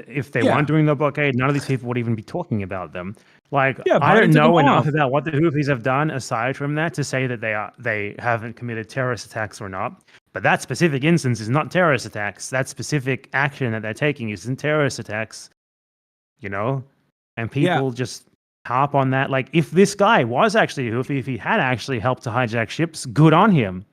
If they Yeah. weren't doing the blockade, none of these people would even be talking about them. Like, Yeah, I Biden don't took them know enough off. about what the Houthis have done aside from that to say that they haven't committed terrorist attacks or not. But that specific instance is not terrorist attacks. That specific action that they're taking isn't terrorist attacks, you know? And people just harp on that. Like, if this guy was actually a Houthi, if he had actually helped to hijack ships, good on him.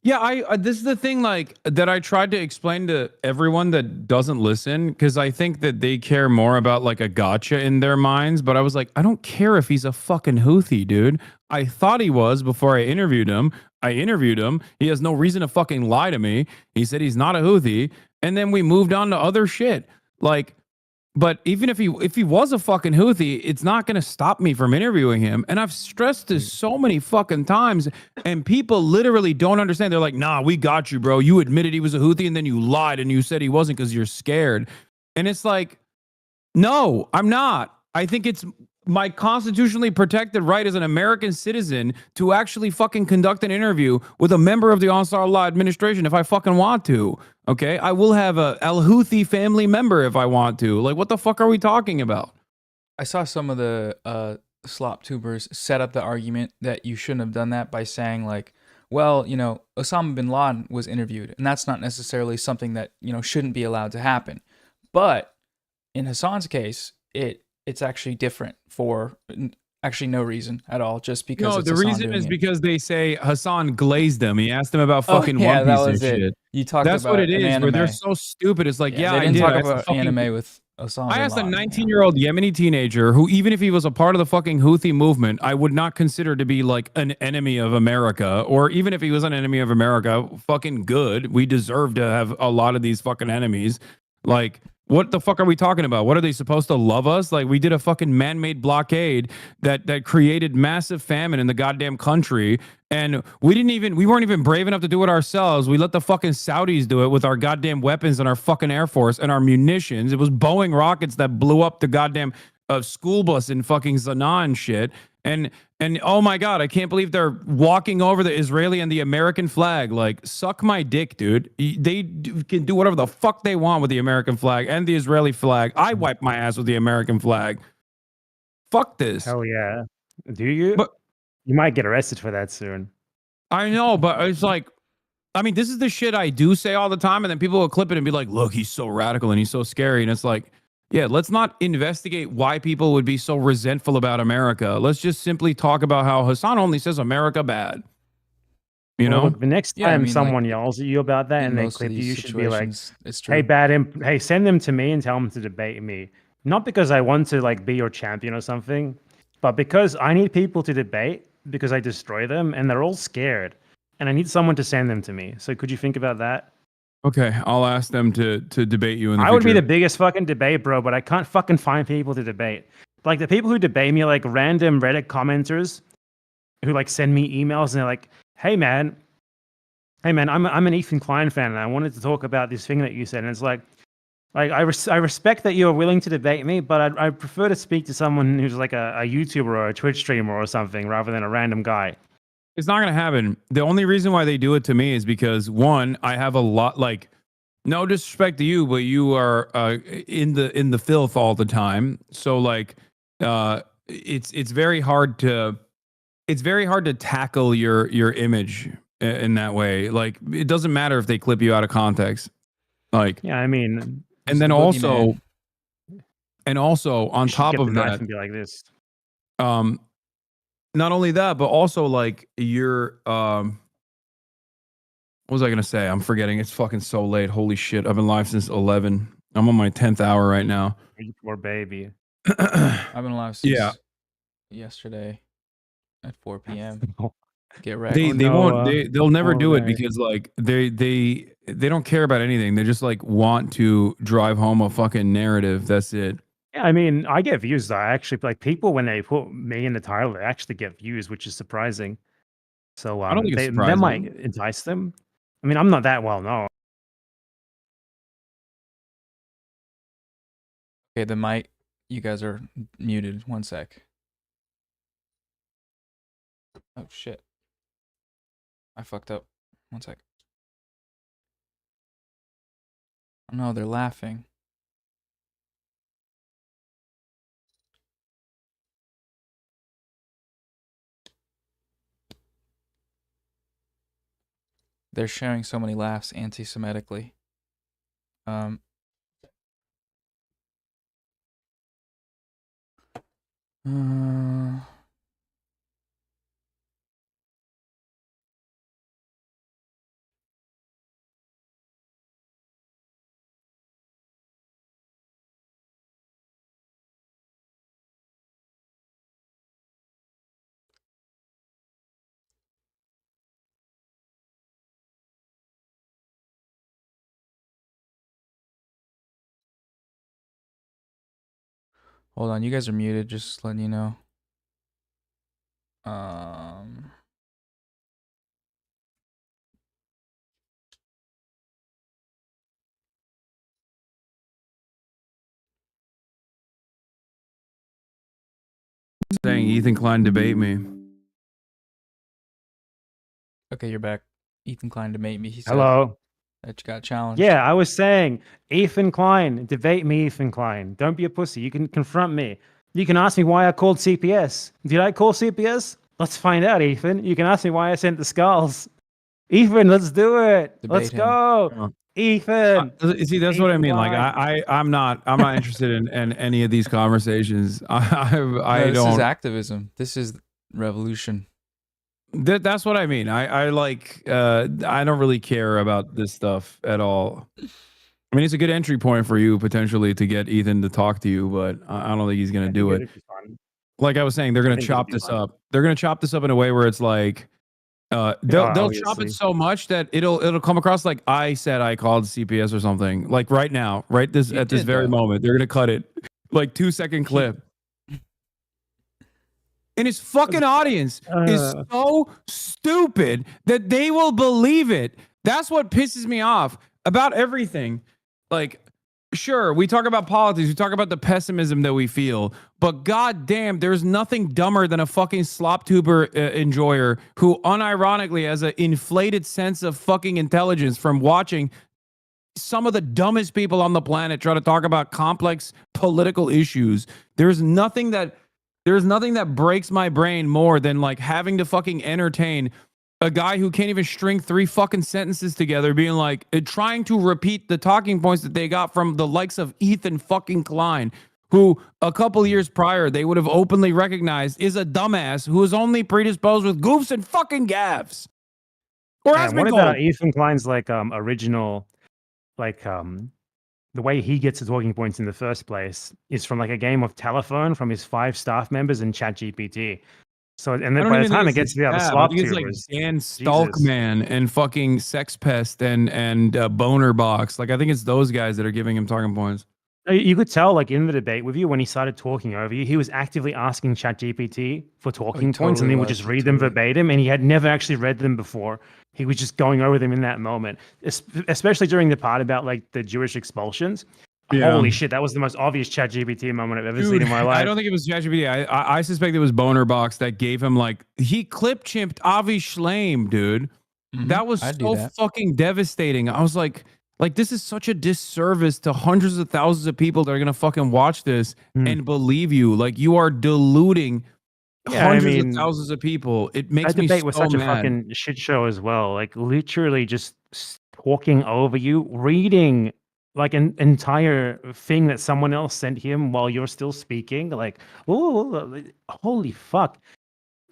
Yeah, I this is the thing like that I tried to explain to everyone that doesn't listen because I think that they care more about like a gotcha in their minds. But I was like, I don't care if he's a fucking Houthi, dude. I thought he was before I interviewed him. I interviewed him. He has no reason to fucking lie to me. He said he's not a Houthi, and then we moved on to other shit. Like, but even if he was a fucking Houthi, it's not going to stop me from interviewing him. And I've stressed this so many fucking times, and people literally don't understand. They're like, "Nah, we got you, bro. You admitted he was a Houthi, and then you lied and you said he wasn't because you're scared." And it's like, no, I'm not. I think it's my constitutionally protected right as an American citizen to actually fucking conduct an interview with a member of the Ansar Allah administration if I fucking want to. Okay, I will have a Al Houthi family member if I want to. Like, what the fuck are we talking about? I saw some of the slop tubers set up the argument that you shouldn't have done that by saying like, well, you know, Osama bin Laden was interviewed, and that's not necessarily something that, you know, shouldn't be allowed to happen. But in Hasan's case, it's actually different for actually no reason at all, just because. No, it's the Hasan reason doing is it. because they say Hassan glazed him. He asked him about fucking One Piece and shit. You talked That's about what it an is. anime. Where they're so stupid. It's like, yeah, they I didn't did. talk I asked about fucking- anime with Osama. I asked a bin Laden, 19-year-old Yemeni teenager who, even if he was a part of the fucking Houthi movement, I would not consider to be like an enemy of America. Or even if he was an enemy of America, fucking good. We deserve to have a lot of these fucking enemies. Like, what the fuck are we talking about? What are they supposed to love us? Like, we did a fucking man-made blockade that created massive famine in the goddamn country, and we weren't even brave enough to do it ourselves. We let the fucking Saudis do it with our goddamn weapons and our fucking Air Force and our munitions. It was Boeing rockets that blew up the goddamn school bus in fucking Sanaa and shit. And oh my god, I can't believe they're walking over the Israeli and the American flag. Like, suck my dick, dude. They can do whatever the fuck they want with the American flag and the Israeli flag. I wipe my ass with the American flag. Fuck this. Hell yeah. Do you? But You might get arrested for that soon. I know, but it's like, I mean, this is the shit I do say all the time, and then people will clip it and be like, look, he's so radical and he's so scary. And it's like, yeah, let's not investigate why people would be so resentful about America. Let's just simply talk about how Hasan only says America bad. You know? Look, the next Yeah, I time mean, someone like, yells at you about that in and they most of clip you, these you should be like, situations, it's true. hey, send them to me and tell them to debate me. Not because I want to like be your champion or something, but because I need people to debate because I destroy them and they're all scared. And I need someone to send them to me. So could you think about that? Okay, I'll ask them to debate you in the I future. would be the biggest fucking debate, bro, but I can't fucking find people to debate. Like, the people who debate me are like random Reddit commenters who like send me emails and they're like, hey man, I'm an Ethan Klein fan and I wanted to talk about this thing that you said. And it's like I respect that you're willing to debate me, but I prefer to speak to someone who's like a YouTuber or a Twitch streamer or something rather than a random guy. It's not going to happen. The only reason why they do it to me is because, one, I have a lot, like, no disrespect to you, but you are in the filth all the time. So like, it's very hard to tackle your image in that way. Like, it doesn't matter if they clip you out of context. Like, Yeah, I mean, and then also on top of that, and be like this. Not only that, but also like you're what was I gonna say? I'm forgetting. It's fucking so late. Holy shit. I've been live since 11. I'm on my 10th hour right now. You poor baby. I've been alive since yesterday at 4 p.m. Get wrecked. They no, won't they'll never do it alright. because like they don't care about anything. They just like want to drive home a fucking narrative. That's it. Yeah, I mean, I get views though. I actually like people when they put me in the title, they actually get views, which is surprising. So I don't think it's that might surprising. entice them. I mean, I'm not that well known. Okay, the mic. You guys are muted. 1 sec. Oh shit. I fucked up. 1 sec. Oh no, they're laughing. They're sharing so many laughs anti-Semitically. Hold on, you guys are muted, just letting you know. Saying Ethan Klein debate me. Okay, you're back. Ethan Klein debate me. He said Hello. that you got challenged. Yeah, I was saying, Ethan Klein, debate me, Ethan Klein. Don't be a pussy. You can confront me. You can ask me why I called CPS. Did I call CPS? Let's find out, Ethan. You can ask me why I sent the skulls. Ethan, let's do it. Let's Debate him. go. Ethan. See, that's what I Ethan mean. Like Klein. I'm not interested in any of these conversations. I No, this don't. is activism. This is revolution. That's what I mean. I like I don't really care about this stuff at all. I mean, it's a good entry point for you potentially to get Ethan to talk to you, but I don't think he's gonna do it. It'd be fun. Like I was saying, they're I gonna think it'd chop be this fun. up. They're gonna chop this up in a way where it's like they'll chop Obviously. it so much that it'll come across like I said I called CPS or something. Like right now, right this You at this did, very though. moment, they're gonna cut it like 2-second clip. And his fucking audience is so stupid that they will believe it. That's what pisses me off about everything. Like, sure, we talk about politics, we talk about the pessimism that we feel, but goddamn, there's nothing dumber than a fucking slop tuber enjoyer who unironically has an inflated sense of fucking intelligence from watching some of the dumbest people on the planet try to talk about complex political issues. There's nothing that breaks my brain more than like having to fucking entertain a guy who can't even string 3 fucking sentences together, being like trying to repeat the talking points that they got from the likes of Ethan fucking Klein, who a couple years prior they would have openly recognized is a dumbass who is only predisposed with goofs and fucking gaffes. Or has been what told. about Ethan Klein's like original, like the way he gets the talking points in the first place is from like a game of telephone from his 5 staff members in ChatGPT. So, and then by the time it gets to the other I slop think it's like tubers, Dan Jesus. Stalkman and fucking Sex Pest and Boner Box. Like I think it's those guys that are giving him talking points. You could tell, like in the debate with you, when he started talking over you, he was actively asking ChatGPT for talking points, and totally then would was. just He read them totally- verbatim. And he had never actually read them before. He was just going over them in that moment, especially during the part about like the Jewish expulsions. Yeah. Holy shit, that was the most obvious ChatGPT moment I've ever seen Dude, in my life. I don't think it was ChatGPT. I suspect it was Boner Box that gave him like he clip chimped Avi Schleim, dude. Mhm. That was I'd do so that. fucking devastating. I was like this is such a disservice to hundreds of thousands of people that are gonna fucking watch this and believe you. Like you are deluding Yeah, I hundreds mean, of thousands of people. It makes that me debate was so such a mad. fucking shit show as well. Like literally just talking over you, reading like an entire thing that someone else sent him while you're still speaking. Like, oh, holy fuck.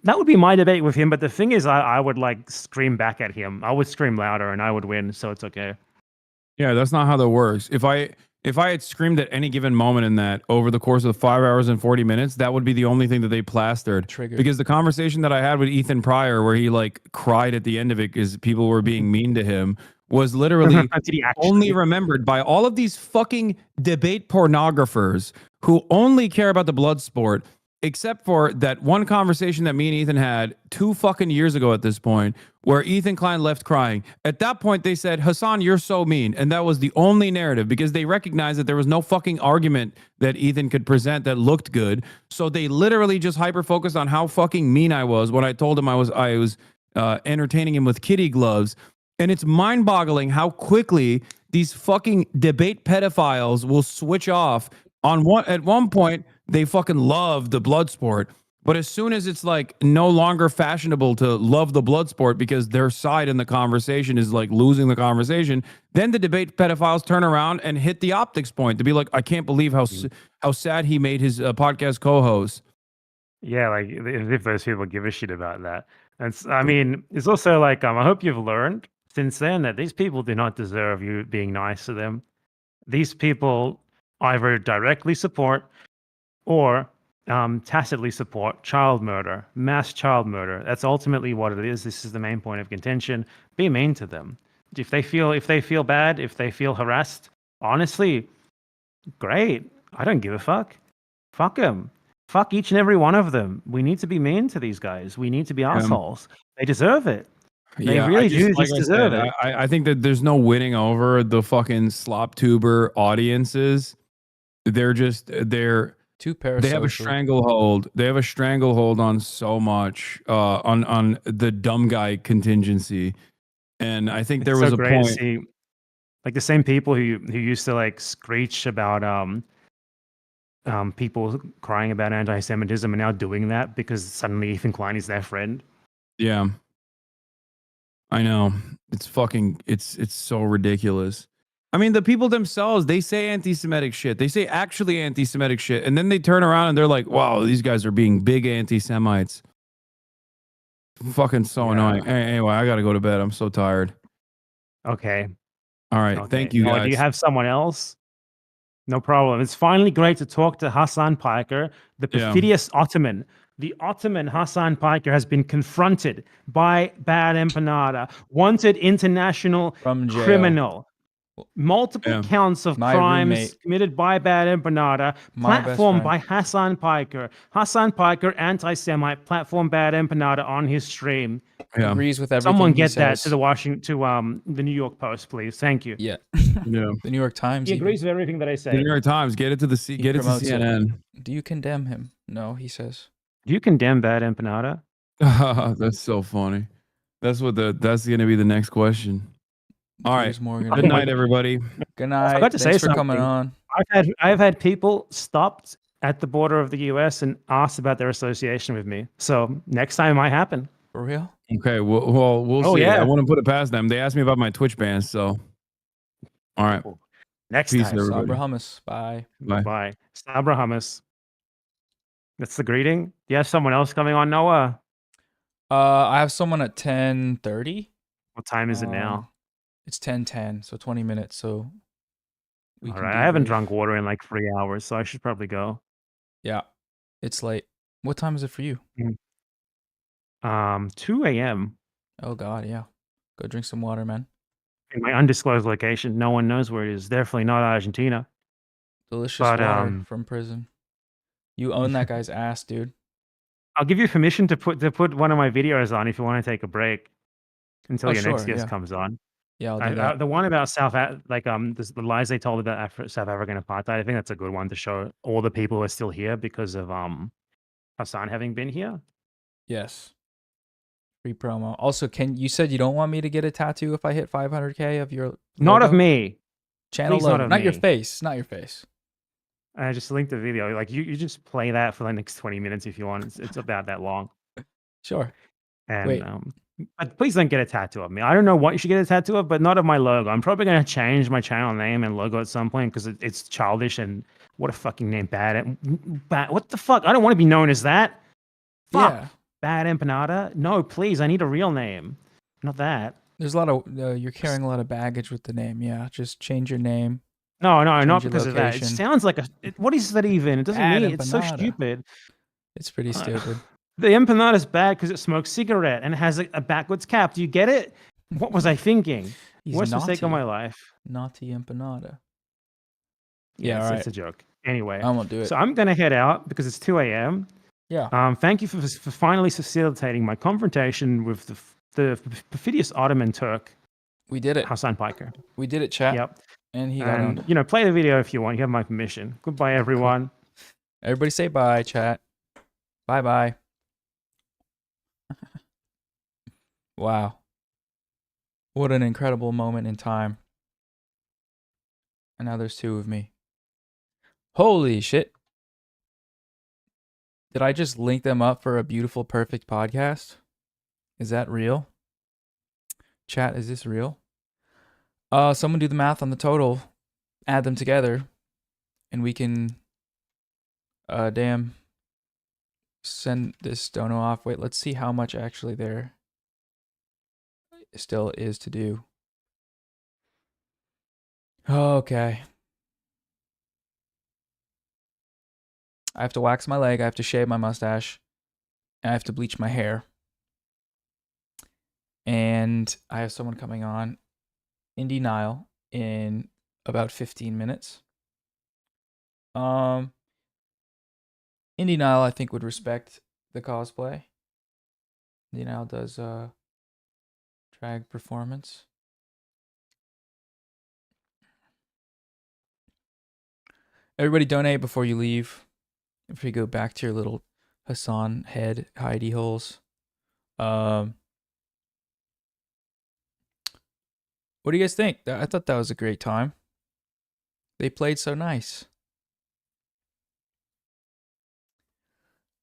That would be my debate with him. But the thing is, I would like scream back at him. I would scream louder and I would win. So it's okay. Yeah, that's not how that works. if I had screamed at any given moment in that over the course of 5 hours and 40 minutes, that would be the only thing that they plastered. Triggered. Because the conversation that I had with Ethan Pryor, where he like cried at the end of it because people were being mean to him, was literally Did he actually? only remembered by all of these fucking debate pornographers who only care about the blood sport, except for that one conversation that me and Ethan had 2 fucking years ago at this point, where Ethan Klein left crying. At that point, they said, Hasan, you're so mean. And that was the only narrative because they recognized that there was no fucking argument that Ethan could present that looked good. So they literally just hyper-focused on how fucking mean I was when I told him I was entertaining him with kitty gloves. And it's mind-boggling how quickly these fucking debate pedophiles will switch off. At one point, they fucking love the blood sport. But as soon as it's like no longer fashionable to love the blood sport because their side in the conversation is like losing the conversation, then the debate pedophiles turn around and hit the optics point to be like, I can't believe how sad he made his podcast co-host. Yeah, like if those people give a shit about that. I mean, it's also like I hope you've learned since then that these people do not deserve you being nice to them. These people either directly support or tacitly support child murder, mass child murder. That's ultimately what it is. This is the main point of contention. Be mean to them. If they feel bad, if they feel harassed, honestly, great. I don't give a fuck. Fuck them. Fuck each and every one of them. We need to be mean to these guys. We need to be assholes. They deserve it. They really do deserve it. I think that there's no winning over the fucking slop tuber audiences. They're too parasocial. They have a stranglehold. They have a stranglehold on so much on the dumb guy contingency, and I think there was a point. See, like the same people who used to like screech about people crying about anti-Semitism are now doing that because suddenly Ethan Klein is their friend. Yeah, I know. It's fucking. It's so ridiculous. I mean, the people themselves, they say anti-Semitic shit. They say actually anti-Semitic shit. And then they turn around and they're like, wow, these guys are being big anti-Semites. Fucking so annoying. Anyway, I got to go to bed. I'm so tired. Okay. All right. Thank you, guys. Do you have someone else? No problem. It's finally great to talk to Hasan Piker, the perfidious Ottoman. The Ottoman Hasan Piker has been confronted by BadEmpanada, wanted international criminal. Multiple counts of crimes committed by BadEmpanada, platformed by Hasan Piker. Hasan Piker, anti-Semite, platformed BadEmpanada on his stream. Agrees with everything. Someone get that to the New York Post, please. Thank you. Yeah. The New York Times. He agrees with everything that I say. The New York Times. Get it to CNN. Do you condemn him? No, he says. Do you condemn BadEmpanada? That's so funny. That's going to be the next question. All right. Good night, everybody. Good night. I forgot to say for something. Coming on. I've had people stopped at the border of the U.S. and asked about their association with me. So next time it might happen. For real? Okay. Well, we'll see. Yeah. I wouldn't put it past them. They asked me about my Twitch bans. So, all right. Next Peace, time. everybody. Sabra hummus. Bye. Bye. Sabra hummus. That's the greeting. Do you have someone else coming on, Noah? I have someone at 10:30. What time is it now? It's 10:10, so 20 minutes. So all right. I haven't drunk water in like 3 hours, so I should probably go. Yeah, it's late. What time is it for you? 2 a.m. Oh God, yeah. Go drink some water, man. In my undisclosed location, no one knows where it is. Definitely not Argentina. Delicious water from prison. You own that guy's ass, dude. I'll give you permission to put one of my videos on if you want to take a break until your next guest comes on. Yeah, I'll do that. The one about the lies they told about South African apartheid. I think that's a good one to show all the people who are still here because of Hasan having been here. Yes. Free promo. Also, you said you don't want me to get a tattoo if I hit 500K of your logo? Not of me. Channel logo. Not your face. Not your face. I just linked the video. Like you just play that for the next 20 minutes if you want. It's about that long. Sure. And wait. But please don't get a tattoo of me. I don't know what you should get a tattoo of, but not of my logo. I'm probably going to change my channel name and logo at some point because it's childish and what a fucking name. Bad. What the fuck? I don't want to be known as that. Fuck. Yeah. BadEmpanada? No, please. I need a real name. Not that. There's a lot of, you're carrying a lot of baggage with the name. Yeah. Just change your name. No, not Change your because of that. It location. sounds like what is that even? It doesn't mean it's so BadEmpanada. stupid. It's pretty stupid. The empanada is bad because it smokes cigarette and it has a backwards cap. Do you get it? What was I thinking? He's Worst mistake of naughty. my life. Naughty empanada. Yeah, all it's a joke. Anyway, I won't do it. so I'm gonna head out because it's 2 a.m. Yeah. Thank you for finally facilitating my confrontation with the perfidious Ottoman Turk, We did it. Hasan Piker. We did it, chat. Yep. And he got owned. You know, play the video if you want. You have my permission. Goodbye, everyone. Everybody say bye, chat. Bye-bye. Wow. What an incredible moment in time. And now there's two of me. Holy shit. Did I just link them up for a beautiful, perfect podcast? Is that real? Chat, is this real? Someone do the math on the total. Add them together. And we can... send this dono off. Wait, let's see how much actually there still is to do. Okay. I have to wax my leg. I have to shave my mustache. And I have to bleach my hair. And I have someone coming on, Nile, in about 15 minutes. Nile, I think, would respect the cosplay. Nile does drag performance. Everybody donate before you leave. Before you go back to your little Hasan head hidey holes. What do you guys think? I thought that was a great time. They played so nice.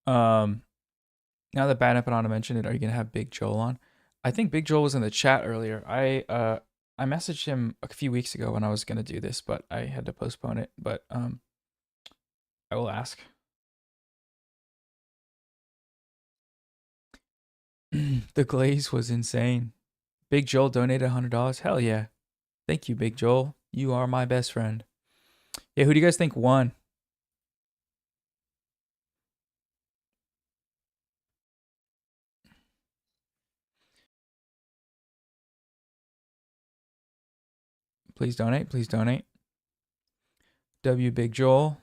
Now that BadEmpanada mentioned it, are you gonna have Big Joel on? I think Big Joel was in the chat earlier. I messaged him a few weeks ago when I was gonna do this, but I had to postpone it. But I will ask. The glaze was insane. Big Joel donated $100. Hell yeah. Thank you, Big Joel. You are my best friend. Yeah, who do you guys think won? Please donate. Please donate. W Big Joel.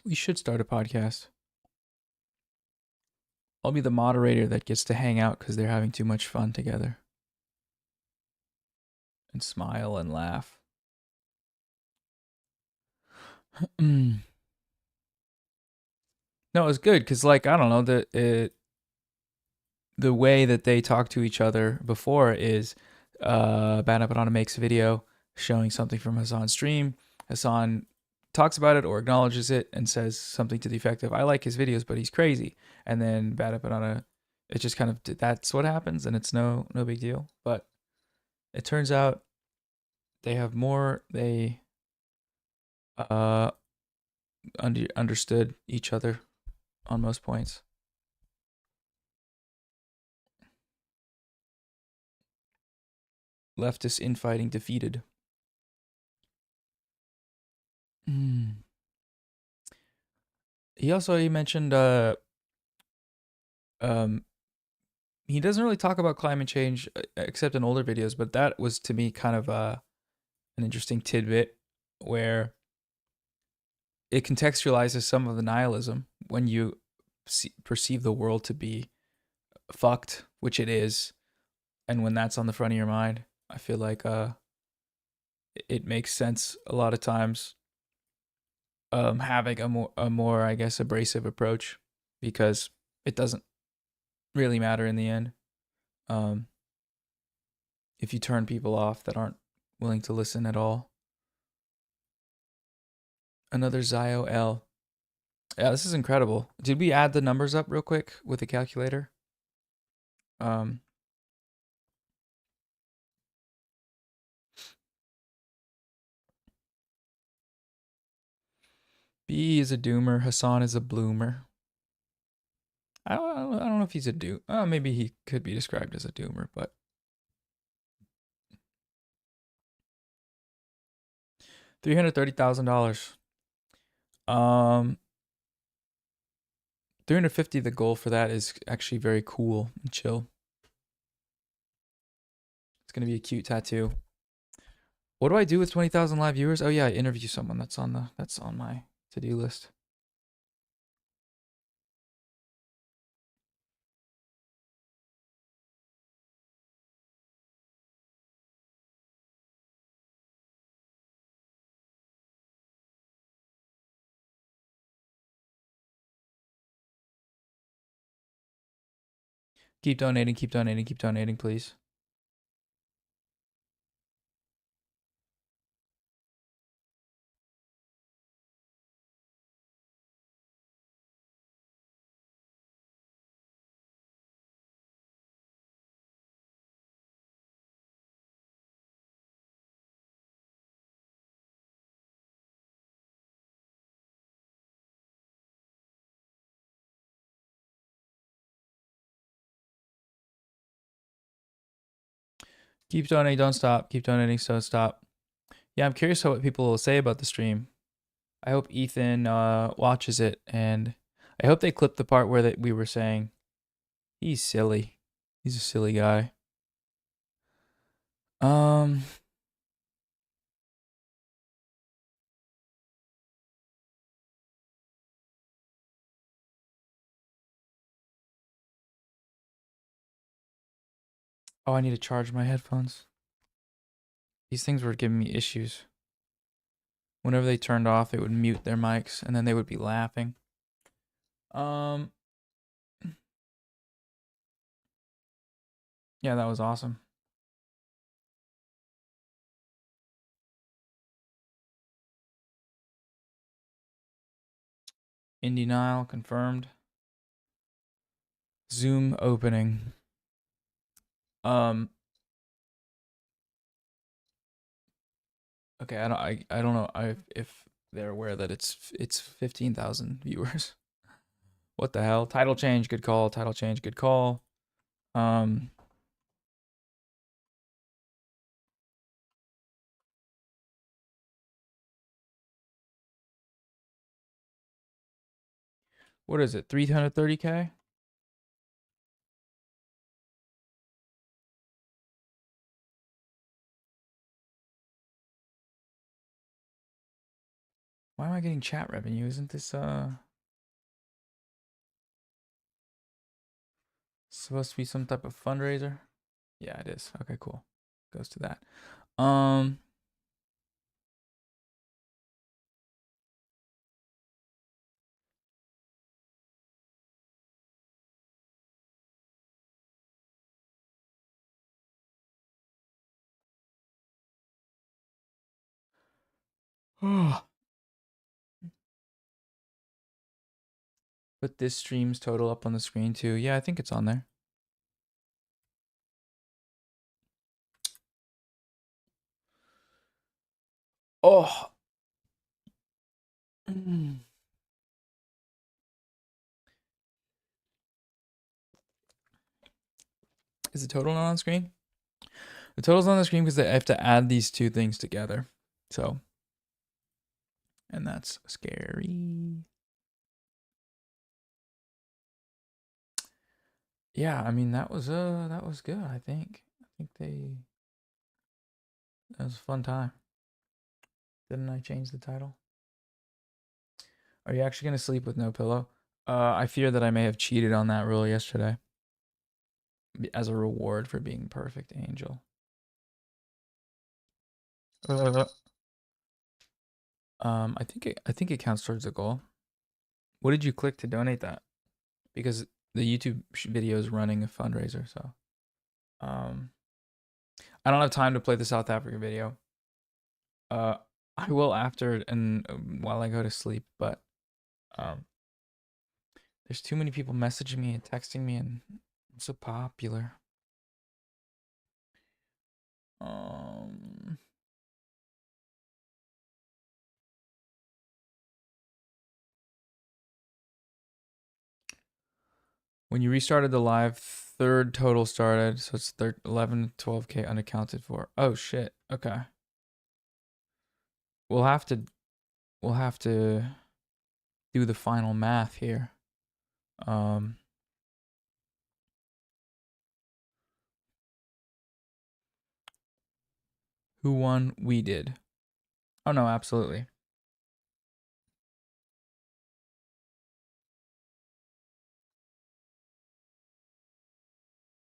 We should start a podcast. I'll be the moderator that gets to hang out because they're having too much fun together. And smile and laugh. No, it was good because, like, I don't know, the way that they talk to each other before is BadEmpanada makes a video showing something from Hasan's stream. Hasan talks about it or acknowledges it and says something to the effect of, I like his videos, but he's crazy. And then BadEmpanada, it just kind of, that's what happens, and it's no big deal. But it turns out they have more, they understood each other on most points. Leftist infighting defeated. He mentioned he doesn't really talk about climate change except in older videos, but that was to me kind of an interesting tidbit where it contextualizes some of the nihilism when you perceive the world to be fucked, which it is, and when that's on the front of your mind, I feel like it makes sense a lot of times having a more I guess abrasive approach, because it doesn't really matter in the end if you turn people off that aren't willing to listen at all. Another elle. Yeah, this is incredible. Did we add the numbers up real quick with the calculator? B is a doomer. Hasan is a bloomer. I don't know if he's a doom. Maybe he could be described as a doomer, but $330,000. 350. The goal for that is actually very cool and chill. It's gonna be a cute tattoo. What do I do with 20,000 live viewers? Oh yeah, I interview someone. That's on my to-do list. Keep donating, keep donating, keep donating, please. Keep donating, don't stop. Keep donating, don't stop. Yeah, I'm curious what people will say about the stream. I hope Ethan watches it, and I hope they clip the part where we were saying he's silly. He's a silly guy. Oh, I need to charge my headphones. These things were giving me issues. Whenever they turned off, it would mute their mics, and then they would be laughing. Yeah, that was awesome. Nile confirmed. Zoom opening. Okay, I don't know if they're aware that it's 15,000 viewers. What the hell? Title change, good call. Title change, good call. What is it? 330K? Why am I getting chat revenue? Isn't this supposed to be some type of fundraiser? Yeah, it is. Okay, cool. Goes to that. Put this stream's total up on the screen too. Yeah, I think it's on there. Oh. Is the total not on screen? The total's on the screen because I have to add these two things together. So, and that's scary. Yeah, I mean that was good, I think. That was a fun time. Didn't I change the title? Are you actually gonna sleep with no pillow? I fear that I may have cheated on that rule yesterday as a reward for being perfect angel. I think it counts towards the goal. What did you click to donate that? Because the YouTube video is running a fundraiser, so I don't have time to play the South Africa video. I will after and while I go to sleep, but there's too many people messaging me and texting me, and I'm so popular. When you restarted the live, third total started, so it's 11 to 12K unaccounted for. Oh shit. Okay. We'll have to do the final math here. Who won? We did. Oh no, absolutely.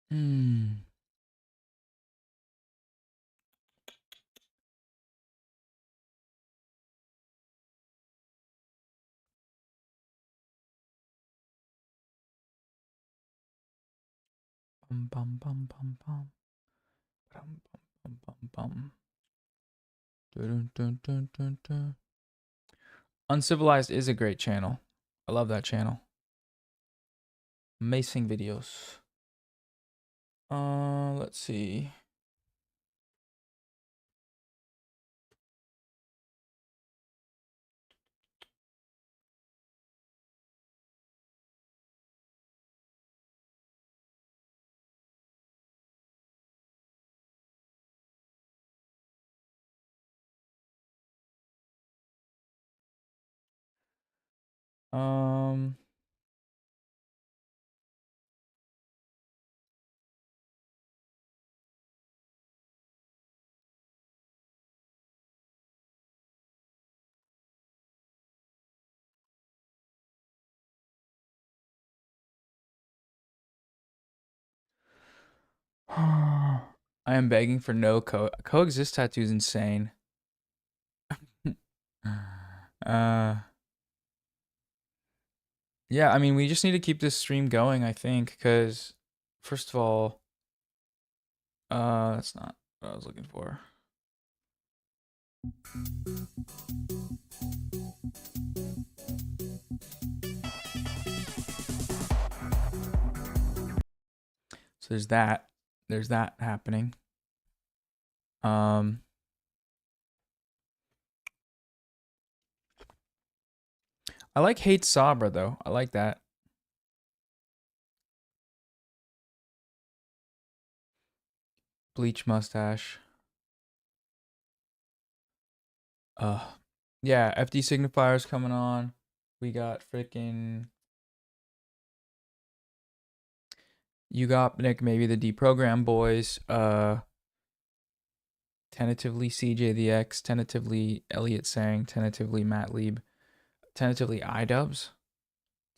Hmm. Bum bum bum bum bum. Bum bum bum bum bum. Dun, dun, dun, dun, dun. Uncivilized is a great channel. I love that channel. Amazing videos. Let's see. Um, I am begging for no coexist tattoo is insane. Yeah, I mean, we just need to keep this stream going, I think, because first of all, that's not what I was looking for. So there's that. There's that happening. I like Hate Sabra though. I like that. Bleach mustache. Yeah, FD Signifier's coming on. We got freaking. You got Nick, maybe the Deprogram boys. Tentatively CJ the X. Tentatively Elliot Sang. Tentatively Matt Lieb. Tentatively Ayyrabs.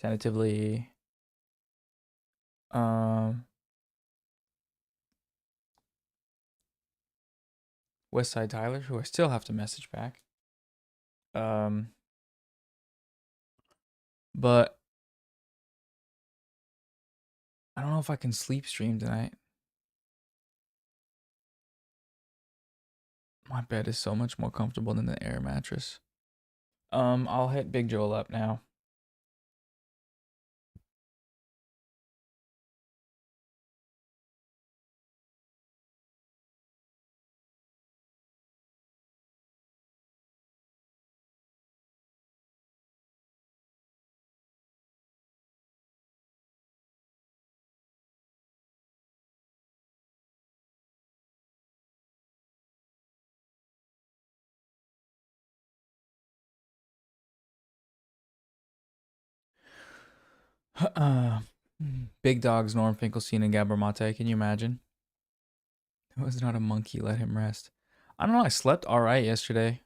Tentatively. Westside Tyler, who I still have to message back. But I don't know if I can sleep stream tonight. My bed is so much more comfortable than the air mattress. I'll hit Big Joel up now. Big dogs, Norm Finkelstein and Gabor Mate. Can you imagine? It was not a monkey. Let him rest. I don't know. I slept all right yesterday.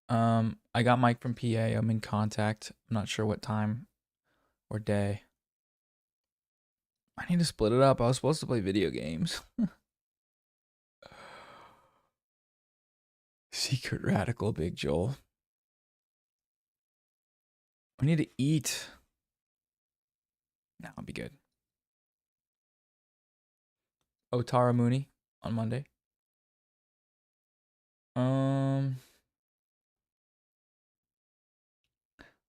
I got Mike from PA. I'm in contact. I'm not sure what time or day. I need to split it up. I was supposed to play video games. Secret radical Big Joel. I need to eat. Now I'll be good. Otara Mooney on Monday.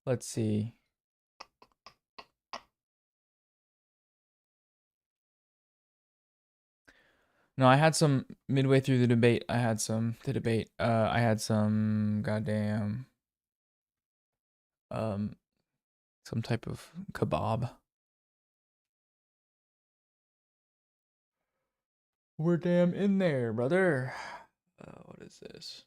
Let's see. No, I had some midway through the debate. I had some goddamn Some type of kebab. We're damn in there, brother. What is this?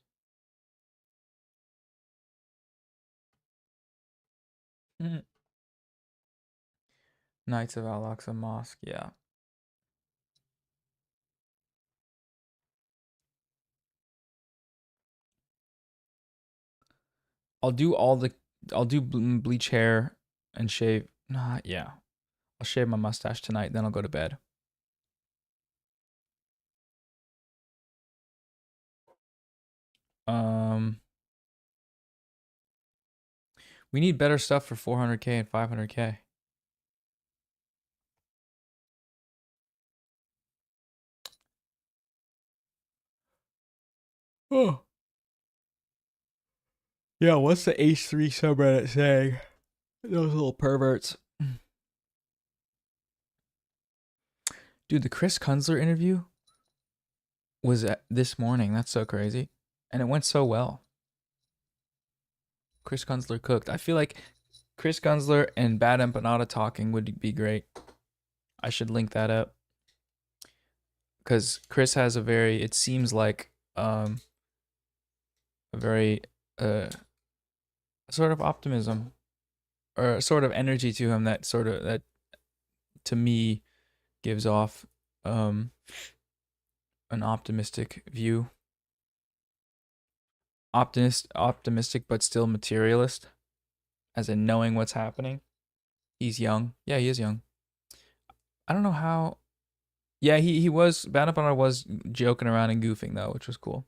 Knights of Al-Aqsa Mosque, yeah. I'll do bleach hair and shave. Nah, yeah. I'll shave my mustache tonight, then I'll go to bed. We need better stuff for 400k and 500k. Oh. Yeah, what's the H3 subreddit saying? Those little perverts. Dude, the Chris Kunzler interview was this morning. That's so crazy. And it went so well. Chris Kunzler cooked. I feel like Chris Kunzler and BadEmpanada talking would be great. I should link that up. Because Chris has a very, it seems like a very sort of optimism or sort of energy to him that to me gives off an optimistic view. Optimistic but still materialist, as in knowing what's happening. He's young. Yeah, he is young. I don't know how. Yeah, he was. BadEmpanada was joking around and goofing though, which was cool.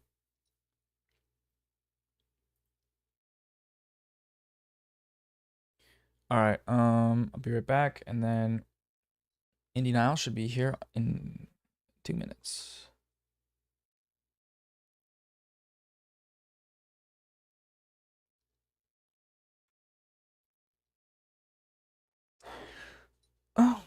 All right. I'll be right back, and then Nile should be here in 2 minutes. Oh.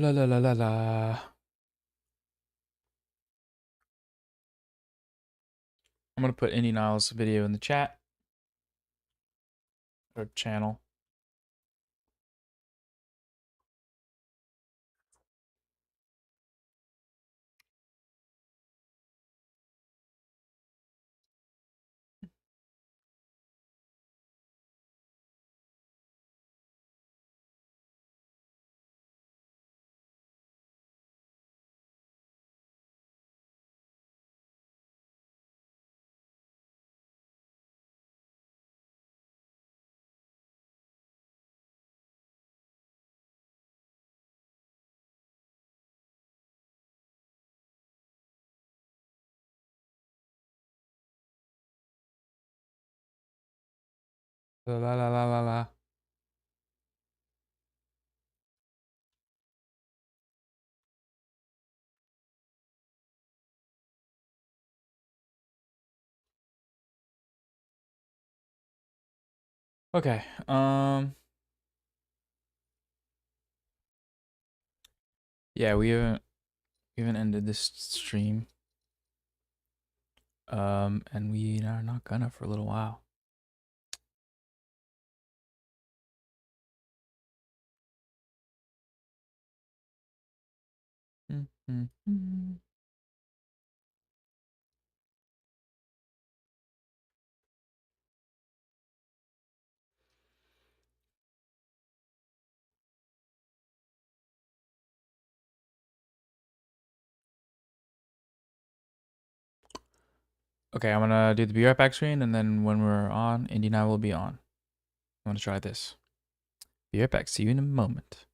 La la la la la. I'm gonna put Nile's video in the chat or channel. La la la la la la. Okay. Yeah, we haven't ended this stream. And we are not gonna for a little while. Okay, I'm gonna do the be right back screen, and then when we're on, Indy and I will be on. I'm gonna try this. Be right back. See you in a moment.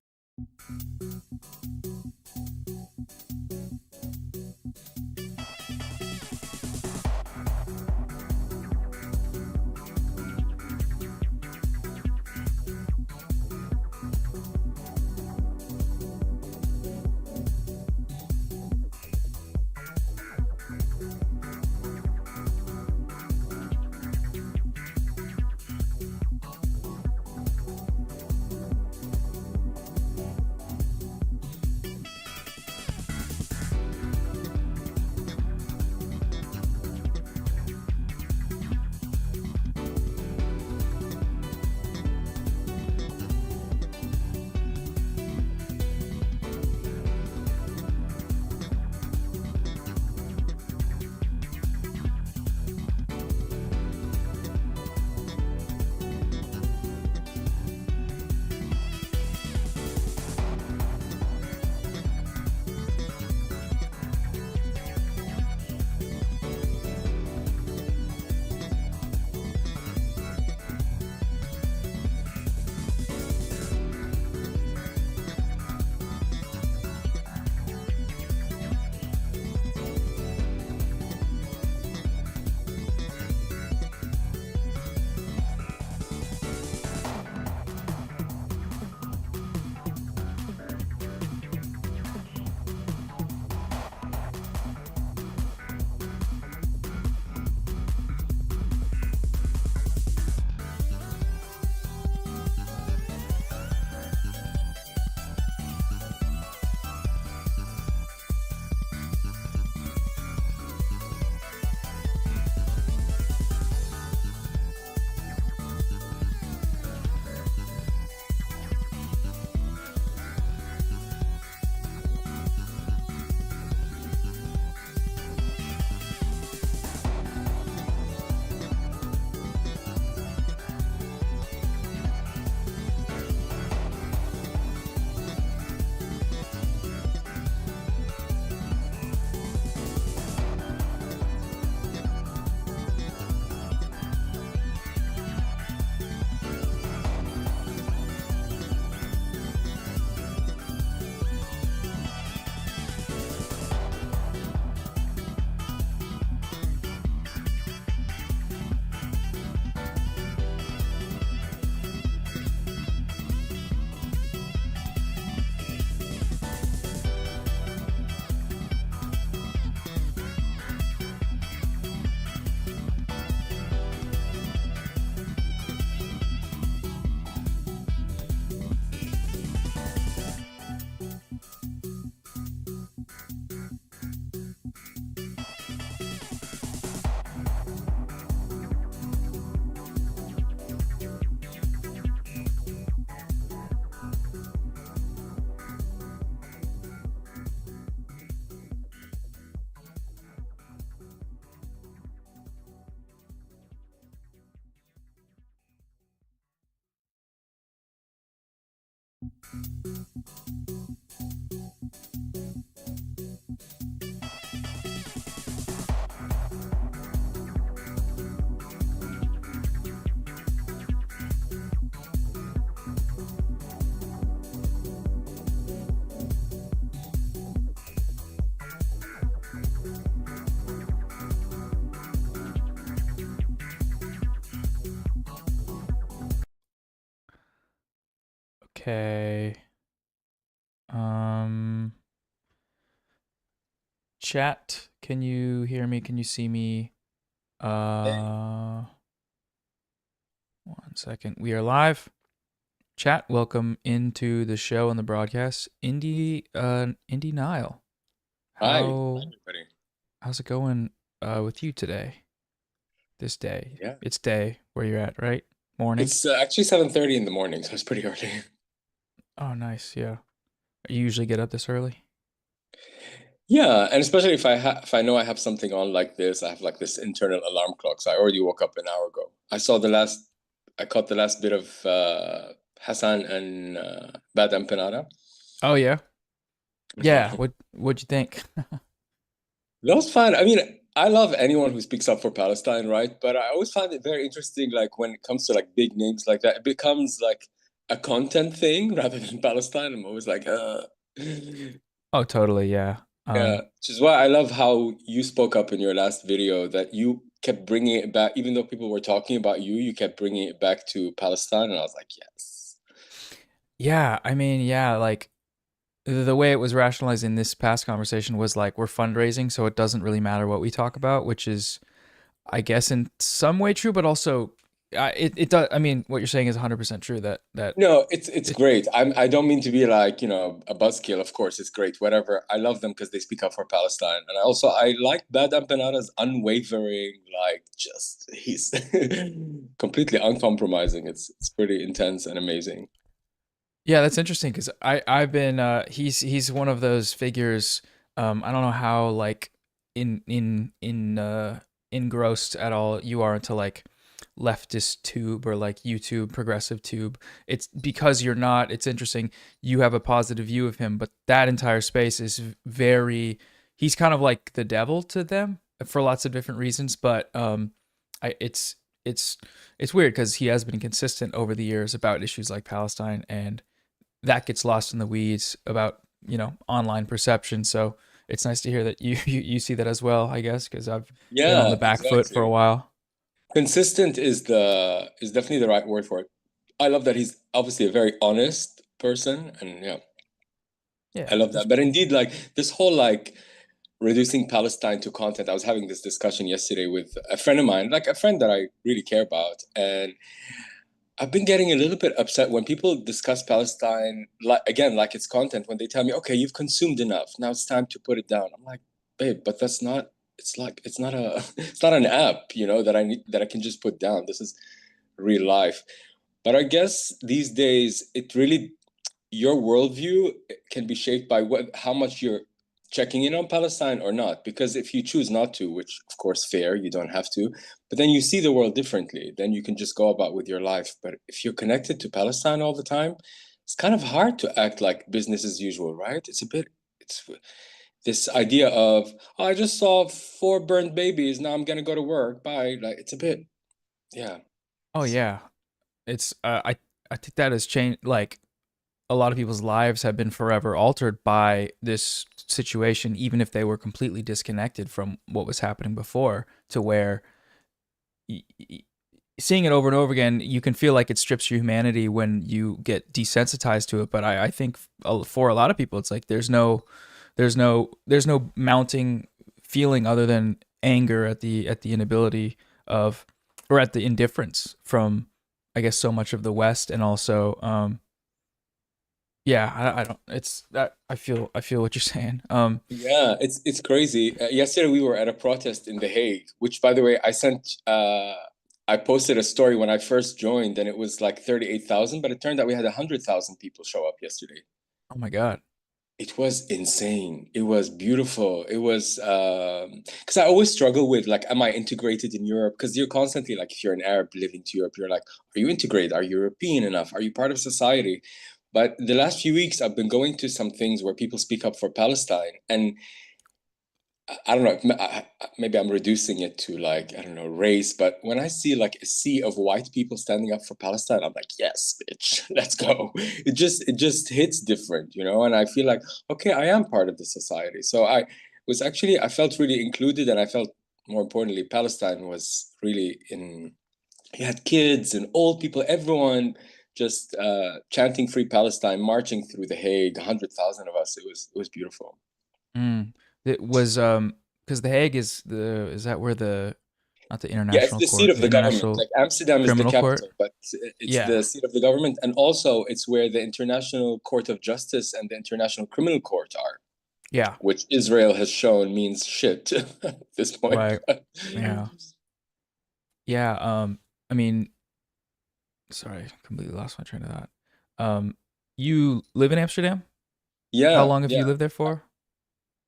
Okay. Chat, can you hear me? Can you see me? 1 second. We are live. Chat, welcome into the show and the broadcast. Indy Nile. Hi, How everybody. how's it going with you today? This day. Yeah, It's day where you're at, right? Morning? it's actually 7:30 in the morning, so it's pretty early. Oh, nice. Yeah. You usually get up this early? Yeah, and especially if I know I have something on like this, I have like this internal alarm clock. So I already woke up an hour ago. I caught the last bit of Hasan and BadEmpanada. Oh, yeah. Yeah. So What'd you think? that was fun. I mean, I love anyone who speaks up for Palestine, right? But I always find it very interesting, like when it comes to like big names like that, it becomes like a content thing rather than Palestine. I'm always like, Oh, totally. Yeah. Yeah, which is why I love how you spoke up in your last video that you kept bringing it back, even though people were talking about you, you kept bringing it back to Palestine, and I was like, yes. Yeah. I mean, yeah, like the way it was rationalized in this past conversation was like we're fundraising, so it doesn't really matter what we talk about, which is, I guess, in some way true, but also it does. I mean, what you're saying is 100% true. That No, it's it, great. I don't mean to be like, a buzzkill. Of course, it's great. Whatever. I love them because they speak up for Palestine, and I like Bad Empanada's unwavering, like just he's completely uncompromising. It's pretty intense and amazing. Yeah, that's interesting because I've been he's one of those figures. I don't know how like engrossed at all you are into like leftist tube or like YouTube progressive tube. It's because you're not. It's interesting. You have a positive view of him, but that entire space is very. He's kind of like the devil to them for lots of different reasons. But it's it's weird because he has been consistent over the years about issues like Palestine, and that gets lost in the weeds about online perception. So it's nice to hear that you see that as well, I guess, because I've been on Yeah, the back foot for a exactly. while. Consistent is definitely the right word for it. I love that he's obviously a very honest person, and yeah, I Yeah, love that's that. But indeed, like this whole like reducing Palestine to content, I was having this discussion yesterday with a friend of mine, like a friend that I really care about, and I've been getting a little bit upset when people discuss Palestine, like again, like it's content. When they tell me, "Okay, you've consumed enough. Now it's time to put it down." I'm like, "Babe, but that's not. It's like it's not a. It's not an app, that I can just put down. This is real life." But I guess these days, it really your worldview can be shaped by how much you're checking in on Palestine or not. Because if you choose not to, which of course fair, you don't have to, but then you see the world differently. Then you can just go about with your life. But if you're connected to Palestine all the time, it's kind of hard to act like business as usual, right? It's this idea of, oh, I just saw 4 burned babies. Now I'm gonna go to work. Bye. Like it's a bit, yeah. oh yeah. It's I think that has changed. Like a lot of people's lives have been forever altered by this situation, even if they were completely disconnected from what was happening before. To where seeing it over and over again, you can feel like it strips your humanity when you get desensitized to it. But I think for a lot of people, it's like there's no mounting feeling other than anger at the inability of, or at the indifference from, I guess, so much of the West. And also yeah, I don't, it's that I feel what you're saying. Yeah, it's crazy. Yesterday we were at a protest in The Hague, which by the way, I posted a story when I first joined and it was like 38,000, but it turned out we had 100,000 people show up yesterday. Oh my god. It was insane. It was beautiful. It was because I always struggle with like, am I integrated in Europe? Because you're constantly like, if you're an Arab living to Europe, you're like, are you integrated? Are you European enough? Are you part of society? But the last few weeks, I've been going to some things where people speak up for Palestine, and I don't know, maybe I'm reducing it to like, I don't know, race, but when I see like a sea of white people standing up for Palestine, I'm like, yes, bitch, let's go. It just hits different, and I feel like, okay, I am part of the society. So I felt really included, and I felt more importantly, Palestine was really you had kids and old people, everyone just chanting Free Palestine, marching through The Hague, 100,000 of us. It was beautiful. Mm. It was because The Hague is that where the not the Yeah, it's international the seat court, of the the government. international Like Amsterdam is the criminal court. capital, but it's Yeah. the seat of the government, and also it's where the International Court of Justice and the International Criminal Court are, Yeah. which Israel has shown means shit at this point. Right. Yeah. Yeah. I mean, sorry, I completely lost my train of thought. You live in Amsterdam? Yeah. How long have you yeah. lived there for?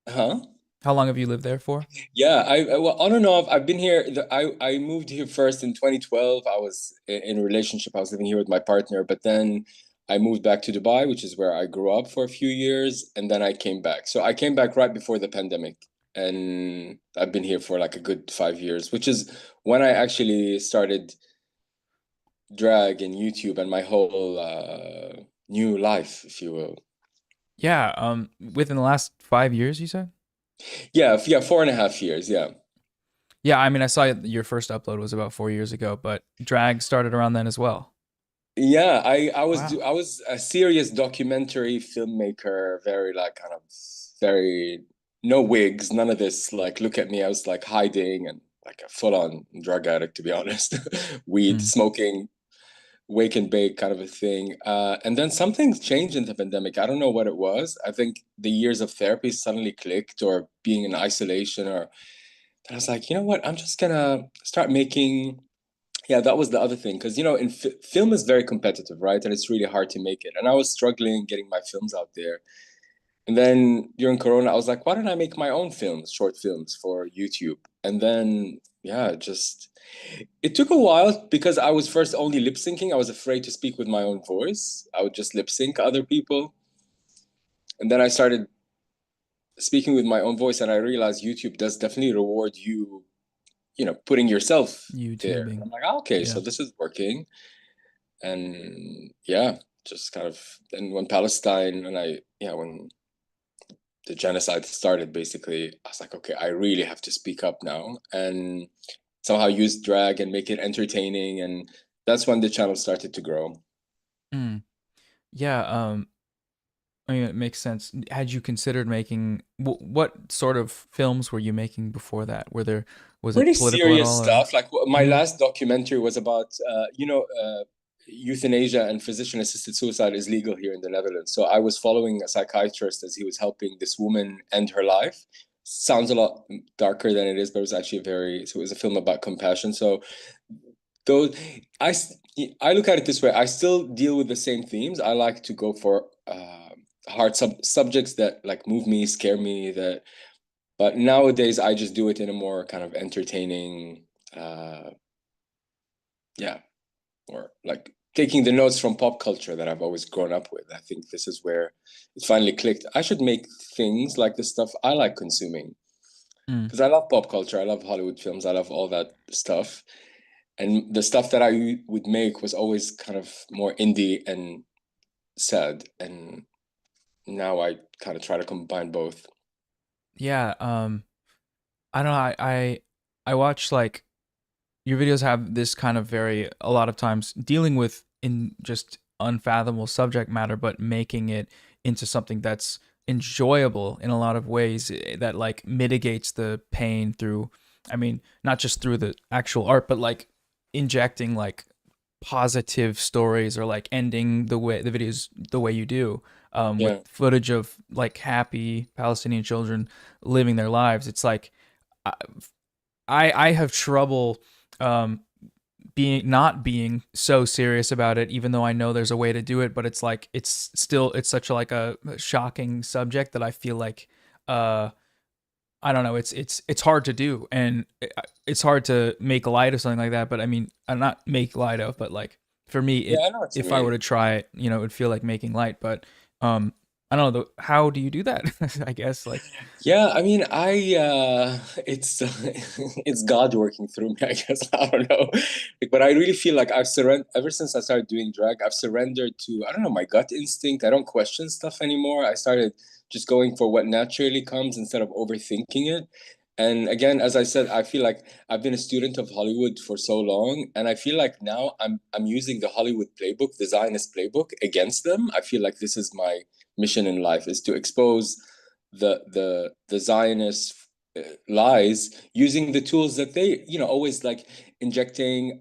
Huh? How long have you lived there for? Yeah, well, on and off. I've been here. I moved here first in 2012. I was in a relationship. I was living here with my partner, but then I moved back to Dubai, which is where I grew up for a few years, and then I came back. So I came back right before the pandemic, and I've been here for like a good 5 years, which is when I actually started drag and YouTube and my whole new life, if you will. Yeah. Within the last 5 years, you said? Yeah, 4.5 years. Yeah. Yeah. I mean, I saw your first upload was about 4 years ago, but drag started around then as well. Yeah, I was Wow. I was a serious documentary filmmaker, very like kind of very no wigs, none of this. Like, look at me, I was like hiding and like a full-on drug addict, to be honest. Weed, smoking, wake and bake kind of a thing. And then something changed in the pandemic. I don't know what it was. I think the years of therapy suddenly clicked, or being in isolation, or I was like, you know what? I'm just gonna start making. Yeah, that was the other thing, because in film is very competitive, right? And it's really hard to make it. And I was struggling getting my films out there. And then during Corona, I was like, why don't I make my own films, short films for YouTube? And then, yeah, it took a while because I was first only lip syncing. I was afraid to speak with my own voice. I would just lip sync other people. And then I started speaking with my own voice, and I realized YouTube does definitely reward you, putting yourself there. And YouTubing. I'm like, okay, so Yeah. this is working. And yeah, just kind of, then when when the genocide started, basically, I was like, okay, I really have to speak up now and somehow use drag and make it entertaining. And that's when the channel started to grow. Yeah. I mean, it makes sense. Had you considered making what sort of films were you making before that? Was it Pretty political at serious all? stuff. Like my last documentary was about, euthanasia and physician-assisted suicide is legal here in the Netherlands. So I was following a psychiatrist as he was helping this woman end her life. Sounds a lot darker than it is, but it was actually it was a film about compassion. So I look at it this way. I still deal with the same themes. I like to go for hard subjects that like move me, scare me, but nowadays I just do it in a more kind of entertaining, or like taking the notes from pop culture that I've always grown up with. I think this is where it finally clicked. I should make things like the stuff I like consuming, because I love pop culture. I love Hollywood films. I love all that stuff. And the stuff that I would make was always kind of more indie and sad. And now I kind of try to combine both. Yeah. I don't know. I watch, like, your videos have this kind of a lot of times dealing with in just unfathomable subject matter, but making it into something that's enjoyable in a lot of ways, that like mitigates the pain through, I mean, not just through the actual art, but like injecting like positive stories, or like ending the videos the way you do, with footage of like happy Palestinian children living their lives. It's like I have trouble not being so serious about it, even though I know there's a way to do it. But it's like it's such a shocking subject that I feel like I don't know, it's hard to do, and it's hard to make light of something like that. But I mean, not make light of, but like for me, I know what you if I were to try it, it would feel like making light. But I don't know, how do you do that? I guess, like, yeah, I mean, it's it's God working through me, I guess. I don't know, but I really feel like I've surrendered ever since I started doing drag. I've surrendered to, I don't know, my gut instinct. I don't question stuff anymore. I started just going for what naturally comes instead of overthinking it. And again, as I said, I feel like I've been a student of Hollywood for so long, and I feel like now I'm using the Hollywood playbook, the Zionist playbook, against them. I feel like this is my mission in life, is to expose the Zionist lies using the tools that they, always like injecting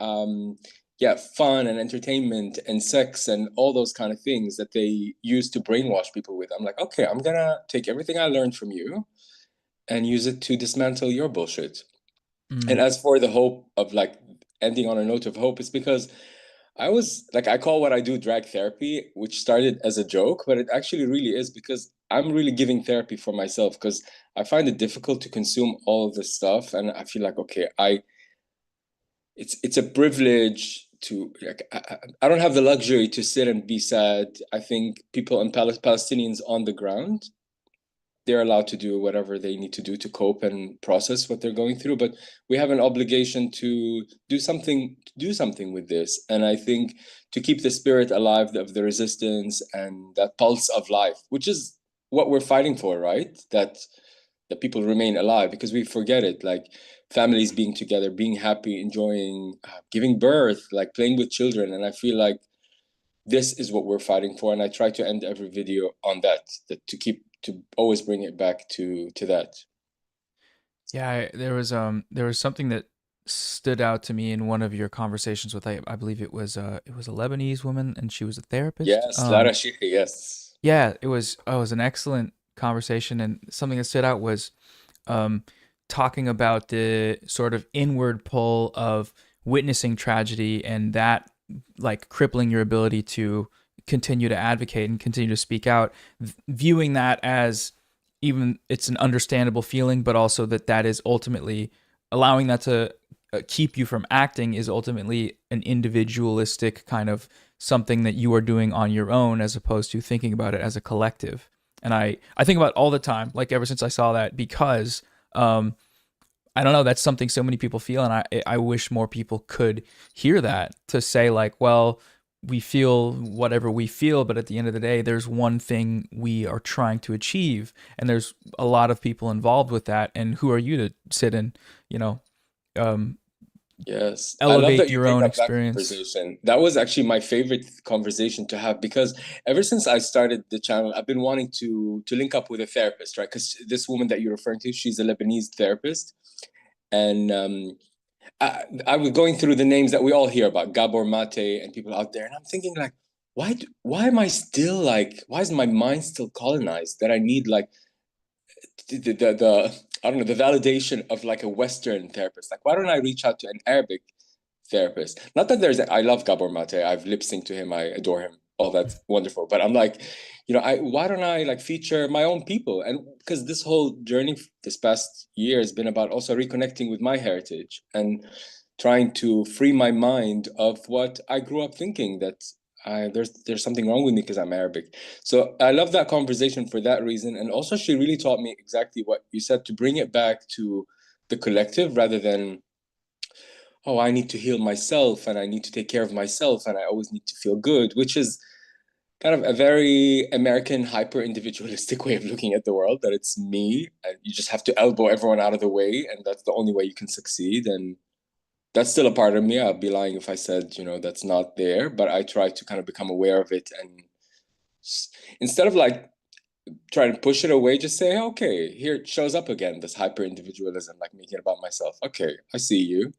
fun and entertainment and sex and all those kind of things that they use to brainwash people with. I'm like, okay, I'm gonna take everything I learned from you and use it to dismantle your bullshit. And as for the hope of like ending on a note of hope, it's because I call what I do drag therapy, which started as a joke, but it actually really is, because I'm really giving therapy for myself, because I find it difficult to consume all of this stuff. And I feel like, okay, it's a privilege to, like, I don't have the luxury to sit and be sad. I think people and Palestinians on the ground, they're allowed to do whatever they need to do to cope and process what they're going through, but we have an obligation to do something with this. And I think to keep the spirit alive of the resistance and that pulse of life, which is what we're fighting for, right? That people remain alive, because we forget it, like families being together, being happy, enjoying, giving birth, like playing with children. And I feel like this is what we're fighting for. And I try to end every video on that to always bring it back to that. Yeah, there was something that stood out to me in one of your conversations with, I believe it was a Lebanese woman, and she was a therapist. Yes, Lara Sheikhi, yes. Yeah, it was an excellent conversation, and something that stood out was talking about the sort of inward pull of witnessing tragedy, and that like crippling your ability to continue to advocate and continue to speak out, viewing that as, even it's an understandable feeling, but also that is ultimately allowing that to keep you from acting is ultimately an individualistic kind of something that you are doing on your own, as opposed to thinking about it as a collective. And I think about it all the time, like ever since I saw that, because I don't know, that's something so many people feel, and I wish more people could hear that, to say like, well, we feel whatever we feel, but at the end of the day, there's one thing we are trying to achieve, and there's a lot of people involved with that. And who are you to sit and, yes, elevate I love that you your bring own up that experience? conversation. That was actually my favorite conversation to have, because ever since I started the channel, I've been wanting to link up with a therapist, right? Because this woman that you're referring to, she's a Lebanese therapist, and I was going through the names that we all hear about, Gabor Mate and people out there, and I'm thinking like, why am I still like, why is my mind still colonized, that I need like the I don't know, the validation of like a Western therapist? Like, why don't I reach out to an Arabic therapist? Not that I love Gabor Mate, I've lip synced to him, I adore him, all that's wonderful, but I'm like, why don't I like feature my own people? And because this whole journey this past year has been about also reconnecting with my heritage and trying to free my mind of what I grew up thinking, that there's something wrong with me because I'm Arabic. So I love that conversation for that reason. And also she really taught me exactly what you said, to bring it back to the collective, rather than, oh, I need to heal myself and I need to take care of myself and I always need to feel good, which is kind of a very American hyper individualistic way of looking at the world, that it's me and you just have to elbow everyone out of the way and that's the only way you can succeed. And that's still a part of me. I'd be lying if I said, that's not there, but I try to kind of become aware of it, and instead of like trying to push it away, just say, okay, here it shows up again, this hyper individualism, like making it about myself. Okay, I see you.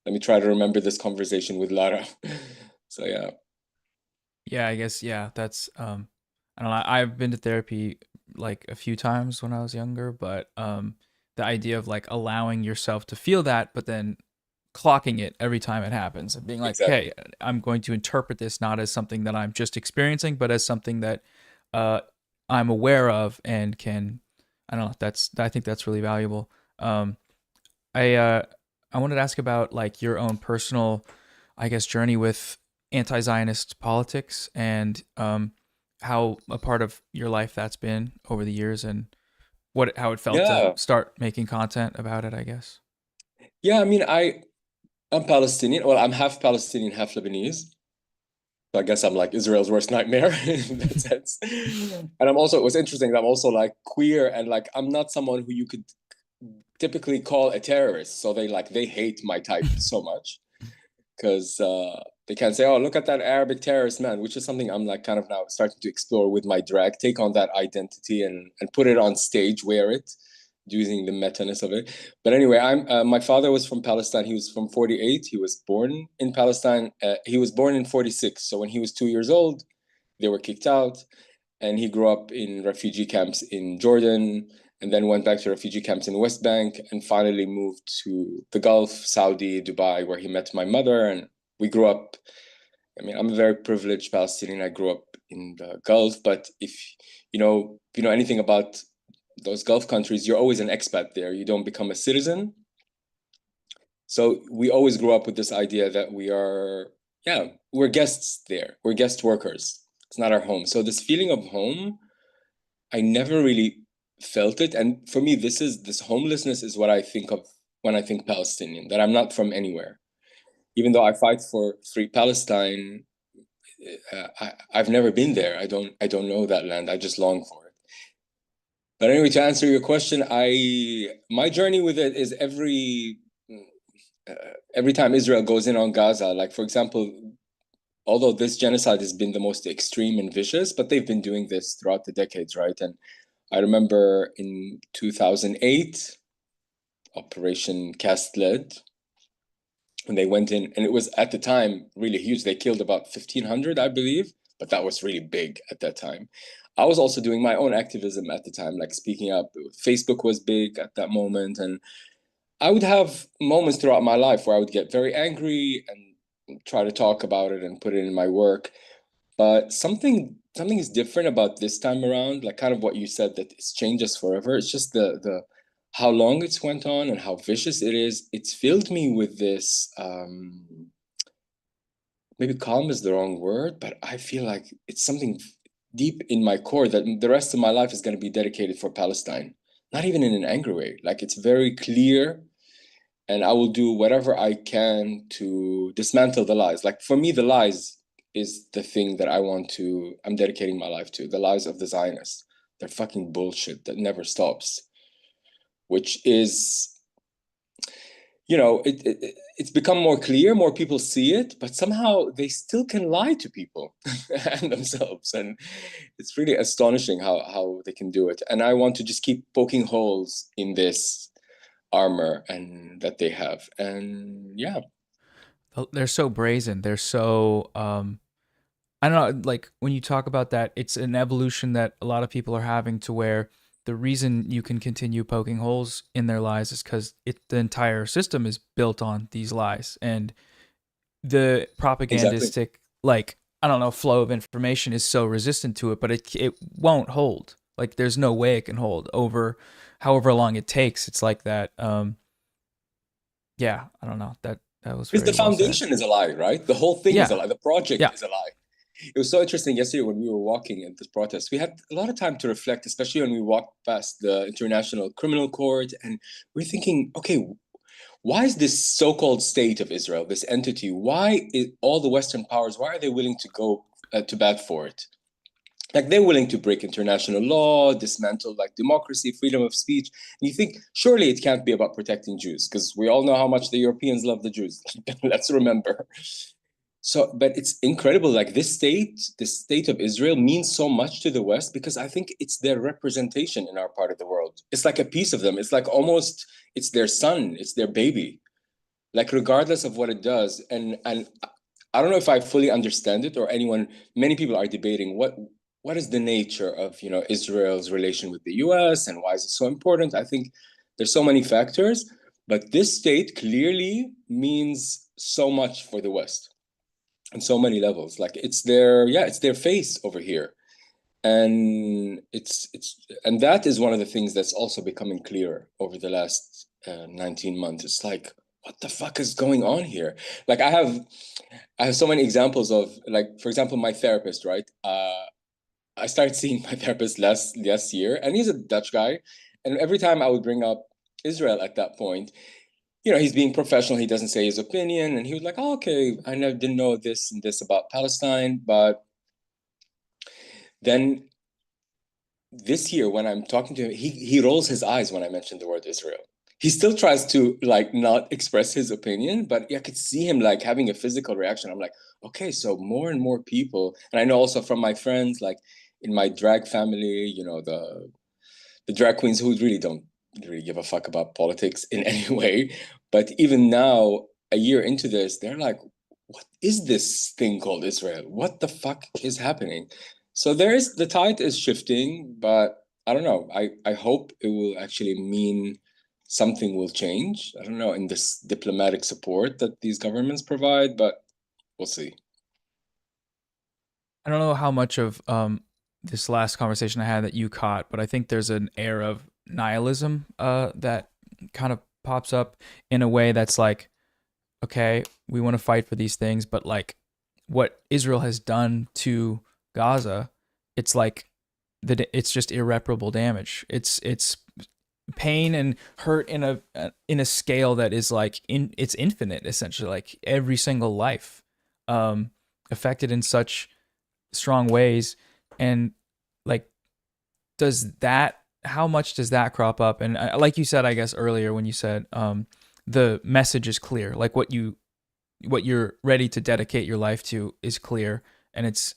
Let me try to remember this conversation with Lara. So yeah. Yeah, I guess, yeah, that's I don't know, I've been to therapy like a few times when I was younger, but the idea of like allowing yourself to feel that, but then clocking it every time it happens and being like, Exactly. hey, I'm going to interpret this not as something that I'm just experiencing, but as something that I'm aware of and can, I don't know, I think that's really valuable. I wanted to ask about like your own personal, I guess, journey with anti-Zionist politics, and how a part of your life that's been over the years, and how it felt to start making content about it, I guess. Yeah, I mean, I'm Palestinian. Well, I'm half Palestinian, half Lebanese. So I guess I'm like Israel's worst nightmare in that sense. And what's interesting, I'm also like queer, and like I'm not someone who you could typically call a terrorist. So they hate my type so much, because they can say, oh, look at that Arabic terrorist man, which is something I'm like kind of now starting to explore with my drag, take on that identity and put it on stage, wear it, using the meta-ness of it. But anyway, my father was from Palestine. He was from 48. He was born in Palestine. He was born in 46. So when he was 2 years old, they were kicked out. And he grew up in refugee camps in Jordan, and then went back to refugee camps in West Bank, and finally moved to the Gulf, Saudi, Dubai, where he met my mother. And we grew up. I mean, I'm a very privileged Palestinian. I grew up in the Gulf, but if you know anything about those Gulf countries, you're always an expat there. You don't become a citizen. So we always grew up with this idea that we're guests there. We're guest workers. It's not our home. So this feeling of home, I never really felt it. And for me, this homelessness is what I think of when I think Palestinian, that I'm not from anywhere. Even though I fight for free Palestine, I've never been there. I don't know that land. I just long for it. But anyway, to answer your question, my journey with it is every time Israel goes in on Gaza, like for example, although this genocide has been the most extreme and vicious, but they've been doing this throughout the decades, right? And I remember in 2008, Operation Cast Lead, when they went in, and it was at the time really huge. They killed about 1,500, I believe, but that was really big at that time. I was also doing my own activism at the time, like speaking up. Facebook was big at that moment, and I would have moments throughout my life where I would get very angry and try to talk about it and put it in my work. But something is different about this time around, like kind of what you said, that it's changed us forever. It's just the how long it's went on and how vicious it is. It's filled me with this, maybe calm is the wrong word, but I feel like it's something deep in my core that the rest of my life is going to be dedicated for Palestine. Not even in an angry way. Like it's very clear, and I will do whatever I can to dismantle the lies. Like for me, the lies is the thing that I'm dedicating my life to. The lies of the Zionists. They're fucking bullshit that never stops. Which is, it's become more clear, more people see it, but somehow they still can lie to people and themselves. And it's really astonishing how they can do it. And I want to just keep poking holes in this armor and that they have. And yeah. They're so brazen. They're so I don't know, like when you talk about that, it's an evolution that a lot of people are having, to where the reason you can continue poking holes in their lies is because the entire system is built on these lies, and the propagandistic, like, I don't know, flow of information is so resistant to it, but it won't hold. Like there's no way it can hold over however long it takes. It's like that. Yeah, I don't know. That was because very the well said. foundation is a lie, right? The whole thing is a lie. The project Yeah. is a lie. It was so interesting yesterday when we were walking at this protest. We had a lot of time to reflect, especially when we walked past the International Criminal Court, and we're thinking, okay, why is this so-called state of Israel, this entity, why is all the Western powers, why are they willing to go to bat for it? Like they're willing to break international law, dismantle like democracy, freedom of speech. And you think, surely it can't be about protecting Jews, because we all know how much the Europeans love the Jews. Let's remember. So, but it's incredible. Like this state of Israel means so much to the West, because I think it's their representation in our part of the world. It's like a piece of them. It's like almost, it's their son, it's their baby. Like regardless of what it does. And I don't know if I fully understand it, or many people are debating what is the nature of, Israel's relation with the US and why is it so important? I think there's so many factors, but this state clearly means so much for the West on so many levels. Like it's their face over here. And and that is one of the things that's also becoming clearer over the last 19 months. It's like, what the fuck is going on here? Like I have so many examples of, like, for example, my therapist, right? I started seeing my therapist last year, and he's a Dutch guy. And every time I would bring up Israel at that point, he's being professional. He doesn't say his opinion. And he was like, oh, okay, I didn't know this and this about Palestine. But then this year, when I'm talking to him, he rolls his eyes when I mention the word Israel. He still tries to like not express his opinion, but I could see him like having a physical reaction. I'm like, okay, so more and more people, and I know also from my friends, like in my drag family, the drag queens who really don't really give a fuck about politics in any way. But even now, a year into this, they're like, what is this thing called Israel? What the fuck is happening? So the tide is shifting, but I don't know. I hope it will actually mean something will change. I don't know, in this diplomatic support that these governments provide, but we'll see. I don't know how much of this last conversation I had that you caught, but I think there's an air of nihilism that kind of pops up in a way that's like, okay, we want to fight for these things, but like what Israel has done to Gaza, it's like it's just irreparable damage. It's pain and hurt in a scale that is like it's infinite, essentially. Like every single life affected in such strong ways, and like how much does that crop up? And like you said, I guess earlier when you said the message is clear, like what you're ready to dedicate your life to is clear, and it's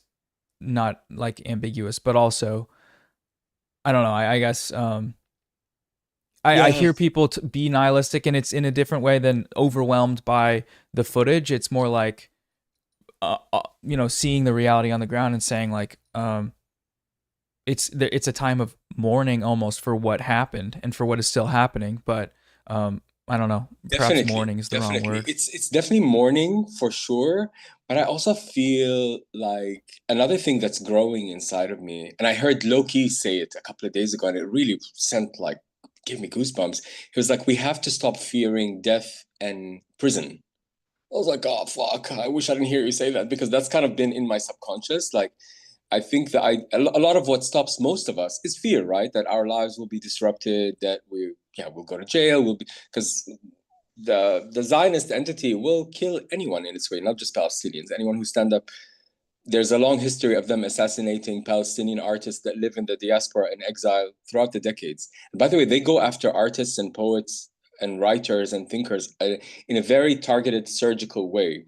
not like ambiguous, but also I don't know, I guess I hear people be nihilistic, and it's in a different way than overwhelmed by the footage. It's more like seeing the reality on the ground and saying like it's a time of mourning almost for what happened and for what is still happening, but I don't know, perhaps mourning is the wrong word. It's definitely mourning for sure, but I also feel like another thing that's growing inside of me, and I heard Loki say it a couple of days ago, and it really gave me goosebumps. He was like, we have to stop fearing death and prison. I was like, oh fuck, I wish I didn't hear you say that, because that's kind of been in my subconscious. Like, I think that a lot of what stops most of us is fear, right? That our lives will be disrupted, that we'll go to jail, because the Zionist entity will kill anyone in its way, not just Palestinians, anyone who stand up. There's a long history of them assassinating Palestinian artists that live in the diaspora in exile throughout the decades. And by the way, they go after artists and poets and writers and thinkers in a very targeted, surgical way.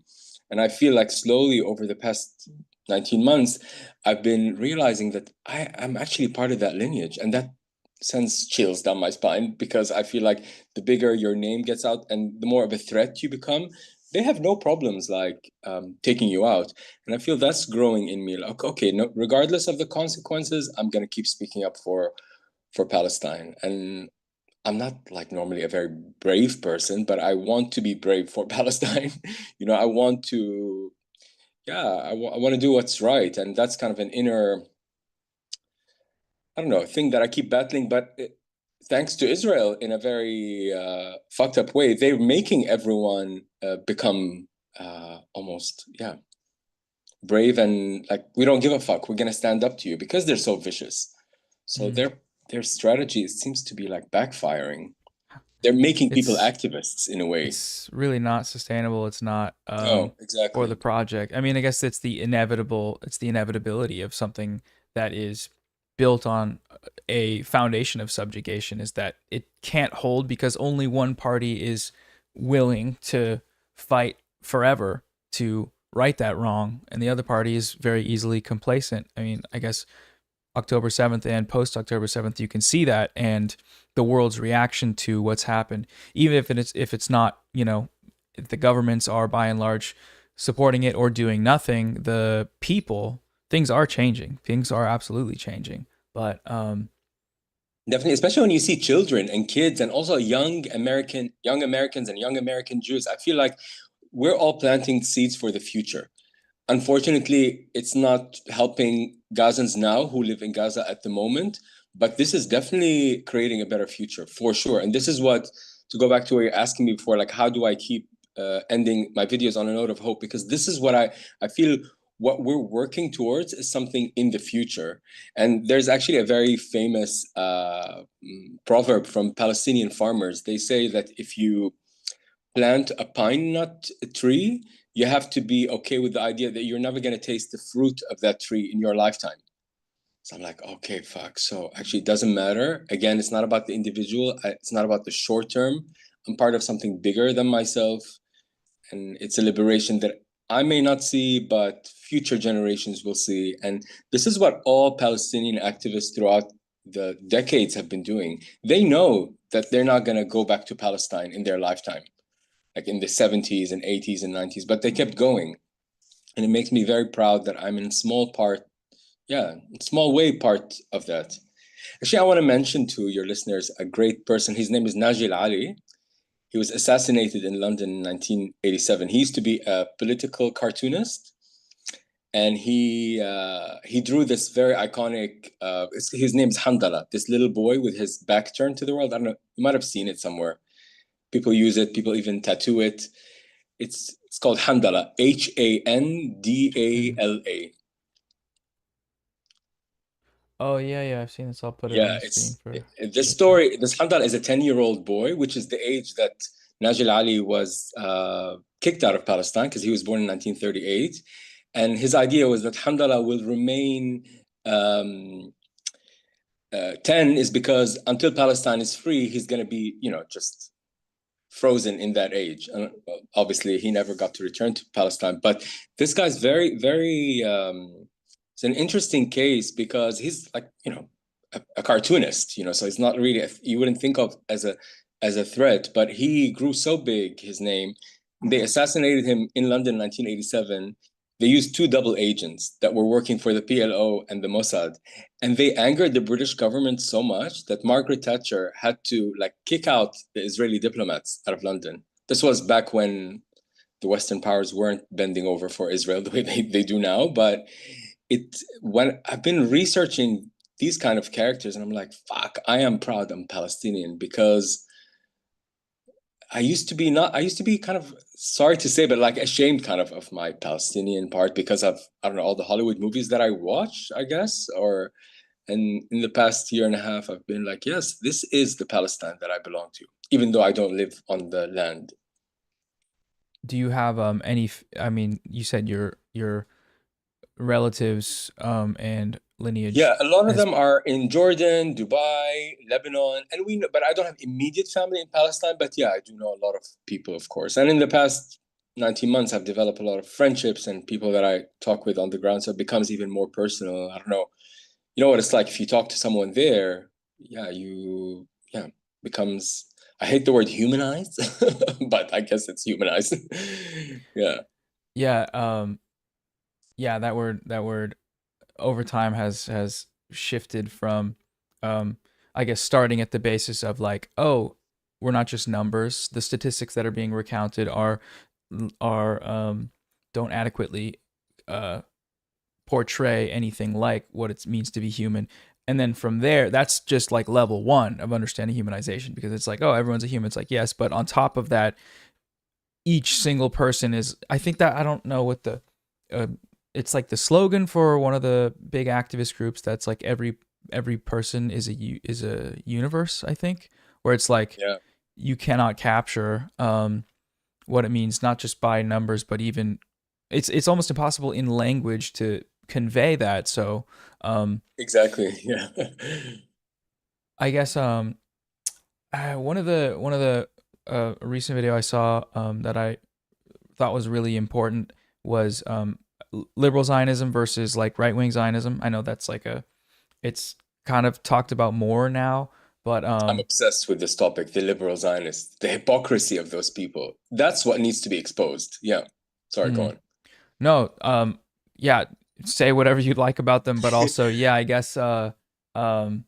And I feel like slowly over the past 19 months, I've been realizing that I'm actually part of that lineage. And that sends chills down my spine, because I feel like the bigger your name gets out and the more of a threat you become, they have no problems like taking you out. And I feel that's growing in me. Like, okay, no, regardless of the consequences, I'm going to keep speaking up for Palestine. And I'm not like normally a very brave person, but I want to be brave for Palestine. I want to, I want to do what's right. And that's kind of an inner, I don't know, thing that I keep battling. But thanks to Israel, in a very fucked up way, they're making everyone become almost, brave, and like, we don't give a fuck. We're going to stand up to you, because they're so vicious. So their strategy seems to be like backfiring. They're making people activists in a way. It's really not sustainable. It's not exactly for the project. I mean, I guess it's the inevitability of something that is built on a foundation of subjugation, is that it can't hold because only one party is willing to fight forever to right that wrong, and the other party is very easily complacent. I mean, I guess October 7th and post October 7th, you can see that, and the world's reaction to what's happened, even if it's not, if the governments are by and large supporting it or doing nothing, the people, things are changing. Things are absolutely changing. But definitely, especially when you see children and kids, and also young Americans and young American Jews, I feel like we're all planting seeds for the future. Unfortunately, it's not helping Gazans now who live in Gaza at the moment, but this is definitely creating a better future for sure. And this is what, to go back to what you're asking me before, like, how do I keep ending my videos on a note of hope? Because this is what I feel what we're working towards is something in the future. And there's actually a very famous proverb from Palestinian farmers. They say that if you plant a pine nut tree, you have to be okay with the idea that you're never going to taste the fruit of that tree in your lifetime. So I'm like, okay, fuck. So actually, it doesn't matter. Again, it's not about the individual. It's not about the short term. I'm part of something bigger than myself. And it's a liberation that I may not see, but future generations will see. And this is what all Palestinian activists throughout the decades have been doing. They know that they're not going to go back to Palestine in their lifetime, like in the 70s and 80s and 90s, but they kept going. And it makes me very proud that I'm in small part, small way part of that. Actually, I want to mention to your listeners a great person. His name is Najil Ali. He was assassinated in London in 1987. He used to be a political cartoonist, and he drew this very iconic. His name is Handala. This little boy with his back turned to the world. I don't know. You might have seen it somewhere. People use it. People even tattoo it. It's called Handala. Handala. Oh yeah, I've seen this. I'll put it on Yeah, the screen for this story. This Handala is a 10-year-old boy, which is the age that Najil Ali was kicked out of Palestine because he was born in 1938. And his idea was that Handala will remain 10 is because until Palestine is free, he's going to be, just frozen in that age. And obviously, he never got to return to Palestine. But this guy's very, very, it's an interesting case because he's like, a cartoonist, so he's not really, you wouldn't think of as a threat, but he grew so big, his name. They assassinated him in London in 1987. They used 2 double agents that were working for the PLO and the Mossad. And they angered the British government so much that Margaret Thatcher had to kick out the Israeli diplomats out of London. This was back when the Western powers weren't bending over for Israel the way they do now. But when I've been researching these kind of characters, and I'm like, fuck, I am proud I'm Palestinian, because I used to be kind of, sorry to say, but ashamed kind of my Palestinian part because of, I don't know, all the Hollywood movies that I watch, I guess, and in the past year and a half, I've been like, yes, this is the Palestine that I belong to, even though I don't live on the land. Do you have any? I mean, you said your relatives and lineage. Yeah, a lot of them are in Jordan, Dubai, Lebanon, and but I don't have immediate family in Palestine. But yeah, I do know a lot of people, of course. And in the past 19 months, I've developed a lot of friendships and people that I talk with on the ground. So it becomes even more personal. I don't know. You know what it's like if you talk to someone there, becomes, I hate the word humanized, but I guess it's humanized. Yeah. Yeah. That word over time has shifted from, I guess, starting at the basis of we're not just numbers. The statistics that are being recounted are don't adequately portray anything like what it means to be human. And then from there, that's just level 1 of understanding humanization, because it's everyone's a human. It's yes, but on top of that, each single person is, I think that, I don't know what the, it's the slogan for one of the big activist groups that's every person is a universe, I think, where it's you cannot capture what it means, not just by numbers, but even it's almost impossible in language to convey that. So exactly, yeah. I guess one of the recent video I saw that I thought was really important was liberal Zionism versus right-wing Zionism. I know that's it's kind of talked about more now, but I'm obsessed with this topic, the liberal Zionists, the hypocrisy of those people. That's what needs to be exposed. Yeah. Sorry, go on. No, yeah, say whatever you'd like about them, but also, yeah, I guess I've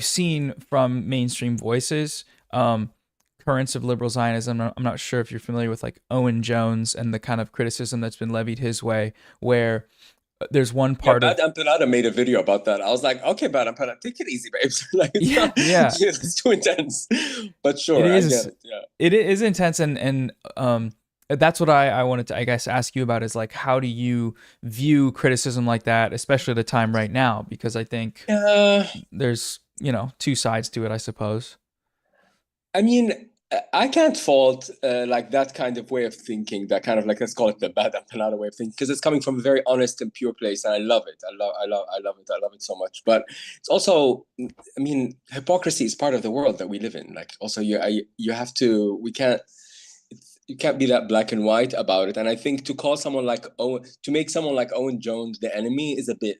seen from mainstream voices currents of liberal Zionism. I'm not sure if you're familiar with Owen Jones and the kind of criticism that's been levied his way, where there's one part of BadEmpanada made a video about that. I was like, okay, BadEmpanada, take it easy, babes. It's too intense. But sure, I get it. Yeah, it is intense, and that's what I wanted to, I guess, ask you about is how do you view criticism like that, especially at a time right now? Because I think there's 2 sides to it, I suppose. I mean, I can't fault that kind of way of thinking, that kind of let's call it the BadEmpanada way of thinking, because it's coming from a very honest and pure place, and I love it. I love it so much. But it's also, I mean, hypocrisy is part of the world that we live in. Also, you have to, you can't be that black and white about it. And I think to call someone to make someone like Owen Jones the enemy is a bit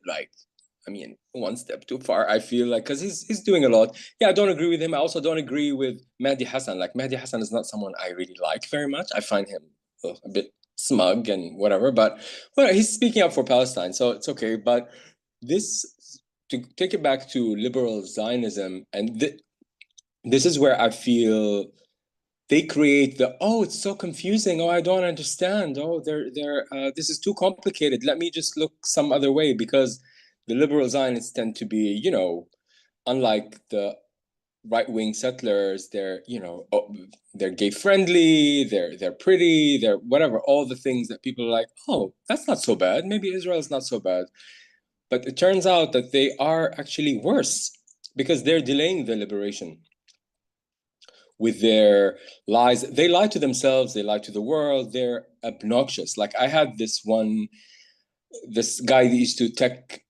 I mean, one step too far, I feel like, because he's doing a lot. Yeah, I don't agree with him. I also don't agree with Mehdi Hassan. Like, Mehdi Hassan is not someone I really like very much. I find him a bit smug and whatever, but well, he's speaking up for Palestine, so it's okay. But this, to take it back to liberal Zionism, and this is where I feel they create it's so confusing. Oh, I don't understand. Oh, this is too complicated. Let me just look some other way, because the liberal Zionists tend to be, unlike the right-wing settlers, they're gay friendly, they're pretty, they're whatever, all the things that people are like, oh, that's not so bad. Maybe Israel's not so bad. But it turns out that they are actually worse, because they're delaying the liberation with their lies. They lie to themselves, they lie to the world, they're obnoxious. Like, I had this guy that used to tech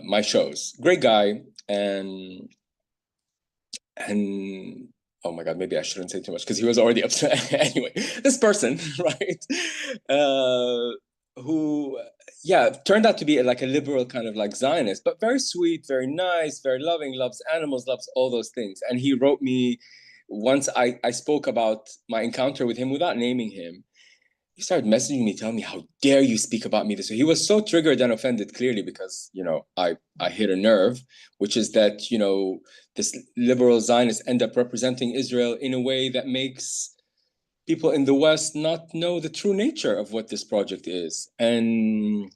my shows, great guy, and oh my god, maybe I shouldn't say too much because he was already upset. Anyway, this person, right, who turned out to be like a liberal kind of like Zionist, but very sweet, very nice, very loving, loves animals, loves all those things. And he wrote me once. I spoke about my encounter with him without naming him. He started messaging me, telling me, how dare you speak about me this way. He was so triggered and offended, clearly, because, I hit a nerve, which is that, this liberal Zionists end up representing Israel in a way that makes people in the West not know the true nature of what this project is. And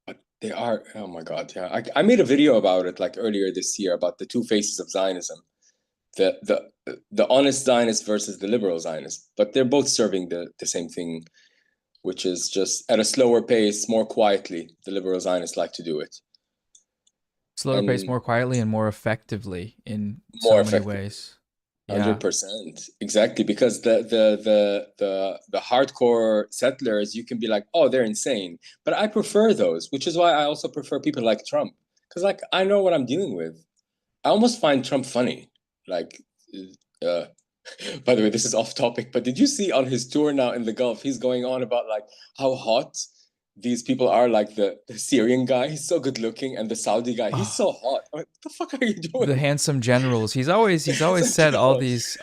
but they are, oh my God, yeah. I made a video about it like earlier this year, about the two faces of Zionism. The honest Zionist versus the liberal Zionist, but they're both serving the same thing, which is just at a slower pace, more quietly. The liberal Zionists like to do it. Slower pace, more quietly, and more effectively in More so many ways. 100%, exactly, because the hardcore settlers, you can be like, oh, they're insane, but I prefer those, which is why I also prefer people like Trump, because like I know what I'm dealing with. I almost find Trump funny. Like, by the way, this is off topic, but did you see on his tour now in the Gulf, he's going on about like how hot these people are, like the Syrian guy, he's so good looking, and the Saudi guy, he's so hot. I'm like, what the fuck are you doing? The handsome generals. He's always said all these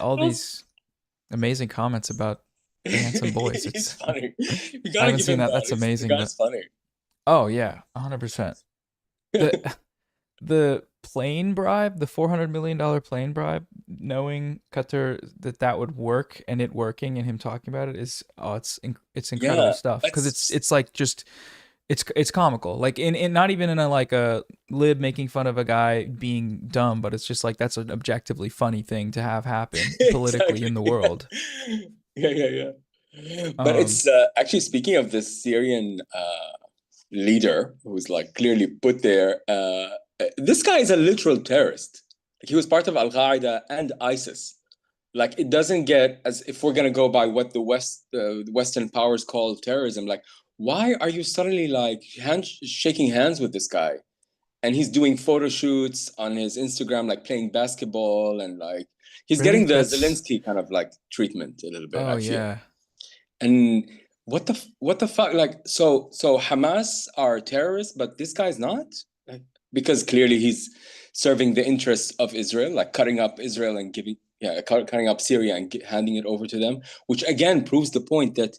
amazing comments about the handsome boys. It's funny. You I gotta haven't give seen him that. That's amazing. The guy's funny. Oh yeah, 100%. The plane bribe, the $400 million plane bribe, knowing Qatar that would work, and it working, and him talking about it is it's incredible stuff, because it's like just it's comical, like in not even in a like a lib making fun of a guy being dumb, but it's just like that's an objectively funny thing to have happen politically in the world. Yeah. But it's actually, speaking of this Syrian leader who's like clearly put there, this guy is a literal terrorist. Like, he was part of Al-Qaeda and ISIS. Like, it doesn't get, as if we're gonna go by what the Western powers call terrorism. Like, why are you suddenly like shaking hands with this guy? And he's doing photo shoots on his Instagram, like playing basketball, and like he's Really? getting the Zelensky kind of like treatment a little bit. Oh yeah. And what the fuck? Like, so Hamas are terrorists, but this guy's not. Like, because clearly he's serving the interests of Israel, like cutting up Israel and cutting up Syria and handing it over to them, which again proves the point that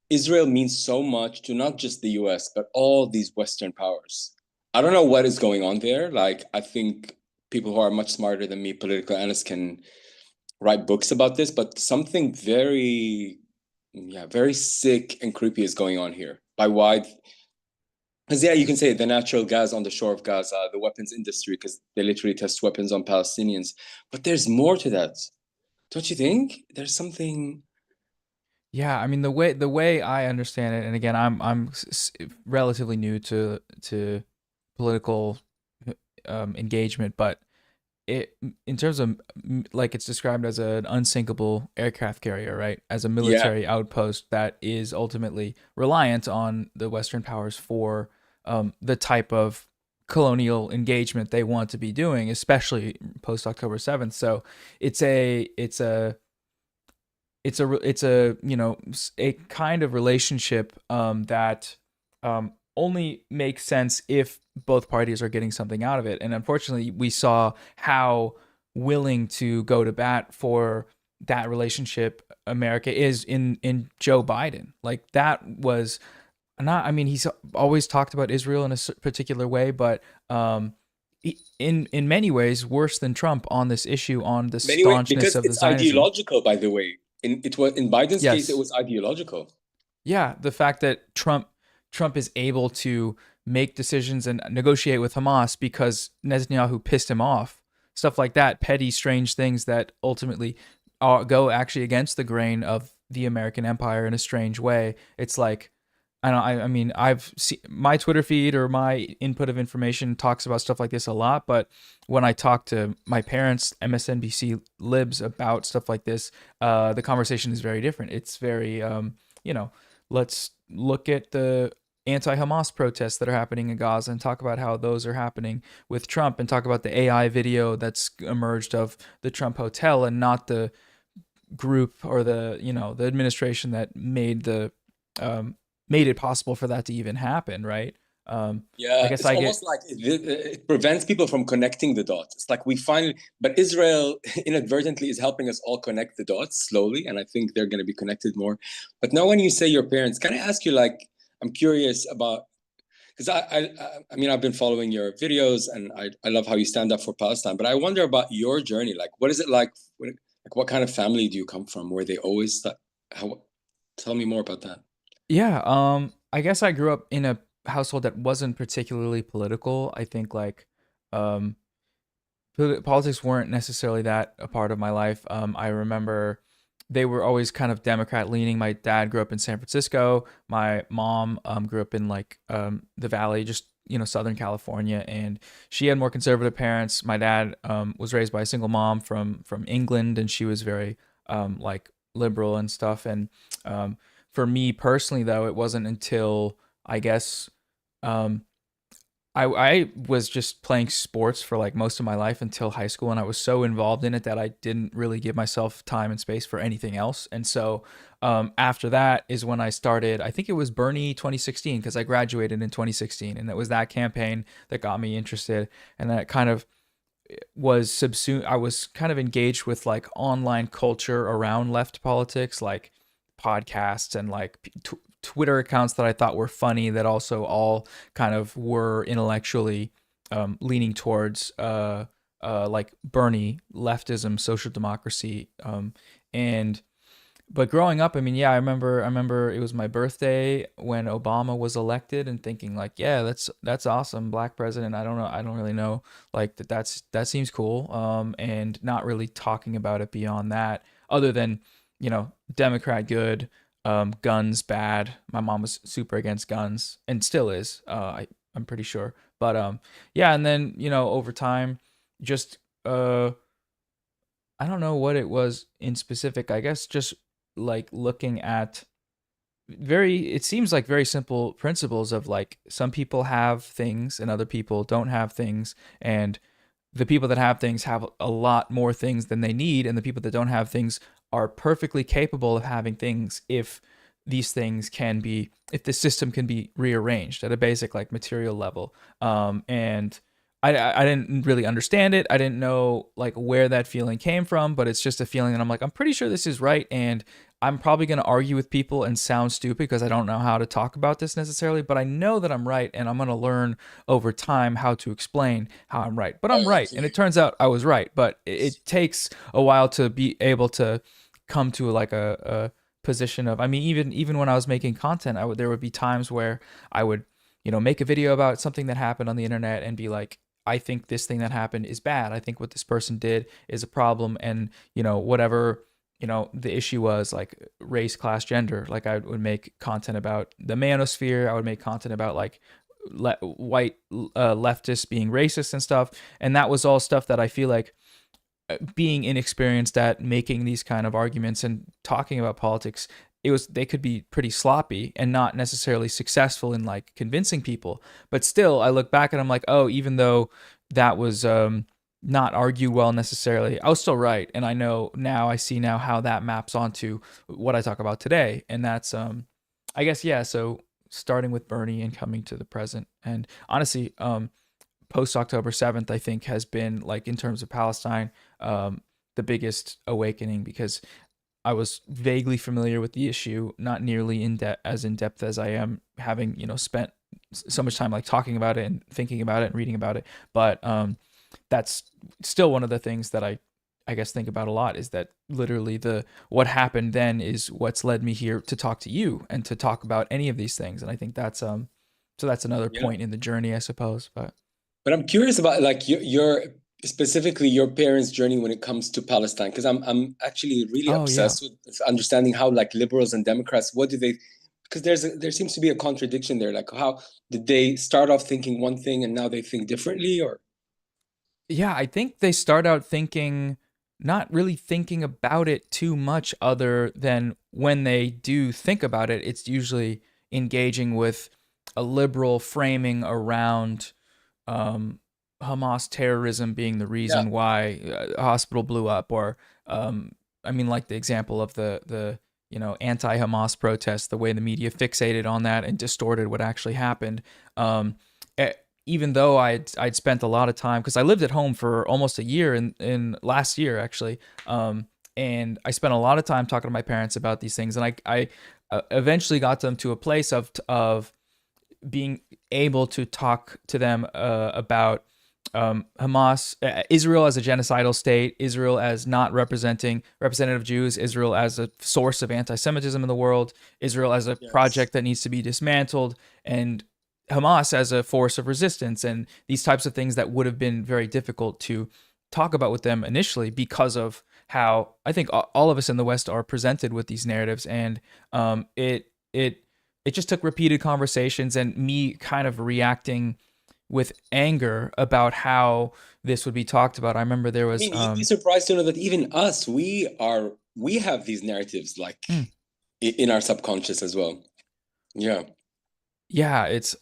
Israel means so much to not just the US, but all these Western powers. I don't know what is going on there. Like, I think people who are much smarter than me, political analysts, can write books about this, but something very sick and creepy is going on here. By wide, because you can say the natural gas on the shore of Gaza, the weapons industry, because they literally test weapons on Palestinians. But there's more to that, don't you think? There's something. Yeah, I mean the way I understand it, and again, I'm relatively new to political engagement, but in terms of like it's described as an unsinkable aircraft carrier, right? As a military outpost that is ultimately reliant on the Western powers for the type of colonial engagement they want to be doing, especially post October 7th. So it's a a kind of relationship that only makes sense if both parties are getting something out of it. And unfortunately, we saw how willing to go to bat for that relationship America is in Joe Biden. Like that was not, I mean, he's always talked about Israel in a particular way, but in many ways worse than Trump on this issue, on the Anyway, staunchness because of the it's Zionism. ideological, by the way. In Biden's Yes. case, it was ideological. Yeah, the fact that Trump is able to make decisions and negotiate with Hamas because Netanyahu pissed him off, stuff like that, petty, strange things that ultimately go actually against the grain of the American empire in a strange way. It's like, I mean, I've seen my Twitter feed or my input of information talks about stuff like this a lot, but when I talk to my parents, MSNBC libs, about stuff like this, the conversation is very different. It's very, let's look at the anti-Hamas protests that are happening in Gaza and talk about how those are happening with Trump, and talk about the AI video that's emerged of the Trump hotel and not the group or the administration that made it possible for that to even happen, right? Yeah, I guess it's almost like it prevents people from connecting the dots. It's like but Israel inadvertently is helping us all connect the dots slowly, and I think they're going to be connected more. But now when you say your parents, can I ask you, like, I'm curious about, because I mean, I've been following your videos, and I love how you stand up for Palestine, but I wonder about your journey. Like, what is it like? What kind of family do you come from? Were they always tell me more about that. Yeah, I guess I grew up in a household that wasn't particularly political. I think like um politics weren't necessarily that a part of my life. I remember they were always kind of Democrat leaning. My dad grew up in San Francisco. My mom grew up in like the Valley, just Southern California, and she had more conservative parents. My dad was raised by a single mom from England, and she was very like liberal and stuff. And for me personally, though, it wasn't until I guess I was just playing sports for like most of my life until high school, and I was so involved in it that I didn't really give myself time and space for anything else. And so after that is when I started, I think it was Bernie 2016, because I graduated in 2016, and it was that campaign that got me interested, and that kind of was subsumed. I was kind of engaged with like online culture around left politics, like podcasts and like Twitter accounts that I thought were funny, that also all kind of were intellectually leaning towards like Bernie leftism, social democracy, but growing up, I mean, yeah, I remember it was my birthday when Obama was elected, and thinking like, yeah, that's awesome, black president. I don't really know, like that seems cool, and not really talking about it beyond that, other than Democrat good, guns bad. My mom was super against guns and still is. I'm pretty sure. But yeah, and then over time, just I don't know what it was in specific. I guess just like looking at it seems like very simple principles of like, some people have things and other people don't have things, and the people that have things have a lot more things than they need, and the people that don't have things are perfectly capable of having things if these things if the system can be rearranged at a basic like material level. And I didn't really understand it. I didn't know like where that feeling came from, but it's just a feeling that I'm like, I'm pretty sure this is right, and I'm probably going to argue with people and sound stupid because I don't know how to talk about this necessarily, but I know that I'm right, and I'm going to learn over time how to explain how I'm right. But I'm right, and it turns out I was right, but it takes a while to be able to come to like a position of, I mean, even when I was making content, there would be times where I would make a video about something that happened on the internet and be like, I think this thing that happened is bad. I think what this person did is a problem, and whatever the issue was, like race, class, gender. Like I would make content about the manosphere. I would make content about like white leftists being racist and stuff. And that was all stuff that I feel like, being inexperienced at making these kind of arguments and talking about politics, they could be pretty sloppy and not necessarily successful in like convincing people. But still, I look back and I'm like, oh, even though that was not argued well necessarily, I was still right. And I see now how that maps onto what I talk about today. And that's I guess, yeah. So starting with Bernie and coming to the present. And honestly, post October 7th, I think has been like in terms of Palestine, the biggest awakening, because I was vaguely familiar with the issue, not nearly in depth as I am, having, you know, spent so much time like talking about it and thinking about it and reading about it. But that's still one of the things that I guess think about a lot, is that literally what happened then is what's led me here to talk to you and to talk about any of these things. And I think that's so that's another point in the journey, I suppose. But I'm curious about like your specifically your parents' journey when it comes to Palestine, because I'm actually really obsessed with understanding how like liberals and Democrats, what do they, because there seems to be a contradiction there. Like, how did they start off thinking one thing and now they think differently? Or yeah, I think they start out thinking, not really thinking about it too much, other than when they do think about it, it's usually engaging with a liberal framing around Hamas terrorism being the reason why a hospital blew up, or I mean, like the example of the you know, anti-Hamas protests, the way the media fixated on that and distorted what actually happened. Even though I'd spent a lot of time, because I lived at home for almost a year in last year actually, and I spent a lot of time talking to my parents about these things, and I eventually got them to a place of being able to talk to them about Hamas, Israel as a genocidal state, Israel as not representative Jews, Israel as a source of anti-Semitism in the world, Israel as a project that needs to be dismantled, and Hamas as a force of resistance, and these types of things that would have been very difficult to talk about with them initially, because of how I think all of us in the West are presented with these narratives. And it just took repeated conversations and me kind of reacting with anger about how this would be talked about. I remember there was. I mean, you'd be surprised to know that even us, we have these narratives like in our subconscious as well. Yeah. Yeah, it's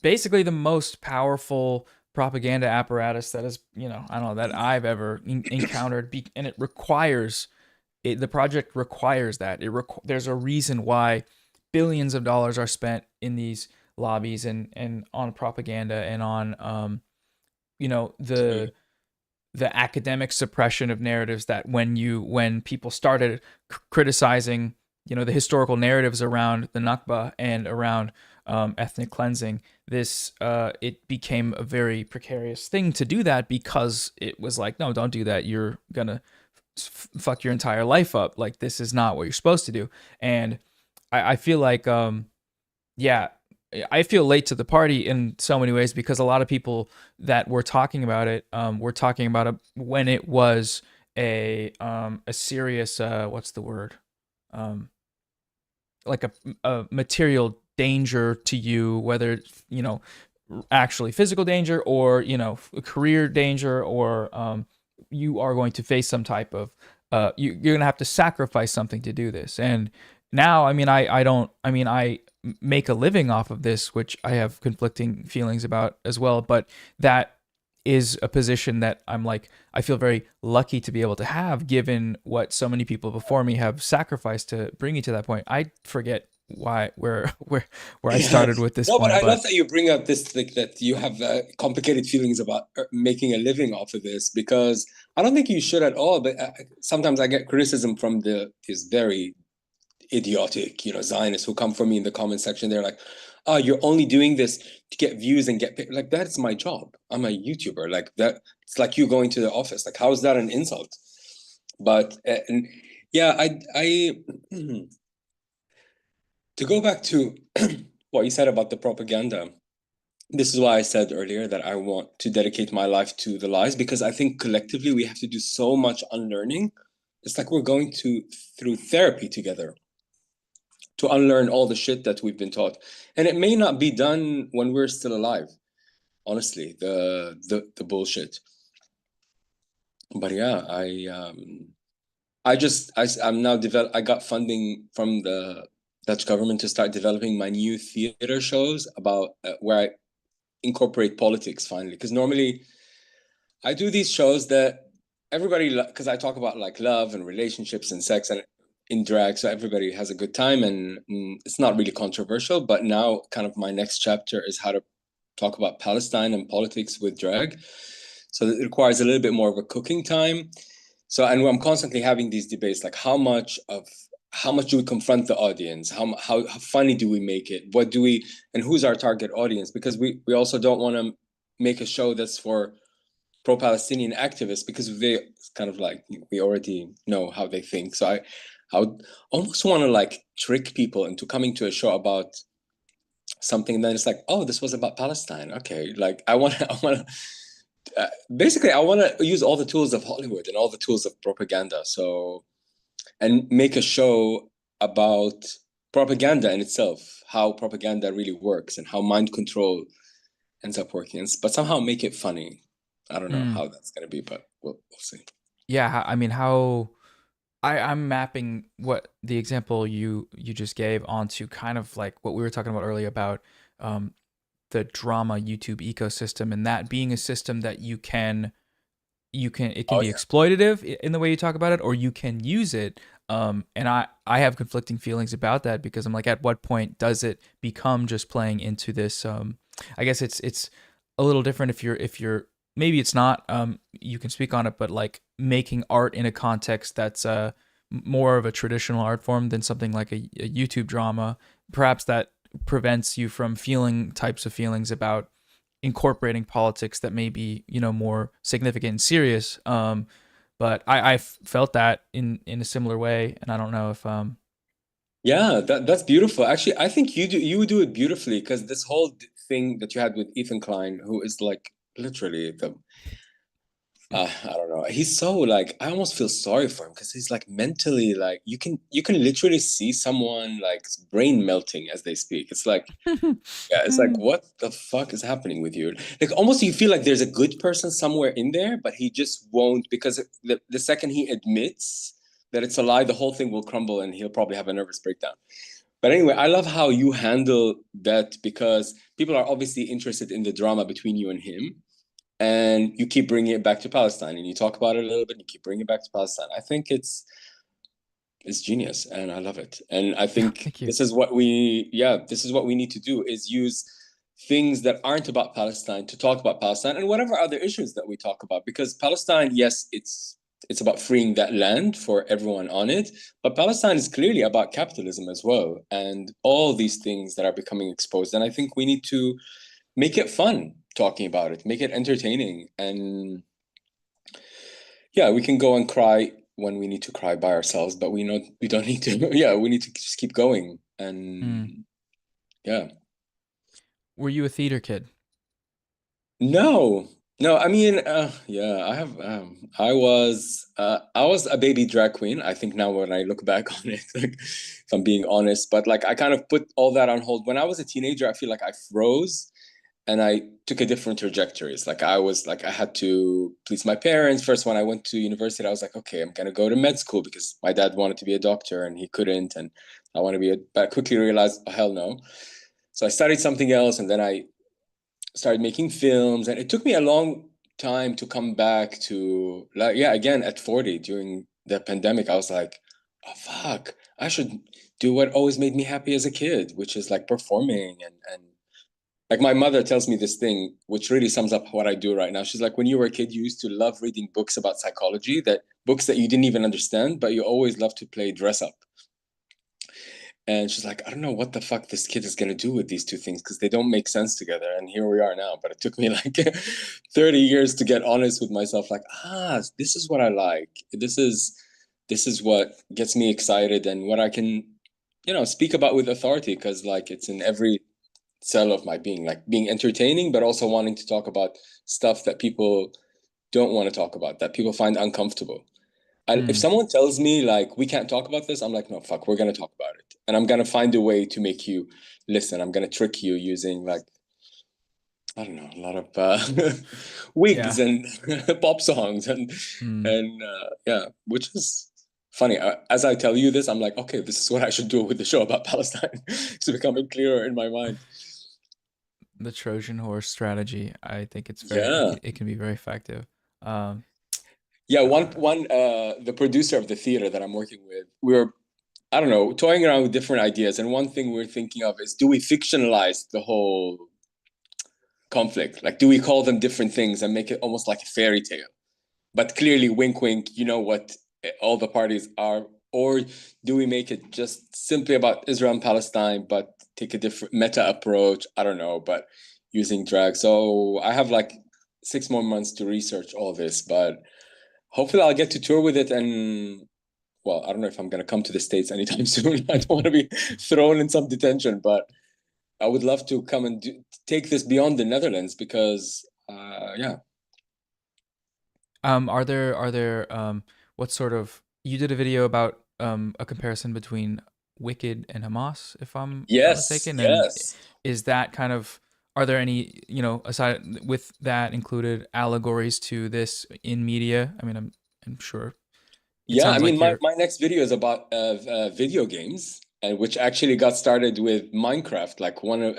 basically the most powerful propaganda apparatus that is, you know, I don't know, that I've ever encountered, and it requires the project requires that. There's a reason why billions of dollars are spent in these lobbies and on propaganda and on you know, the academic suppression of narratives, that when people started criticizing, you know, the historical narratives around the Nakba and around ethnic cleansing, it became a very precarious thing to do that, because it was like, no, don't do that. You're gonna fuck your entire life up. Like, this is not what you're supposed to do. And I feel like, I feel late to the party in so many ways, because a lot of people that were talking about it were talking about it when it was a serious what's the word, like a material danger to you, whether, you know, actually physical danger, or, you know, career danger, or you are going to face some type of you're going to have to sacrifice something to do this. And now, I mean, I make a living off of this, which I have conflicting feelings about as well, but that is a position that I'm like, I feel very lucky to be able to have, given what so many people before me have sacrificed to bring me to that point. I forget where I started with this no, point. But I love that you bring up this, like, that you have complicated feelings about making a living off of this, because I don't think you should at all. But sometimes I get criticism from these very idiotic, you know, Zionists who come for me in the comment section. They're like, "Oh, you're only doing this to get views and get paid." Like, that's my job. I'm a YouTuber. Like that. It's like you going to the office. Like, how is that an insult? But and yeah, I to go back to what you said about the propaganda. This is why I said earlier that I want to dedicate my life to the lies, because I think collectively we have to do so much unlearning. It's like we're going through therapy together to unlearn all the shit that we've been taught. And it may not be done when we're still alive, honestly, the bullshit. But yeah, I'm now I got funding from the Dutch government to start developing my new theater shows about where I incorporate politics finally. Because normally I do these shows that everybody, because I talk about like love and relationships and sex, and in drag, so everybody has a good time, and it's not really controversial. But now, kind of my next chapter is how to talk about Palestine and politics with drag. So it requires a little bit more of a cooking time. So, and I'm constantly having these debates, like how much do we confront the audience? How funny do we make it? What do we, and who's our target audience? Because we also don't want to make a show that's for pro-Palestinian activists, because they kind of like, we already know how they think. So I would almost want to like trick people into coming to a show about something, and then it's like, oh, this was about Palestine. Okay, like I want to basically I want to use all the tools of Hollywood and all the tools of propaganda. So, and make a show about propaganda in itself, how propaganda really works and how mind control ends up working, but somehow make it funny. I don't know how that's going to be, but we'll see. Yeah, I mean, I'm mapping what the example you just gave onto kind of like what we were talking about earlier about the drama YouTube ecosystem, and that being a system that it can be exploitative in the way you talk about it, or you can use it. And I have conflicting feelings about that, because I'm like, at what point does it become just playing into this? I guess it's a little different if you're maybe it's not. You can speak on it, but like making art in a context that's more of a traditional art form than something like a YouTube drama, perhaps that prevents you from feeling types of feelings about incorporating politics that may be, more significant and serious. But I felt that in a similar way, and I don't know if Yeah, that's beautiful. Actually, I think you would do it beautifully, because this whole thing that you had with Ethan Klein, who is like literally the I don't know. He's so like, I almost feel sorry for him, because he's like mentally like, you can literally see someone like brain melting as they speak. It's like, yeah, it's like, what the fuck is happening with you? Like almost you feel like there's a good person somewhere in there, but he just won't, because the second he admits that it's a lie, the whole thing will crumble and he'll probably have a nervous breakdown. But anyway, I love how you handle that, because people are obviously interested in the drama between you and him. And you keep bringing it back to Palestine, and you talk about it a little bit, and you keep bringing it back to Palestine. I think it's genius, and I love it. And I think this is what we need to do, is use things that aren't about Palestine to talk about Palestine and whatever other issues that we talk about. Because Palestine, yes, it's about freeing that land for everyone on it, but Palestine is clearly about capitalism as well, and all these things that are becoming exposed. And I think we need to make it fun talking about it, make it entertaining, and yeah, we can go and cry when we need to cry by ourselves, but we don't need to. Yeah, we need to just keep going. And yeah. Were you a theater kid? No, I mean, yeah, I have. I was a baby drag queen. I think now when I look back on it, like, if I'm being honest, but like I kind of put all that on hold when I was a teenager. I feel like I froze. And I took a different trajectories. Like I had to please my parents. First, when I went to university, I was like, okay, I'm going to go to med school, because my dad wanted to be a doctor and he couldn't. And I want to be but I quickly realized, oh, hell no. So I studied something else, and then I started making films. And it took me a long time to come back to, like, yeah, again, at 40 during the pandemic, I was like, oh, fuck, I should do what always made me happy as a kid, which is like performing and like my mother tells me this thing, which really sums up what I do right now. She's like, when you were a kid, you used to love reading books about psychology, books that you didn't even understand, but you always loved to play dress up. And she's like, I don't know what the fuck this kid is going to do with these two things, because they don't make sense together. And here we are now. But it took me like 30 years to get honest with myself. Like, this is what I like. This is what gets me excited, and what I can, speak about with authority, because like it's in every cell of my being, like being entertaining, but also wanting to talk about stuff that people don't want to talk about, that people find uncomfortable. And if someone tells me like, we can't talk about this, I'm like, no, fuck, we're going to talk about it. And I'm going to find a way to make you listen. I'm going to trick you using like, I don't know, a lot of wigs and pop songs and yeah, which is funny. As I tell you this, I'm like, okay, this is what I should do with the show about Palestine. It's becoming clearer in my mind. The Trojan horse strategy, I think it's very it can be very effective. Yeah, one the producer of the theater that I'm working with, we were I don't know, toying around with different ideas. And one thing we're thinking of is, do we fictionalize the whole conflict? Like, do we call them different things and make it almost like a fairy tale? But clearly, wink, wink, you know what all the parties are. Or do we make it just simply about Israel and Palestine, but take a different meta approach? I don't know, but using drag. So I have like 6 more months to research all this, but hopefully I'll get to tour with it. And well, I don't know if I'm going to come to the States anytime soon. I don't want to be thrown in some detention, but I would love to come and take this beyond the Netherlands because, yeah. Are there what sort of, you did a video about a comparison between Wicked and Hamas, if I'm not Yes, mistaken, and yes. is that kind of, are there any, you know, aside with that included allegories to this in media? I mean, I'm sure. Yeah, I mean, Like my next video is about video games, and which actually got started with Minecraft. Like one of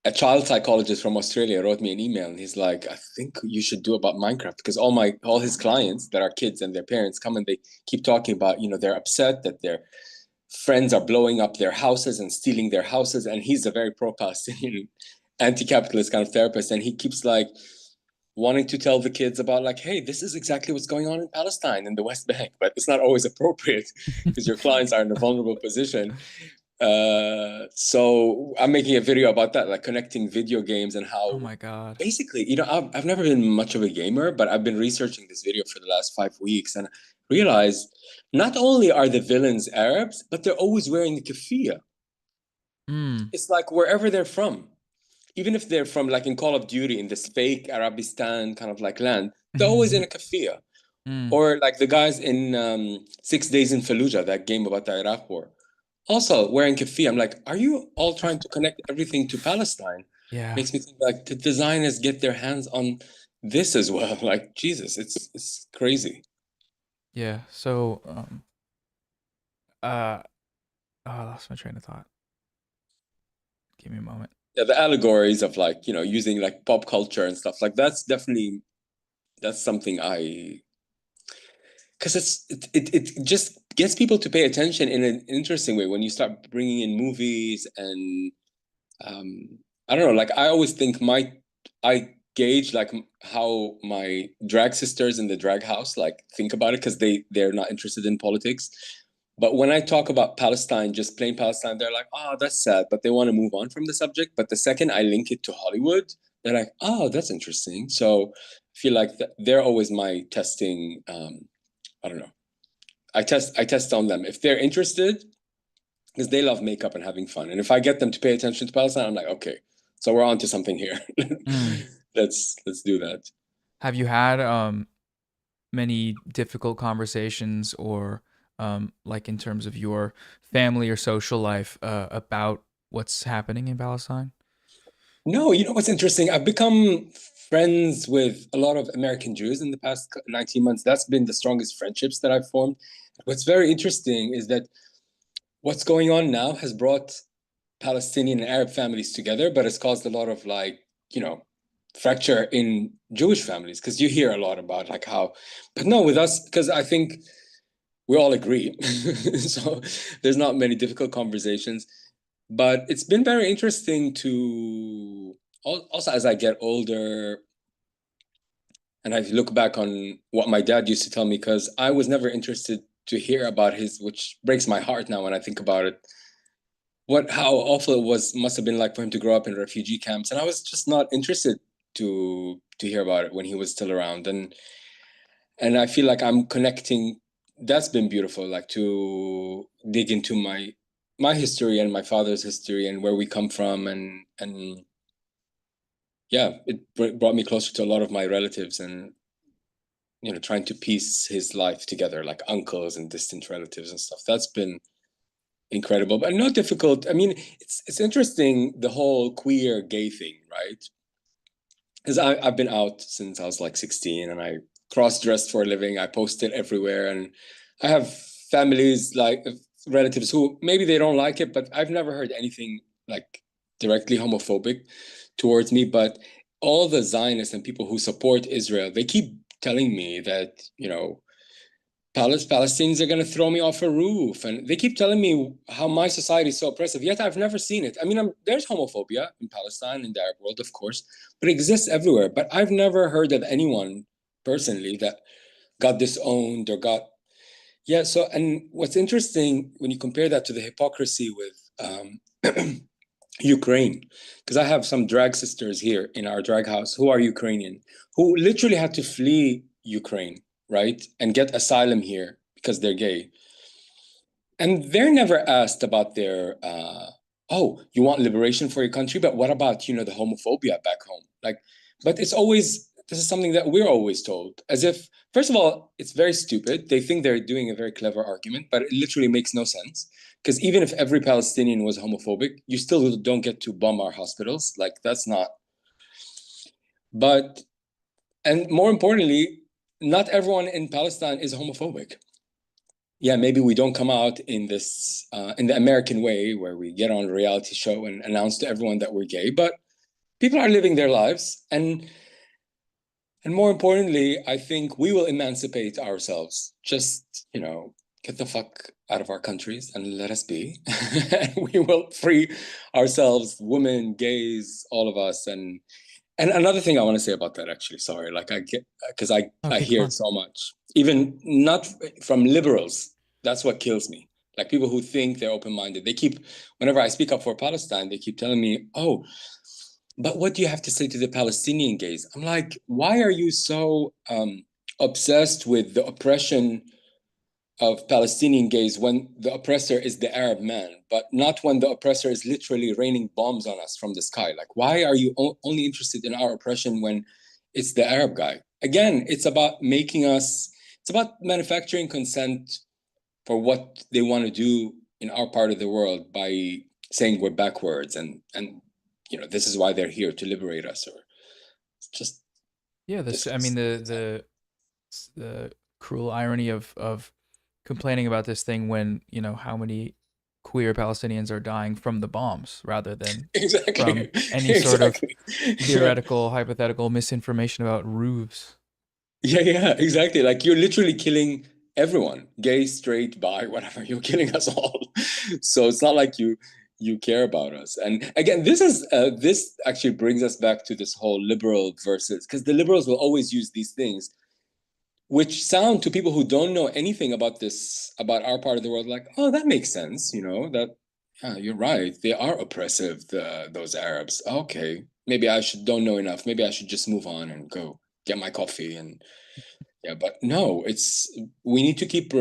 a child psychologist from Australia wrote me an email, and he's like, "I think you should do about Minecraft because all his clients that are kids and their parents come and they keep talking about, you know, they're upset that their friends are blowing up their houses and stealing their houses, and he's a very pro-Palestinian, anti-capitalist kind of therapist, and he keeps like wanting to tell the kids about like, hey, this is exactly what's going on in Palestine and the West Bank, but it's not always appropriate because your clients are in a vulnerable position. So I'm making a video about that, like connecting video games and how oh my God. basically, you know, I've never been much of a gamer, but I've been researching this video for the last 5 weeks and realized not only are the villains Arabs, but they're always wearing a keffiyeh. Mm. It's like wherever they're from, even if they're from like in Call of Duty in this fake Arabistan kind of like land, they're always in a keffiyeh. Or like the guys in 6 Days in Fallujah, that game about the Iraq war, also wearing keffiyeh. I'm like, are you all trying to connect everything to Palestine? Yeah. Makes me think like the designers get their hands on this as well. Like Jesus, it's crazy. Yeah. So, oh, I lost my train of thought. Give me a moment. Yeah, the allegories of like, you know, using like pop culture and stuff like that's something because it just gets people to pay attention in an interesting way when you start bringing in movies and I don't know, like I always think I gauge like how my drag sisters in the drag house like think about it because they're not interested in politics. But when I talk about Palestine, just plain Palestine, they're like, oh, that's sad, but they want to move on from the subject. But the second I link it to Hollywood, they're like, oh, that's interesting. So I feel like they're always my testing. I don't know. I test on them if they're interested because they love makeup and having fun. And if I get them to pay attention to Palestine, I'm like, okay, so we're on to something here. Let's do that. Have you had many difficult conversations or like in terms of your family or social life about what's happening in Palestine? No, you know what's interesting? I've become friends with a lot of American Jews in the past 19 months. That's been the strongest friendships that I've formed. What's very interesting is that what's going on now has brought Palestinian and Arab families together, but it's caused a lot of like, you know, fracture in Jewish families because you hear a lot about like how, but no, with us, because I think we all agree. So there's not many difficult conversations, but it's been very interesting to also as I get older and I look back on what my dad used to tell me, because I was never interested to hear about his, which breaks my heart now when I think about it, how awful it must have been like for him to grow up in refugee camps. And I was just not interested to hear about it when he was still around. And I feel like I'm connecting. That's been beautiful, like to dig into my history and my father's history and where we come from. And yeah, it brought me closer to a lot of my relatives and, you know, trying to piece his life together, like uncles and distant relatives and stuff. That's been incredible, but not difficult. I mean, it's interesting, the whole queer gay thing, right? Because I've been out since I was like 16 and I cross-dressed for a living. I posted everywhere and I have families, like relatives who maybe they don't like it, but I've never heard anything like directly homophobic towards me. But all the Zionists and people who support Israel, they keep telling me that, you know, Palestinians are going to throw me off a roof. And they keep telling me how my society is so oppressive, yet I've never seen it. I mean, there's homophobia in Palestine, in the Arab world, of course, but it exists everywhere. But I've never heard of anyone personally that got disowned or got, yeah. So, and what's interesting when you compare that to the hypocrisy with Ukraine, because I have some drag sisters here in our drag house who are Ukrainian, who literally had to flee Ukraine, right, and get asylum here because they're gay. And they're never asked about their, oh, you want liberation for your country, but what about, you know, the homophobia back home? Like, but it's always, this is something that we're always told, as if, first of all, it's very stupid. They think they're doing a very clever argument, but it literally makes no sense. Because even if every Palestinian was homophobic, you still don't get to bomb our hospitals. Like, that's not. But, and more importantly, not everyone in Palestine is homophobic. Yeah, maybe we don't come out in this, in the American way, where we get on a reality show and announce to everyone that we're gay, but people are living their lives. And more importantly, I think we will emancipate ourselves. Just, you know, get the fuck out of our countries and let us be. And we will free ourselves, women, gays, all of us. And another thing I want to say about that, actually, sorry, like I get, because I hear it so much, even not from liberals. That's what kills me. Like people who think they're open-minded. They keep, whenever I speak up for Palestine, they keep telling me, oh, but what do you have to say to the Palestinian gays? I'm like, why are you so obsessed with the oppression of Palestinian gays when the oppressor is the Arab man, but not when the oppressor is literally raining bombs on us from the sky? Like, why are you only interested in our oppression when it's the Arab guy? Again, it's about making us, it's about manufacturing consent for what they want to do in our part of the world by saying we're backwards and you know, this is why they're here, to liberate us, or just, Yeah, this, I mean, the cruel irony of complaining about this thing when, you know, how many queer Palestinians are dying from the bombs rather than from any sort of theoretical, hypothetical misinformation about roofs. Yeah, exactly. Like you're literally killing everyone, gay, straight, bi, whatever. You're killing us all. So it's not like you care about us. And again, this actually brings us back to this whole liberal versus, because the liberals will always use these things, which sound to people who don't know anything about this, about our part of the world, like, oh, that makes sense, you know, that, yeah, you're right, they are oppressive, those Arabs. Okay, maybe I don't know enough. Maybe I should just move on and go get my coffee. And yeah, but no, we need to keep,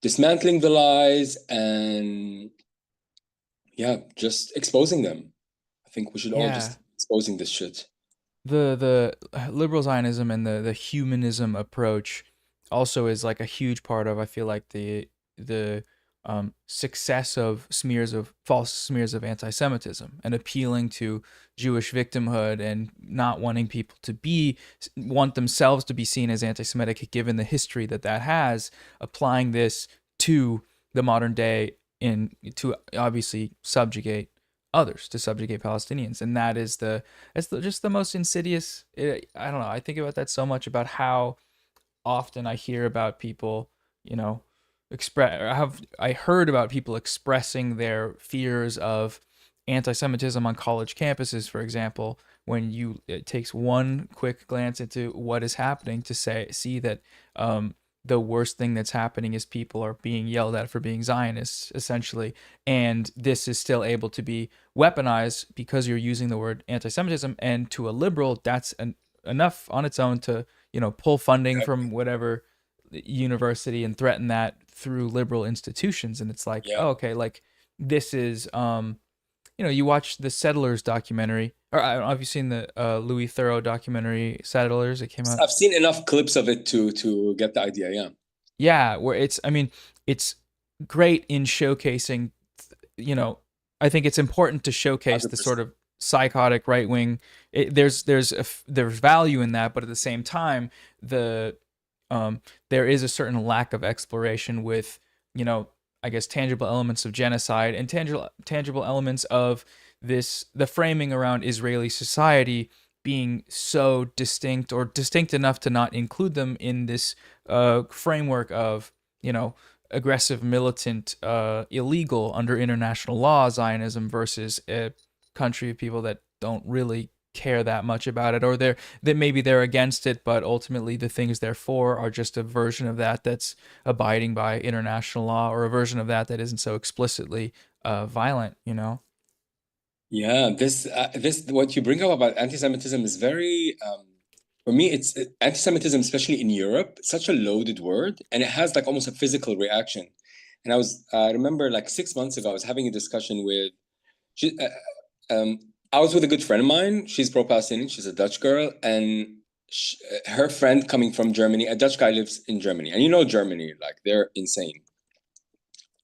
dismantling the lies and just exposing them. I think we should all just exposing this shit. The liberal Zionism and the humanism approach also is like a huge part of, I feel like, the success of false smears of anti-Semitism and appealing to Jewish victimhood and not wanting people to want themselves to be seen as anti-Semitic, given the history that has, applying this to the modern day to obviously subjugate others, to subjugate Palestinians. And that is just the most insidious. I don't know, I think about that so much, about how often I hear about people, you know, I heard about people expressing their fears of anti-Semitism on college campuses, for example, when it takes one quick glance into what is happening to see that the worst thing that's happening is people are being yelled at for being Zionists, essentially, and this is still able to be weaponized because you're using the word anti-Semitism. And to a liberal, that's enough on its own to, you know, pull funding from whatever university and threaten that through liberal institutions. And it's like, oh, okay, like this is, you know, you watch the Settlers documentary, or I don't know if you've seen the Louis Theroux documentary Settlers. It came out. I've seen enough clips of it to get the idea. Yeah. Yeah, where it's great in showcasing, you know, I think it's important to showcase 100%. The sort of psychotic right wing. There's value in that, but at the same time, there is a certain lack of exploration with, you know, I guess, tangible elements of genocide and tangible elements of the framing around Israeli society being so distinct or distinct enough to not include them in this framework of, aggressive, militant, illegal under international law Zionism versus a country of people that don't really care that much about it, or maybe they're against it, but ultimately the things they're for are just a version of that that's abiding by international law, or a version of that that isn't so explicitly violent. Yeah, this what you bring up about anti-Semitism is very for me it's anti-Semitism, especially in Europe, such a loaded word, and it has like almost a physical reaction. And I remember like 6 months ago, I was having a discussion with she, I was with a good friend of mine. She's pro-Palestinian. She's a Dutch girl, and her friend coming from Germany. A Dutch guy lives in Germany, and Germany, like they're insane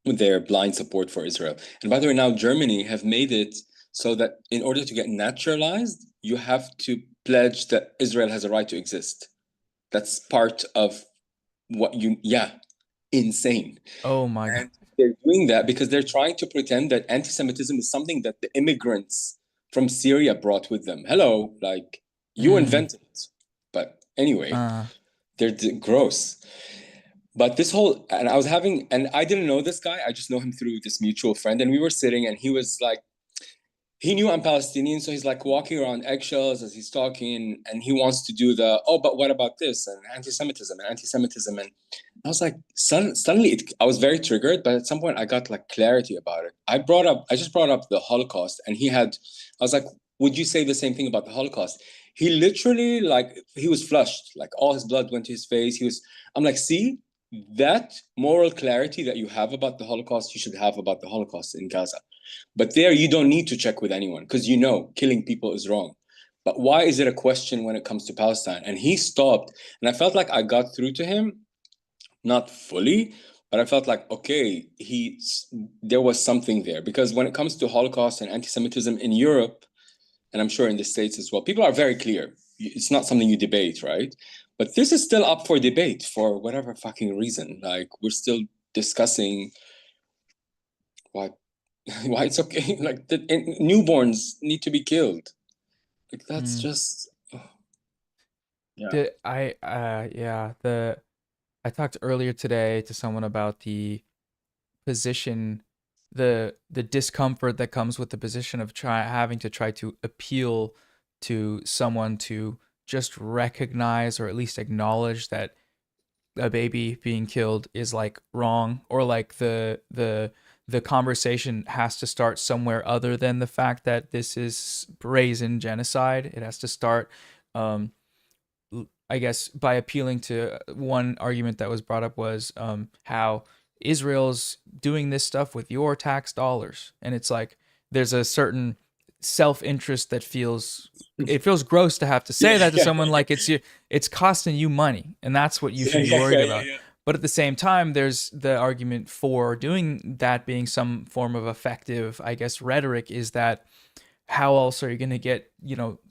with their blind support for Israel. And by the way, now Germany have made it so that in order to get naturalized, you have to pledge that Israel has a right to exist. That's part of what insane. Oh my God. And they're doing that because they're trying to pretend that anti-Semitism is something that the immigrants from Syria brought with them. Hello, like you invented it. But anyway, they're gross. But this whole, and I didn't know this guy. I just know him through this mutual friend. And we were sitting, and he was like, he knew I'm Palestinian, so he's like walking around eggshells as he's talking, and he wants to do but what about this, and anti-Semitism. And I was like, suddenly I was very triggered, but at some point I got like clarity about it. I just brought up the Holocaust, and I was like, would you say the same thing about the Holocaust? He literally, like, he was flushed, like all his blood went to his face. I'm like, see, that moral clarity that you have about the Holocaust, you should have about the Holocaust in Gaza. But there, you don't need to check with anyone because killing people is wrong. But why is it a question when it comes to Palestine? And he stopped, and I felt like I got through to him, not fully, but I felt like, okay, there was something there. Because when it comes to Holocaust and anti-Semitism in Europe, and I'm sure in the States as well, people are very clear. It's not something you debate, right? But this is still up for debate for whatever fucking reason. Like, we're still discussing why it's okay. Like, newborns need to be killed. Like, that's just... yeah. I talked earlier today to someone about the position, the discomfort that comes with the position of having to try to appeal to someone to just recognize or at least acknowledge that a baby being killed is like wrong, or like the conversation has to start somewhere other than the fact that this is brazen genocide. It has to start, I guess, by appealing to one argument that was brought up was how Israel's doing this stuff with your tax dollars. And it's like there's a certain self-interest that feels gross to have to say that to someone, like it's costing you money, and that's what you should be worried about. But at the same time, there's the argument for doing that being some form of effective, I guess, rhetoric, is that how else are you going to get,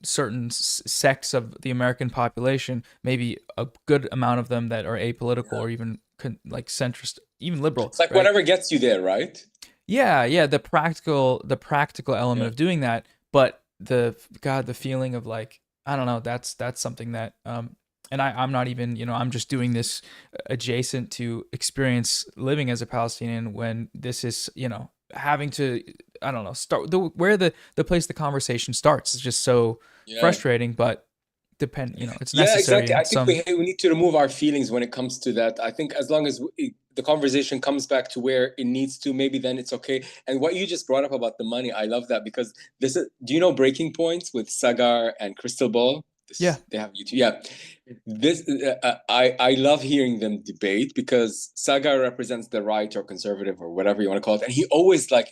certain sects of the American population, maybe a good amount of them that are apolitical or even like centrist, even liberal. It's like, right? Whatever gets you there, right? Yeah, the practical element of doing that, but the feeling of like, I don't know, that's something that and I'm not even, I'm just doing this adjacent to experience living as a Palestinian, when this is, having to, I don't know, start where the place the conversation starts is just so frustrating, but it's necessary. Yeah, exactly. I think we need to remove our feelings when it comes to that. I think as long as the conversation comes back to where it needs to, maybe then it's okay. And what you just brought up about the money, I love that, because do you know Breaking Points with Sagar and Crystal Ball? They have YouTube. Yeah. I love hearing them debate, because Sagar represents the right or conservative or whatever you want to call it. And he's like,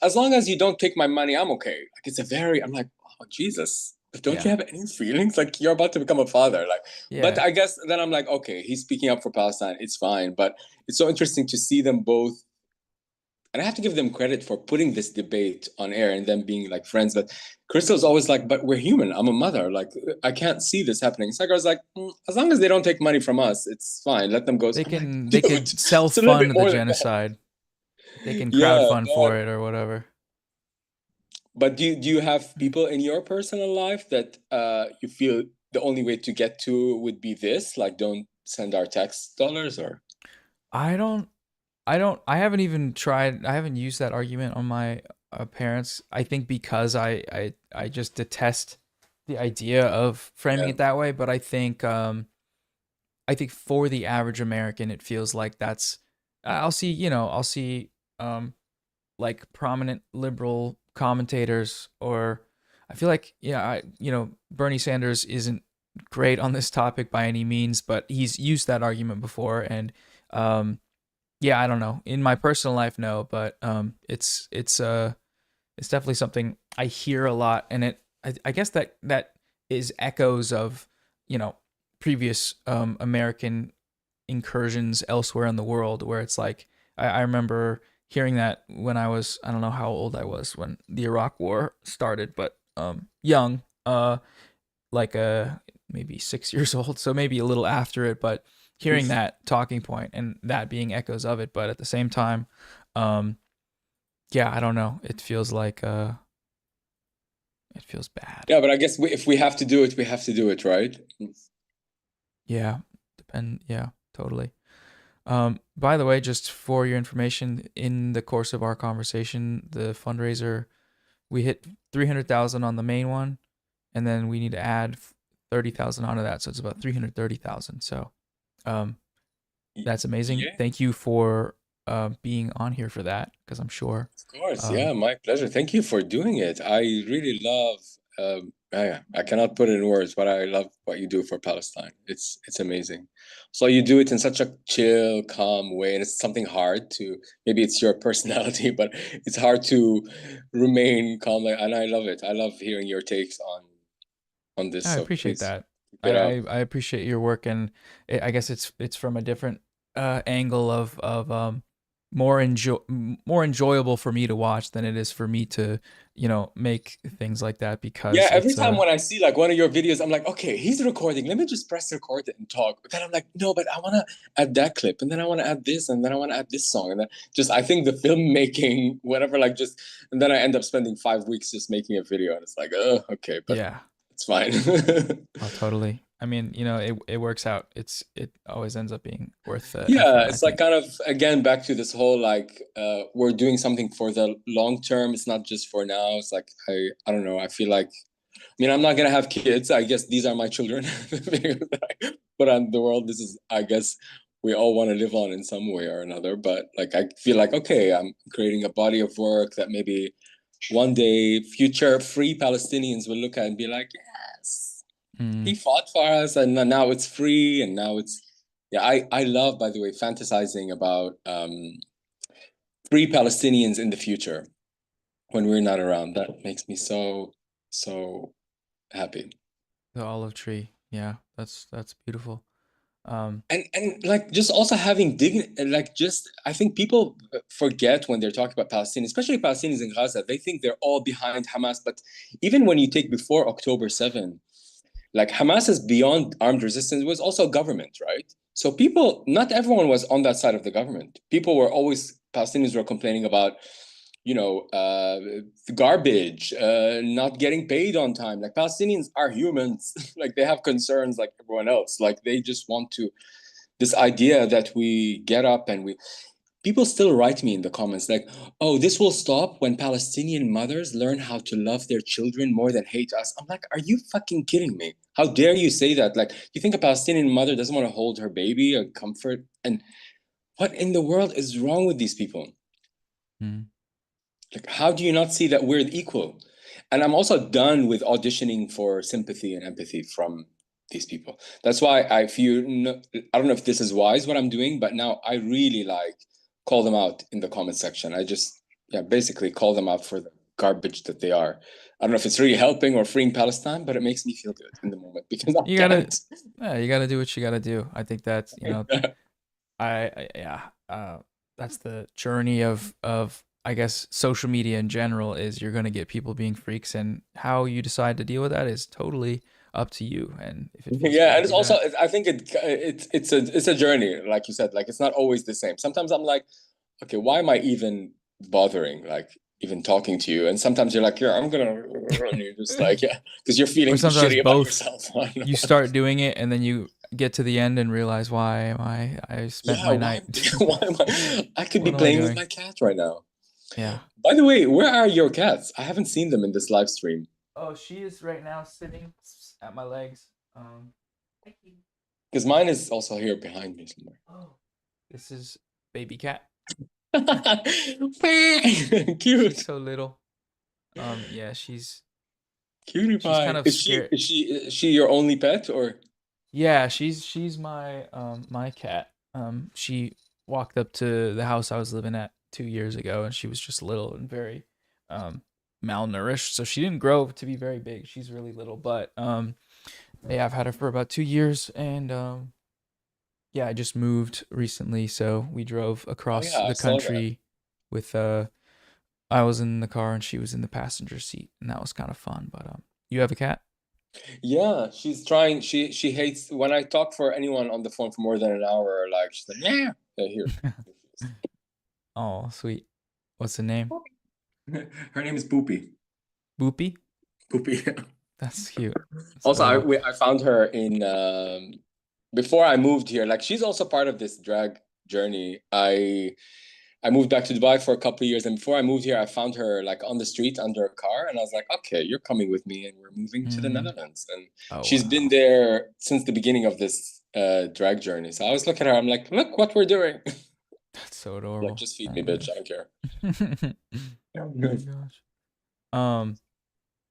as long as you don't take my money, I'm okay. Like, I'm like, oh, Jesus. Don't you have any feelings? Like, you're about to become a father. Like, but I guess then I'm like, okay, he's speaking up for Palestine. It's fine. But it's so interesting to see them both. And I have to give them credit for putting this debate on air and them being like friends. But Crystal's always like, but we're human. I'm a mother. Like, I can't see this happening. Sagar's like, as long as they don't take money from us, it's fine. Let them go. They can self-fund the genocide. They can crowdfund for it or whatever. But do you have people in your personal life that you feel the only way to get to would be this? Like, don't send our tax dollars, or? I don't. I haven't even tried. I haven't used that argument on my parents. I think because I just detest the idea of framing Yeah. it that way. But I think for the average American, it feels like that's. I'll see. I'll see. Like prominent liberal commentators, or I feel like Bernie Sanders isn't great on this topic by any means, but he's used that argument before, and yeah, I don't know. In my personal life, no, but it's definitely something I hear a lot, and I guess that is echoes of previous American incursions elsewhere in the world, where it's like I remember hearing that when I don't know how old I was when the Iraq War started, but young, like maybe 6 years old, so maybe a little after it, but hearing that talking point and that being echoes of it, but at the same time, yeah, I don't know. It feels like it feels bad. Yeah, but I guess if we have to do it, we have to do it, right? Yeah, yeah, totally. By the way, just for your information, in the course of our conversation, the fundraiser, we hit 300,000 on the main one, and then we need to add 30,000 onto that, so it's about 330,000. So, that's amazing. Yeah. Thank you for being on here for that, because I'm sure. Of course, yeah, my pleasure. Thank you for doing it. I really love. I cannot put it in words, but I love what you do for Palestine. It's amazing. So you do it in such a chill, calm way, and it's something hard to. Maybe it's your personality, but it's hard to remain calm. And I love it. I love hearing your takes on this. I So appreciate please that. keep it up. I appreciate your work, and I guess it's from a different angle of more enjoyable for me to watch than it is for me to make things like that, because Yeah, every it's time when I see like one of your videos, I'm like, okay, he's recording. Let me just press record it and talk. But then I'm like, no, but I want to add that clip, and then I want to add this, and then I want to add this song, and then just I think the filmmaking, whatever, like just, and then I end up spending 5 weeks just making a video, and it's like, oh, okay, but yeah. it's fine. Oh, totally. I mean, it works out. It always ends up being worth the Yeah, effort, I it's like think. kind of again back to this whole like we're doing something for the long term. It's not just for now. It's like I don't know. I feel like I'm not gonna have kids. I guess these are my children. But on the world, this is I guess we all want to live on in some way or another. But like I feel like okay, I'm creating a body of work that maybe one day future free Palestinians will look at and be like, yes. He fought for us, and now it's free, and now it's yeah. I love, by the way, fantasizing about free Palestinians in the future when we're not around. That makes me so happy. The olive tree. Yeah, that's beautiful. And like just also having dignity, like just I think people forget when they're talking about Palestinians, especially Palestinians in Gaza. They think they're all behind Hamas, but even when you take before October 7. Like Hamas is beyond armed resistance. It was also government, right? So people, not everyone was on that side of the government. People were always, Palestinians were complaining about, garbage, not getting paid on time. Like Palestinians are humans. Like they have concerns like everyone else. Like they just want to, this idea that we get up and people still write me in the comments like, oh, this will stop when Palestinian mothers learn how to love their children more than hate us. I'm like, are you fucking kidding me? How dare you say that? Like, you think a Palestinian mother doesn't want to hold her baby or comfort? And what in the world is wrong with these people? Like, how do you not see that we're equal? And I'm also done with auditioning for sympathy and empathy from these people. That's why I feel, I don't know if this is wise what I'm doing, but now I really like call them out in the comment section. I just basically call them out for the garbage that they are. I don't know if it's really helping or freeing Palestine, but it makes me feel good in the moment because you gotta do what you gotta do. I think that's that's the journey of I guess social media in general is you're gonna get people being freaks, and how you decide to deal with that is totally up to you. And if it feels good and to it's do also that. I think it's a journey, like you said. Like it's not always the same. Sometimes I'm like, okay, why am I even bothering? Like even talking to you. And sometimes you're like, yeah, I'm gonna, and you're just like, yeah, because you're feeling Or sometimes shitty about both. yourself. I don't know. You start doing it, and then you get to the end and realize, why am I spent Yeah, my why, night. why am I could be What am I playing with doing? my cat right now. Yeah. By the way, where are your cats? I haven't seen them in this live stream. Oh, she is right now sitting at my legs. Because mine is also here behind me somewhere. Oh, this is baby cat. Cute. So little. Yeah, she's Cutie pie. kind of scared. Is she your only pet or? Yeah, she's my my cat. She walked up to the house I was living at 2 years ago, and she was just little and very malnourished. So she didn't grow to be very big. She's really little, but yeah, I've had her for about 2 years, and yeah, I just moved recently, so we drove across yeah, I the saw that. country with I was in the car and she was in the passenger seat, and that was kind of fun. But you have a cat? Yeah, she's trying. She hates when I talk for anyone on the phone for more than an hour. Like she's like, yeah, here. Oh, sweet. What's the name? Her name is Poopy. Boopy? Poopy. That's cute. That's Also, adorable. I found her in before I moved here. Like she's also part of this drag journey. I moved back to Dubai for a couple of years, and before I moved here, I found her like on the street under a car, and I was like, "Okay, you're coming with me, and we're moving to the Netherlands." And Oh, she's wow. been there since the beginning of this drag journey. So I was looking at her, I'm like, "Look what we're doing!" That's so adorable. Like, just feed Oh me, my bitch. I don't care. Oh my gosh.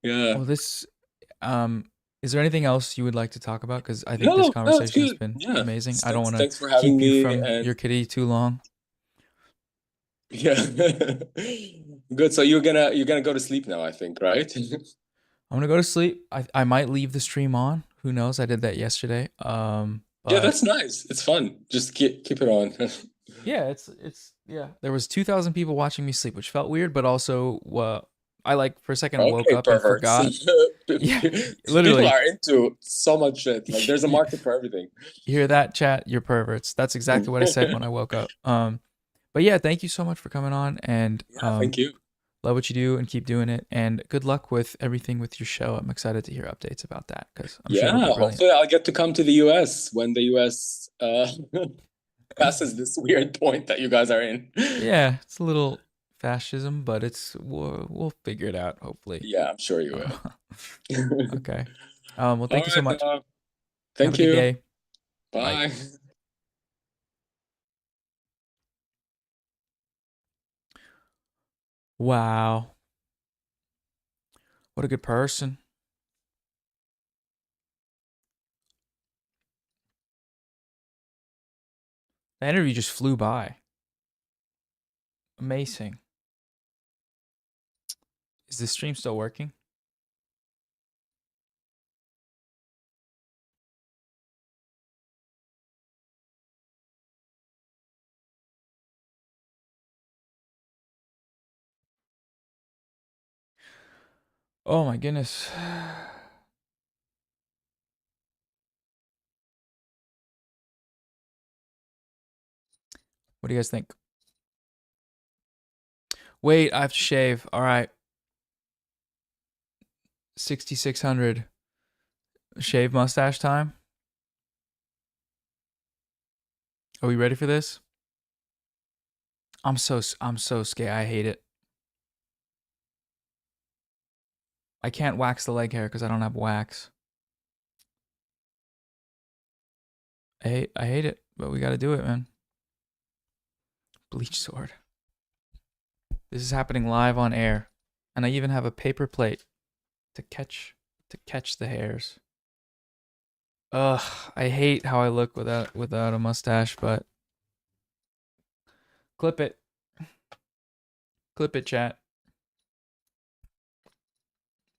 Yeah. Well, this is there anything else you would like to talk about? Because I think No, this it's conversation has good. been Yeah. amazing. I don't want to Thanks for having keep you me. from And your kitty too long. yeah, good. So you're gonna go to sleep now, I think, right? I'm gonna go to sleep. I might leave the stream on. Who knows? I did that yesterday. Yeah, But that's nice. It's fun. Just keep it on. yeah, it's yeah. There was 2,000 people watching me sleep, which felt weird, but also I like for a second woke Okay, up and perverts. forgot. Yeah, People literally. are into so much shit. Like there's a market for everything. You hear that, chat? You're perverts. That's exactly what I said when I woke up. But yeah, thank you so much for coming on, and Yeah, thank you. love what you do and keep doing it. And good luck with everything with your show. I'm excited to hear updates about that because I'm sure it'll be Yeah, brilliant. hopefully I'll get to come to the US when the US passes this weird point that you guys are in. Yeah, it's a little fascism, but we'll figure it out hopefully. Yeah, I'm sure you will. Okay. Well, thank you so much. Have Thank a good you. day. Bye. Wow. What a good person. The interview just flew by. Amazing. Is the stream still working? Oh my goodness. What do you guys think? Wait, I have to shave. All right. 6,600. Shave mustache time. Are we ready for this? I'm so scared. I hate it. I can't wax the leg hair because I don't have wax. I hate it, but we gotta do it, man. Bleach sword. This is happening live on air, and I even have a paper plate to catch the hairs. Ugh, I hate how I look without a mustache, but clip it, chat.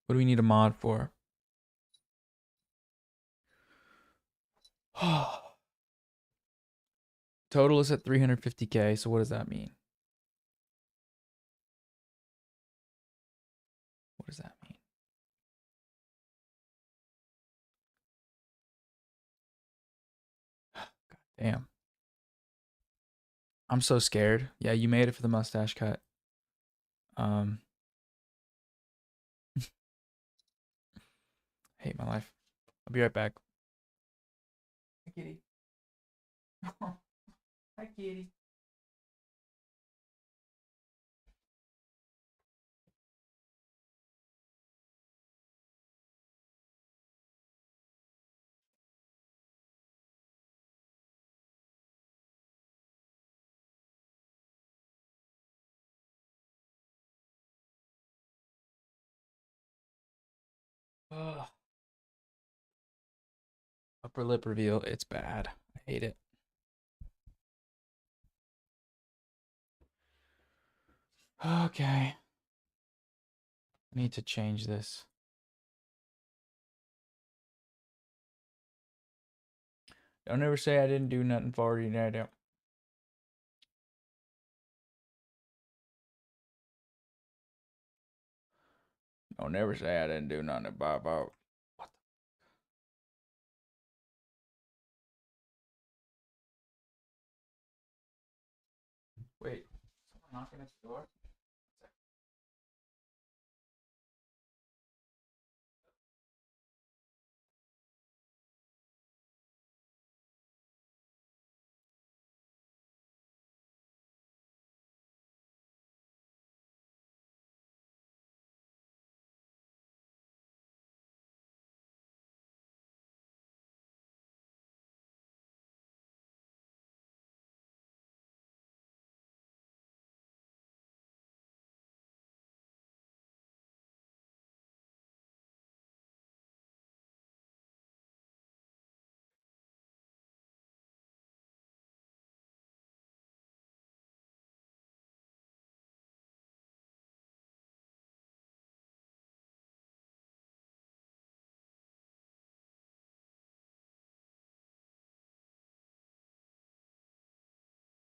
What do we need a mod for? Total is at 350K. So what does that mean? What does that mean? God damn. I'm so scared. Yeah, you made it for the mustache cut. Um, hate my life. I'll be right back. Hi, kitty. Hi, kitty. Ugh. Upper lip reveal. It's bad. I hate it. Okay. I need to change this. Don't ever say I didn't do nothing for you, Dad. Don't ever say I didn't do nothing about. What the? Wait, someone knocking at the door?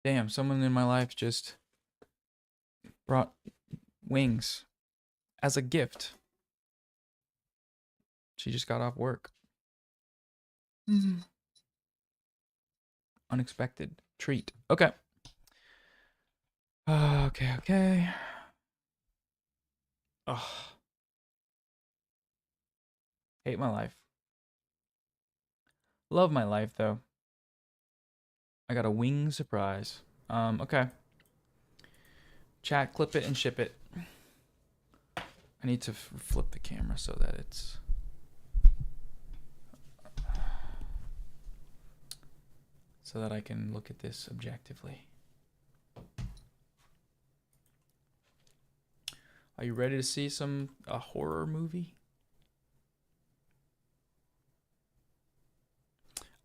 Damn, someone in my life just brought wings as a gift. She just got off work. Unexpected treat. Okay. Okay. Ugh. Hate my life. Love my life though. I got a wing surprise. Okay. Chat, clip it and ship it. I need to flip the camera so that it's so that I can look at this objectively. Are you ready to see a horror movie?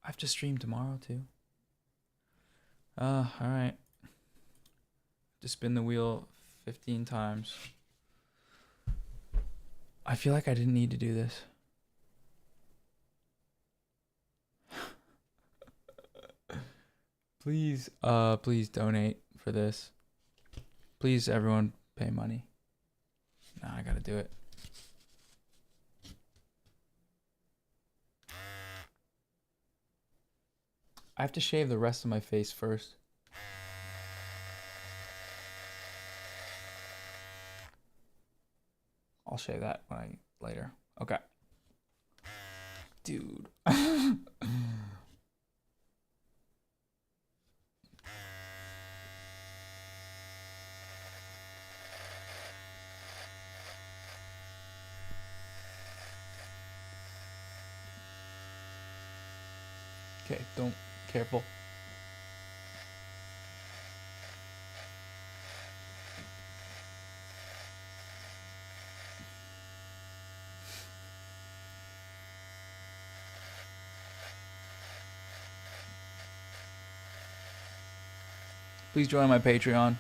I have to stream tomorrow too. All right. To spin the wheel 15 times. I feel like I didn't need to do this. Please donate for this. Please, everyone, pay money. Nah, I gotta do it. I have to shave the rest of my face first. I'll shave that later. Okay. Dude. Okay, careful. Please join my Patreon.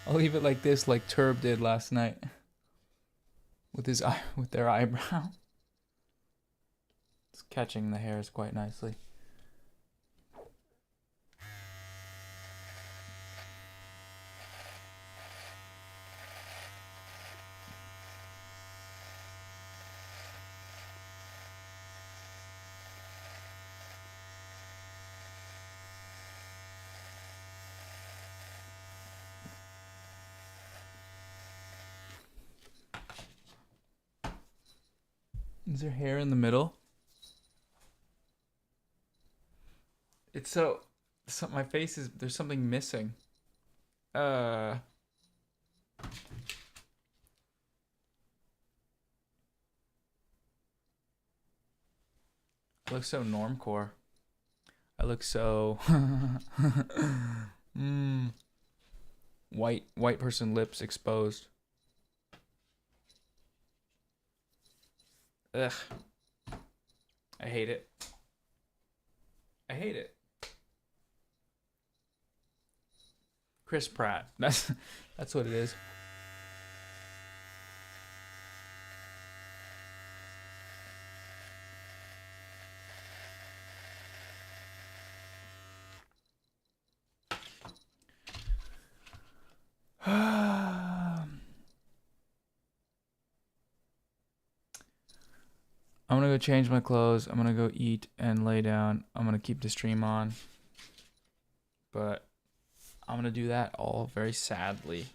I'll leave it like this, like Tirrrb did last night. With their eyebrow. It's catching the hairs quite nicely. Is there hair in the middle? It's so my face is, there's something missing. It looks so normcore. I look so white person lips exposed. Ugh. I hate it. I hate it. Chris Pratt. That's what it is. I'm gonna go change my clothes. I'm gonna go eat and lay down. I'm gonna keep the stream on. But I'm gonna do that all very sadly.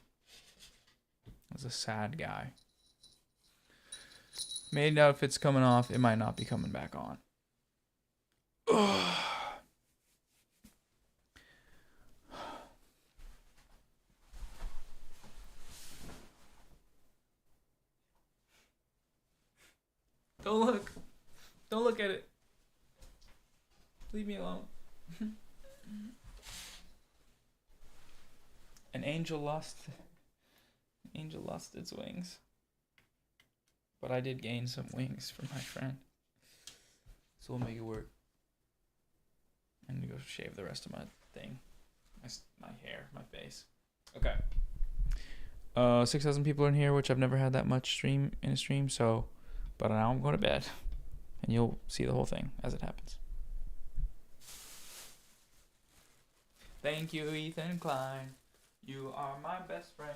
As a sad guy. Maid outfit's coming off. It might not be coming back on. Don't look. Don't look at it. Leave me alone. An angel lost its wings. But I did gain some wings from my friend. So we'll make it work. I'm gonna go shave the rest of my thing. My hair, my face. Okay. 6,000 people are in here, which I've never had that much stream in a stream, so but now I'm going to bed. And you'll see the whole thing as it happens. Thank you, Ethan Klein. You are my best friend.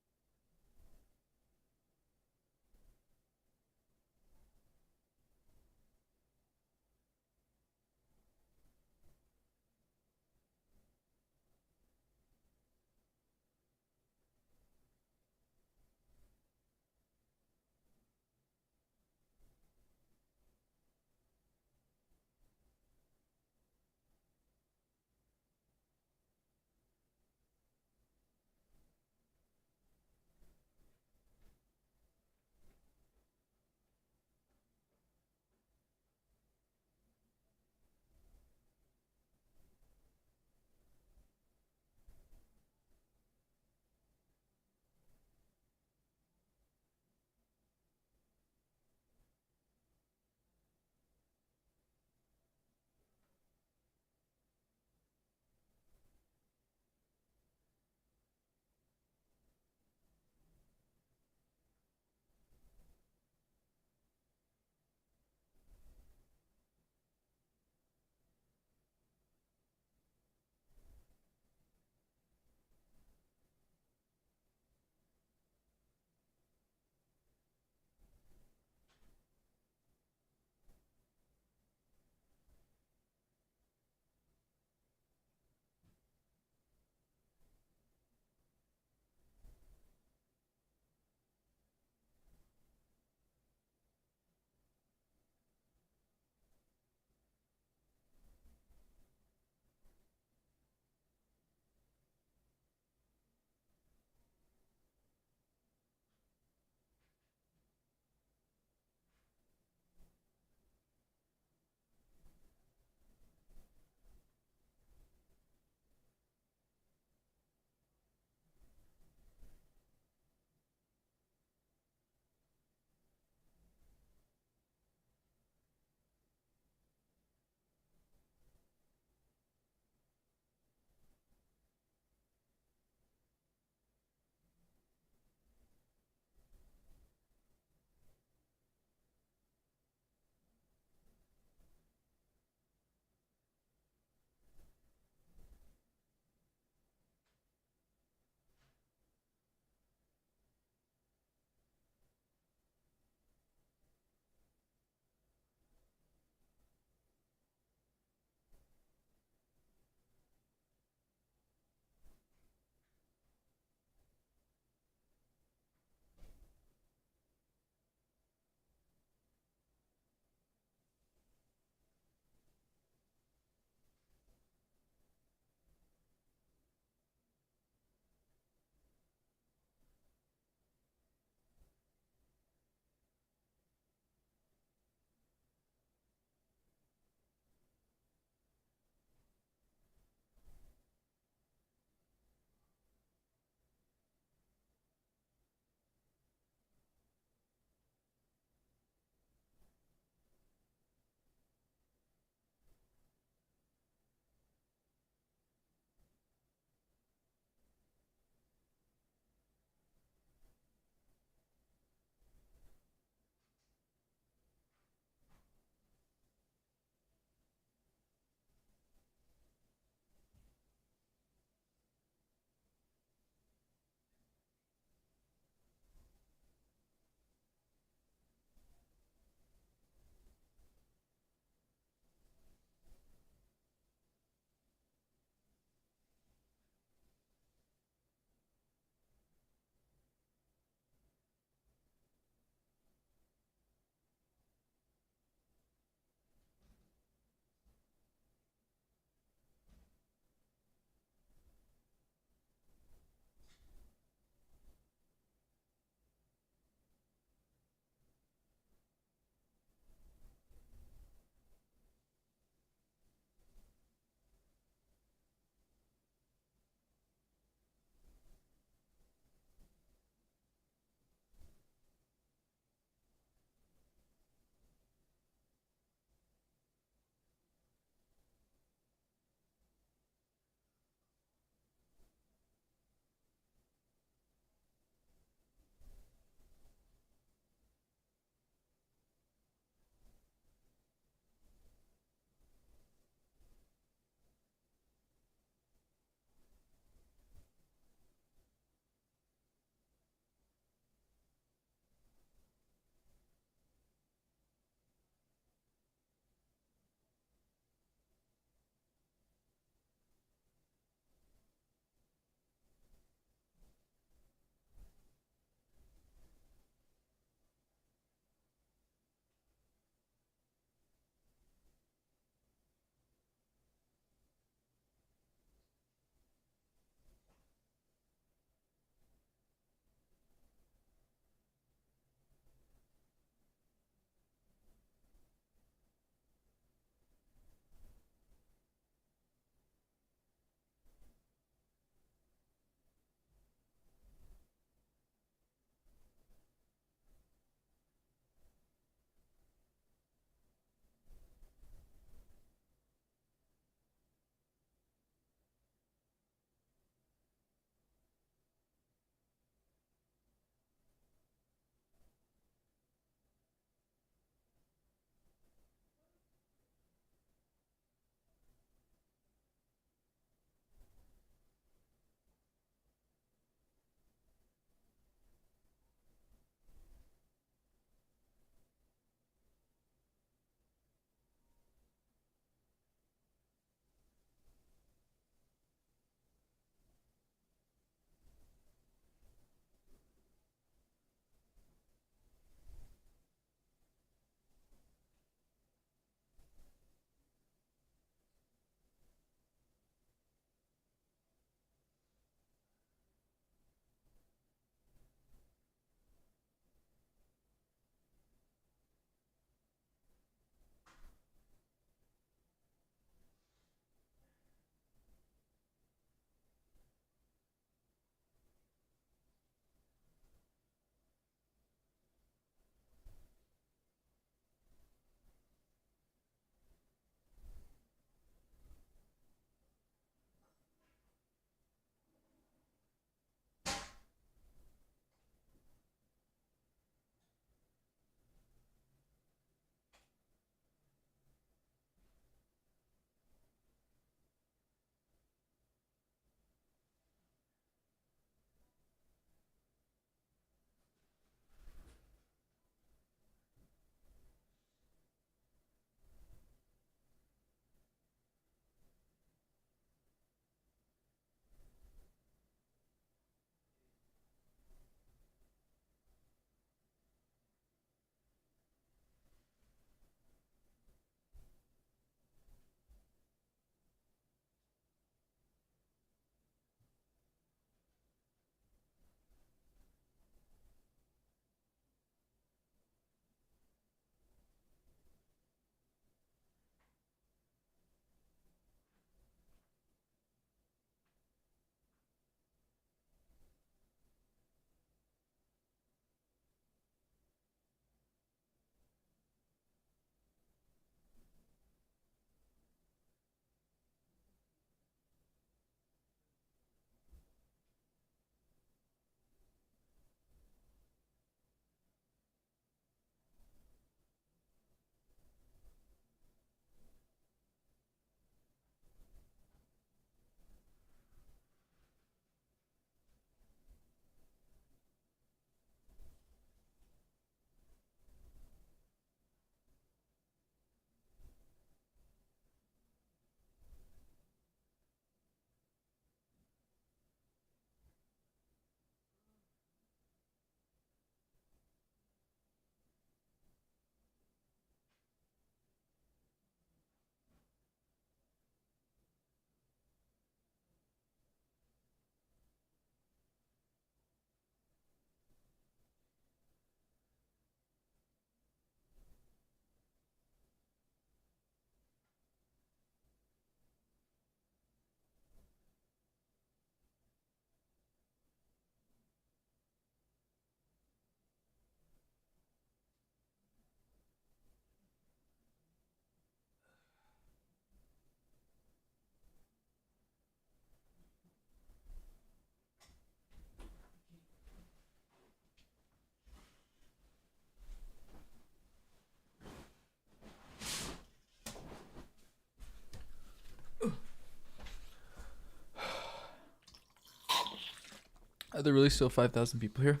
Are there really still 5,000 people here?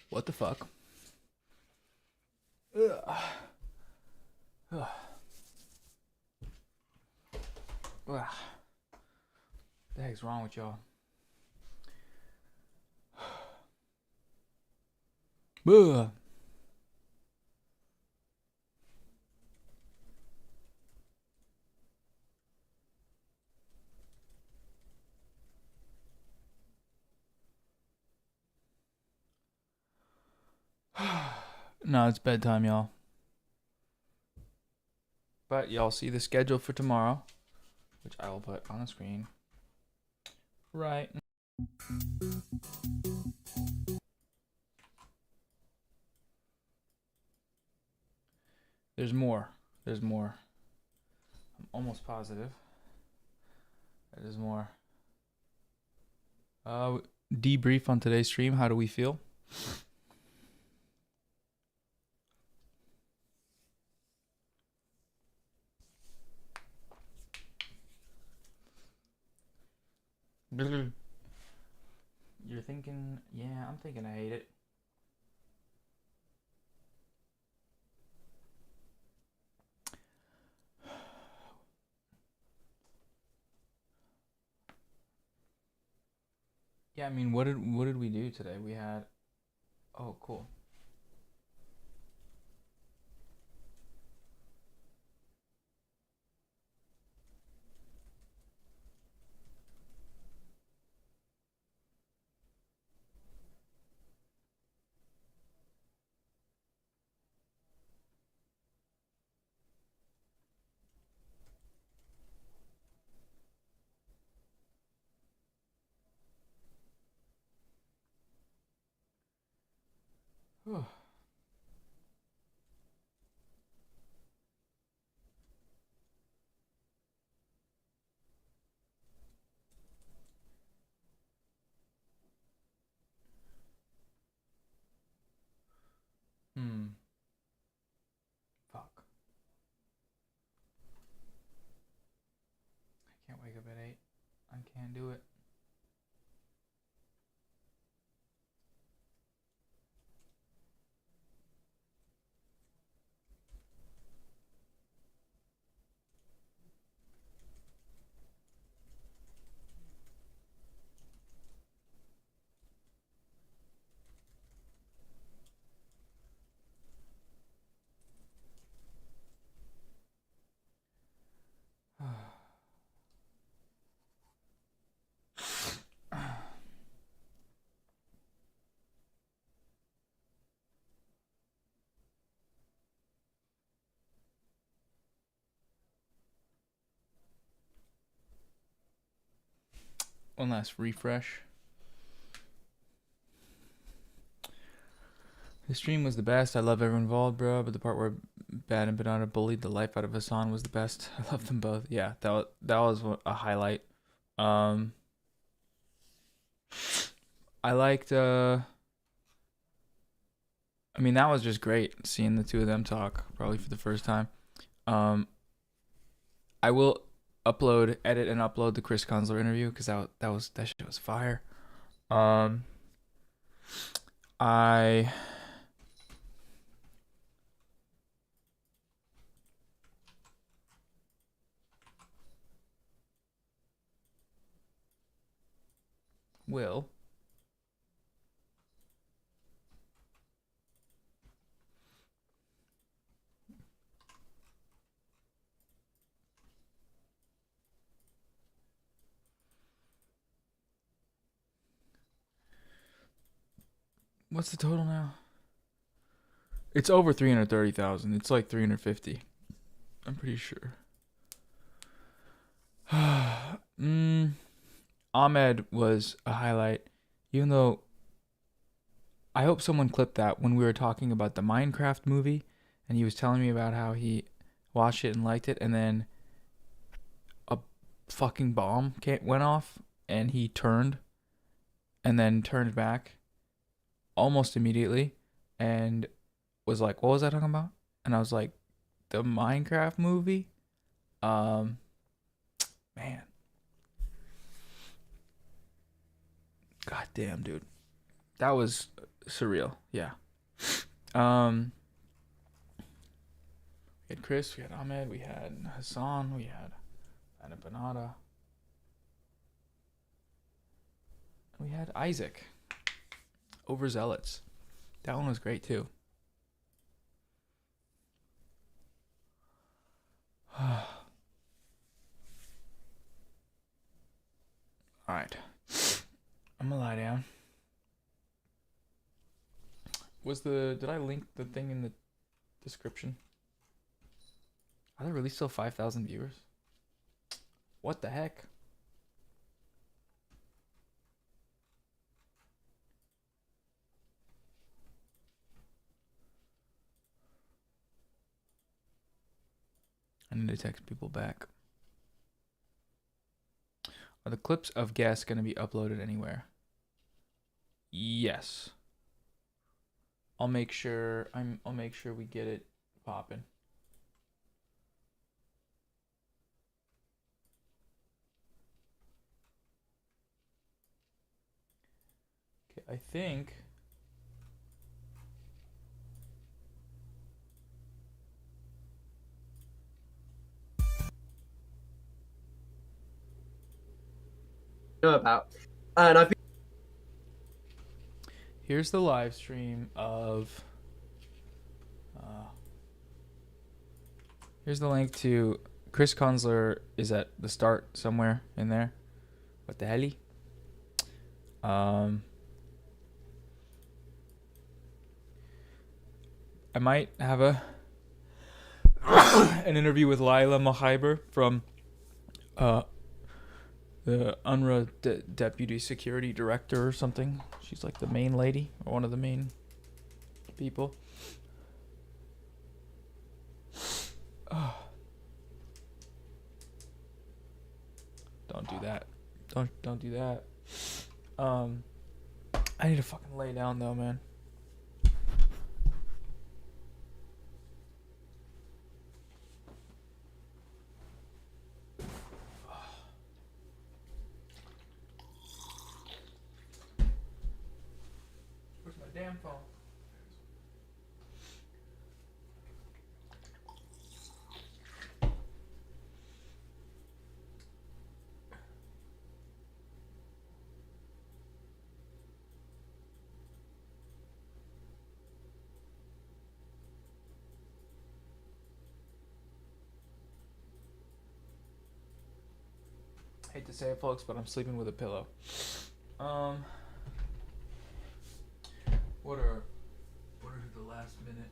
What the fuck? Ugh. Ugh. Ugh. The heck's wrong with y'all? Ugh. No, it's bedtime, y'all. But y'all see the schedule for tomorrow, which I will put on the screen right now. There's more. There's more. I'm almost positive. There's more. Debrief on today's stream. How do we feel? You're thinking, yeah, I'm thinking I hate it. Yeah, I mean, what did we do today? We had, oh, cool. Fuck. I can't wake up at 8. I can't do it. One last refresh. The stream was the best. I love everyone involved, bro. But the part where BadEmpanada bullied the life out of Hasan was the best. I love them both. Yeah, that was a highlight. I liked. I mean, that was just great seeing the two of them talk, probably for the first time. I will edit and upload the Chris Kunzler interview because that shit was fire. I will What's the total now? It's over 330,000. It's like 350. I'm pretty sure. Ahmed was a highlight, even though I hope someone clipped that when we were talking about the Minecraft movie and he was telling me about how he watched it and liked it, and then a fucking bomb went off and he turned and then turned back almost immediately and was like, what was I talking about? And I was like, the Minecraft movie. Man, god damn, dude. That was surreal. Yeah. We had Chris, we had Ahmed, we had Hasan, we had BadEmpanada. We had Isaac. Overzealots. That one was great too. Alright. I'm gonna lie down. Did I link the thing in the description? Are there really still 5,000 viewers? What the heck? I need to text people back. Are the clips of guests going to be uploaded anywhere? Yes. I'll make sure we get it popping. Okay, I think know about. And I've been here's the live stream of here's the link to Chris Kunzler is at the start somewhere in there. What the hell? I might have an interview with Lila Mohaiber from the Unrwa deputy security director or something. She's like the main lady or one of the main people. Don't do that. Don't do that. I need to fucking lay down though, man. Where's my damn phone? Hate to say it, folks, but I'm sleeping with a pillow. What are the last minute?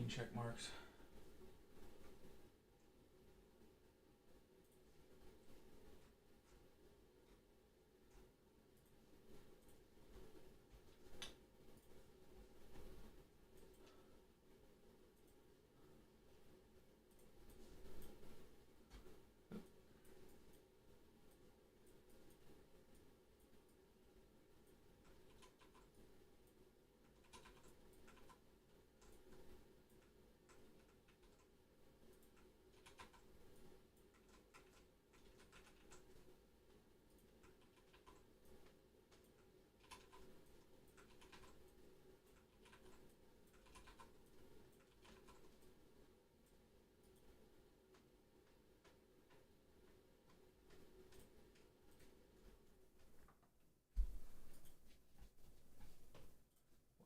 green check marks.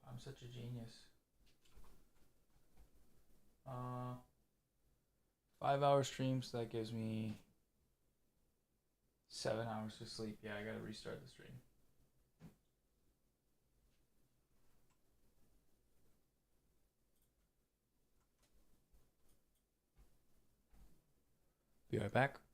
I'm such a genius. 5-hour stream, so that gives me 7 hours to sleep. Yeah, I gotta restart the stream. Be right back.